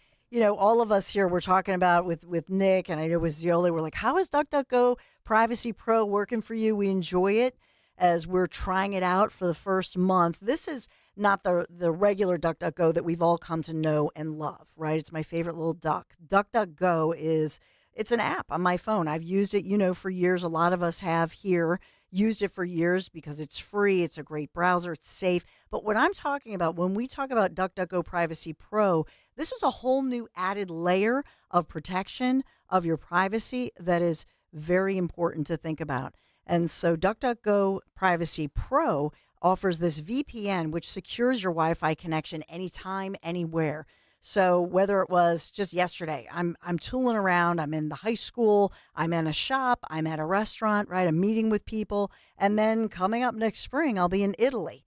All of us here, we're talking about with Nick, and I know with Zioli, we're like, how is DuckDuckGo Privacy Pro working for you? We enjoy it as we're trying it out for the first month. This is not the regular DuckDuckGo that we've all come to know and love, right? It's my favorite little duck. DuckDuckGo it's an app on my phone. I've used it, for years. A lot of us have here used it for years because it's free. It's a great browser. It's safe. But what I'm talking about, when we talk about DuckDuckGo Privacy Pro, this is a whole new added layer of protection of your privacy that is very important to think about. And so DuckDuckGo Privacy Pro offers this VPN, which secures your Wi-Fi connection anytime, anywhere. So whether it was just yesterday, I'm tooling around, I'm in the high school, I'm in a shop, I'm at a restaurant, right? I'm meeting with people. And then coming up next spring, I'll be in Italy.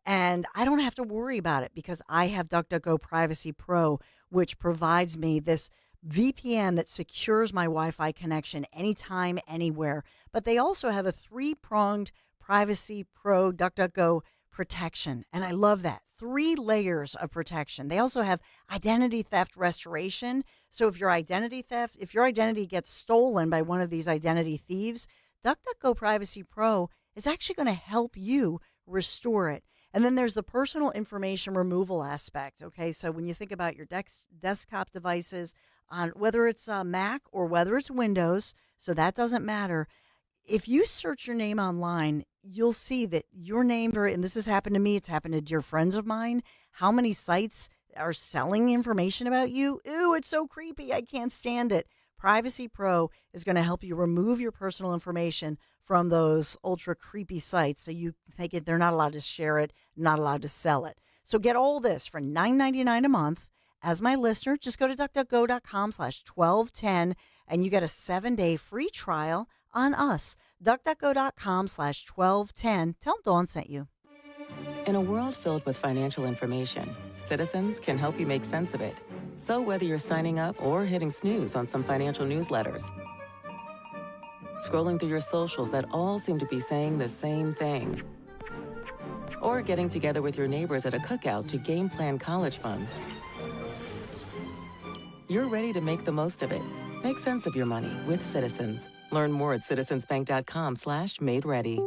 And I don't have to worry about it because I have DuckDuckGo Privacy Pro, which provides me this VPN that secures my Wi-Fi connection anytime, anywhere. But they also have a 3-pronged Privacy Pro DuckDuckGo protection. And I love that. 3 layers of protection. They also have identity theft restoration. So if your identity gets stolen by one of these identity thieves, DuckDuckGo Privacy Pro is actually going to help you restore it. And then there's the personal information removal aspect. Okay, so when you think about your desktop devices, on whether it's Mac or whether it's Windows, so that doesn't matter. If you search your name online, you'll see that your name, and this has happened to me, it's happened to dear friends of mine, how many sites are selling information about you. Ooh, it's so creepy. I can't stand it. Privacy Pro is going to help you remove your personal information from those ultra creepy sites so you think they're not allowed to share it, not allowed to sell it. So get all this for $9.99 a month. As my listener, just go to DuckDuckGo.com/1210 and you get a 7-day free trial on us. DuckDuckGo.com/1210. Tell them Dawn sent you. In a world filled with financial information, Citizens can help you make sense of it. So whether you're signing up or hitting snooze on some financial newsletters, scrolling through your socials that all seem to be saying the same thing, or getting together with your neighbors at a cookout to game plan college funds, you're ready to make the most of it. Make sense of your money with Citizens. Learn more at citizensbank.com/made-ready.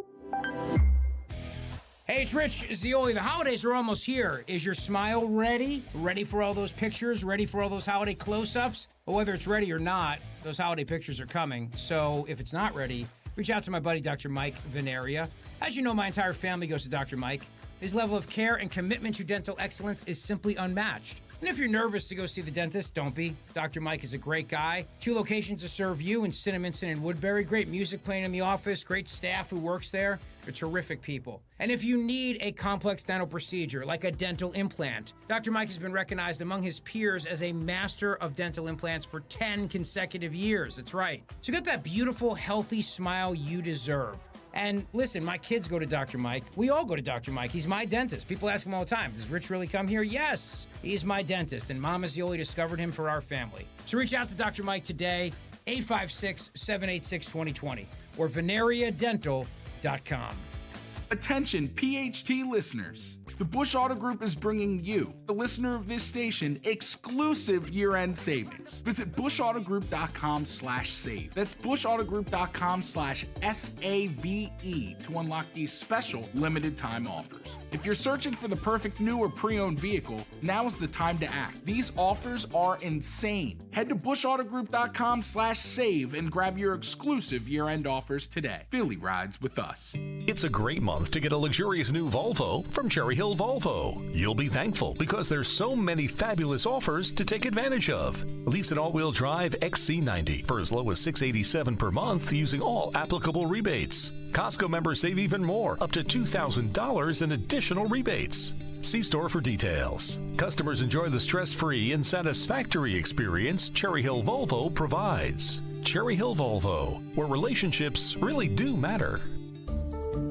Hey, it's Rich Zioli. The holidays are almost here. Is your smile ready? Ready for all those pictures? Ready for all those holiday close-ups? Well, whether it's ready or not, those holiday pictures are coming. So if it's not ready, reach out to my buddy, Dr. Mike Veneria. As you know, my entire family goes to Dr. Mike. His level of care and commitment to dental excellence is simply unmatched. And if you're nervous to go see the dentist, don't be. Dr. Mike is a great guy. 2 locations to serve you in Cinnaminson and Woodbury. Great music playing in the office. Great staff who works there. They're terrific people. And if you need a complex dental procedure like a dental implant, Dr. Mike has been recognized among his peers as a master of dental implants for 10 consecutive years. That's right. So get that beautiful, healthy smile you deserve. And listen, my kids go to Dr. Mike. We all go to Dr. Mike. He's my dentist. People ask him all the time, does Rich really come here? Yes, he's my dentist, and Mama Zioli discovered him for our family. So reach out to Dr. Mike today, 856-786-2020, or veneriadental.com. Attention PHT listeners. The Bush Auto Group is bringing you, the listener of this station, exclusive year-end savings. Visit bushautogroup.com/save. That's bushautogroup.com/SAVE to unlock these special limited time offers. If you're searching for the perfect new or pre-owned vehicle, now is the time to act. These offers are insane. Head to bushautogroup.com/save and grab your exclusive year-end offers today. Philly rides with us. It's a great month to get a luxurious new Volvo from Cherry Hill Volvo. You'll be thankful because there's so many fabulous offers to take advantage of. Lease an all-wheel drive XC90 for as low as $687 per month using all applicable rebates. Costco members save even more, up to $2,000 in additional rebates. See store for details. Customers enjoy the stress-free and satisfactory experience Cherry Hill Volvo provides. Cherry Hill Volvo, where relationships really do matter.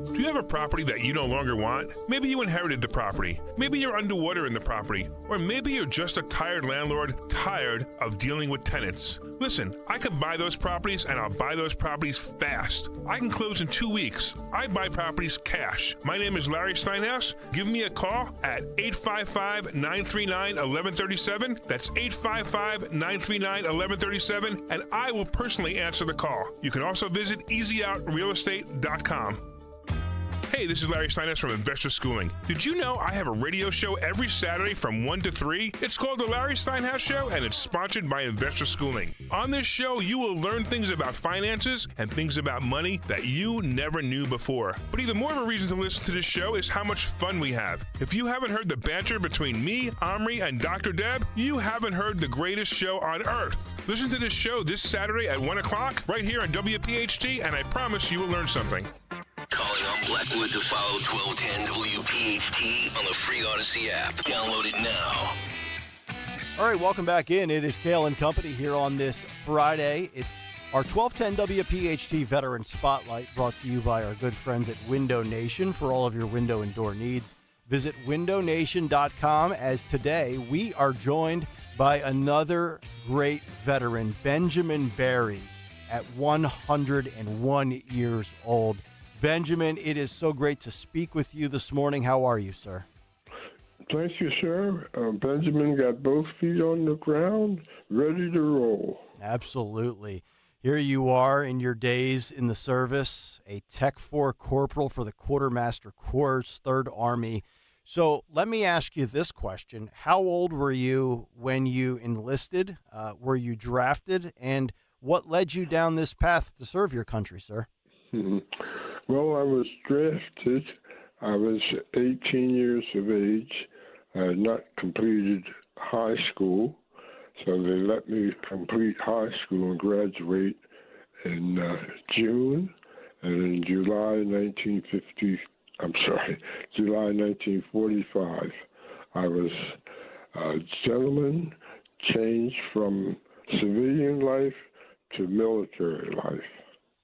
Do you have a property that you no longer want? Maybe you inherited the property. Maybe you're underwater in the property. Or maybe you're just a tired landlord, tired of dealing with tenants. Listen, I can buy those properties and I'll buy those properties fast. I can close in 2 weeks. I buy properties cash. My name is Larry Steinhaus. Give me a call at 855-939-1137. That's 855-939-1137, and I will personally answer the call. You can also visit easyOutRealEstate.com. Hey, this is Larry Steinhaus from Investor Schooling. Did you know I have a radio show every Saturday from 1 to 3? It's called The Larry Steinhaus Show, and it's sponsored by Investor Schooling. On this show, you will learn things about finances and things about money that you never knew before. But even more of a reason to listen to this show is how much fun we have. If you haven't heard the banter between me, Omri, and Dr. Deb, you haven't heard the greatest show on earth. Listen to this show this Saturday at 1 o'clock right here on WPHT, and I promise you will learn something. Calling on Blackwood to follow 1210 WPHT on the free Odyssey app. Download it now. All right, welcome back in. It is Kayal and Company here on this Friday. It's our 1210 WPHT Veteran Spotlight brought to you by our good friends at Window Nation for all of your window and door needs. Visit windownation.com as today we are joined by another great veteran, Benjamin Barry, at 101 years old. Benjamin, it is so great to speak with you this morning. How are you, sir? Thank you, sir. Benjamin got both feet on the ground, ready to roll. Absolutely. Here you are in your days in the service, a Tech 4 corporal for the Quartermaster Corps, 3rd Army. So let me ask you this question. How old were you when you enlisted? Were you drafted? And what led you down this path to serve your country, sir? Well, I was drafted. I was 18 years of age. I had not completed high school, so they let me complete high school and graduate in June, and in July 1945, I was a gentleman, changed from civilian life to military life.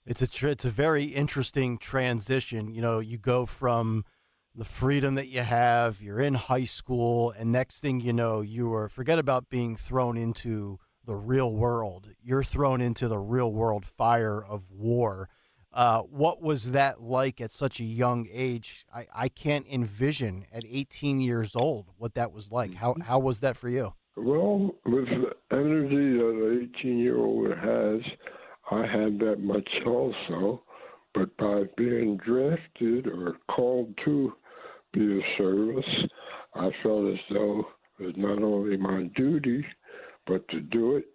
It's a very interesting transition. You know, you go from the freedom that you have, you're in high school, and next thing you know, forget about being thrown into the real world. You're thrown into the real world fire of war. What was that like at such a young age? I can't envision at 18 years old what that was like. How was that for you? Well, with the energy that an 18-year-old has, I had that much also, but by being drafted or called to be of service, I felt as though it was not only my duty, but to do it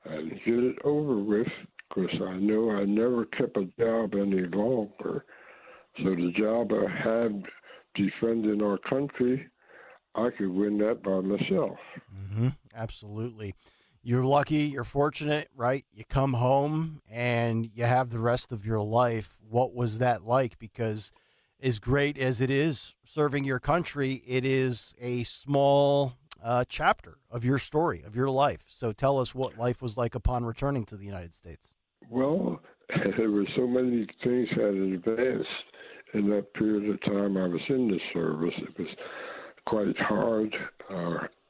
and get it over with, because I knew I never kept a job any longer. So the job I had defending our country, I could win that by myself. Mm-hmm. Absolutely. You're lucky, you're fortunate, right? You come home and you have the rest of your life. What was that like? Because as great as it is serving your country, it is a small chapter of your story, of your life. So tell us what life was like upon returning to the United States. Well, there were so many things that had advanced in that period of time I was in the service. It was quite hard,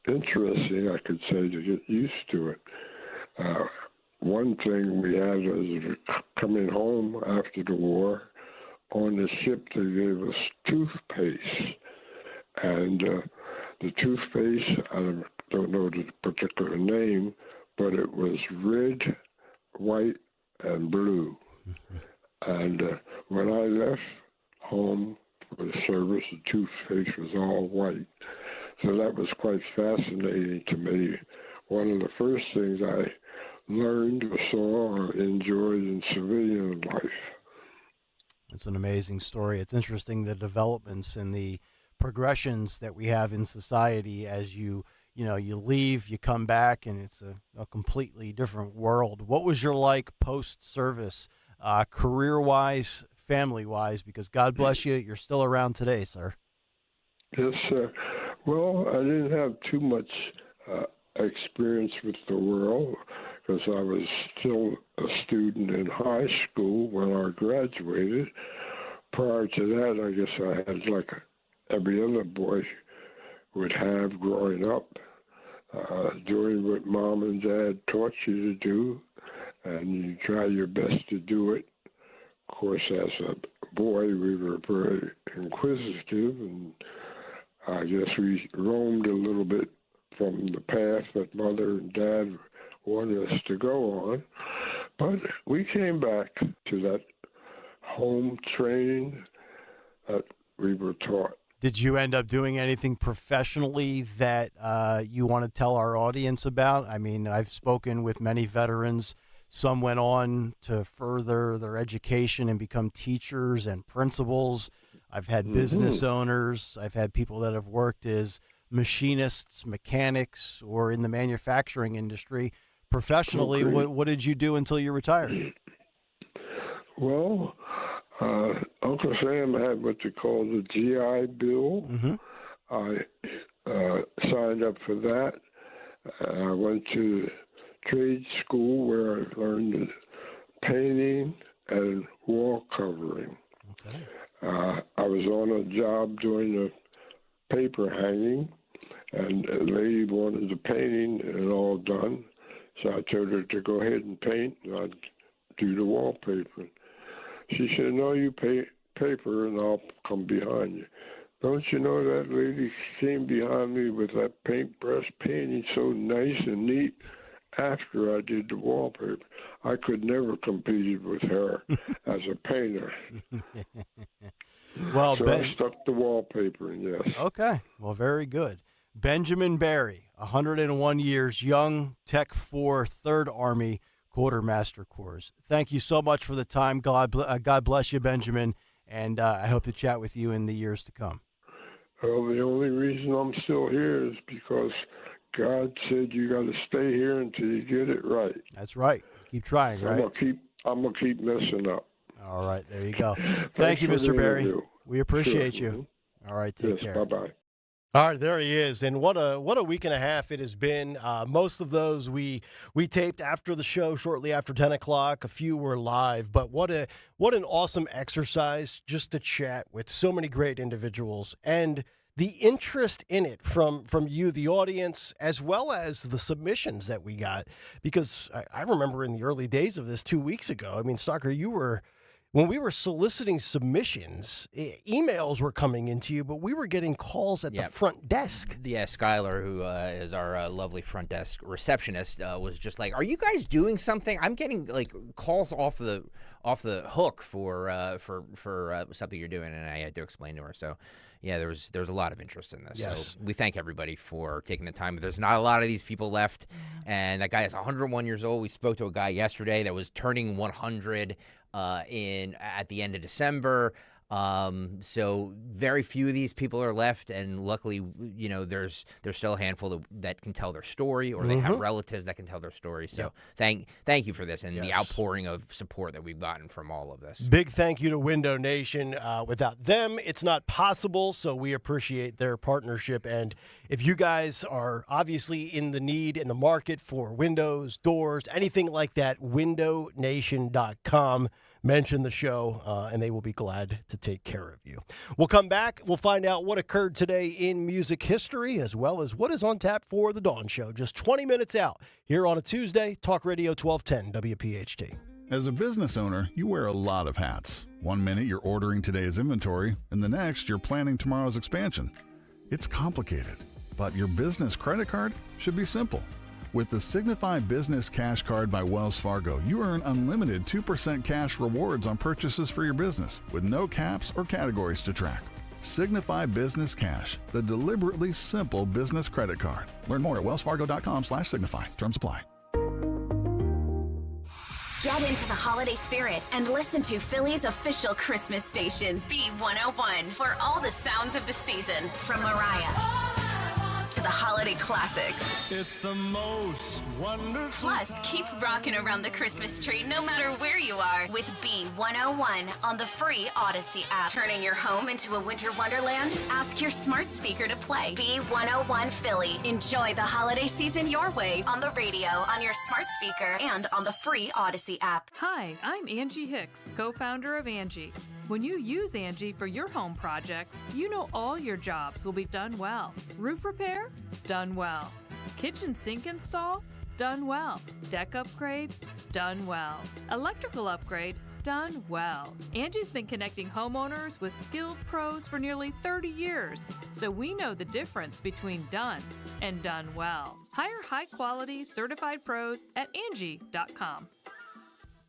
interesting, I could say, to get used to it. One thing we had was coming home after the war. On the ship, they gave us toothpaste. And the toothpaste, I don't know the particular name, but it was red, white, and blue. And when I left home for the service, the toothpaste was all white. So that was quite fascinating to me. One of the first things I learned or saw or enjoyed in civilian life. It's an amazing story. It's interesting, the developments and the progressions that we have in society as you leave, you come back, and it's a completely different world. What was your like post-service, career-wise, family-wise? Because God bless you, you're still around today, sir. Yes, sir. Well, I didn't have too much experience with the world because I was still a student in high school when I graduated. Prior to that, I guess I had like every other boy would have growing up, doing what mom and dad taught you to do, and you try your best to do it. Of course, as a boy, we were very inquisitive, and I guess we roamed a little bit from the path that mother and dad wanted us to go on. But we came back to that home training that we were taught. Did you end up doing anything professionally that you want to tell our audience about? I mean, I've spoken with many veterans. Some went on to further their education and become teachers and principals. I've had business owners. I've had people that have worked as machinists, mechanics, or in the manufacturing industry. Professionally, what did you do until you retired? Well, Uncle Sam had what you call the GI Bill. I signed up for that. I went to trade school where I learned painting and wall covering. Okay. I was on a job doing the paper hanging, and a lady wanted the painting and all done. So I told her to go ahead and paint, and I'd do the wallpaper. She said, "No, you pay paper, and I'll come behind you." Don't you know that lady came behind me with that paintbrush painting so nice and neat after I did the wallpaper? I could never compete with her as a painter. Well, so I stuck the wallpaper in, yes. Okay. Well, very good. Benjamin Barry, 101 years young, Tech 4, 3rd Army Quartermaster Corps. Thank you so much for the time. God bless you, Benjamin, and I hope to chat with you in the years to come. Well, the only reason I'm still here is because God said you got to stay here until you get it right. That's right. Keep trying, right? I'm gonna keep messing up. All right, there you go. Thank you, Mr. Barry. We appreciate you. All right, take care. Bye-bye. All right, there he is. And what a week and a half it has been. Most of those we taped after the show, shortly after 10 o'clock. A few were live. But what an awesome exercise just to chat with so many great individuals. And the interest in it from you, the audience, as well as the submissions that we got. Because I remember in the early days of this 2 weeks ago, I mean, Stalker, when we were soliciting submissions, emails were coming into you, but we were getting calls at the front desk. Yeah, Skylar, who is our lovely front desk receptionist, was just like, "Are you guys doing something?" I'm getting like calls off the hook for something you're doing, and I had to explain to her. So, yeah, there was a lot of interest in this. Yes. So we thank everybody for taking the time. There's not a lot of these people left, and that guy is 101 years old. We spoke to a guy yesterday that was turning 100 at the end of December. So very few of these people are left, and luckily, there's still a handful that can tell their story, or they have relatives that can tell their story. So thank you for this and the outpouring of support that we've gotten from all of this. Big thank you to Window Nation. Without them, it's not possible, so we appreciate their partnership. And if you guys are obviously in the market for windows, doors, anything like that, windownation.com. Mention the show, and they will be glad to take care of you. We'll come back. We'll find out what occurred today in music history, as well as what is on tap for the Dawn Show. Just 20 minutes out here on a Tuesday. Talk Radio 1210 WPHT. As a business owner, you wear a lot of hats. 1 minute you're ordering today's inventory, and the next you're planning tomorrow's expansion. It's complicated, but your business credit card should be simple. With the Signify Business Cash Card by Wells Fargo, you earn unlimited 2% cash rewards on purchases for your business with no caps or categories to track. Signify Business Cash, the deliberately simple business credit card. Learn more at wellsfargo.com/signify. Terms apply. Get into the holiday spirit and listen to Philly's official Christmas station, B101, for all the sounds of the season, from Mariah to the holiday classics. It's the most wonderful. Plus, keep rocking around the Christmas tree no matter where you are with B101 on the free Odyssey app. Turning your home into a winter wonderland? Ask your smart speaker to play B101 Philly. Enjoy the holiday season your way on the radio, on your smart speaker, and on the free Odyssey app. Hi, I'm Angie Hicks, co-founder of Angie. When you use Angie for your home projects, you know all your jobs will be done well. Roof repair? Done well. Kitchen sink install? Done well. Deck upgrades? Done well. Electrical upgrade? Done well. Angie's been connecting homeowners with skilled pros for nearly 30 years, so we know the difference between done and done well. Hire high-quality, certified pros at Angie.com.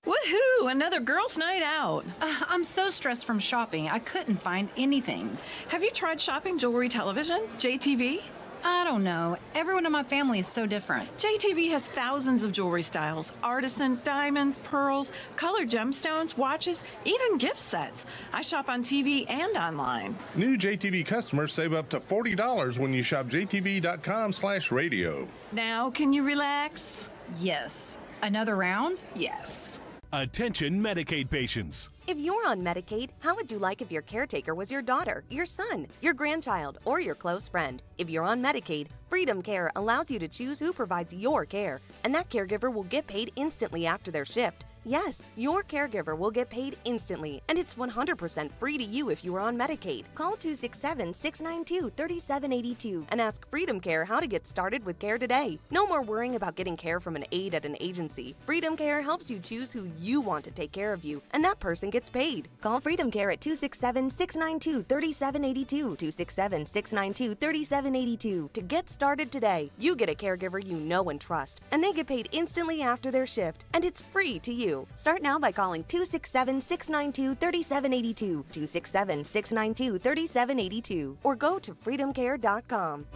Woohoo! Another girls' night out. I'm so stressed from shopping, I couldn't find anything. Have you tried shopping jewelry television, JTV? I don't know. Everyone in my family is so different. JTV has thousands of jewelry styles, artisan, diamonds, pearls, colored gemstones, watches, even gift sets. I shop on TV and online. New JTV customers save up to $40 when you shop jtv.com/radio. Now, can you relax? Yes. Another round? Yes. Attention Medicaid patients. If you're on Medicaid, how would you like if your caretaker was your daughter, your son, your grandchild, or your close friend? If you're on Medicaid, Freedom Care allows you to choose who provides your care, and that caregiver will get paid instantly after their shift. Yes, your caregiver will get paid instantly, and it's 100% free to you if you are on Medicaid. Call 267-692-3782 and ask Freedom Care how to get started with care today. No more worrying about getting care from an aide at an agency. Freedom Care helps you choose who you want to take care of you, and that person gets paid. Call Freedom Care at 267-692-3782, 267-692-3782 to get started today. You get a caregiver you know and trust, and they get paid instantly after their shift, and it's free to you. Start now by calling 267-692-3782, 267-692-3782, or go to freedomcare.com.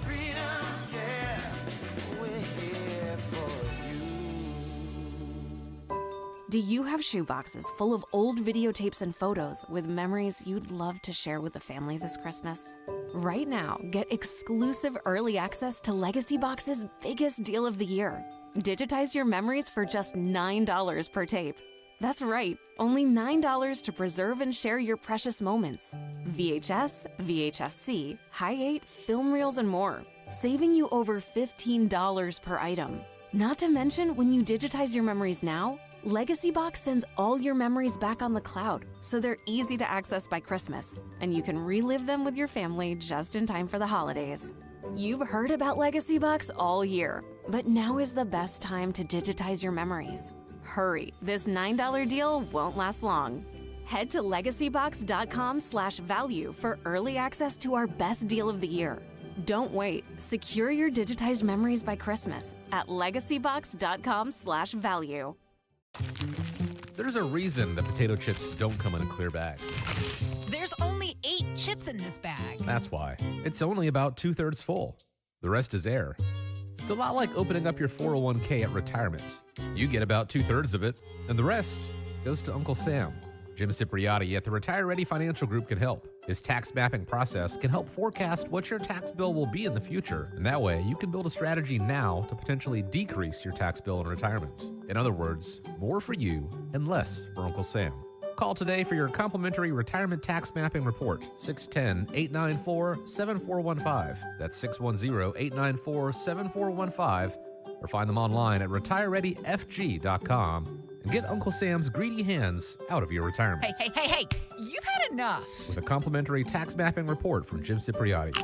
Do you have shoeboxes full of old videotapes and photos with memories you'd love to share with the family this Christmas? Right now, get exclusive early access to Legacy Box's biggest deal of the year. Digitize your memories for just $9 per tape. That's right, only $9 to preserve and share your precious moments. VHS, VHS-C, Hi-8, film reels, and more, saving you over $15 per item. Not to mention, when you digitize your memories now, Legacy Box sends all your memories back on the cloud, so they're easy to access by Christmas, and you can relive them with your family just in time for the holidays. You've heard about Legacy Box all year, but now is the best time to digitize your memories. Hurry, this $9 deal won't last long. Head to legacybox.com/value for early access to our best deal of the year. Don't wait. Secure your digitized memories by Christmas at legacybox.com/value. There's a reason that potato chips don't come in a clear bag. There's only 8 chips in this bag. That's why. It's only about 2/3 full. The rest is air. It's a lot like opening up your 401k at retirement. You get about 2/3 of it, and the rest goes to Uncle Sam. Jim Cipriotti at the Retire Ready Financial Group can help. His tax mapping process can help forecast what your tax bill will be in the future, and that way you can build a strategy now to potentially decrease your tax bill in retirement. In other words, more for you and less for Uncle Sam. Call today for your complimentary retirement tax mapping report, 610-894-7415. That's 610-894-7415, or find them online at retirereadyfg.com. And get Uncle Sam's greedy hands out of your retirement. Hey, you've had enough. With a complimentary tax mapping report from Jim Cipriotti.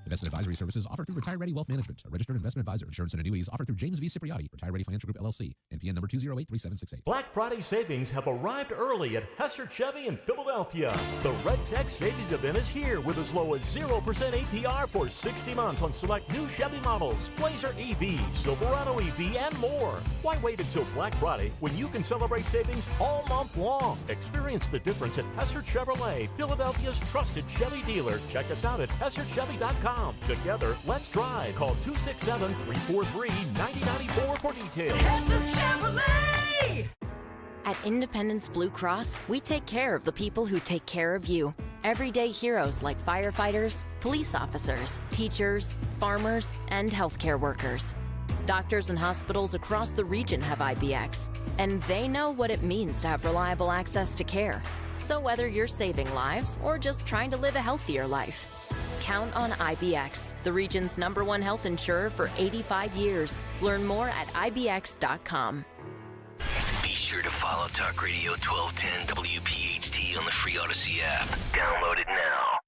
Investment advisory services offered through Retire Ready Wealth Management, a registered investment advisor. Insurance and annuities offered through James V. Cipriotti, Retire Ready Financial Group, LLC. NPN number 2083768. Black Friday savings have arrived early at Hessert Chevy in Philadelphia. The Red Tech Savings Event is here with as low as 0% APR for 60 months on select new Chevy models, Blazer EV, Silverado EV, and more. Why wait until Black Friday when you can celebrate savings all month long? Experience the difference at Hessert Chevrolet, Philadelphia's trusted Chevy dealer. Check us out at HessertChevy.com. Together, let's drive. Call 267-343-9094 for details. Chevrolet! At Independence Blue Cross, we take care of the people who take care of you. Everyday heroes like firefighters, police officers, teachers, farmers, and healthcare workers. Doctors and hospitals across the region have IBX, and they know what it means to have reliable access to care. So whether you're saving lives or just trying to live a healthier life, count on IBX, the region's #1 health insurer for 85 years. Learn more at IBX.com. Be sure to follow Talk Radio 1210 WPHT on the free Odyssey app. Download it now.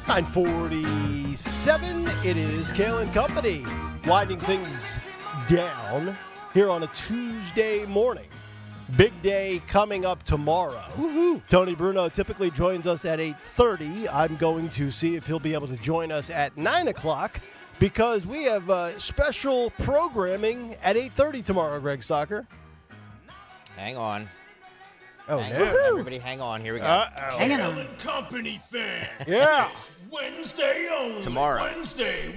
.947, it is Kayal and Company, winding things down here on a Tuesday morning. Big day coming up tomorrow. Woo-hoo. Tony Bruno typically joins us at 8:30. I'm going to see if he'll be able to join us at 9 o'clock because we have special programming at 8:30 tomorrow, Greg Stocker. Hang on. Oh, no. Everybody hang on. Here we go. Uh-oh. Hang Kayal and Company fans. Yeah. It's Wednesday only. Tomorrow. Wednesday.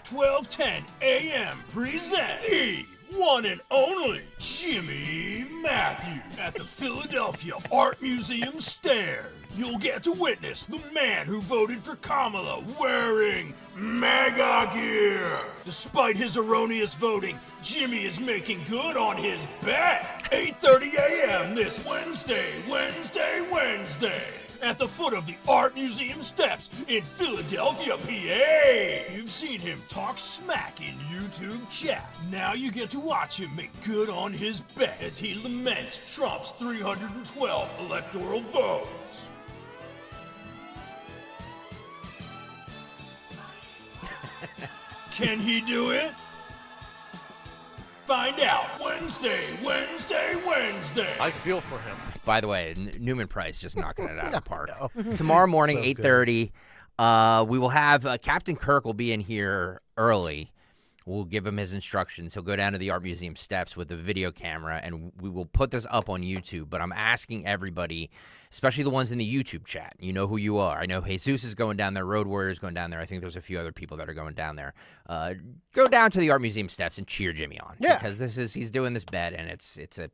12:10 a.m. present the one and only Jimmy Matthews at the Philadelphia Art Museum stairs. You'll get to witness the man who voted for Kamala wearing MAGA gear. Despite his erroneous voting, Jimmy is making good on his bet. 8:30 a.m. this Wednesday. At the foot of the Art Museum steps in Philadelphia, PA. You've seen him talk smack in YouTube chat. Now you get to watch him make good on his bet as he laments Trump's 312 electoral votes. Can he do it? Find out Wednesday. I feel for him. By the way, Newman Price just knocking it out of the park. Tomorrow morning, so 8:30, we will have Captain Kirk will be in here early. We'll give him his instructions. He'll go down to the art museum steps with a video camera, and we will put this up on YouTube. But I'm asking everybody, especially the ones in the YouTube chat, you know who you are. I know Jesus is going down there. Road Warrior's going down there. I think there's a few other people that are going down there. Go down to the art museum steps and cheer Jimmy on. Yeah. Because he's doing this bet, and it's a,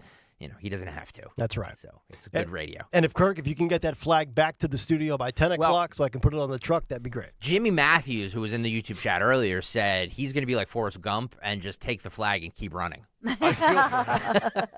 he doesn't have to. That's right. So it's a good radio. And if you can get that flag back to the studio by 10 o'clock so I can put it on the truck, that'd be great. Jimmy Matthews, who was in the YouTube chat earlier, said he's going to be like Forrest Gump and just take the flag and keep running. I feel for him.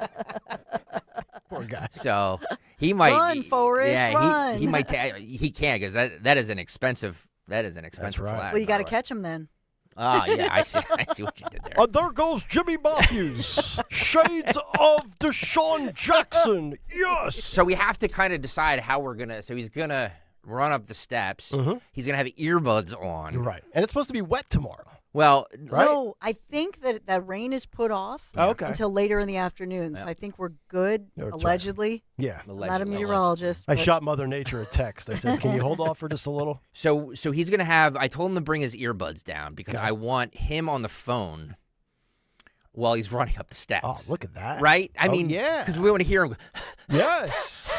Poor guy. So he might run, Forrest. Yeah, run. he might. He can't because that is an expensive. That is an expensive flag. Well, you got to catch him then. Ah, yeah, I see what you did there. There goes Jimmy Matthews. Shades of Deshaun Jackson. Yes. So we have to kind of decide how we're gonna. So he's gonna run up the steps. He's gonna have earbuds on. Right, and it's supposed to be wet tomorrow. Well, right? No, I think that rain is put off until later in the afternoon. So I think we're good, allegedly. Right. Yeah. I'm not a meteorologist. I shot Mother Nature a text. I said, can you hold off for just a little? So he's going to have, I told him to bring his earbuds down because I want him on the phone while he's running up the steps. Oh, look at that. Right? I mean, yeah. Because we want to hear him go, yes.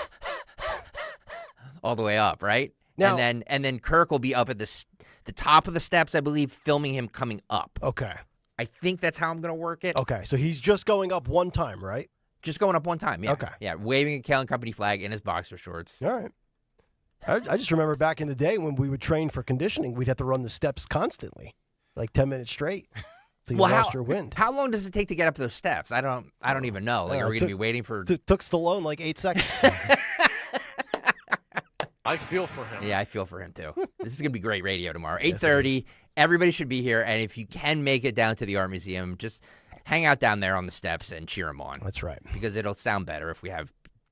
all the way up, right? Now, and then Kirk will be up at the top of the steps, I believe, filming him coming up. Okay. I think that's how I'm going to work it. Okay, so he's just going up one time, right? Just going up one time, yeah. Okay. Yeah, waving a Kayal Company flag in his boxer shorts. All right. I just remember back in the day when we would train for conditioning, we'd have to run the steps constantly, like 10 minutes straight. So you lost your wind. How long does it take to get up those steps? I don't even know. Like, are we going to be waiting for... Took Stallone like 8 seconds. I feel for him. Yeah, I feel for him, too. This is going to be great radio tomorrow. 8:30, everybody should be here. And if you can make it down to the art museum, just hang out down there on the steps and cheer him on. That's right. Because it'll sound better if we have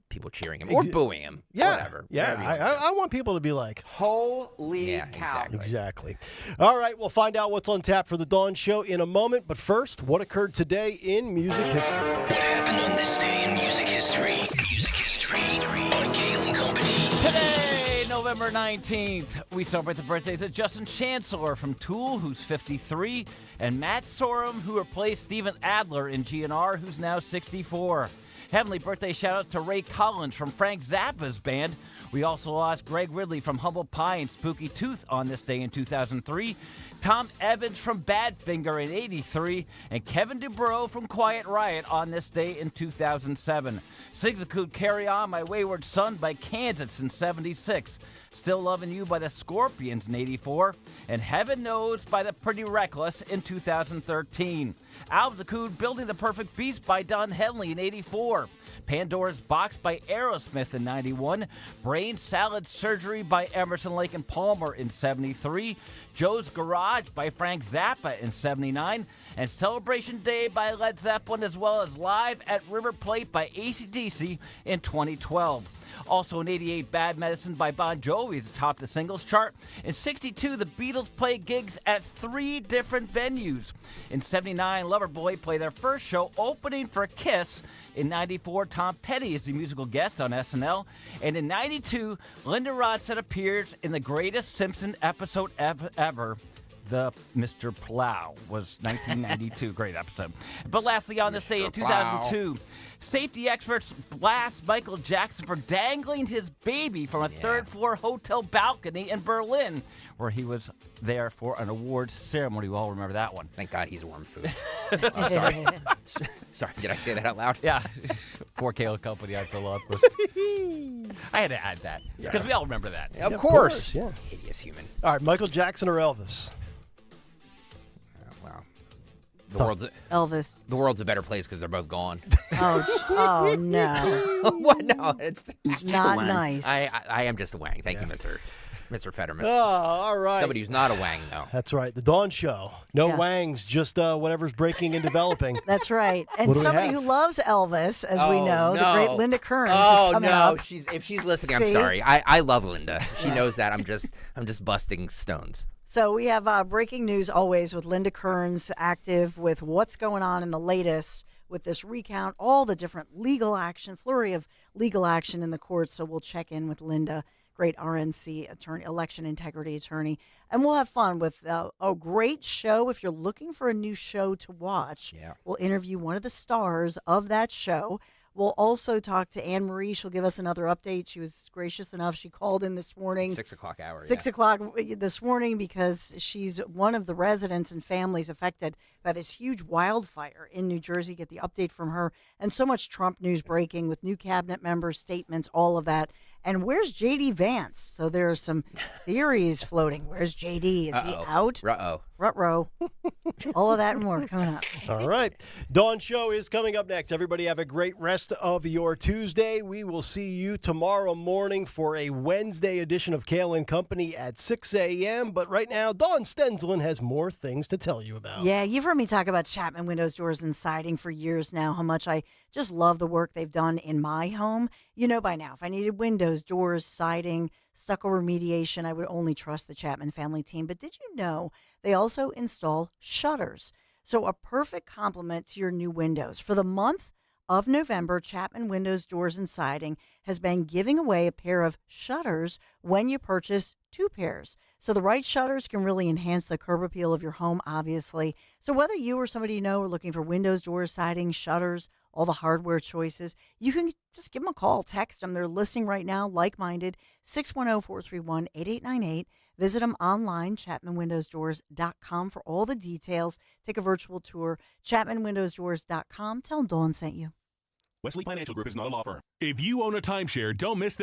people cheering him or booing him. Yeah. Whatever. Yeah, I want people to be like, holy cow. Exactly. All right, we'll find out what's on tap for the Dawn Show in a moment. But first, what occurred today in music history? What happened on this day in music history? Music history on Kayal Company. Today, November 19th, we celebrate the birthdays of Justin Chancellor from Tool, who's 53, and Matt Sorum, who replaced Steven Adler in GNR, who's now 64. Heavenly birthday shout-out to Ray Collins from Frank Zappa's band. We also lost Greg Ridley from Humble Pie and Spooky Tooth on this day in 2003. Tom Evans from Badfinger in 83. And Kevin Dubrow from Quiet Riot on this day in 2007. Sigsakute Carry On My Wayward Son by Kansas in 76. Still Loving You by the Scorpions in 84. And Heaven Knows by the Pretty Reckless in 2013. Altitude Building the Perfect Beast by Don Henley in 84. Pandora's Box by Aerosmith in 91. Brain Salad Surgery by Emerson, Lake and Palmer in 73. Joe's Garage by Frank Zappa in 79. And Celebration Day by Led Zeppelin, as well as Live at River Plate by AC/DC in 2012. Also in 88, Bad Medicine by Bon Jovi is atop the singles chart. In 62, the Beatles played gigs at 3 different venues. In 79, Loverboy played their first show opening for Kiss. In 94, Tom Petty is the musical guest on SNL. And in 92, Linda Ronstadt appears in the greatest Simpson episode ever. The Mr. Plow was 1992. Great episode. But lastly, on this day in 2002, safety experts blast Michael Jackson for dangling his baby from a third-floor hotel balcony in Berlin, where he was there for an awards ceremony. We all remember that one. Thank God he's warm food. Oh, sorry. Sorry, did I say that out loud? Yeah. For Kayal Company, I feel awkward. I had to add that because we all remember that. Of course. Yeah. Hideous human. All right, Michael Jackson or Elvis? Elvis. The world's a better place because they're both gone. Oh no. What? No, it's just not a wang. nice. I am just a wang. Thank you, Mr. Fetterman. Oh, all right. Somebody who's not a wang, though. That's right. The Dawn Show. No wangs, just whatever's breaking and developing. That's right. And somebody who loves Elvis, as we know, the great Linda Kearns. Oh is coming no, up. if she's listening, I'm sorry. I love Linda. She knows that. I'm just busting stones. So we have breaking news always with Linda Kearns active with what's going on in the latest with this recount, all the different legal action, flurry of legal action in the courts. So we'll check in with Linda. great RNC attorney, election integrity attorney. And we'll have fun with a great show. If you're looking for a new show to watch, we'll interview one of the stars of that show. We'll also talk to Anne Marie. She'll give us another update. She was gracious enough. She called in this morning. 6 o'clock hour. 6 o'clock this morning because she's one of the residents and families affected by this huge wildfire in New Jersey. Get the update from her. And so much Trump news breaking with new cabinet members, statements, all of that. And where's J.D. Vance? So there are some theories floating. Where's J.D.? Is he out? Ruh-roh. All of that and more coming up. All right. Dawn Show is coming up next. Everybody have a great rest of your Tuesday. We will see you tomorrow morning for a Wednesday edition of Kayal and Company at 6 a.m. But right now, Dawn Stenzlin has more things to tell you about. Yeah, you've heard me talk about Chapman Windows, Doors, and Siding for years now, how much I just love the work they've done in my home. You know by now, if I needed windows, doors, siding, stucco remediation, I would only trust the Chapman family team. But did you know they also install shutters? So a perfect complement to your new windows. For the month of November, Chapman Windows, Doors, and Siding has been giving away a pair of shutters when you purchase 2 pairs. So the right shutters can really enhance the curb appeal of your home, obviously. So whether you or somebody you know are looking for windows, doors, siding, shutters, all the hardware choices, you can just give them a call, text them. They're listening right now, like-minded, 610-431-8898. Visit them online, ChapmanWindowsDoors.com for all the details. Take a virtual tour, ChapmanWindowsDoors.com. Tell them Dawn sent you. Wesley Financial Group is not a law firm. If you own a timeshare, don't miss this.